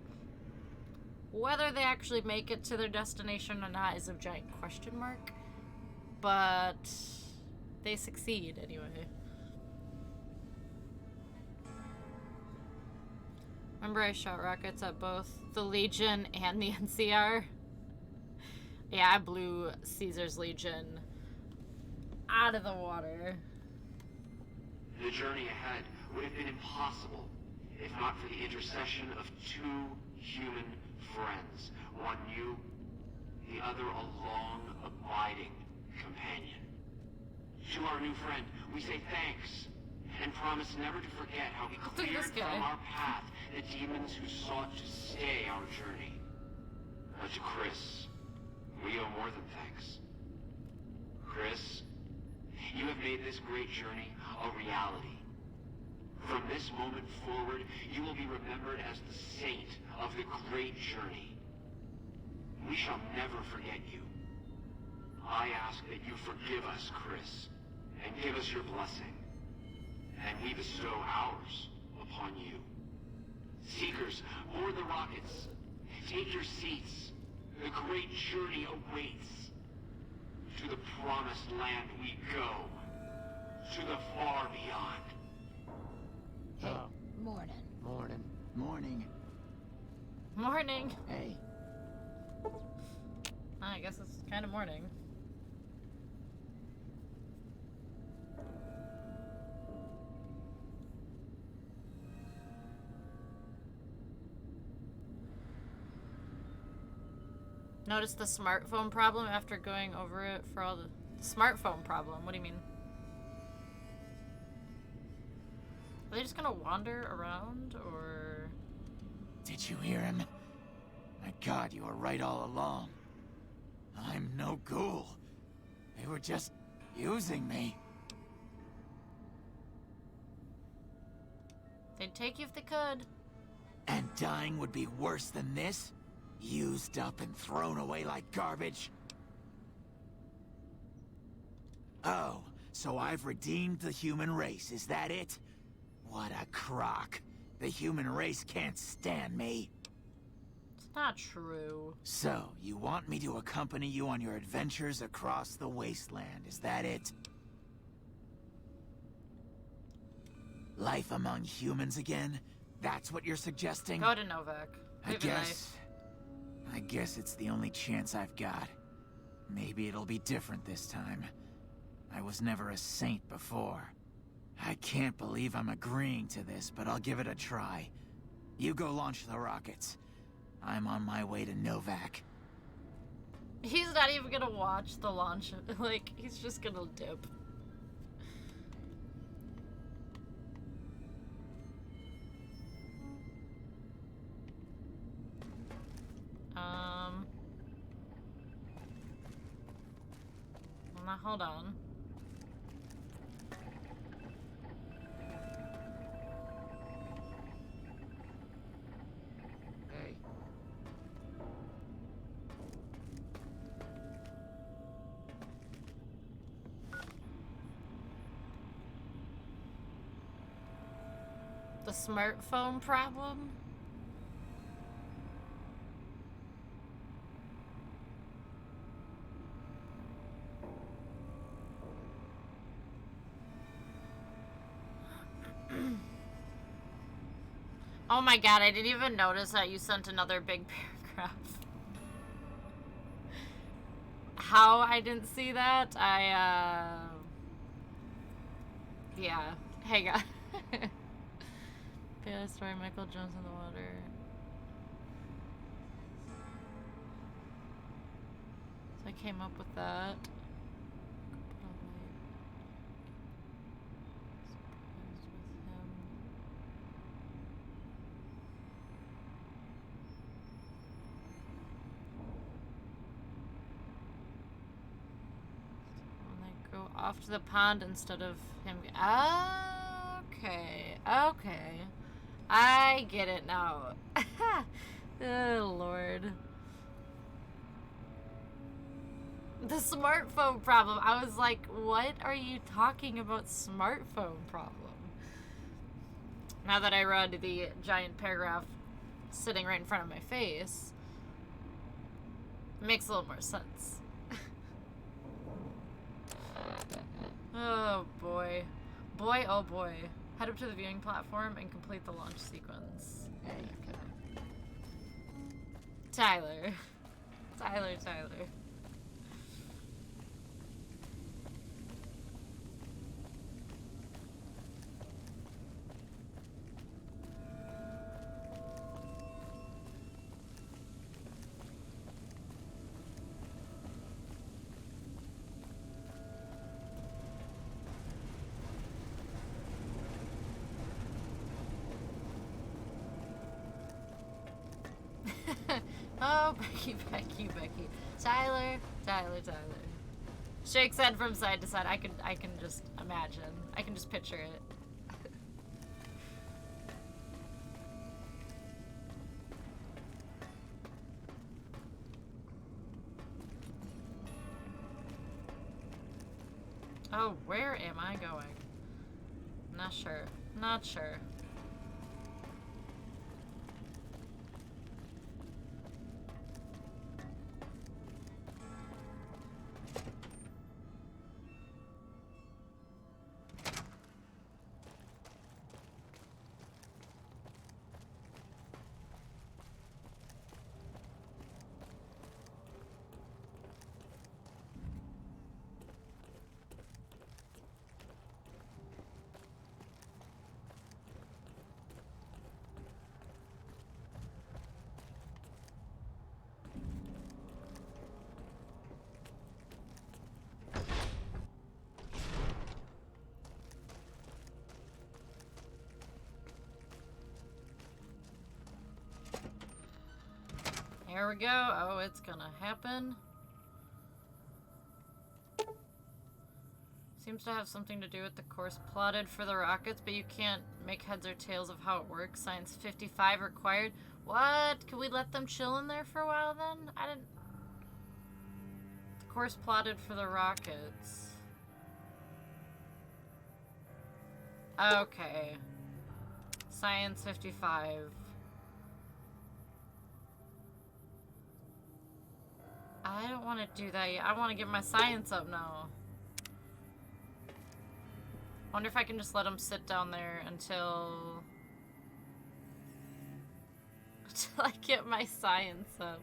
Whether they actually make it to their destination or not is a giant question mark. But they succeed anyway. Remember I shot rockets at both the Legion and the NCR? Yeah, I blew Caesar's Legion out of the water. The journey ahead would have been impossible if not for the intercession of two human friends. One new, the other a long, abiding companion. To our new friend, we say thanks, and promise never to forget how we cleared from our path the demons who sought to stay our journey. But to Chris, we owe more than thanks. Chris, you have made this great journey a reality. From this moment forward, you will be remembered as the saint of the great journey. We shall never forget you. I ask that you forgive us, Chris, and give us your blessing. And we bestow ours upon you. Seekers, board the rockets. Take your seats. The great journey awaits. To the promised land we go. To the far beyond. Hey, morning. Morning. Morning. Morning. Hey, I guess it's kind of morning. Notice the smartphone problem after going over it for all the smartphone problem. What do you mean? Are they just gonna wander around, or? Did you hear him? My God, you were right all along. I'm no ghoul. They were just using me. They'd take you if they could. And dying would be worse than this? Used up and thrown away like garbage? Oh, so I've redeemed the human race, is that it? What a crock. The human race can't stand me. It's not true. So, you want me to accompany you on your adventures across the wasteland, is that it? Life among humans again? That's what you're suggesting? Go to Novak. I guess it's the only chance I've got. Maybe it'll be different this time. I was never a saint before. I can't believe I'm agreeing to this, but I'll give it a try. You go launch the rockets. I'm on my way to Novak. He's not even gonna watch the launch. Like, he's just gonna dip. Well, now hold on. Hey. The smartphone problem? Oh my god, I didn't even notice that you sent another big paragraph. How I didn't see that? Yeah. Hang on. Yeah, story Michael Jones in the water. So I came up with that. Go off to the pond instead of him. Okay. Okay. I get it now. Oh, Lord. The smartphone problem. I was like, what are you talking about smartphone problem? Now that I read the giant paragraph sitting right in front of my face, it makes a little more sense. Oh boy. Boy, oh boy. Head up to the viewing platform and complete the launch sequence. Okay. Tyler. Tyler. Oh, Becky. Tyler. Shakes head from side to side. I can just imagine. I can just picture it. Oh, where am I going? Not sure. Here we go. Oh, it's gonna happen. Seems to have something to do with the course plotted for the rockets, but you can't make heads or tails of how it works. Science 55 required. What? Can we let them chill in there for a while then? I didn't... The course plotted for the rockets. Okay. Science 55. I don't want to do that yet. I want to get my science up now. Wonder if I can just let him sit down there until I get my science up.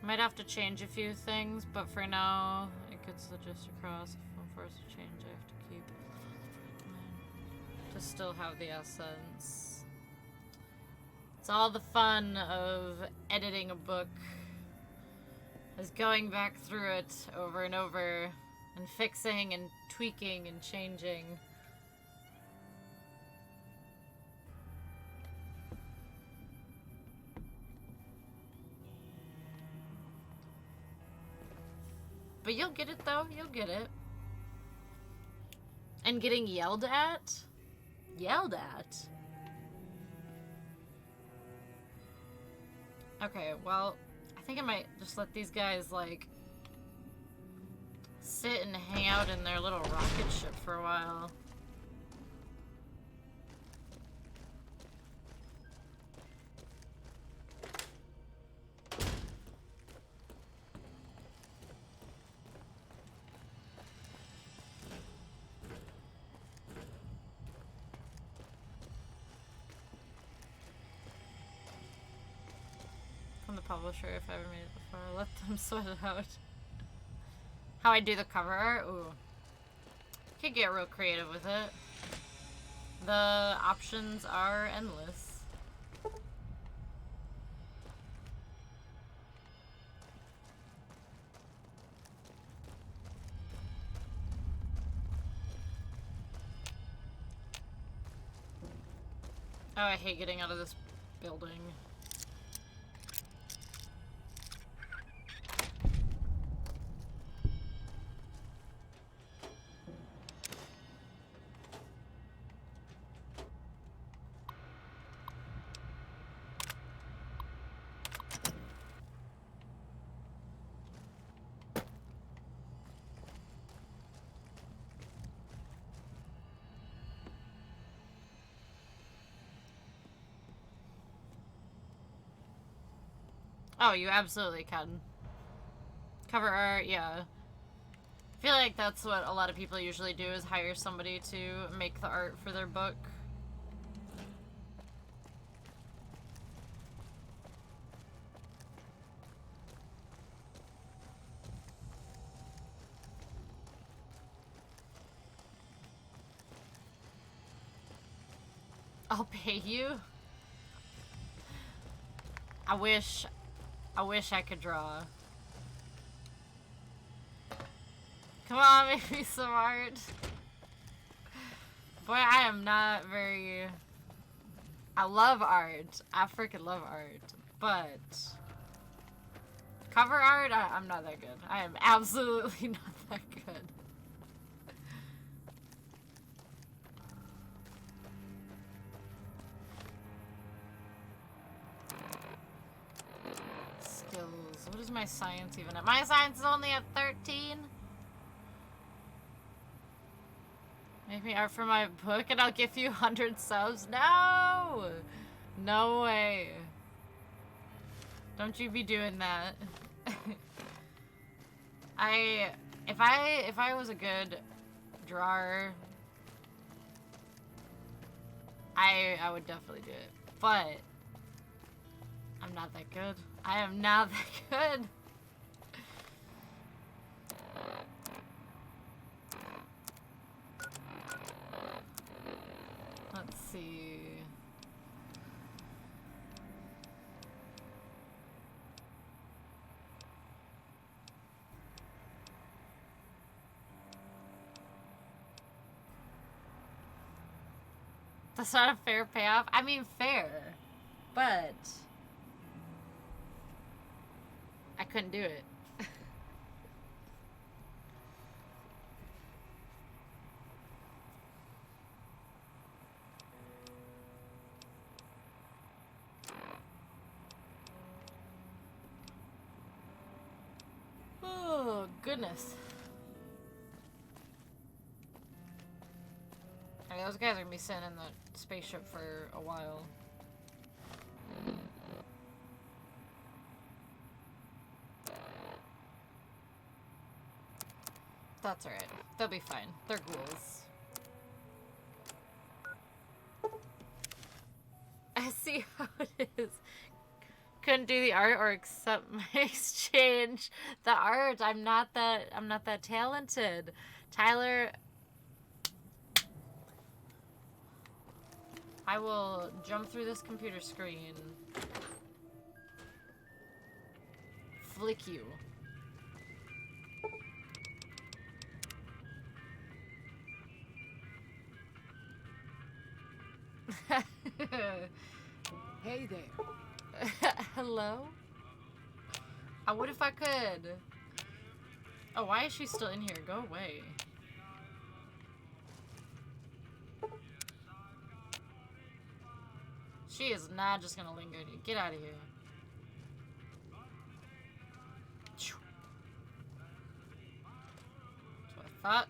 Might have to change a few things, but for now, it gets the gist across. If I'm forced to change, I have to keep to still have the essence. It's all the fun of editing a book. Is going back through it over and over and fixing and tweaking and changing. But you'll get it though, you'll get it. And getting yelled at? Yelled at? Okay, well, I think I might just let these guys, like, sit and hang out in their little rocket ship for a while. The publisher, if I ever made it before, let them sweat it out. How I do the cover art? Ooh. Could get real creative with it. The options are endless. Oh, I hate getting out of this building. Oh, you absolutely can. Cover art, yeah. I feel like that's what a lot of people usually do, is hire somebody to make the art for their book. I'll pay you? I wish I could draw. Come on, make me some art. Boy, I am not very... I love art. I freaking love art. But... cover art, I'm not that good. I am absolutely not that good. What is my science even at? My science is only at 13? Make me art for my book and I'll give you 100 subs? No! No way. Don't you be doing that. If I was a good drawer, I would definitely do it. But I'm not that good. I am not that good. Let's see. That's not a fair payoff. I mean, fair, but I couldn't do it. Oh, goodness. I mean, those guys are gonna be sitting in the spaceship for a while. That's alright. They'll be fine. They're ghouls. I see how it is. Couldn't do the art or accept my exchange. The art, I'm not that talented. Tyler, I will jump through this computer screen. Flick you. Hey there. Hello? What if I could? Oh, why is she still in here? Go away. She is not just gonna linger. Get out of here. That's what I thought.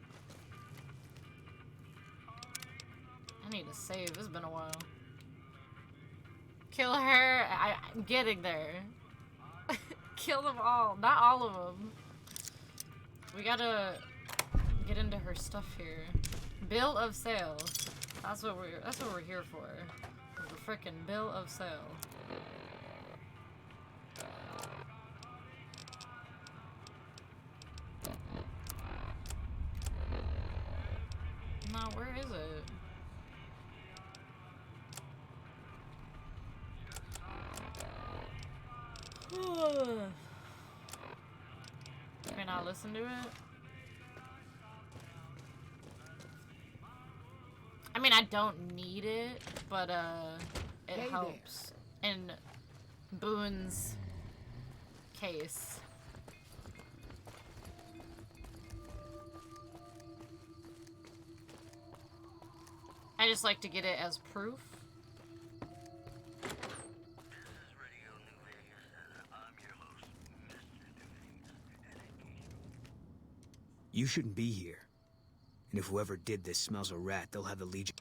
I need to save. It's been a while. Kill her. I'm getting there. Kill them all. Not all of them. We gotta get into her stuff here. Bill of sale. That's what we're here for. The frickin' bill of sale. Now, where is it? Can I not listen to it? I mean, I don't need it, but it helps in Boone's case. I just like to get it as proof. You shouldn't be here. And if whoever did this smells a rat, they'll have the Legion.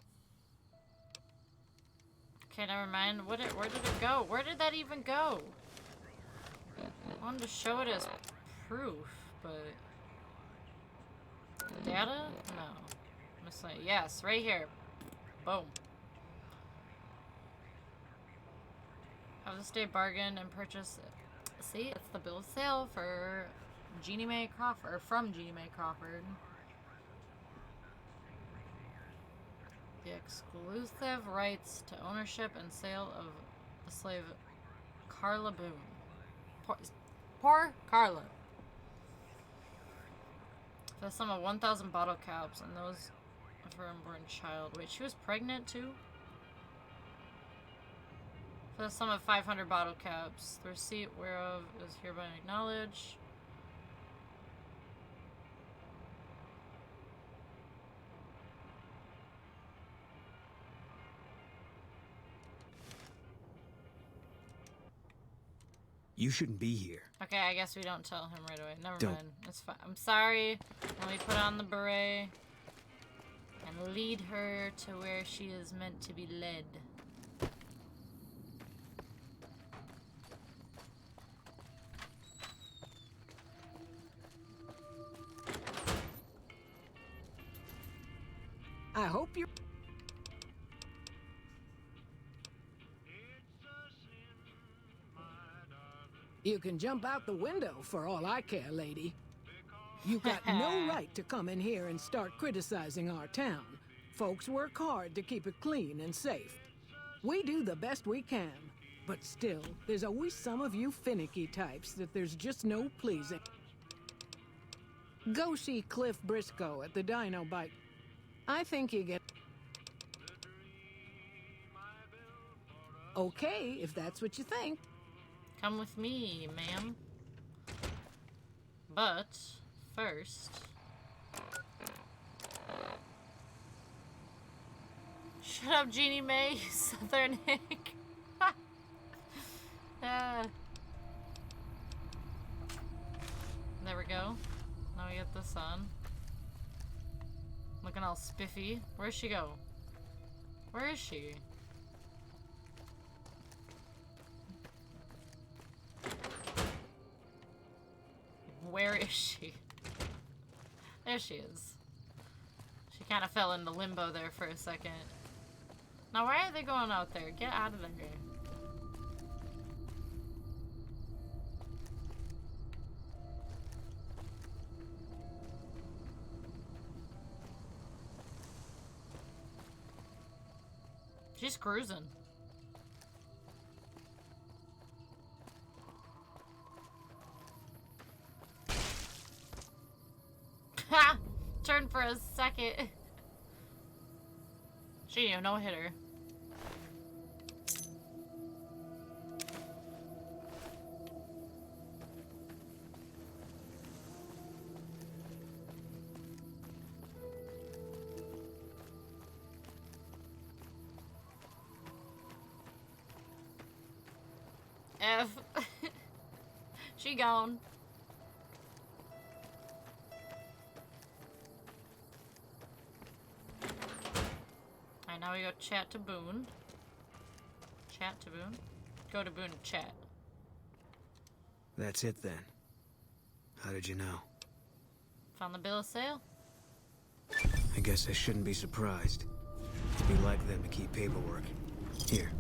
Okay, never mind. Where did it go? Where did that even go? I wanted to show it as proof, but... Data? No. I'm just like, yes, right here. Boom. Have this day bargain and purchase... See, it's the bill of sale for Jeannie Mae Crawford, from Jeannie Mae Crawford. The exclusive rights to ownership and sale of the slave Carla Boone. Poor Carla. For the sum of 1,000 bottle caps and those of her unborn child. Wait, she was pregnant too? For the sum of 500 bottle caps, the receipt whereof is hereby acknowledged. You shouldn't be here. Okay, I guess we don't tell him right away. Never Don't. mind. It's fine. I'm sorry. Let me put on the beret and lead her to where she is meant to be led. I hope you... You can jump out the window for all I care, lady. You got no right to come in here and start criticizing our town. Folks work hard to keep it clean and safe. We do the best we can, but still, there's always some of you finicky types that there's just no pleasing. Go see Cliff Briscoe at the Dino Bite. I think you get... Okay, if that's what you think. Come with me, ma'am. But first, shut up, Jeannie May, Southern Hick. There we go. Now we get this on. Looking all spiffy. Where'd she go? Where is she? Where is she? There she is. She kind of fell into limbo there for a second. Now why are they going out there? Get out of there. She's cruising. Ha! Turn for a second. She knew, no hitter. F. She gone. Alright, now we go chat to Boone. Chat to Boone. Go to Boone and chat. That's it then. How did you know? Found the bill of sale? I guess I shouldn't be surprised. It'd be like them to keep paperwork. Here.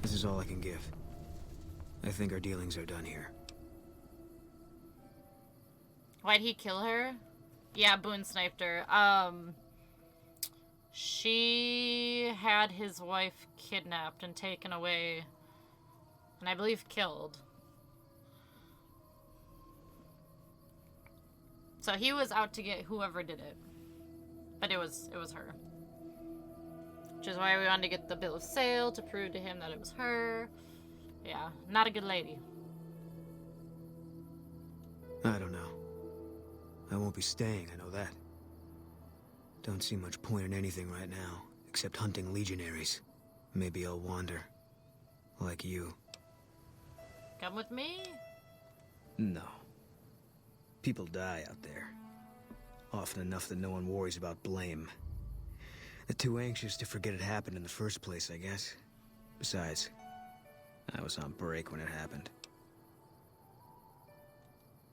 This is all I can give. I think our dealings are done here. Why'd he kill her? Yeah, Boone sniped her. She had his wife kidnapped and taken away, and I believe killed. So he was out to get whoever did it. But it was her. Which is why we wanted to get the bill of sale to prove to him that it was her. Yeah, not a good lady. I don't know. I won't be staying, I know that. Don't see much point in anything right now, except hunting legionaries. Maybe I'll wander. Like you. Come with me? No. People die out there. Often enough that no one worries about blame. They're too anxious to forget it happened in the first place, I guess. Besides, I was on break when it happened.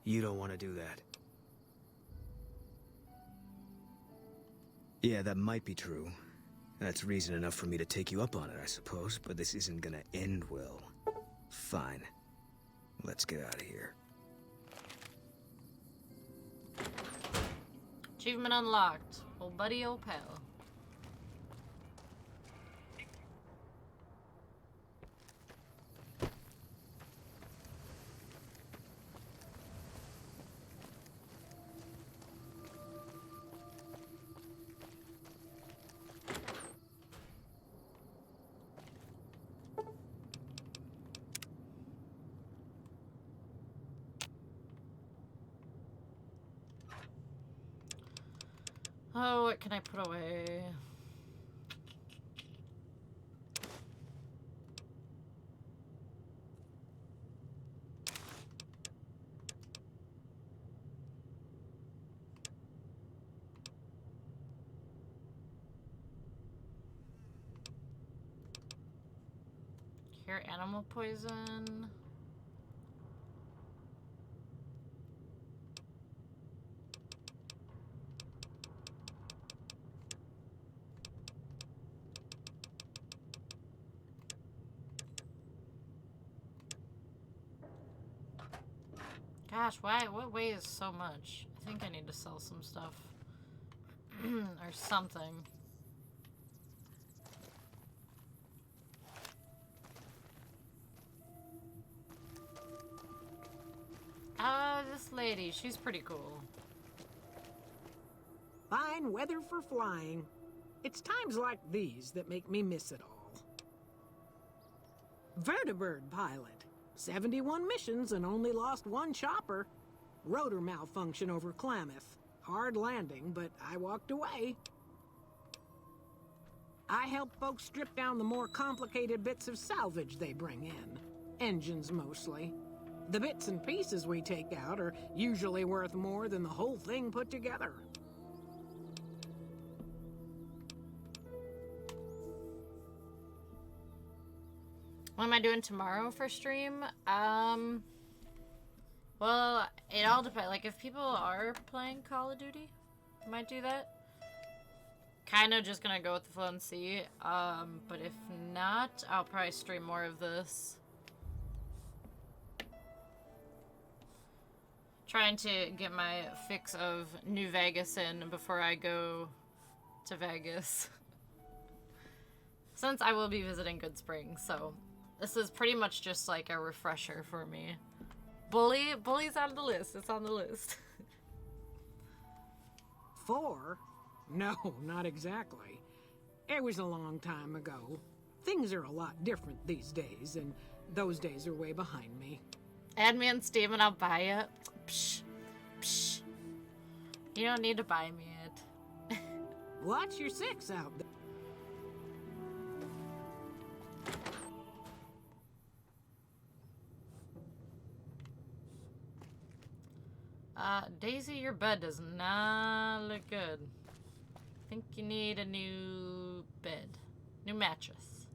You don't want to do that. Yeah, that might be true. That's reason enough for me to take you up on it, I suppose, but this isn't gonna end well. Fine. Let's get out of here. Achievement unlocked. Old buddy, old pal. Oh, what can I put away? Cure animal poison. Gosh, why? What weighs so much? I think I need to sell some stuff. Or something. This lady, she's pretty cool. Fine weather for flying. It's times like these that make me miss it all. Vertibird pilot. 71 missions and only lost one chopper. Rotor malfunction over Klamath. Hard landing, but I walked away. I help folks strip down the more complicated bits of salvage they bring in. Engines mostly. The bits and pieces we take out are usually worth more than the whole thing put together. What am I doing tomorrow for stream? Well, it all depends. Like, if people are playing Call of Duty, I might do that. Kind of just gonna go with the flow and see. But if not, I'll probably stream more of this. Trying to get my fix of New Vegas in before I go to Vegas. Since I will be visiting Goodsprings, so this is pretty much just like a refresher for me. Bully's on the list. It's on the list. 4? No, not exactly. It was a long time ago. Things are a lot different these days, and those days are way behind me. Add me on Steam and I'll buy it. Psh, psh. You don't need to buy me it. Watch your 6 out there. Daisy, your bed does not look good. I think you need a new bed. New mattress.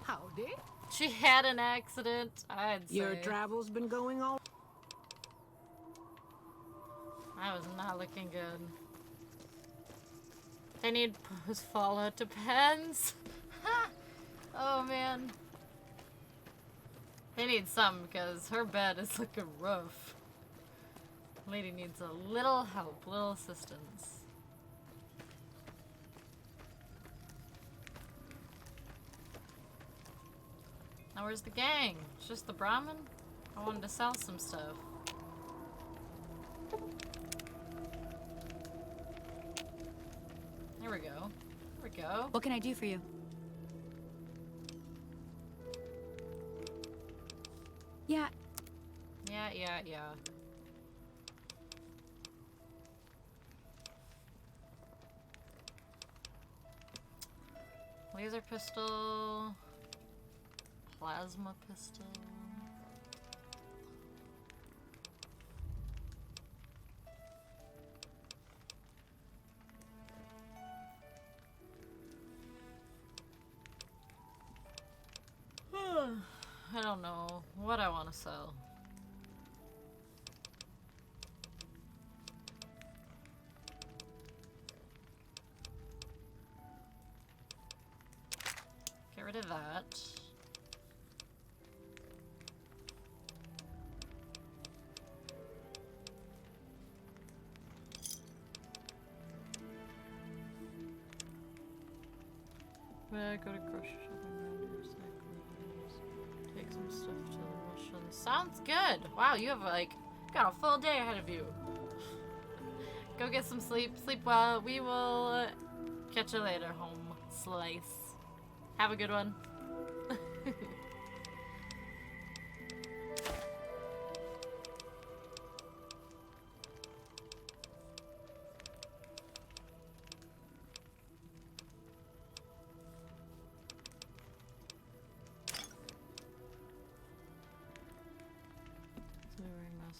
Howdy. She had an accident, I'd say. Your travel's been going all... I was not looking good. They need post Fallout depends. Oh man. They need some because her bed is looking rough. Lady needs a little help, little assistance. Now where's the gang? It's just the Brahmin? I wanted to sell some stuff. There we go. There we go. What can I do for you? Yeah. Yeah. Laser pistol. Plasma pistol. I don't know what I want to sell. Get rid of that. Where I go to grocery shopping, take some stuff to the Russians. Sounds good. Wow, you have like got a full day ahead of you. Go get some sleep. Sleep well. We will catch you later, home slice. Have a good one.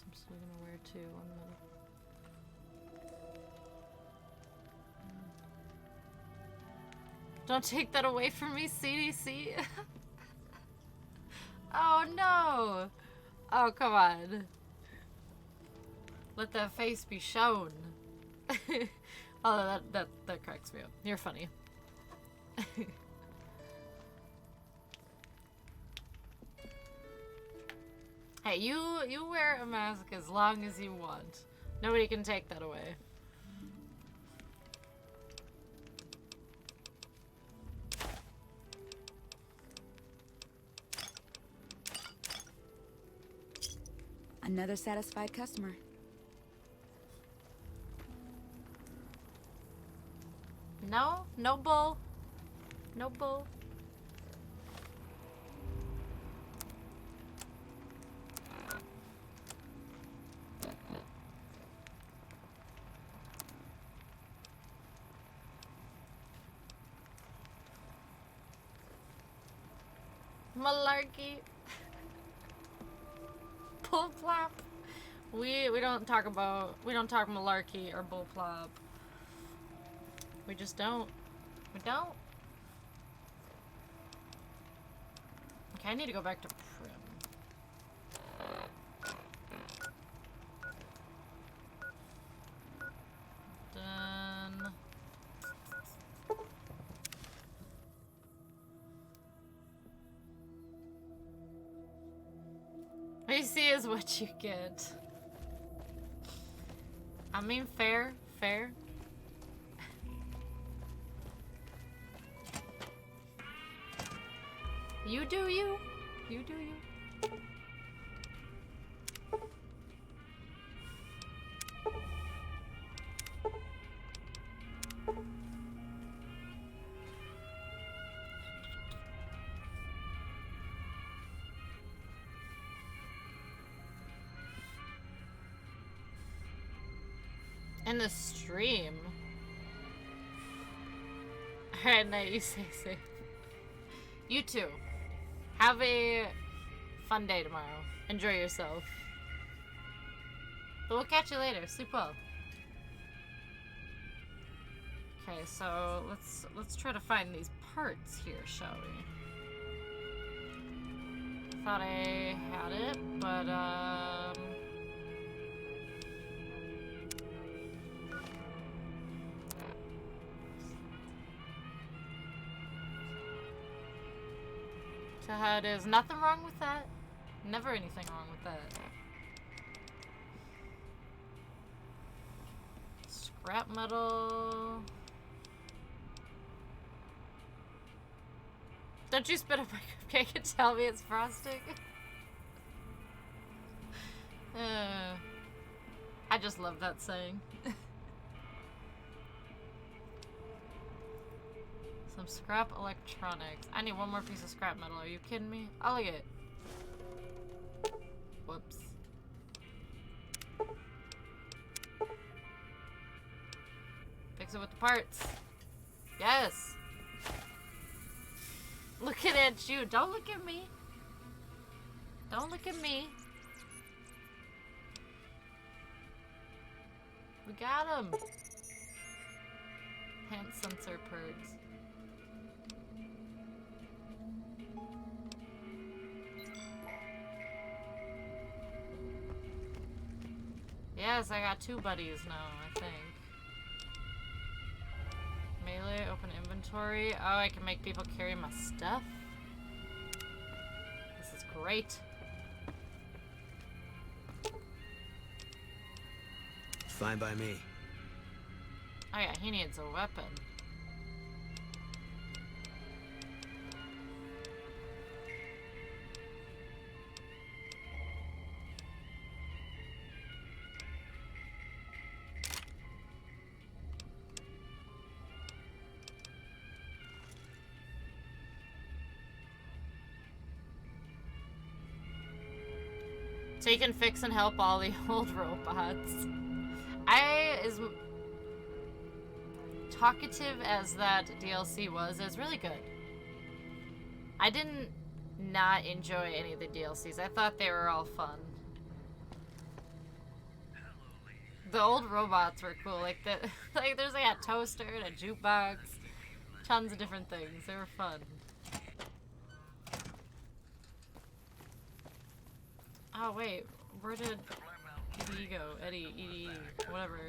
I'm still gonna wear 2 on the... Don't take that away from me, CDC. Oh no! Oh, come on. Let that face be shown. Oh, that cracks me up. You're funny. Hey, you wear a mask as long as you want. Nobody can take that away. Another satisfied customer. No? No bull? No bull? Malarkey. Bull plop. We don't talk malarkey or bull plop. We just don't. We don't. Okay, I need to go back to Prim. Done. What you see is what you get. I mean, fair. You do you. You do you. In the stream. Alright, night, you stay safe. You too. Have a fun day tomorrow. Enjoy yourself. But we'll catch you later. Sleep well. Okay, so let's try to find these parts here, shall we? Thought I had it, but so how it is. Nothing wrong with that. Never anything wrong with that. Scrap metal. Don't you spit up my cupcake and tell me it's frosting? I just love that saying. Some scrap electronics. I need one more piece of scrap metal. Are you kidding me? I'll get it. Whoops. Fix it with the parts. Yes. Looking at you. Don't look at me. Don't look at me. We got him. Hand sensor purge. Yes, I got 2 buddies now, I think. Melee, open inventory. Oh, I can make people carry my stuff. This is great. Fine by me. Oh yeah, he needs a weapon. So you can fix and help all the old robots. As talkative as that DLC was, it was really good. I didn't not enjoy any of the DLCs. I thought they were all fun. The old robots were cool. Like there's like a toaster and a jukebox, tons of different things. They were fun. Oh wait, where did EDE go? Eddie, EDE, whatever.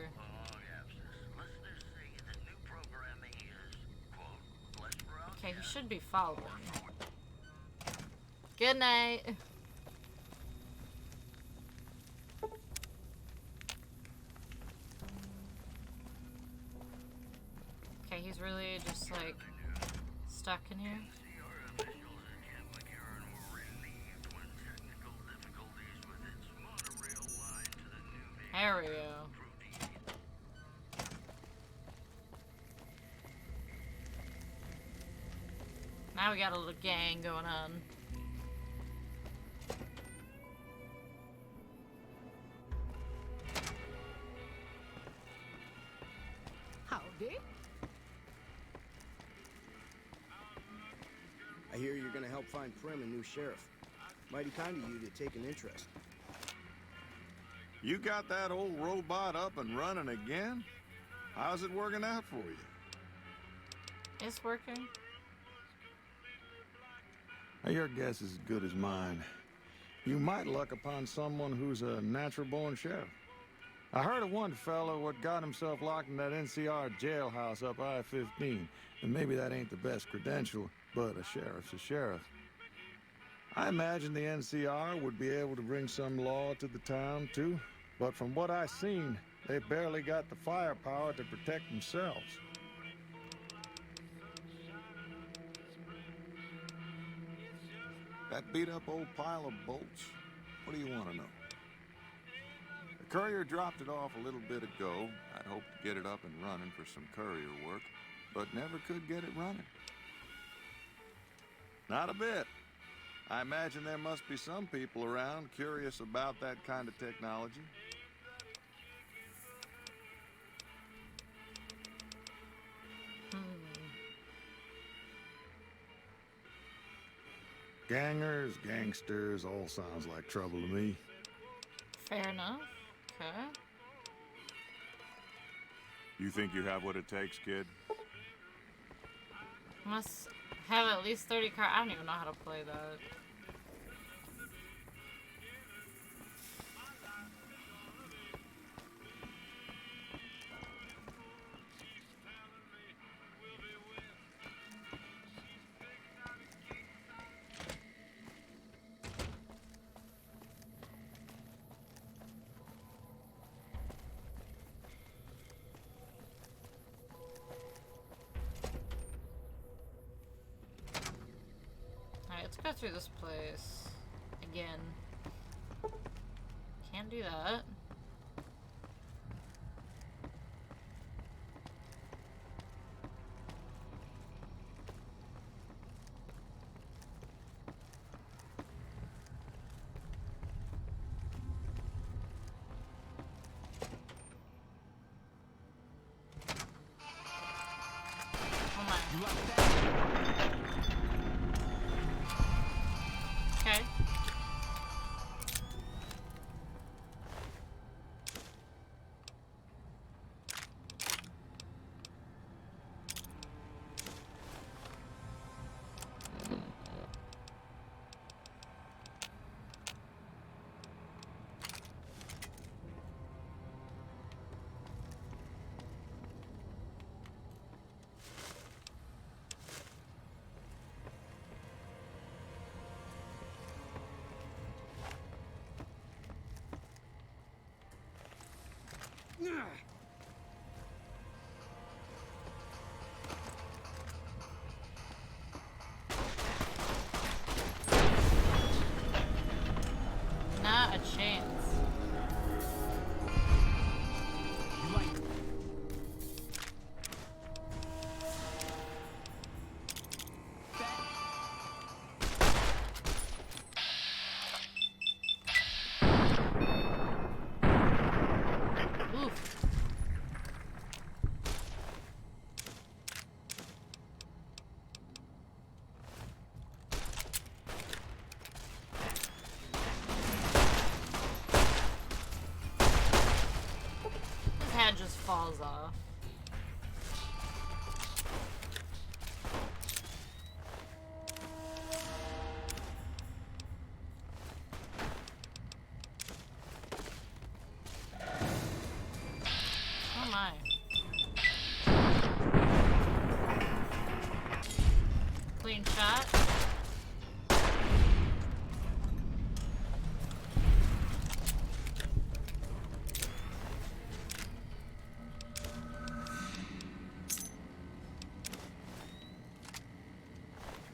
Okay, he should be following. Good night. Okay, he's really just like stuck in here. Now we got a little gang going on. Howdy. I hear you're gonna help find Prim a new sheriff. Mighty kind of you to take an interest. You got that old robot up and running again? How's it working out for you? It's working. Your guess is as good as mine. You might luck upon someone who's a natural-born sheriff. I heard of one fellow what got himself locked in that NCR jailhouse up I-15. And maybe that ain't the best credential, but a sheriff's a sheriff. I imagine the NCR would be able to bring some law to the town, too. But from what I seen, they barely got the firepower to protect themselves. That beat-up old pile of bolts? What do you want to know? The courier dropped it off a little bit ago. I'd hoped to get it up and running for some courier work, but never could get it running. Not a bit. I imagine there must be some people around curious about that kind of technology. Gangers, gangsters, all sounds like trouble to me. Fair enough. Okay. You think you have what it takes, kid? Must have at least 30 cards. I don't even know how to play that. Let's go through this place again. Can't do that. Oh my. Okay. Not a chance. Oof. His head just falls off. Oh my. Clean shot.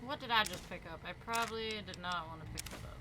What did I just pick up? I probably did not want to pick that up.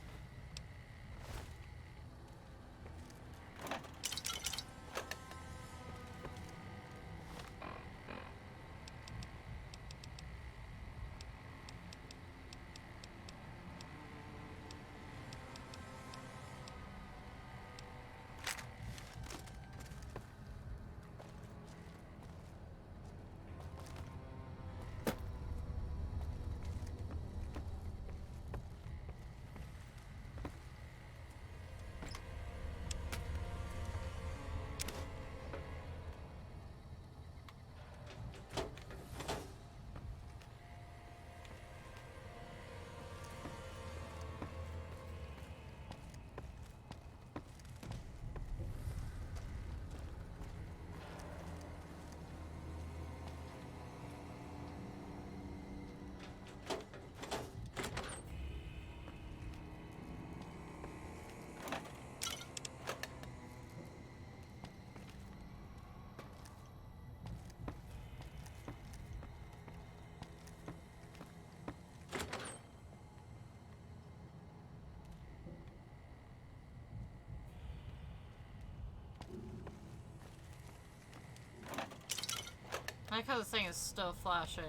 like how this thing is still flashing.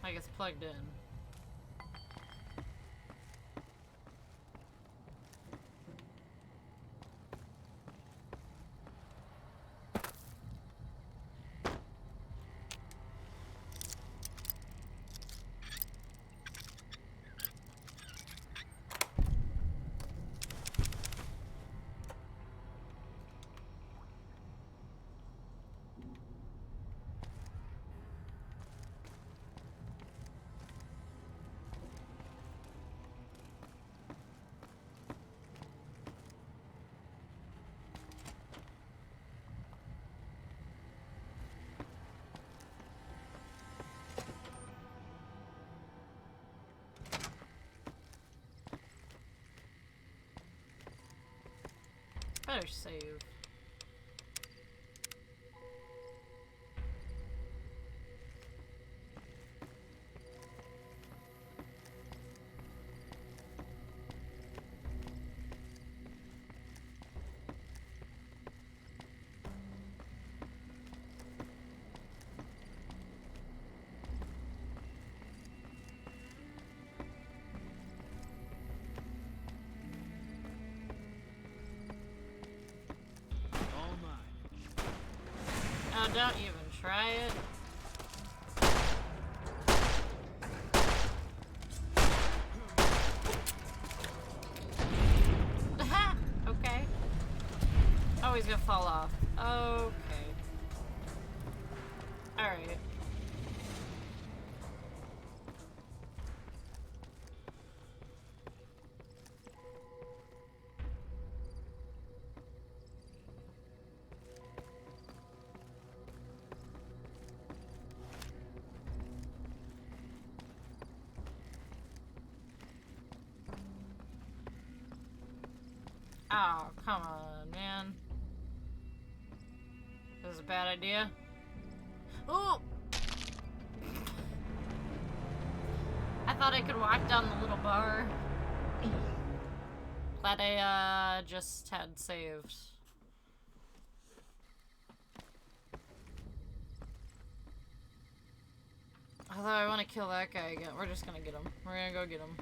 Like it's plugged in. Better save. Oh, don't even try it. Okay. Oh, he's gonna fall off. Okay. Alright. Oh, come on, man. This is a bad idea. Ooh! I thought I could walk down the little bar. Glad I, just had saved. Although I want to kill that guy again. We're just gonna get him. We're gonna go get him.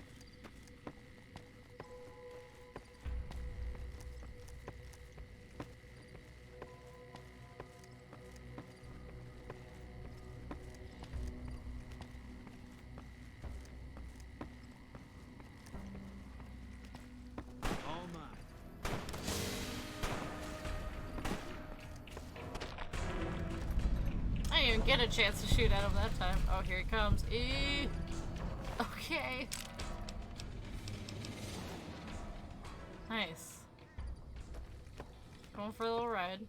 I didn't even get a chance to shoot at him that time. Oh, here he comes. Okay. Nice. Going for a little ride.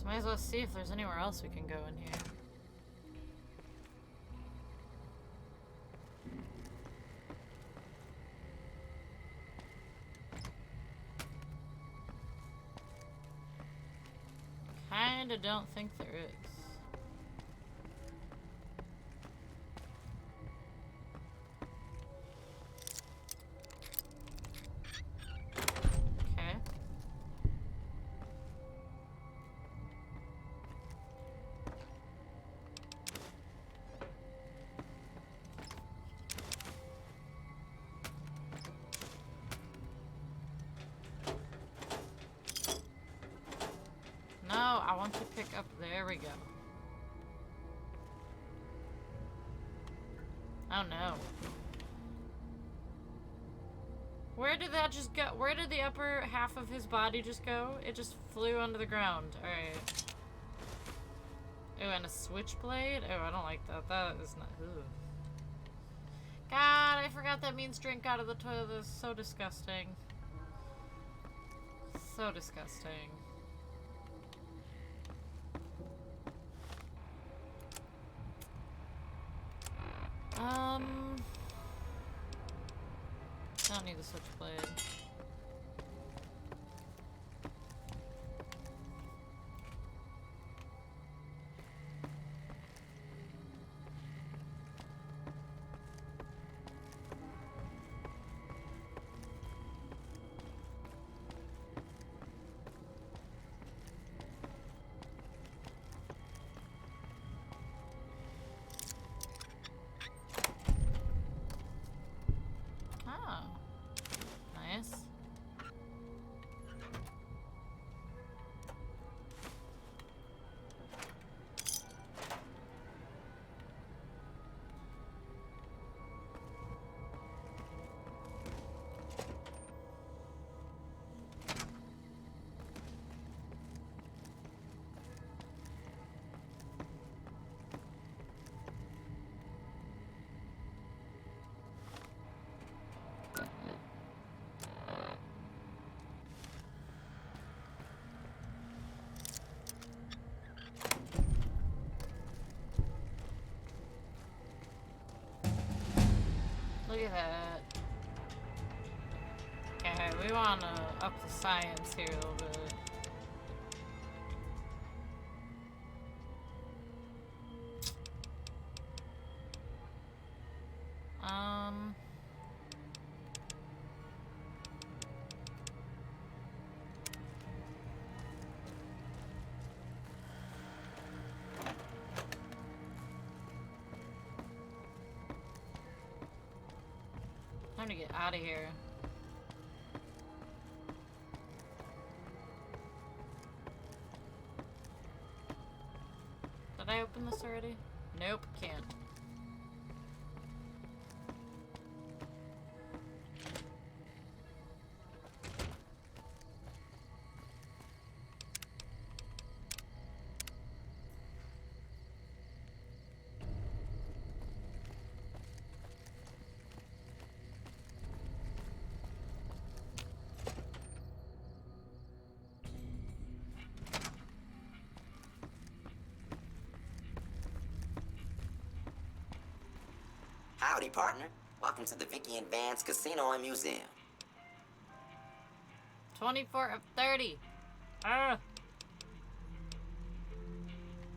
Might as well see if there's anywhere else we can go in here. Kinda don't think there is. I want to pick up. There we go. Oh no. Where did that just go? Where did the upper half of his body just go? It just flew onto the ground. Alright. Oh, and a switchblade? Oh, I don't like that. That is not. Ugh. God, I forgot that means drink out of the toilet. That's so disgusting. So disgusting. I don't need the switchblade. Look at that. Okay, we wanna up the science here a little bit. Time to get out of here. Did I open this already? Nope, can't. Howdy, partner. Welcome to the Vicky and Vance Casino and Museum. 24 of 30. Ah!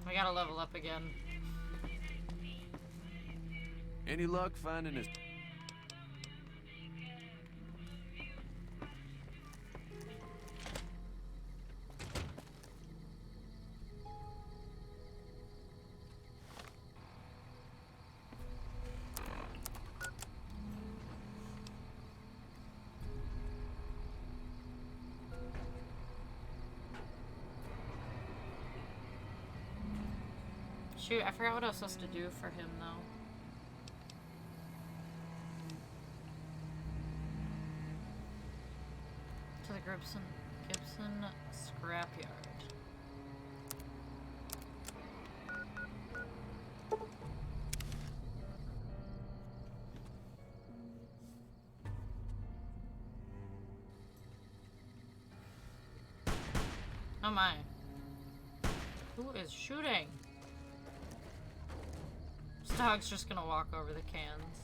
We gotta level up again. Any luck finding his... Shoot, I forgot what I was supposed to do for him, though. To the Gibson Scrapyard. Oh my. Who is shooting? This dog's just gonna walk over the cans.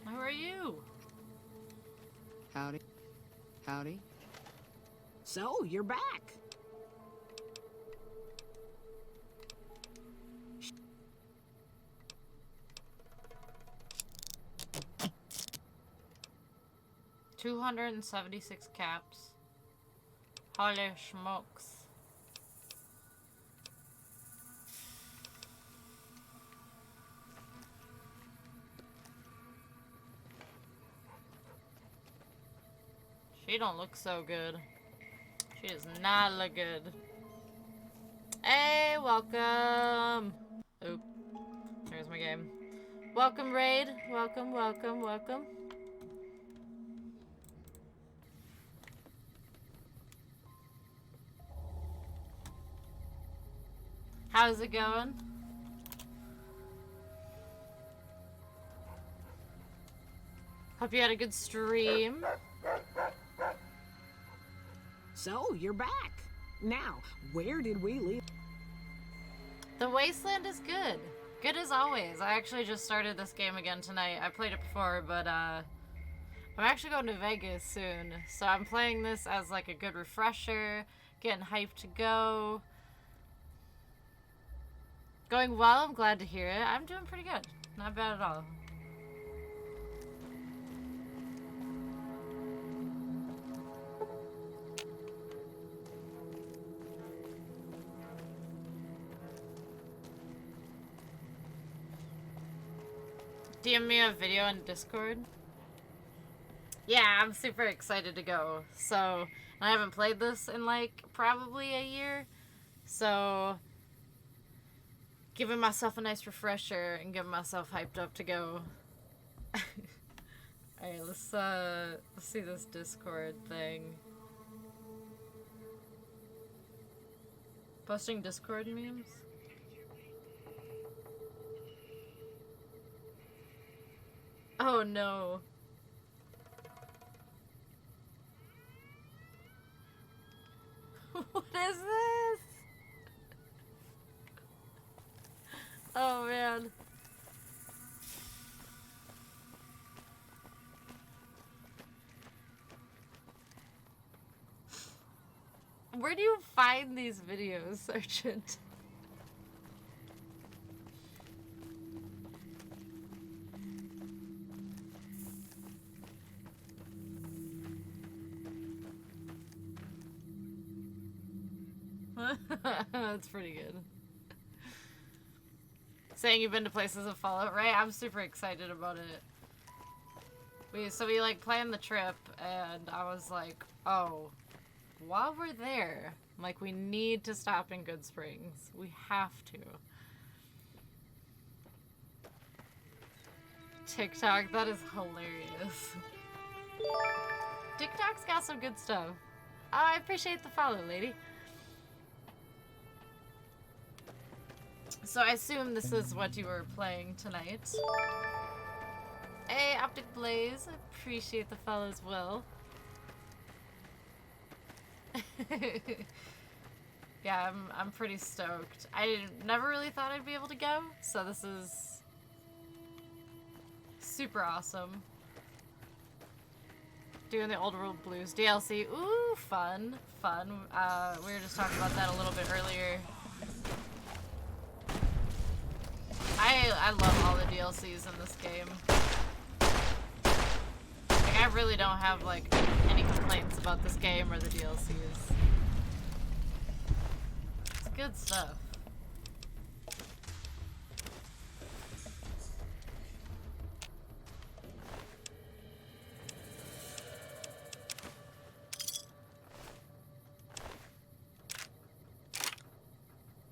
Who are you? Howdy. Howdy. So, you're back. $276 caps. Holy smokes. She don't look so good. She does not look good. Hey, welcome. Oops. my game. Welcome, Raid. Welcome, welcome, welcome. How's it going? Hope you had a good stream. So, you're back. Now, where did we leave? The Wasteland is good. Good as always. I actually just started this game again tonight. I played it before, but I'm actually going to Vegas soon. So I'm playing this as like a good refresher, getting hyped to go. Going well, I'm glad to hear it. I'm doing pretty good. Not bad at all. DM me a video on Discord. Yeah, I'm super excited to go. So, I haven't played this in like probably a year. So, giving myself a nice refresher and getting myself hyped up to go. Alright, let's see this Discord thing. Posting Discord memes? Oh no. What is this? Oh man. Where do you find these videos, Sergeant? That's pretty good. Saying you've been to places of Fallout, right? I'm super excited about it. We like planned the trip, and I was like, oh, while we're there, like we need to stop in Good Springs. We have to. TikTok, that is hilarious. TikTok's got some good stuff. Oh, I appreciate the follow, lady. So I assume this is what you were playing tonight. Hey, Optic Blaze, I appreciate the follow as well. Yeah, I'm pretty stoked. I never really thought I'd be able to go, so this is super awesome. Doing the Old World Blues DLC. Ooh, fun, fun. We were just talking about that a little bit earlier. I love all the DLCs in this game. Like, I really don't have, like, any complaints about this game or the DLCs. It's good stuff.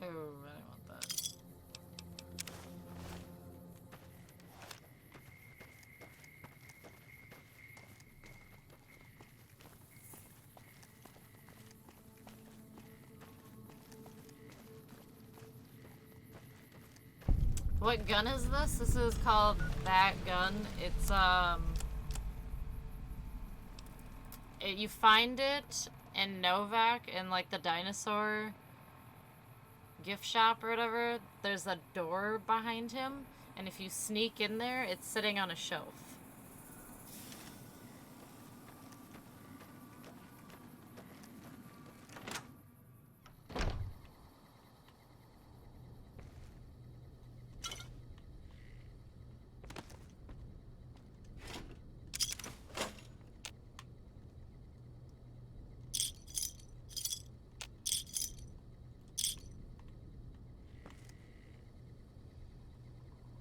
Oh, I don't want that. What gun is this? This is called That Gun. It's, you find it in Novak in, like, the dinosaur gift shop or whatever. There's a door behind him, and if you sneak in there, it's sitting on a shelf.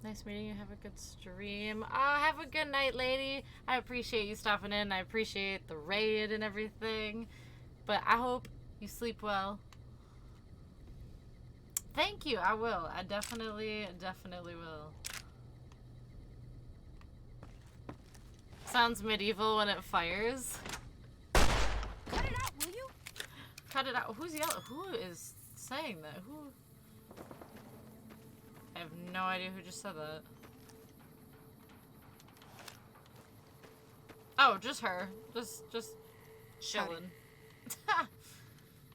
Nice meeting you. Have a good stream. Oh, have a good night, lady. I appreciate you stopping in. I appreciate the raid and everything. But I hope you sleep well. Thank you. I will. I definitely will. sounds medieval when it fires. Cut it out, will you? Cut it out. Who's yelling? Who is saying that? Who? I have no idea who just said that. Oh, just her. Just chilling.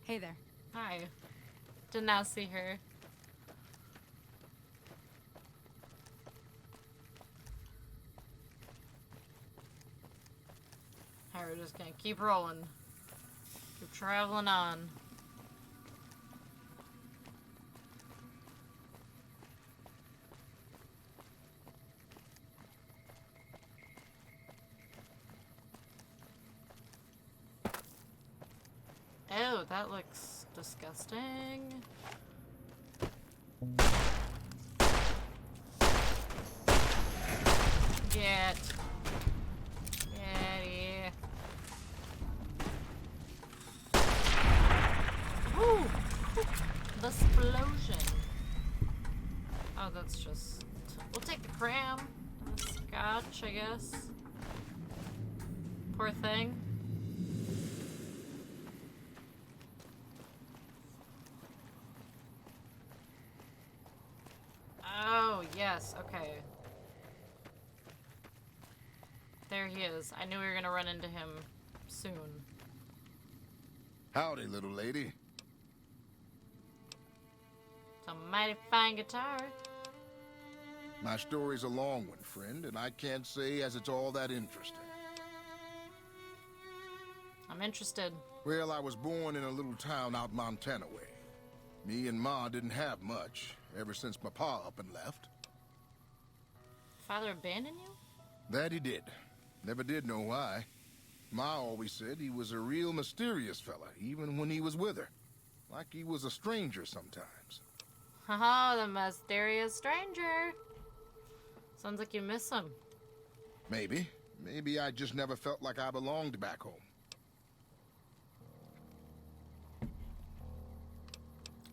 Hey there. Hi. Did not see her. Alright, we're just gonna keep rolling. Keep traveling on. Oh, that looks disgusting. Get here. Ooh! The explosion. Oh, that's just... We'll take the cram. The scotch, I guess. Poor thing. Oh, yes, okay. There he is. I knew we were gonna run into him soon. Howdy, little lady. It's a mighty fine guitar. My story's a long one, friend, and I can't say as it's all that interesting. I'm interested. Well, I was born in a little town out Montana way. Me and Ma didn't have much, ever since my pa up and left. Father abandoned you? That he did. Never did know why. Ma always said he was a real mysterious fella, even when he was with her. Like he was a stranger sometimes. Haha, the mysterious stranger. Sounds like you miss him. Maybe. Maybe I just never felt like I belonged back home.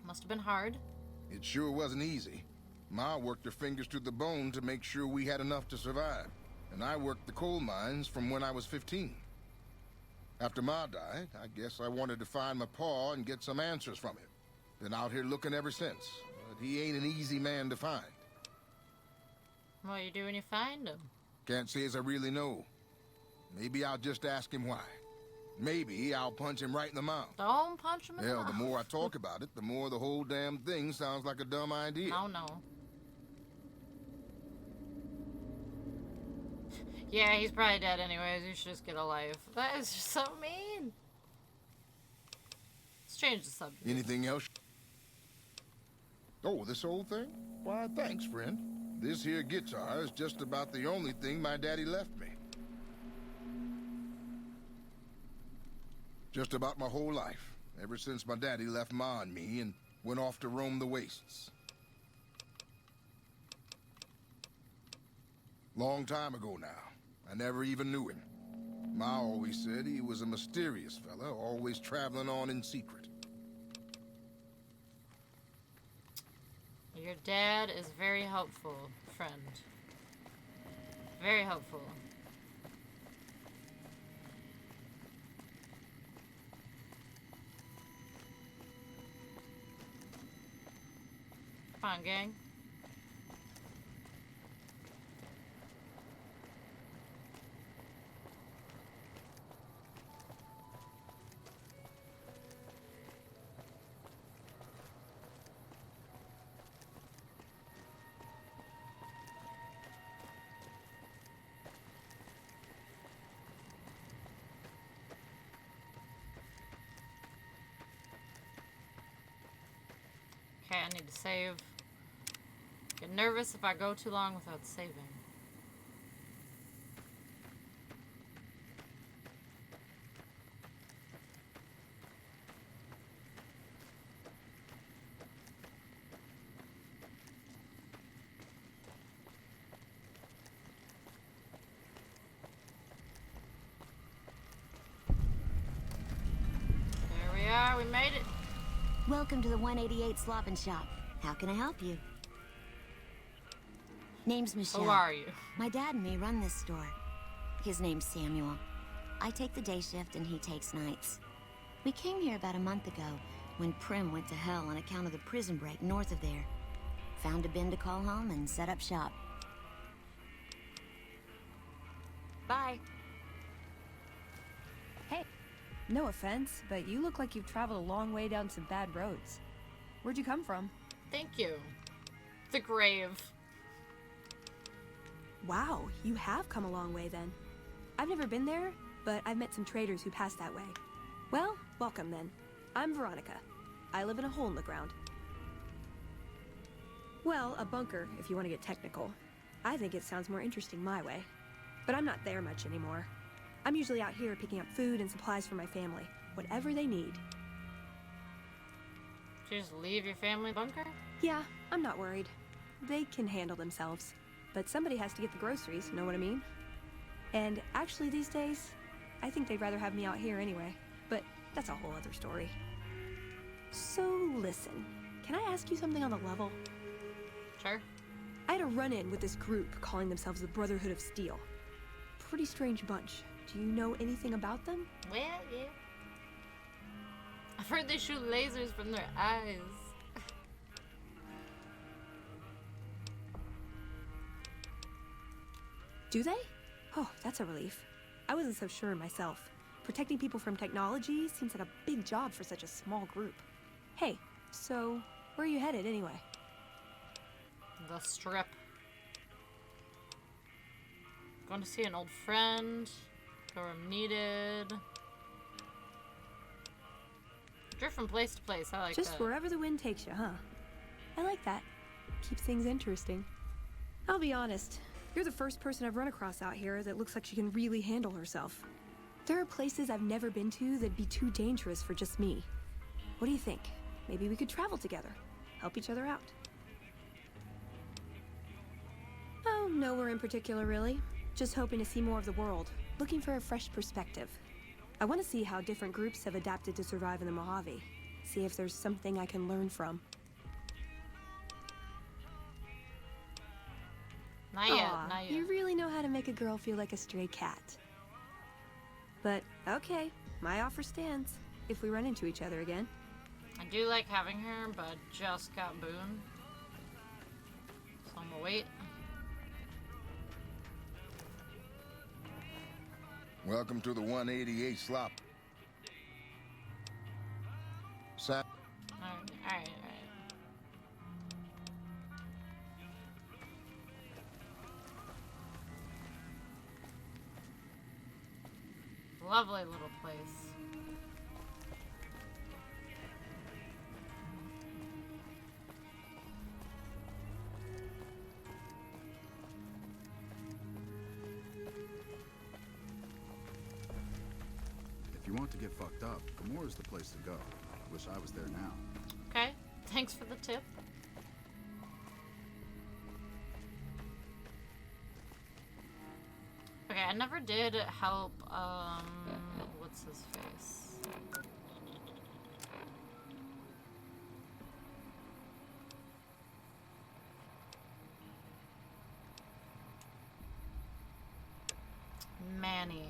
Must have been hard. It sure wasn't easy. Ma worked her fingers to the bone to make sure we had enough to survive. And I worked the coal mines from when I was 15. After Ma died, I guess I wanted to find my pa and get some answers from him. Been out here looking ever since, but he ain't an easy man to find. What you do when you find him? Can't say as I really know. Maybe I'll just ask him why. Maybe I'll punch him right in the mouth. Don't punch him in the Hell, mouth. the more I talk about it, the more the whole damn thing sounds like a dumb idea. No. Yeah, he's probably dead anyways. You should just get a life. That is just so mean. Let's change the subject. Anything else? Oh, this old thing? Why, thanks, friend. This here guitar is just about the only thing my daddy left me. Just about my whole life, ever since my daddy left Ma and me and went off to roam the wastes. Long time ago now. I never even knew him. Ma always said he was a mysterious fella, always traveling on in secret. Your dad is very helpful, friend. Very helpful. Come on, gang. Okay, I need to save. Get nervous if I go too long without saving. There we are, we made it. Welcome to the 188 Slop and Shop. How can I help you? Name's Michelle. Who are you? My dad and me run this store. His name's Samuel. I take the day shift and he takes nights. We came here about a month ago when Prim went to hell on account of the prison break north of there. Found a bin to call home and set up shop. Bye. Hey, no offense, but you look like you've traveled a long way down some bad roads. Where'd you come from? Thank you. The grave. Wow, you have come a long way then. I've never been there, but I've met some traders who pass that way. Well, welcome then. I'm Veronica. I live in a hole in the ground. Well, a bunker, if you want to get technical. I think it sounds more interesting my way. But I'm not there much anymore. I'm usually out here picking up food and supplies for my family. Whatever they need. Did you just leave your family bunker? Yeah, I'm not worried. They can handle themselves. But somebody has to get the groceries, know what I mean? And actually these days, I think they'd rather have me out here anyway. But that's a whole other story. So listen, can I ask you something on the level? Sure. I had a run-in with this group calling themselves the Brotherhood of Steel. Pretty strange bunch. Do you know anything about them? Well, yeah. I've heard they shoot lasers from their eyes. Do they? Oh, that's a relief. I wasn't so sure myself. Protecting people from technology seems like a big job for such a small group. Hey, so where are you headed anyway? The Strip. Going to see an old friend. Go where I'm needed. Drift from place to place. I like that. Just wherever the wind takes you, huh? I like that. Keeps things interesting. I'll be honest. You're the first person I've run across out here that looks like she can really handle herself. There are places I've never been to that'd be too dangerous for just me. What do you think? Maybe we could travel together. Help each other out. Oh, nowhere in particular, really. Just hoping to see more of the world. Looking for a fresh perspective. I want to see how different groups have adapted to survive in the Mojave. See if there's something I can learn from. Not yet, not yet. You really know how to make a girl feel like a stray cat. But, okay, my offer stands. If we run into each other again. I do like having her, but just got Boone. So I'm gonna wait. Welcome to the 188 slop. Alright. Lovely little place. If you want to get fucked up, Moore is the place to go. Wish I was there now. Okay, thanks for the tip. Okay, I never did help, what's his face? Manny.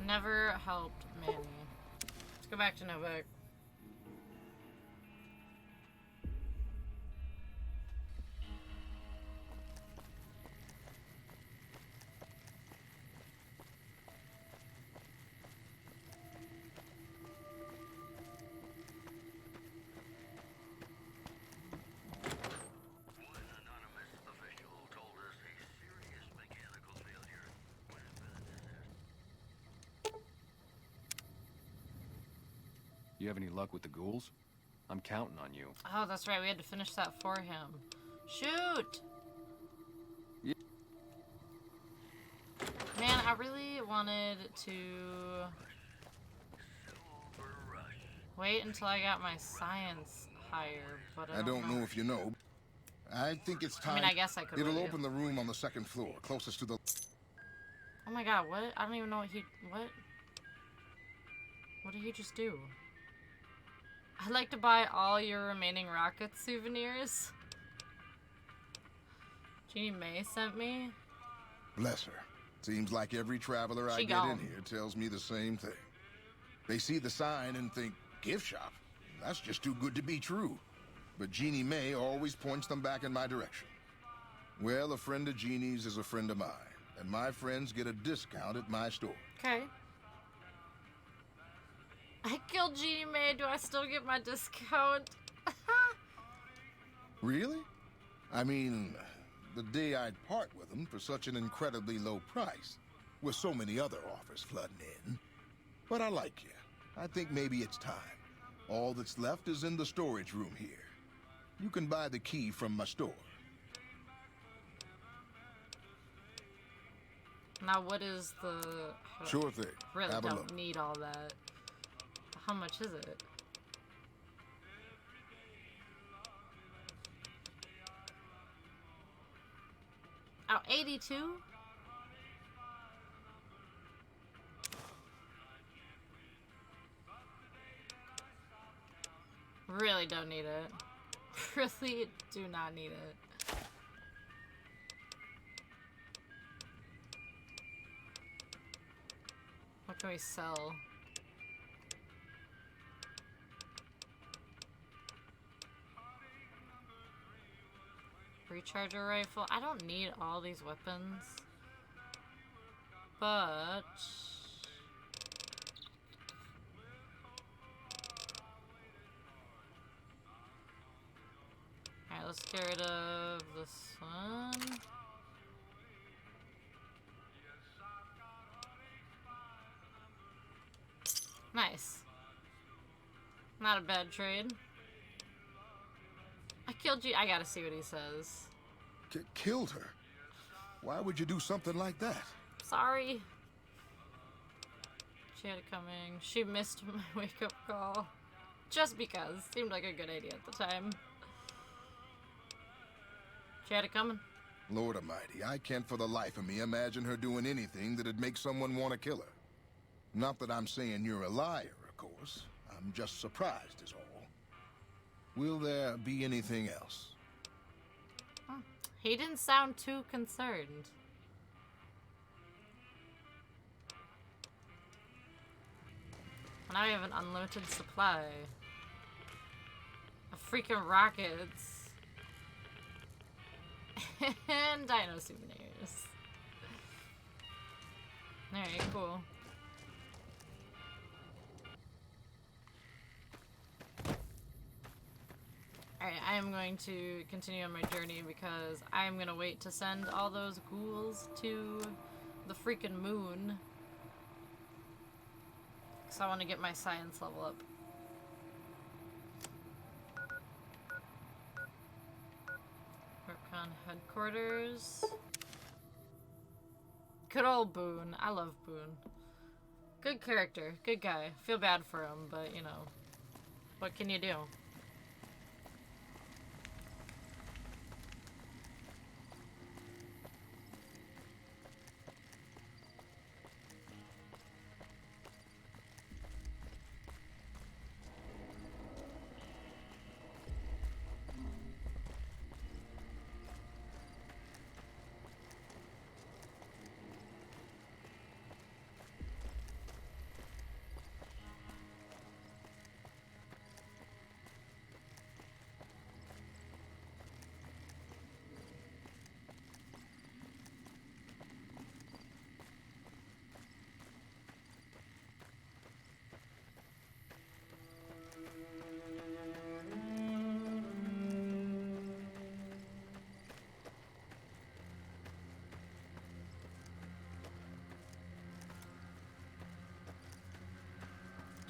Never helped Manny. Let's go back to Novak. You have any luck with the ghouls? I'm counting on you. Oh, that's right. We had to finish that for him. Shoot! Yeah. Man, I really wanted to wait until I got my science higher, but I don't know if you know. I think it's time. I mean, I guess I could. It'll wait. open the room on the second floor, closest to the. Oh my god, what? I don't even know what he. What? What did he just do? I'd like to buy all your remaining rocket souvenirs. Jeannie May sent me? Bless her. Seems like every traveler I She get gone. in here tells me the same thing. They see the sign and think, gift shop? That's just too good to be true. But Jeannie May always points them back in my direction. Well, a friend of Jeannie's is a friend of mine, and my friends get a discount at my store. Okay. I killed Jeannie May. Do I still get my discount? Really? I mean, the day I'd part with them for such an incredibly low price, with so many other offers flooding in. But I like you. I think maybe it's time. All that's left is in the storage room here. You can buy the key from my store. Now, what is the... Sure thing. Really Have a don't look. need all that. How much is it? Oh, 82? Really don't need it. Really do not need it. What can we sell? Recharger rifle. I don't need all these weapons. But... Alright, let's get rid of this one. Nice. Not a bad trade. I killed you. I gotta see what he says. Killed her? Why would you do something like that? Sorry. She had it coming. She missed my wake-up call. Just because. Seemed like a good idea at the time. She had it coming. Lord Almighty, I can't for the life of me imagine her doing anything that'd make someone want to kill her. Not that I'm saying you're a liar, of course. I'm just surprised is all. Will there be anything else? He didn't sound too concerned. Now we have an unlimited supply of freaking rockets and dino souvenirs. Alright, cool. Alright, I am going to continue on my journey because I am going to wait to send all those ghouls to the freaking moon. Because I want to get my science level up. Work on headquarters. Good old Boone. I love Boone. Good character. Good guy. Feel bad for him, but you know. What can you do?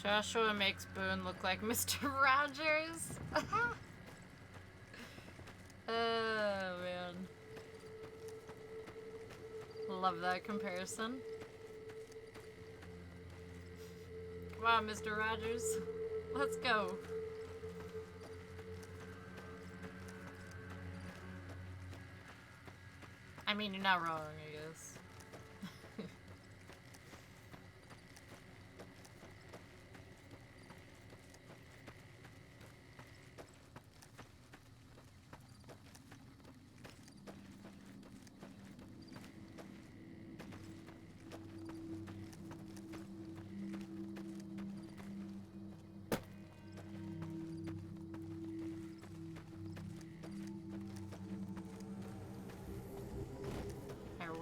Joshua makes Boone look like Mr. Rogers. Oh, man. Love that comparison. Come on, Mr. Rogers. Let's go. I mean, you're not wrong, I guess.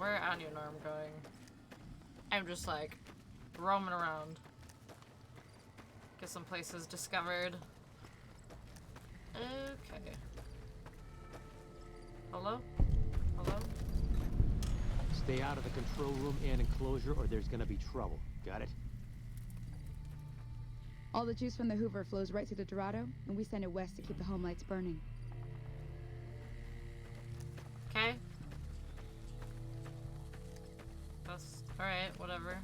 where I don't even know where I'm going. I'm just like roaming around. Get some places discovered. Okay. Hello? Hello? Stay out of the control room and enclosure or there's gonna be trouble. Got it? All the juice from the Hoover flows right to the Dorado, and we send it west to keep the home lights burning. Okay. That's alright, whatever.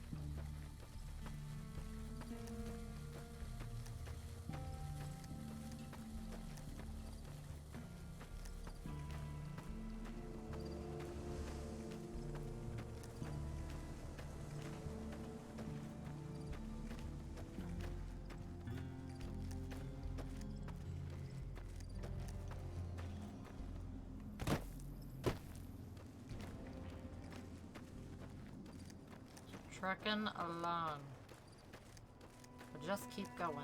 Trucking along. But just keep going.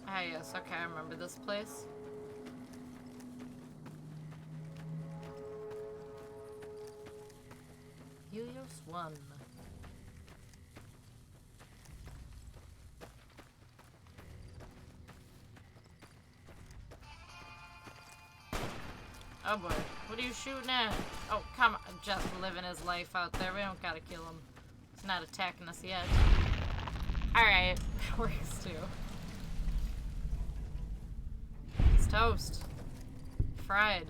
Ah yes, okay, I remember this place. Helios 1. Oh boy, what are you shooting at? Oh, come on, just living his life out there. We don't gotta kill him. He's not attacking us yet. Alright, that works too. It's toast. Fried.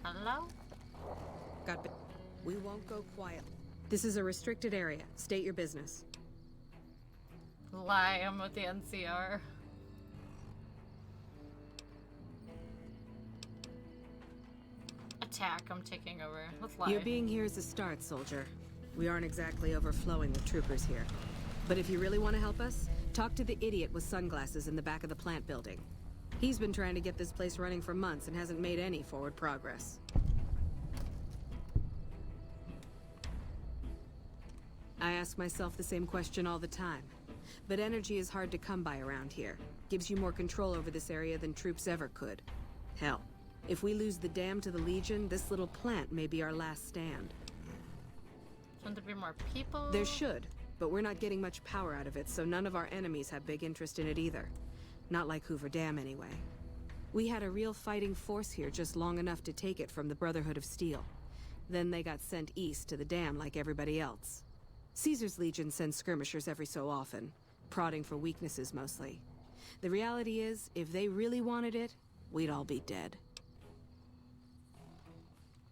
Hello? We won't go quiet. This is a restricted area. State your business. Lie, I'm with the NCR. Attack, I'm taking over. Let's lie. Your being here is a start, soldier. We aren't exactly overflowing with troopers here. But if you really want to help us, talk to the idiot with sunglasses in the back of the plant building. He's been trying to get this place running for months and hasn't made any forward progress. I ask myself the same question all the time. But energy is hard to come by around here. Gives you more control over this area than troops ever could. Hell, if we lose the dam to the Legion, this little plant may be our last stand. Shouldn't there be more people? There should, but we're not getting much power out of it, so none of our enemies have big interest in it either. Not like Hoover Dam, anyway. We had a real fighting force here just long enough to take it from the Brotherhood of Steel. Then they got sent east to the dam like everybody else. Caesar's Legion sends skirmishers every so often, prodding for weaknesses mostly. The reality is, if they really wanted it, we'd all be dead.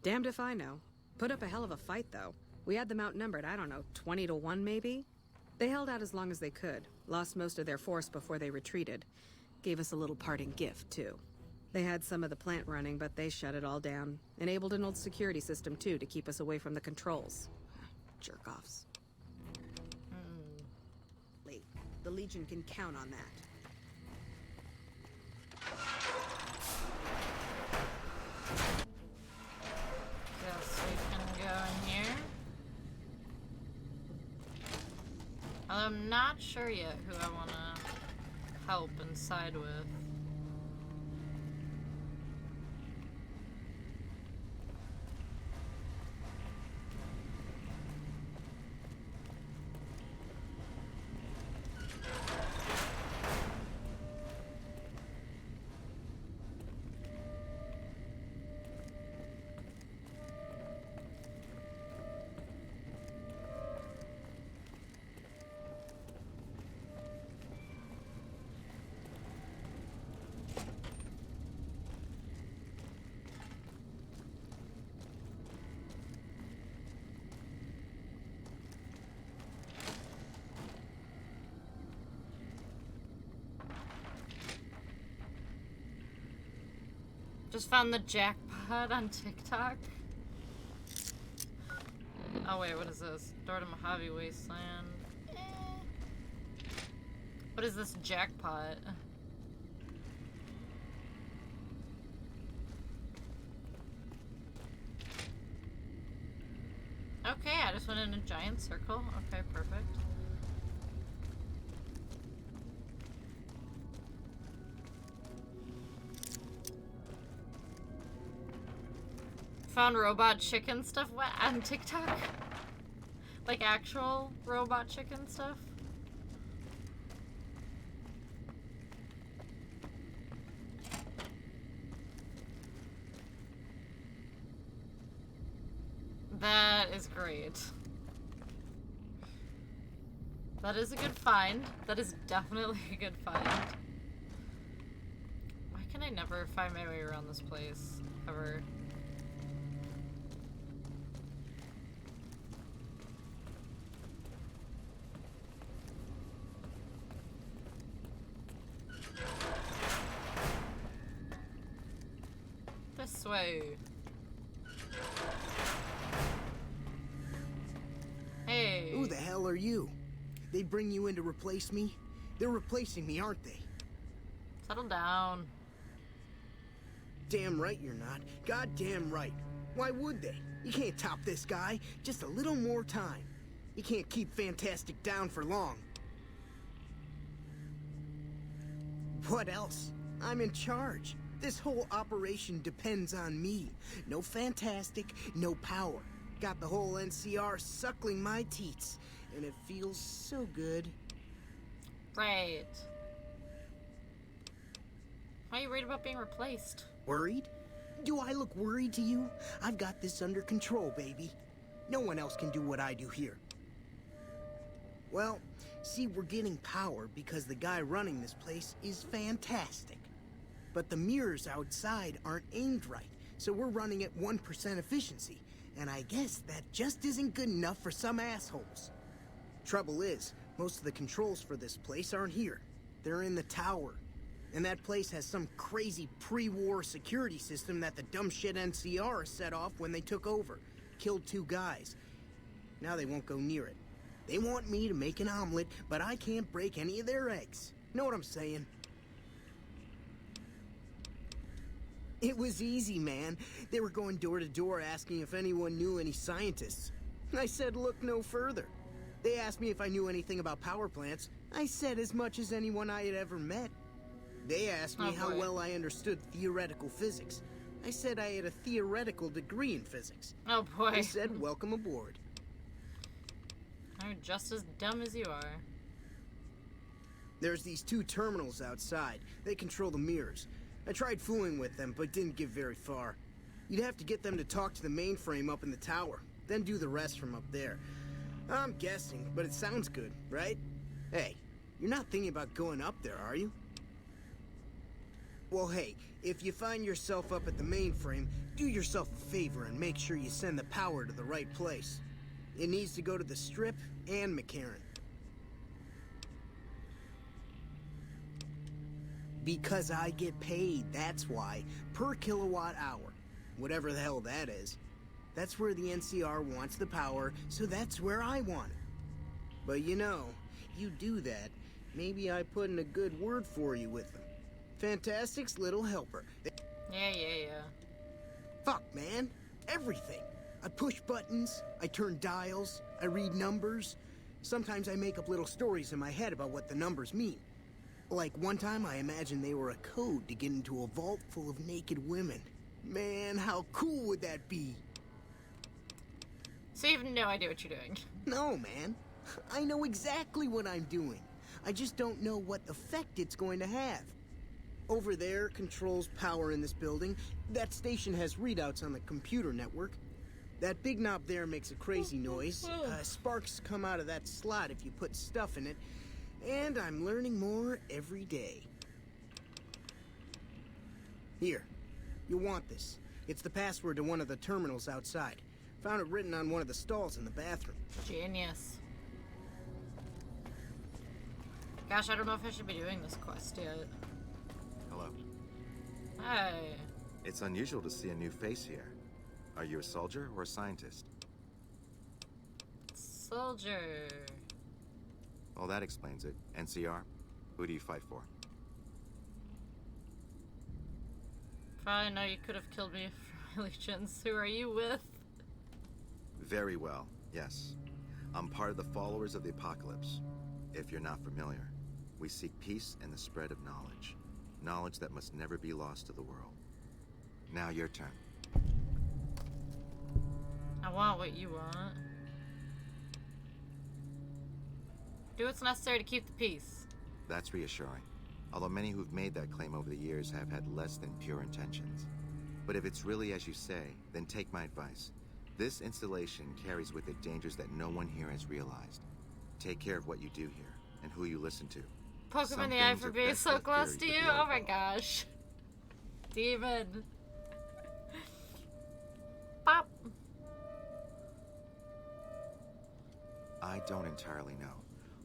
Damned if I know. Put up a hell of a fight, though. We had them outnumbered, I don't know, 20 to 1 maybe? They held out as long as they could, lost most of their force before they retreated. Gave us a little parting gift, too. They had some of the plant running, but they shut it all down. Enabled an old security system, too, to keep us away from the controls. Jerk-offs. The Legion can count on that. Guess we can go in here. Although I'm not sure yet who I want to help and side with. Just found the jackpot on TikTok. Oh wait, what is this? Door to Mojave Wasteland. What is this jackpot? Okay, I just went in a giant circle. Okay, perfect. Found robot chicken stuff on TikTok? Like actual robot chicken stuff? That is great. That is a good find. That is definitely a good find. Why can I never find my way around this place? Ever. This way. Hey. Who the hell are you? They bring you in to replace me? They're replacing me, aren't they? Settle down. Damn right you're not. Goddamn right. Why would they? You can't top this guy. Just a little more time. You can't keep Fantastic down for long. What else? I'm in charge. This whole operation depends on me. No Fantastic, no power. Got the whole NCR suckling my teats, and it feels so good. Right. Why are you worried about being replaced? Worried? Do I look worried to you? I've got this under control, baby. No one else can do what I do here. Well, see, we're getting power because the guy running this place is fantastic. But the mirrors outside aren't aimed right, so we're running at 1% efficiency. And I guess that just isn't good enough for some assholes. Trouble is, most of the controls for this place aren't here. They're in the tower. And that place has some crazy pre-war security system that the dumb shit NCR set off when they took over. Killed 2 guys. Now they won't go near it. They want me to make an omelet, but I can't break any of their eggs. Know what I'm saying? It was easy, man. They were going door to door asking if anyone knew any scientists. I said look no further. They asked me if I knew anything about power plants. I said as much as anyone I had ever met. They asked me how well I understood theoretical physics. I said I had a theoretical degree in physics. Oh boy. They said welcome aboard. I'm just as dumb as you are. There's these 2 terminals outside. They control the mirrors. I tried fooling with them, but didn't get very far. You'd have to get them to talk to the mainframe up in the tower, then do the rest from up there. I'm guessing, but it sounds good, right? Hey, you're not thinking about going up there, are you? Well, hey, if you find yourself up at the mainframe, do yourself a favor and make sure you send the power to the right place. It needs to go to the Strip and McCarran. Because I get paid, that's why. Per kilowatt hour. Whatever the hell that is. That's where the NCR wants the power, so that's where I want it. But you know, you do that, maybe I put in a good word for you with them. Fantastic's little helper. Yeah. Fuck, man. Everything. I push buttons, I turn dials, I read numbers. Sometimes I make up little stories in my head about what the numbers mean. Like one time I imagined they were a code to get into a vault full of naked women. Man, how cool would that be? So you have no idea what you're doing? No, man. I know exactly what I'm doing. I just don't know what effect it's going to have. Over there controls power in this building. That station has readouts on the computer network. That big knob there makes a crazy noise. Sparks come out of that slot if you put stuff in it. And I'm learning more every day. Here, you'll want this. It's the password to one of the terminals outside. Found it written on one of the stalls in the bathroom. Genius. Gosh, I don't know if I should be doing this quest yet. Hello. Hi. It's unusual to see a new face here. Are you a soldier or a scientist? Soldier. Well, that explains it. NCR, who do you fight for? Probably know you could have killed me for allegiance. Who are you with? Very well, yes. I'm part of the Followers of the Apocalypse. If you're not familiar, we seek peace and the spread of knowledge. Knowledge that must never be lost to the world. Now your turn. I want what you want. Do what's necessary to keep the peace. That's reassuring. Although many who've made that claim over the years have had less than pure intentions. But if it's really as you say, then take my advice. This installation carries with it dangers that no one here has realized. Take care of what you do here, and who you listen to. Poke him in the eye for being so close to you? Oh my gosh. Demon. Pop. I don't entirely know.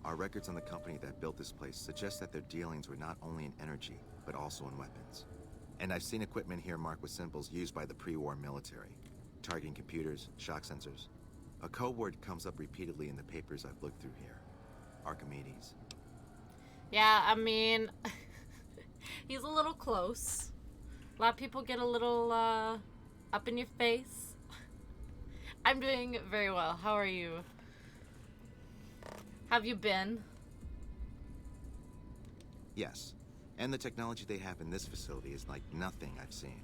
Our records on the company that built this place suggest that their dealings were not only in energy, but also in weapons. And I've seen equipment here marked with symbols used by the pre-war military. Targeting computers, shock sensors. A code word comes up repeatedly in the papers I've looked through here. Archimedes. Yeah, I mean, he's a little close. A lot of people get a little, up in your face. I'm doing very well. How are you? Have you been? Yes. And the technology they have in this facility is like nothing I've seen.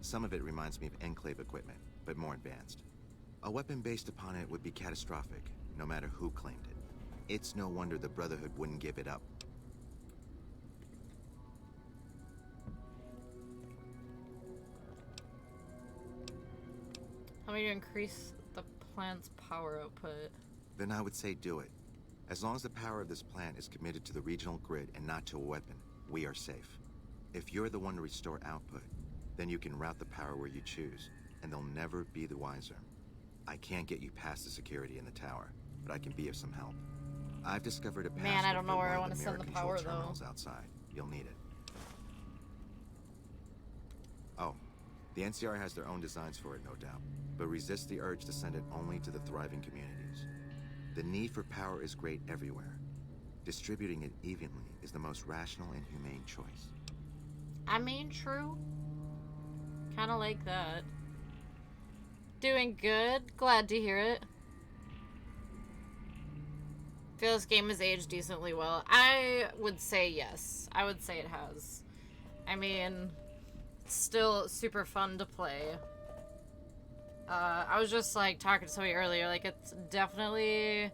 Some of it reminds me of Enclave equipment, but more advanced. A weapon based upon it would be catastrophic, no matter who claimed it. It's no wonder the Brotherhood wouldn't give it up. How many to increase the plant's power output? Then I would say do it. As long as the power of this plant is committed to the regional grid and not to a weapon, we are safe. If you're the one to restore output, then you can route the power where you choose, and they'll never be the wiser. I can't get you past the security in the tower, but I can be of some help. I've discovered a password. Man, I don't know for where I one want of to the send the mirror power, control though. terminals outside. You'll need it. Oh, the NCR has their own designs for it, no doubt, but resist the urge to send it only to the thriving communities. The need for power is great everywhere. Distributing it evenly is the most rational and humane choice. I mean, true. Kind of like that. Doing good. Glad to hear it. Feel this game has aged decently well. I would say yes. I would say it has. I mean, it's still super fun to play. I was just like talking to somebody earlier, like it's definitely,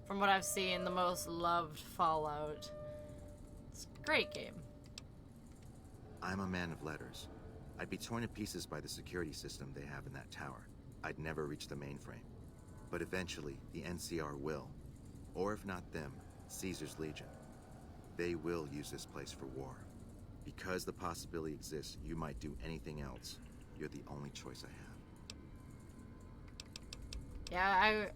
from what I've seen, the most loved Fallout. It's a great game. I'm a man of letters. I'd be torn to pieces by the security system they have in that tower. I'd never reach the mainframe. But eventually, the NCR will. Or if not them, Caesar's Legion. They will use this place for war. Because the possibility exists you might do anything else, you're the only choice I have. Yeah,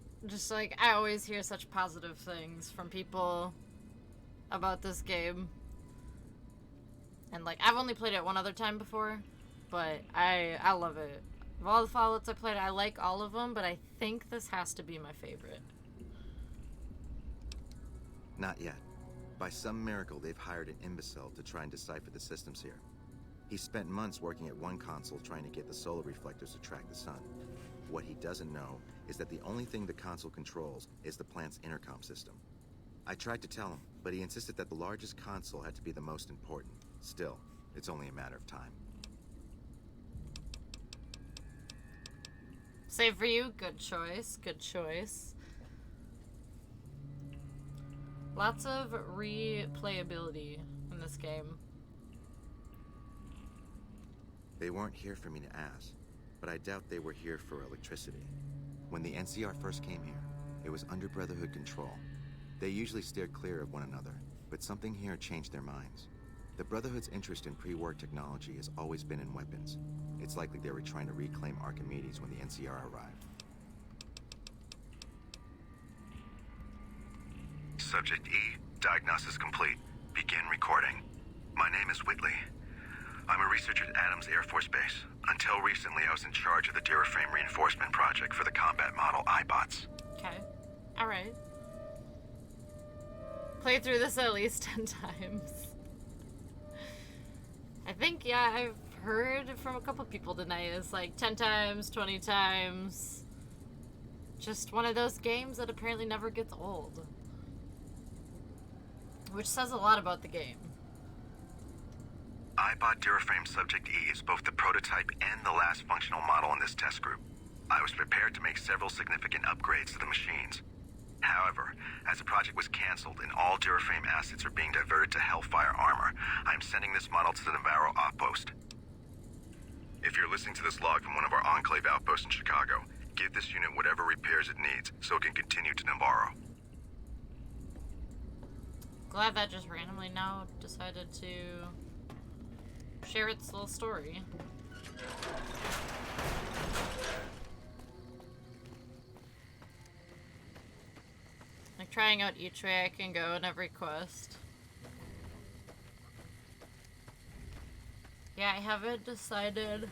I always hear such positive things from people about this game. And, like, I've only played it one other time before, but I love it. Of all the Fallouts I played, I like all of them, but I think this has to be my favorite. Not yet. By some miracle, they've hired an imbecile to try and decipher the systems here. He spent months working at one console trying to get the solar reflectors to track the sun. What he doesn't know is that the only thing the console controls is the plant's intercom system. I tried to tell him, but he insisted that the largest console had to be the most important. Still, it's only a matter of time. Save for you, good choice, good choice. Lots of replayability in this game. They weren't here for me to ask, but I doubt they were here for electricity. When the NCR first came here, it was under Brotherhood control. They usually steered clear of one another, but something here changed their minds. The Brotherhood's interest in pre-war technology has always been in weapons. It's likely they were trying to reclaim Archimedes when the NCR arrived. Subject E, diagnosis complete. Begin recording. My name is Whitley. I'm a researcher at Adams Air Force Base. Until recently, I was in charge of the Duraframe reinforcement project for the combat model iBots. Okay. Alright. Played through this at least 10 times. I think, yeah, I've heard from a couple people tonight. It's like 10 times, 20 times. Just one of those games that apparently never gets old. Which says a lot about the game. iBot Duraframe Subject E is both the prototype and the last functional model in this test group. I was prepared to make several significant upgrades to the machines. However, as the project was canceled and all Duraframe assets are being diverted to Hellfire armor, I am sending this model to the Navarro outpost. If you're listening to this log from one of our Enclave outposts in Chicago, give this unit whatever repairs it needs so it can continue to Navarro. Glad that just randomly now decided to share its little story. Like trying out each way I can go in every quest. Yeah, I haven't decided.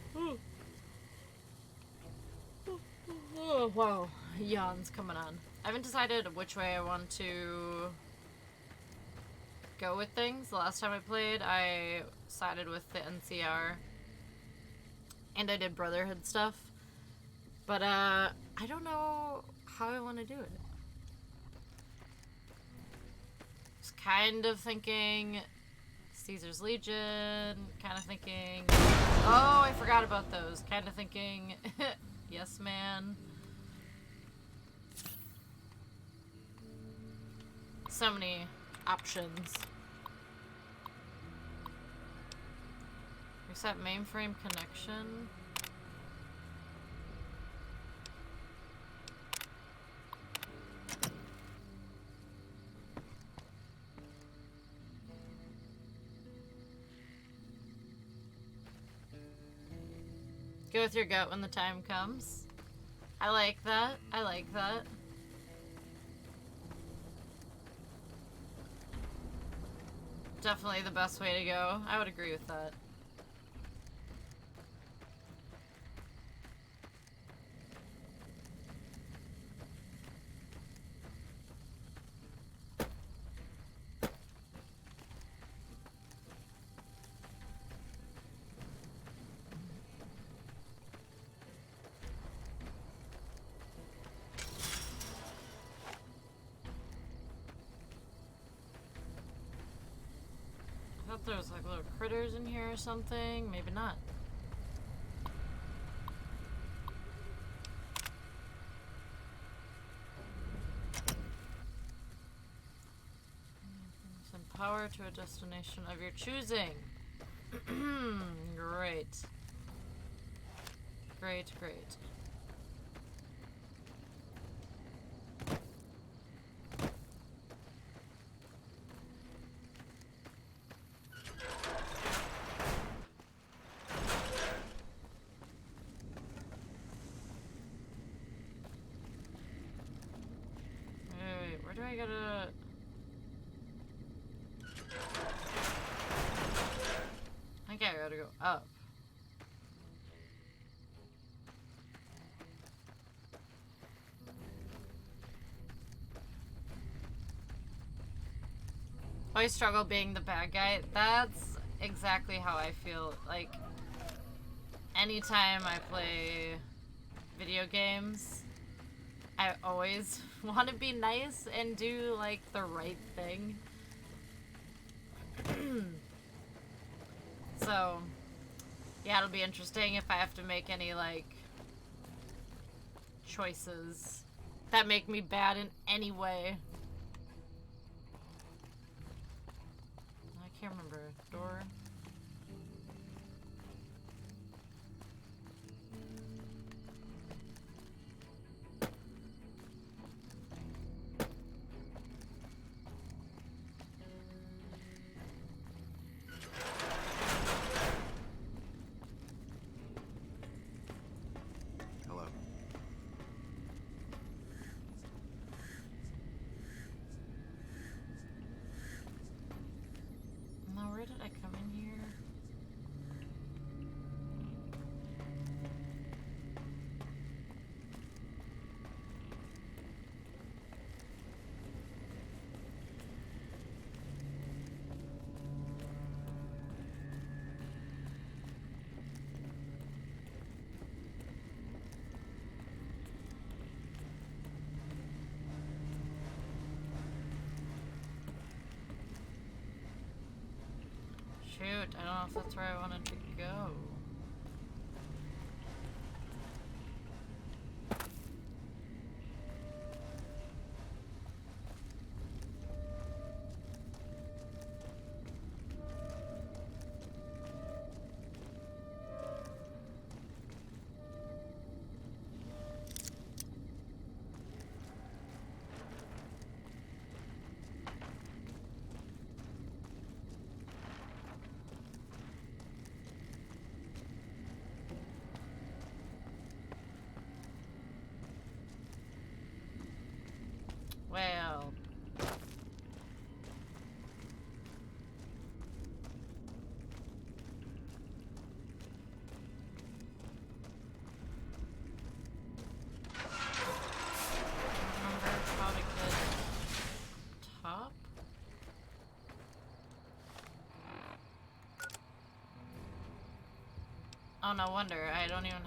Oh, wow. Yawn's coming on. I haven't decided which way I want to go with things. The last time I played, I sided with the NCR. And I did Brotherhood stuff. But, I don't know how I want to do it. Just kind of thinking Caesar's Legion, kind of thinking, oh, I forgot about those. Kind of thinking, Yes Man. So many options. Reset mainframe connection. Go with your gut when the time comes. I like that. I like that. Definitely the best way to go. I would agree with that. I thought there was like little critters in here or something. Maybe not. Send power to a destination of your choosing. Great. Great, great. Do I gotta... I think I gotta go up. Always struggle being the bad guy. That's exactly how I feel. Like, anytime I play video games, I always want to be nice and do, like, the right thing. So, yeah, it'll be interesting if I have to make any, like, choices that make me bad in any way. I can't remember. Door? Where did I come in here? Shoot, I don't know if that's where I wanted to go. Well. Remember how to get top? Oh, no wonder. I don't even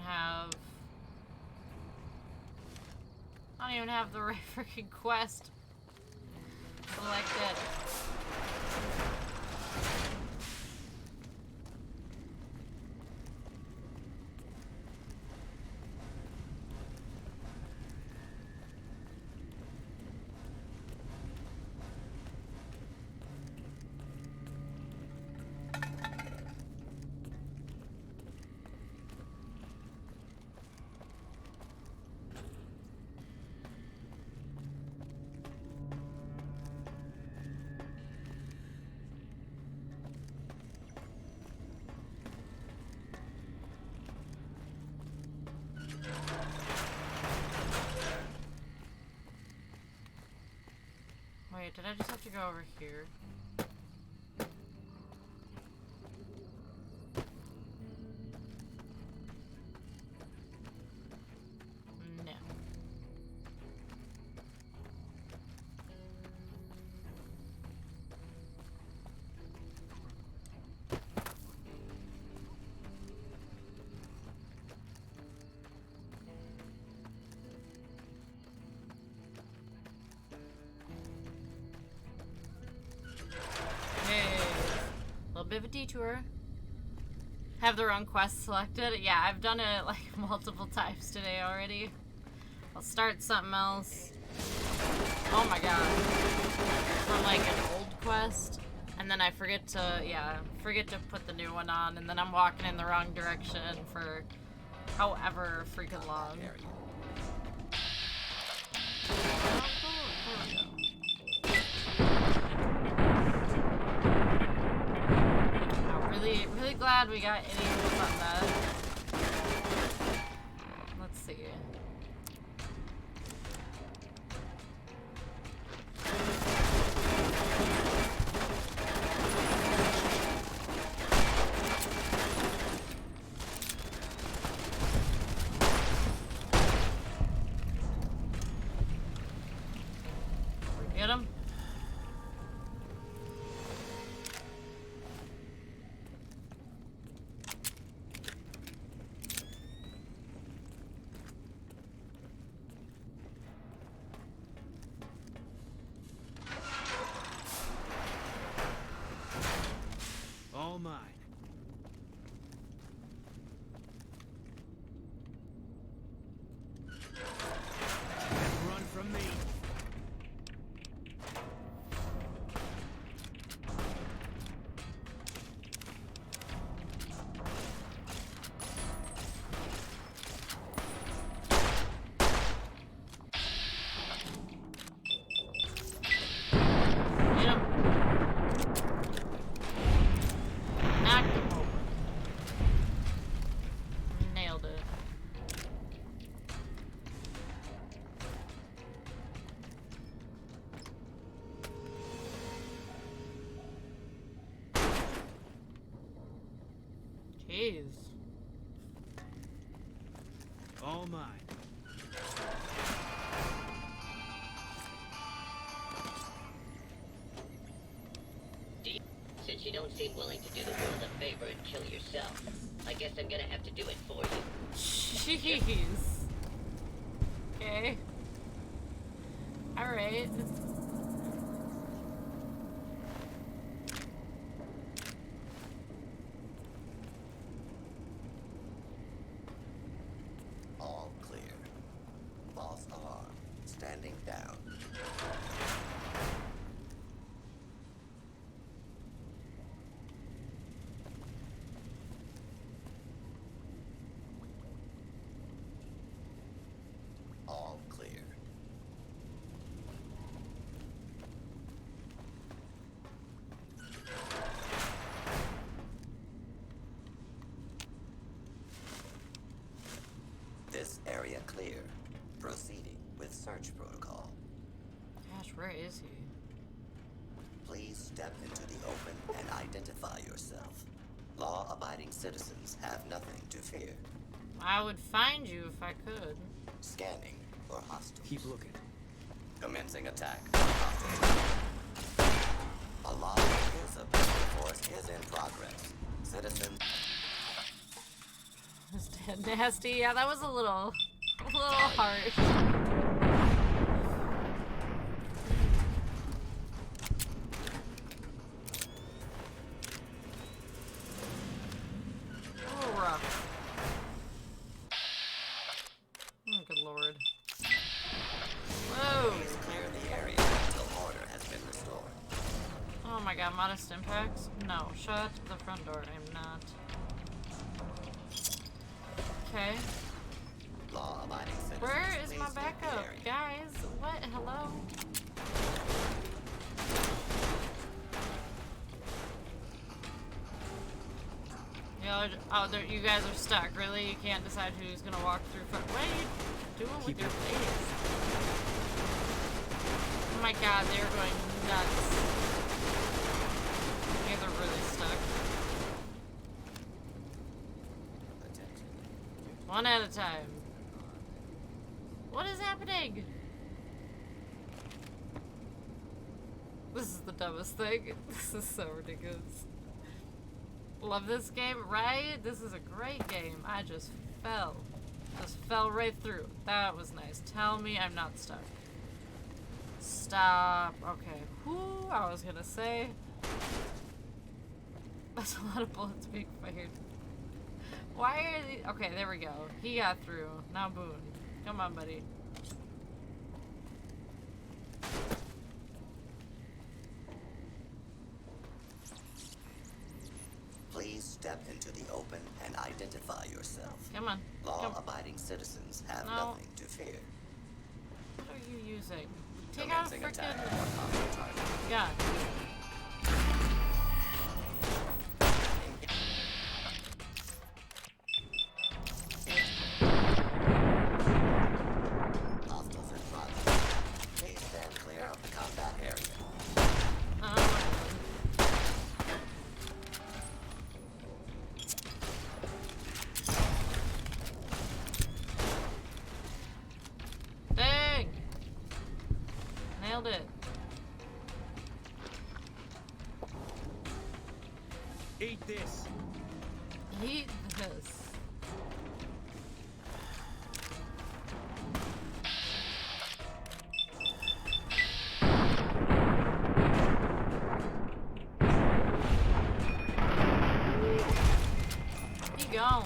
have the right freaking quest selected. Wait, did I just have to go over here? No. Bit of a detour. Have the wrong quest selected. Yeah, I've done it like multiple times today already. I'll start something else. Oh my god. From like an old quest. And then I forget to put the new one on, and then I'm walking in the wrong direction for however freaking long. Really glad we got any hits on that. Let's see. Get him. All mine. Run from me. Jeez. All mine. Since you don't seem willing to do the world a favor and kill yourself, I guess I'm gonna have to do it for you. Jeez. Okay. Alright. search protocol. Gosh, where is he? Please step into the open and identify yourself. Law-abiding citizens have nothing to fear. I would find you if I could. Scanning for hostiles. Keep looking. Commencing attack on hostiles. Alarm use of deadly force is in progress. Citizens. Is that nasty? Yeah, that was a little harsh. Rough. Oh, good lord. Whoa! Please clear the area until order has been restored. Oh my god, modest impacts? No, shut the front door. I'm not. Okay. Law-abiding citizens. Where is please my leave the backup? area. Guys, what? Hello? Oh, you guys are stuck. Really? You can't decide who's gonna walk through front. What are you doing with your face? Oh my god, they're going nuts. Yeah, they're really stuck. One at a time. What is happening? This is the dumbest thing. This is so ridiculous. Love this game, right? This is a great game. I just fell right through. That was nice. Tell me I'm not stuck. Stop. Okay. Whoo, I was gonna say. That's a lot of bullets being fired. Why are these? Okay, there we go. He got through. Now Boone. Come on, buddy. Please step into the open and identify yourself. Come on. Law-abiding citizens have No. nothing to fear. What are you using? Take out a Commencing freaking attack on hostile target. gun. Hostiles in progress. Please stand clear of the combat area. Dang! Nailed it. Eat this. Eat this. He gone.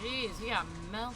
Jeez, he got melted.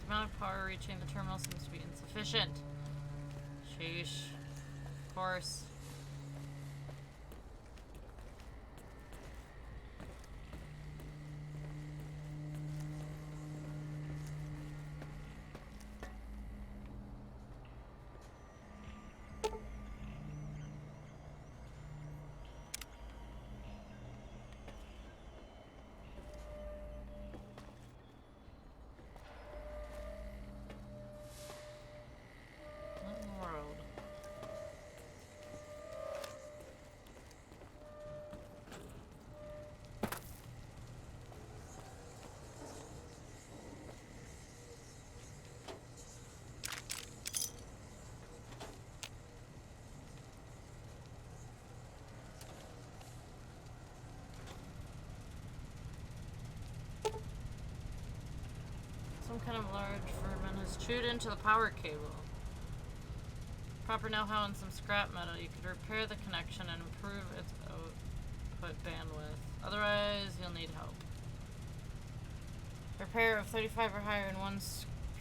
The amount of power reaching the terminal seems to be insufficient. Sheesh. Of course. What in the world? Some kind of large vermin has chewed into the power cable. Proper know-how and some scrap metal, you could repair the connection and improve its output bandwidth. Otherwise, you'll need help. Repair of 35 or higher in one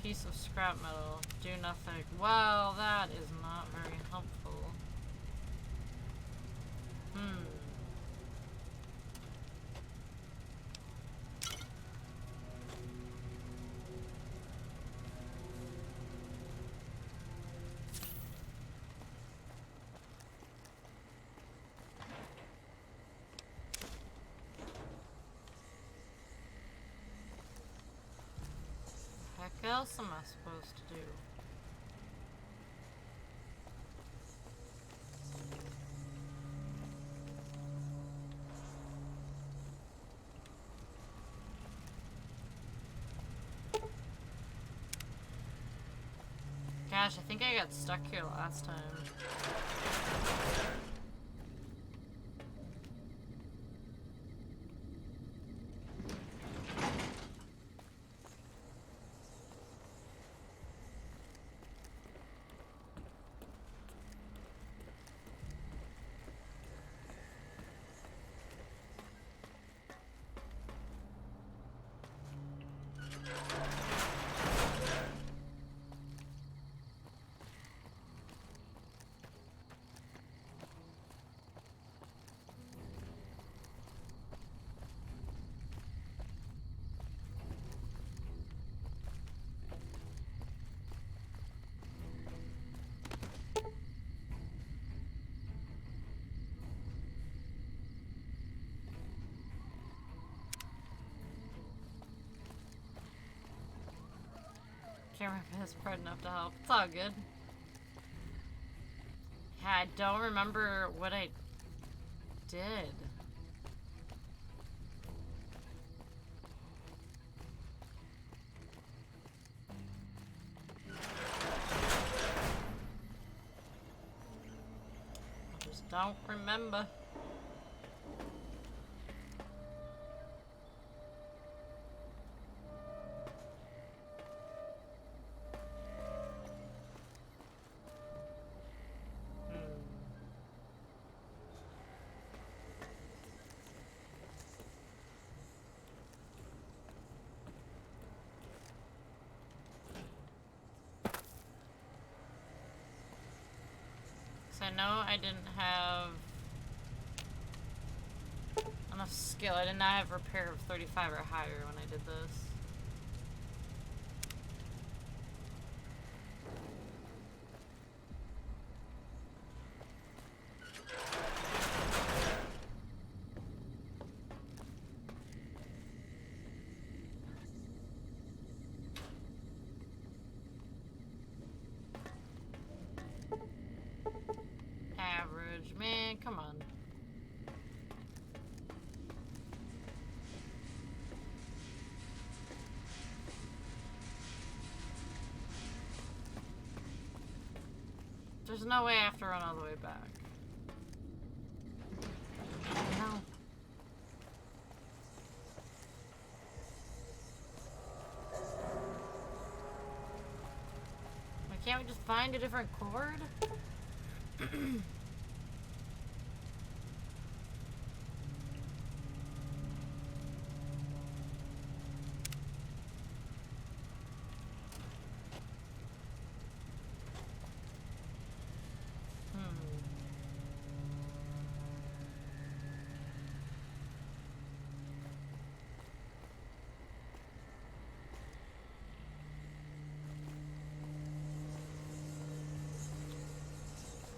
piece of scrap metal. Do nothing. Well, that is not very helpful. What else am I supposed to do? Gosh, I think I got stuck here last time. Can't remember this part enough to help. It's all good. Yeah, I don't remember what I did. I just don't remember. I know I didn't have enough skill. I did not have repair of 35 or higher when I did this. Man, come on. There's no way I have to run all the way back. No. Why can't we just find a different chord?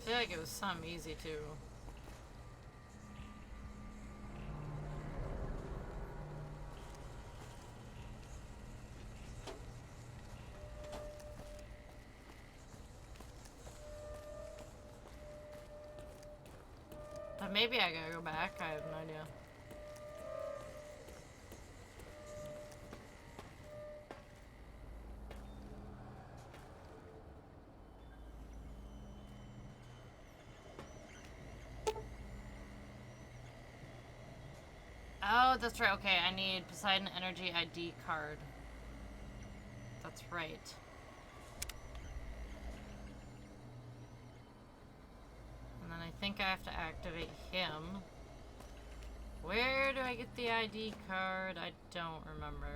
I feel like it was some easy too. But maybe I gotta go back, I have no idea. Oh, that's right. Okay, I need Poseidon Energy ID card. That's right. And then I think I have to activate him. Where do I get the ID card? I don't remember.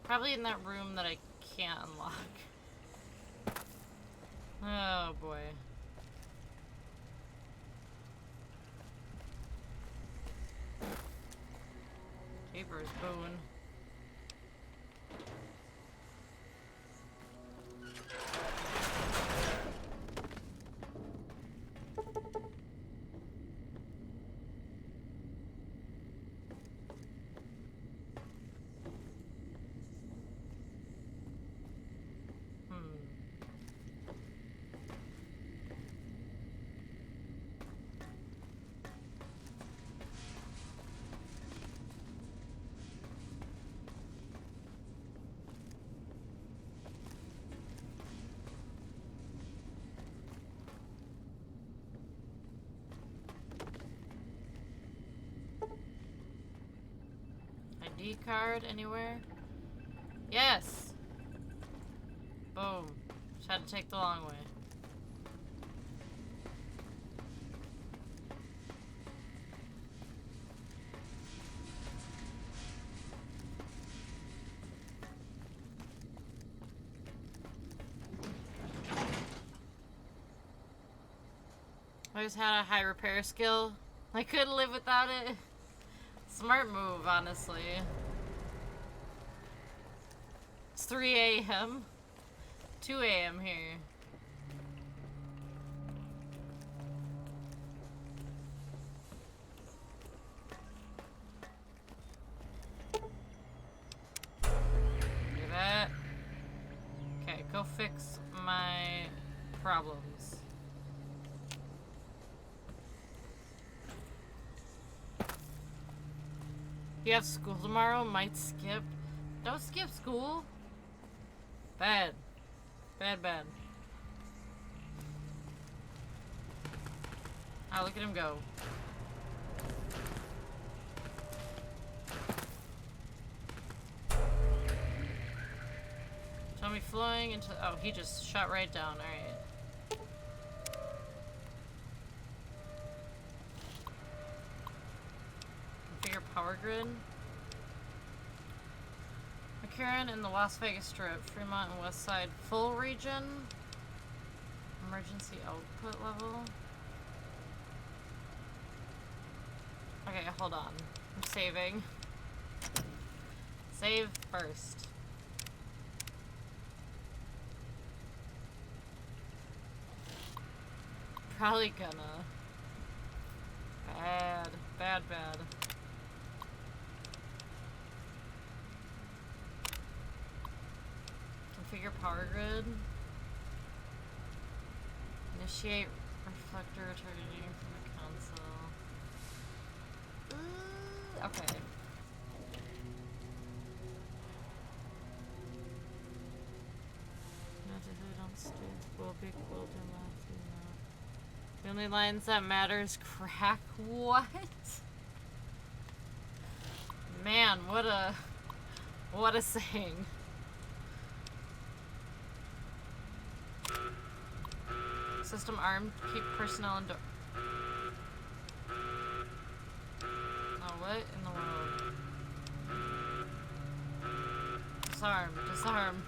Probably in that room that I can't unlock. Oh boy. Jeepers, Boone. ID card anywhere? Yes! Boom. Just had to take the long way. I just had a high repair skill. I couldn't live without it. Smart move, honestly. It's 3 a.m. 2 a.m. here. Look at that. Okay, go fix my problems. You have school tomorrow? Might skip. Don't skip school. Bad. Bad, bad. Oh, look at him go. Tommy flying into... Oh, he just shot right down. Alright. Configure power grid. McCarran in the Las Vegas Strip, Fremont and West Side, full region. Emergency output level. Okay, hold on. I'm saving. Save first. Probably gonna. Bad. Bad, bad. Configure power grid. Initiate reflector targeting from the console. Okay. The only lines that matters crack. What? Man, what a saying. System armed, keep personnel indoors. Oh, what in the world? Disarm, disarm.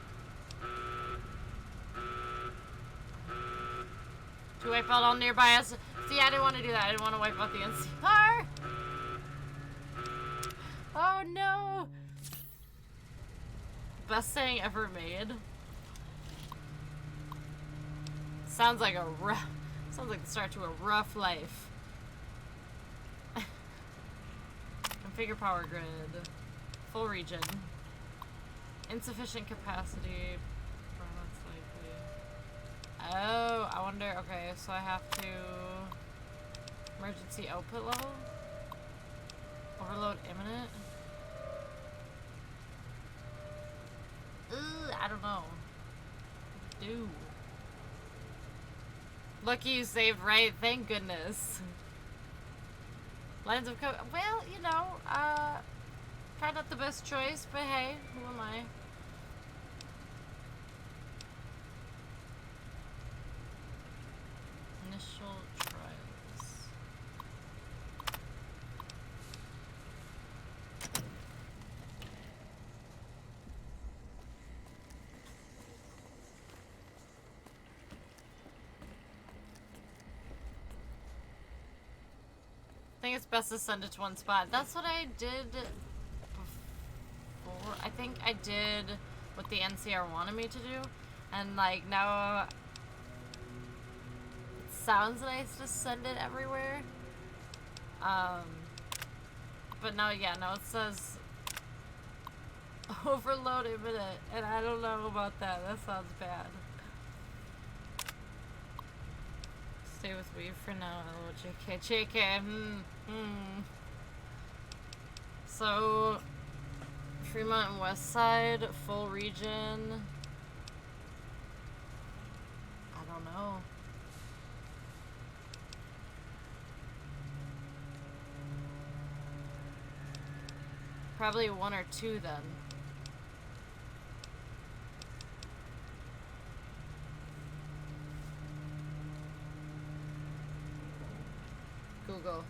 To wipe out all nearby us. See, I didn't want to do that. I didn't want to wipe out the NCR. Oh no! Best saying ever made. Sounds like the start to a rough life. Configure power grid. Full region. Insufficient capacity. Oh, I wonder. Okay, so I have to emergency output level. Overload imminent. I don't know. What to do? Lucky you saved right. Thank goodness. Lines of code. Well, you know, probably not the best choice, but hey, who am I? Initial trials. I think it's best to send it to one spot. That's what I did before. I think I did what the NCR wanted me to do. And like now it sounds nice to send it everywhere. But now, yeah, now it says overload imminent, and I don't know about that. That sounds bad. Stay with Weave for now. LO, JK. JK. So, Fremont and West Side, full region. I don't know. Probably one or two then. Google.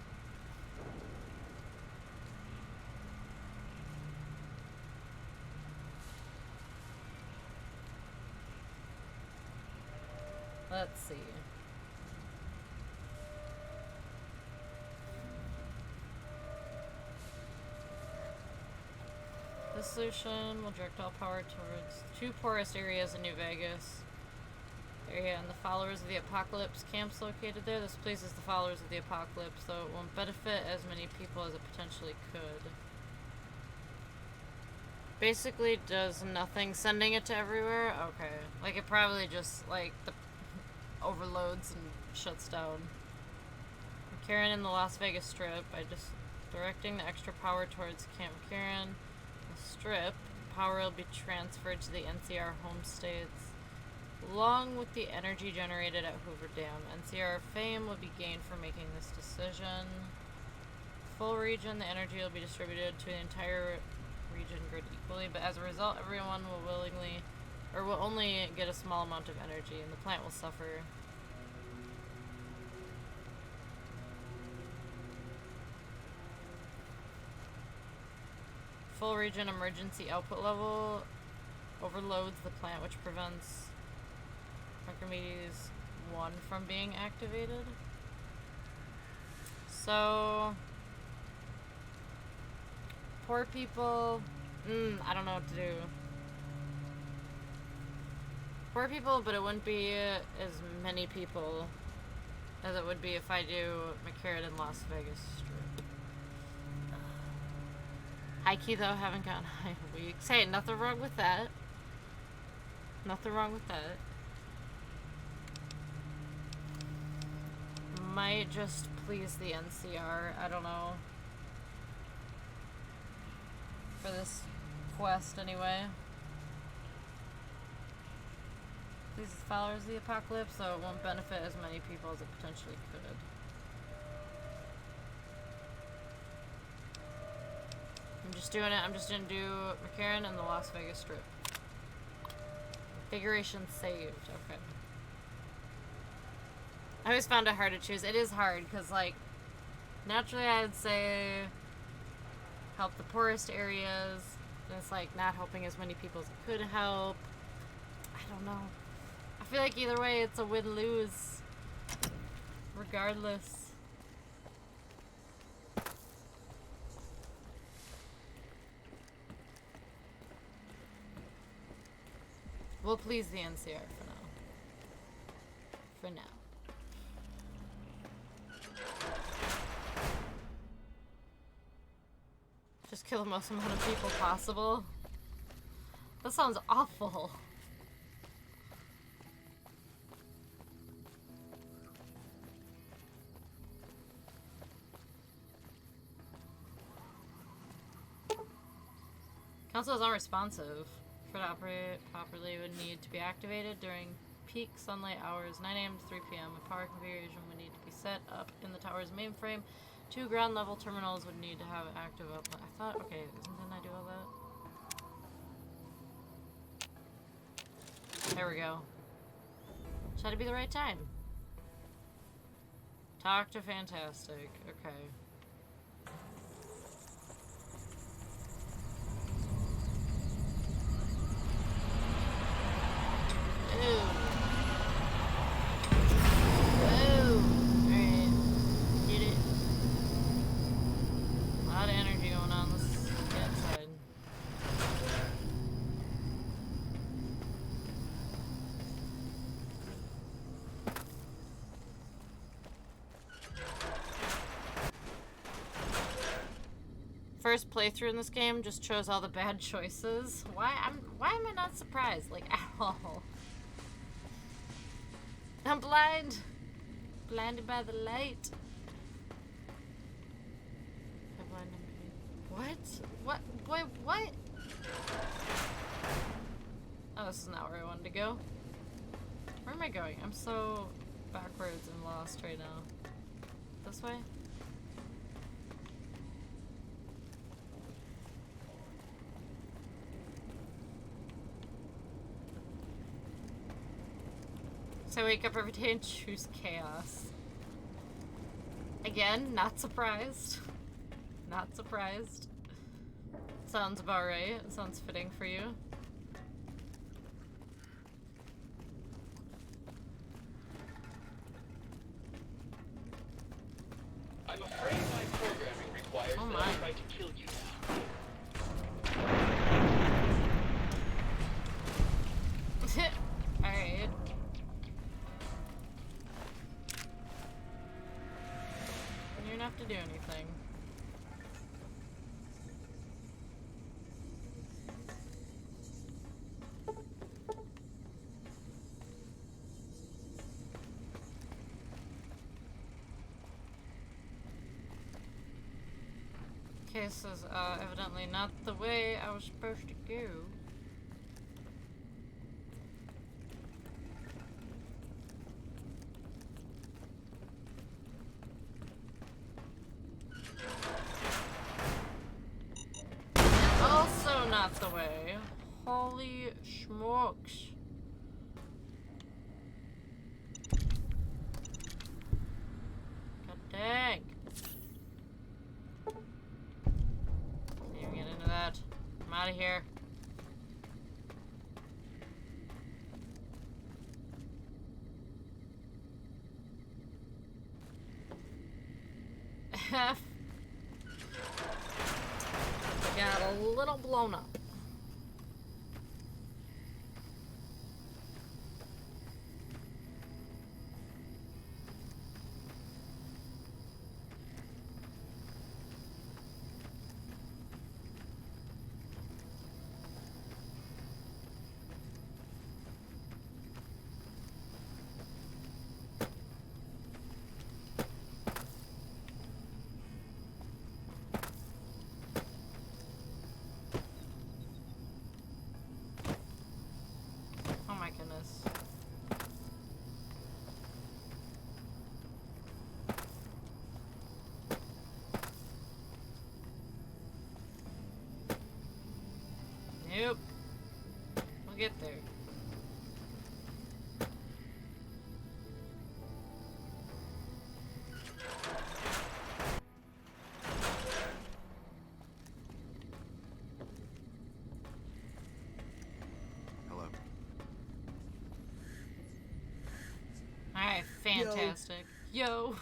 Let's see. This solution will direct all power towards two poorest areas in New Vegas area and the followers of the apocalypse camps located there. This pleases the followers of the apocalypse, though it won't benefit as many people as it potentially could. Basically does nothing, sending it to everywhere? Okay. Like it probably just like the overloads and shuts down. McCarran in the Las Vegas Strip by just directing the extra power towards Camp McCarran. Strip, power will be transferred to the NCR home states, along with the energy generated at Hoover Dam. NCR fame will be gained for making this decision. Full region, the energy will be distributed to the entire region grid equally, but as a result, everyone will will only get a small amount of energy, and the plant will suffer. Full region emergency output level overloads the plant, which prevents Archimedes 1 from being activated. So, poor people, I don't know what to do. Poor people, but it wouldn't be as many people as it would be if I do McCarran in Las Vegas Strip. High key though, haven't gotten high in weeks. Hey, nothing wrong with that. Nothing wrong with that. Might just please the NCR, I don't know. For this quest anyway. Please the followers of the apocalypse, so it won't benefit as many people as it potentially could. I'm just doing it. I'm just gonna do McCarran and the Las Vegas Strip. Configuration saved. Okay. I always found it hard to choose. It is hard because, like, naturally I'd say help the poorest areas. And it's like not helping as many people as it could help. I don't know. I feel like either way it's a win-lose. Regardless. We'll please the NCR for now. For now. Just kill the most amount of people possible. That sounds awful. Council is unresponsive. For it to operate properly, would need to be activated during peak sunlight hours, 9 a.m. to 3 p.m. A power configuration would need to be set up in the tower's mainframe. 2 ground level terminals would need to have active output. I thought, okay, didn't I do all that? There we go. Just had to be the right time. Talk to Fantastic. Okay. Ooh. Ooh. Alright. Get it. A lot of energy going on. Let's get inside. First playthrough in this game just chose all the bad choices. Why am I not surprised? Like at all. I'm blind. Blinded by the light. What? What? Oh, this is not where I wanted to go. Where am I going? I'm so backwards and lost right now. This way? So I wake up every day and choose chaos. Again, not surprised. Not surprised. Sounds about right. Sounds fitting for you. I'm afraid my programming requires that I try to kill you now. Alright. You don't have to do anything. Okay, this is evidently not the way I was supposed to go. Also not the way. Holy smokes. God dang. Can't even get into that. I'm out of here. F. Got a little blown up. Oh my goodness. Nope. We'll get there. Hello. Alright, fantastic. Yo.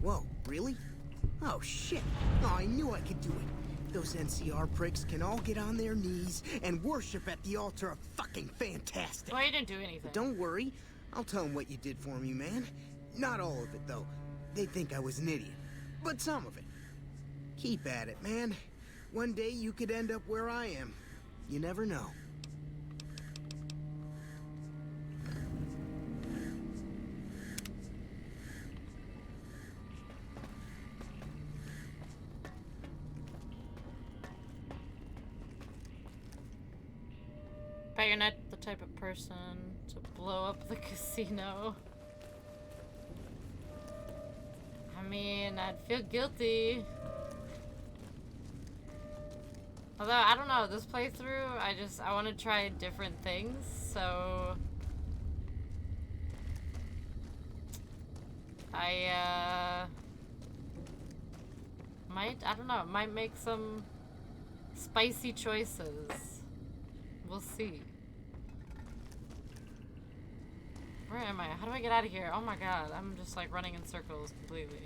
Whoa, really? Oh shit. Oh, I knew I could do it. Those NCR pricks can all get on their knees and worship at the altar of fucking fantastic. Well, you didn't do anything. But don't worry. I'll tell them what you did for me, man. Not all of it, though. They think I was an idiot. But some of it. Keep at it, man. One day you could end up where I am. You never know. Bet you're not the type of person to blow up the casino. I mean, I'd feel guilty. Although, I don't know, this playthrough, I want to try different things, so... I don't know, might make some spicy choices. We'll see. Where am I? How do I get out of here? Oh my god, I'm just like running in circles completely.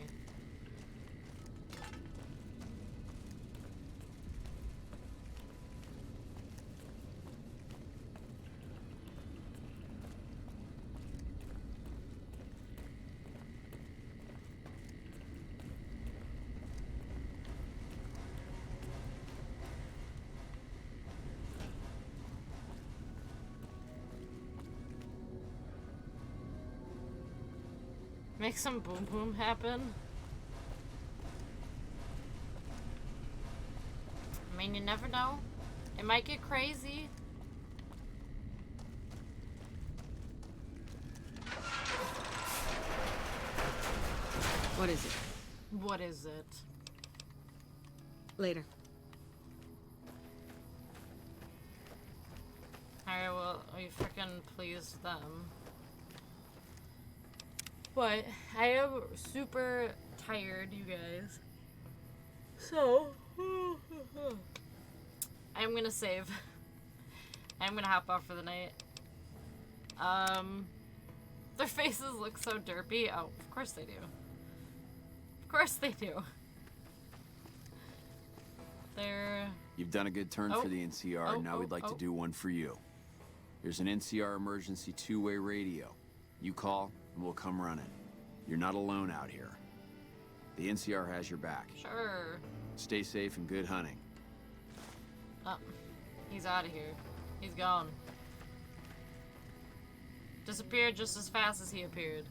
Make some boom boom happen. I mean, you never know. It might get crazy. What is it? What is it? Later. Alright, well, we freaking pleased them. But I am super tired, you guys. So, I'm gonna save. I'm gonna hop off for the night. Their faces look so derpy. Oh, of course they do. Of course they do. They're... You've done a good turn for the NCR, now we'd like to do one for you. Here's an NCR emergency two-way radio. You call, and we'll come running. You're not alone out here. The NCR has your back. Sure. Stay safe and good hunting. Oh, he's out of here. He's gone. Disappeared just as fast as he appeared.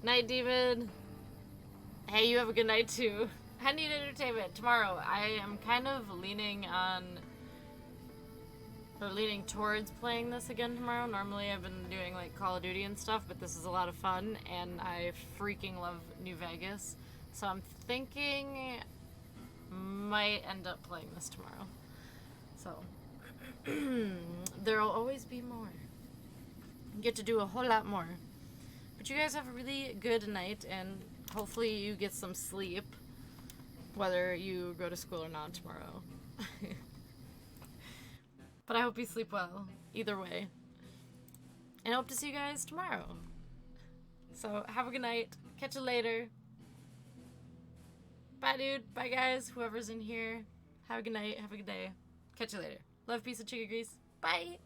Night, Demon. Hey, you have a good night too. I need entertainment. Tomorrow, I am kind of leaning towards playing this again tomorrow. Normally I've been doing like Call of Duty and stuff, but this is a lot of fun and I freaking love New Vegas. So I'm thinking might end up playing this tomorrow. So there'll always be more. You get to do a whole lot more. But you guys have a really good night and hopefully you get some sleep whether you go to school or not tomorrow. But I hope you sleep well, either way. And I hope to see you guys tomorrow. So, have a good night. Catch you later. Bye, dude. Bye, guys. Whoever's in here. Have a good night. Have a good day. Catch you later. Love, peace, and chicken grease. Bye.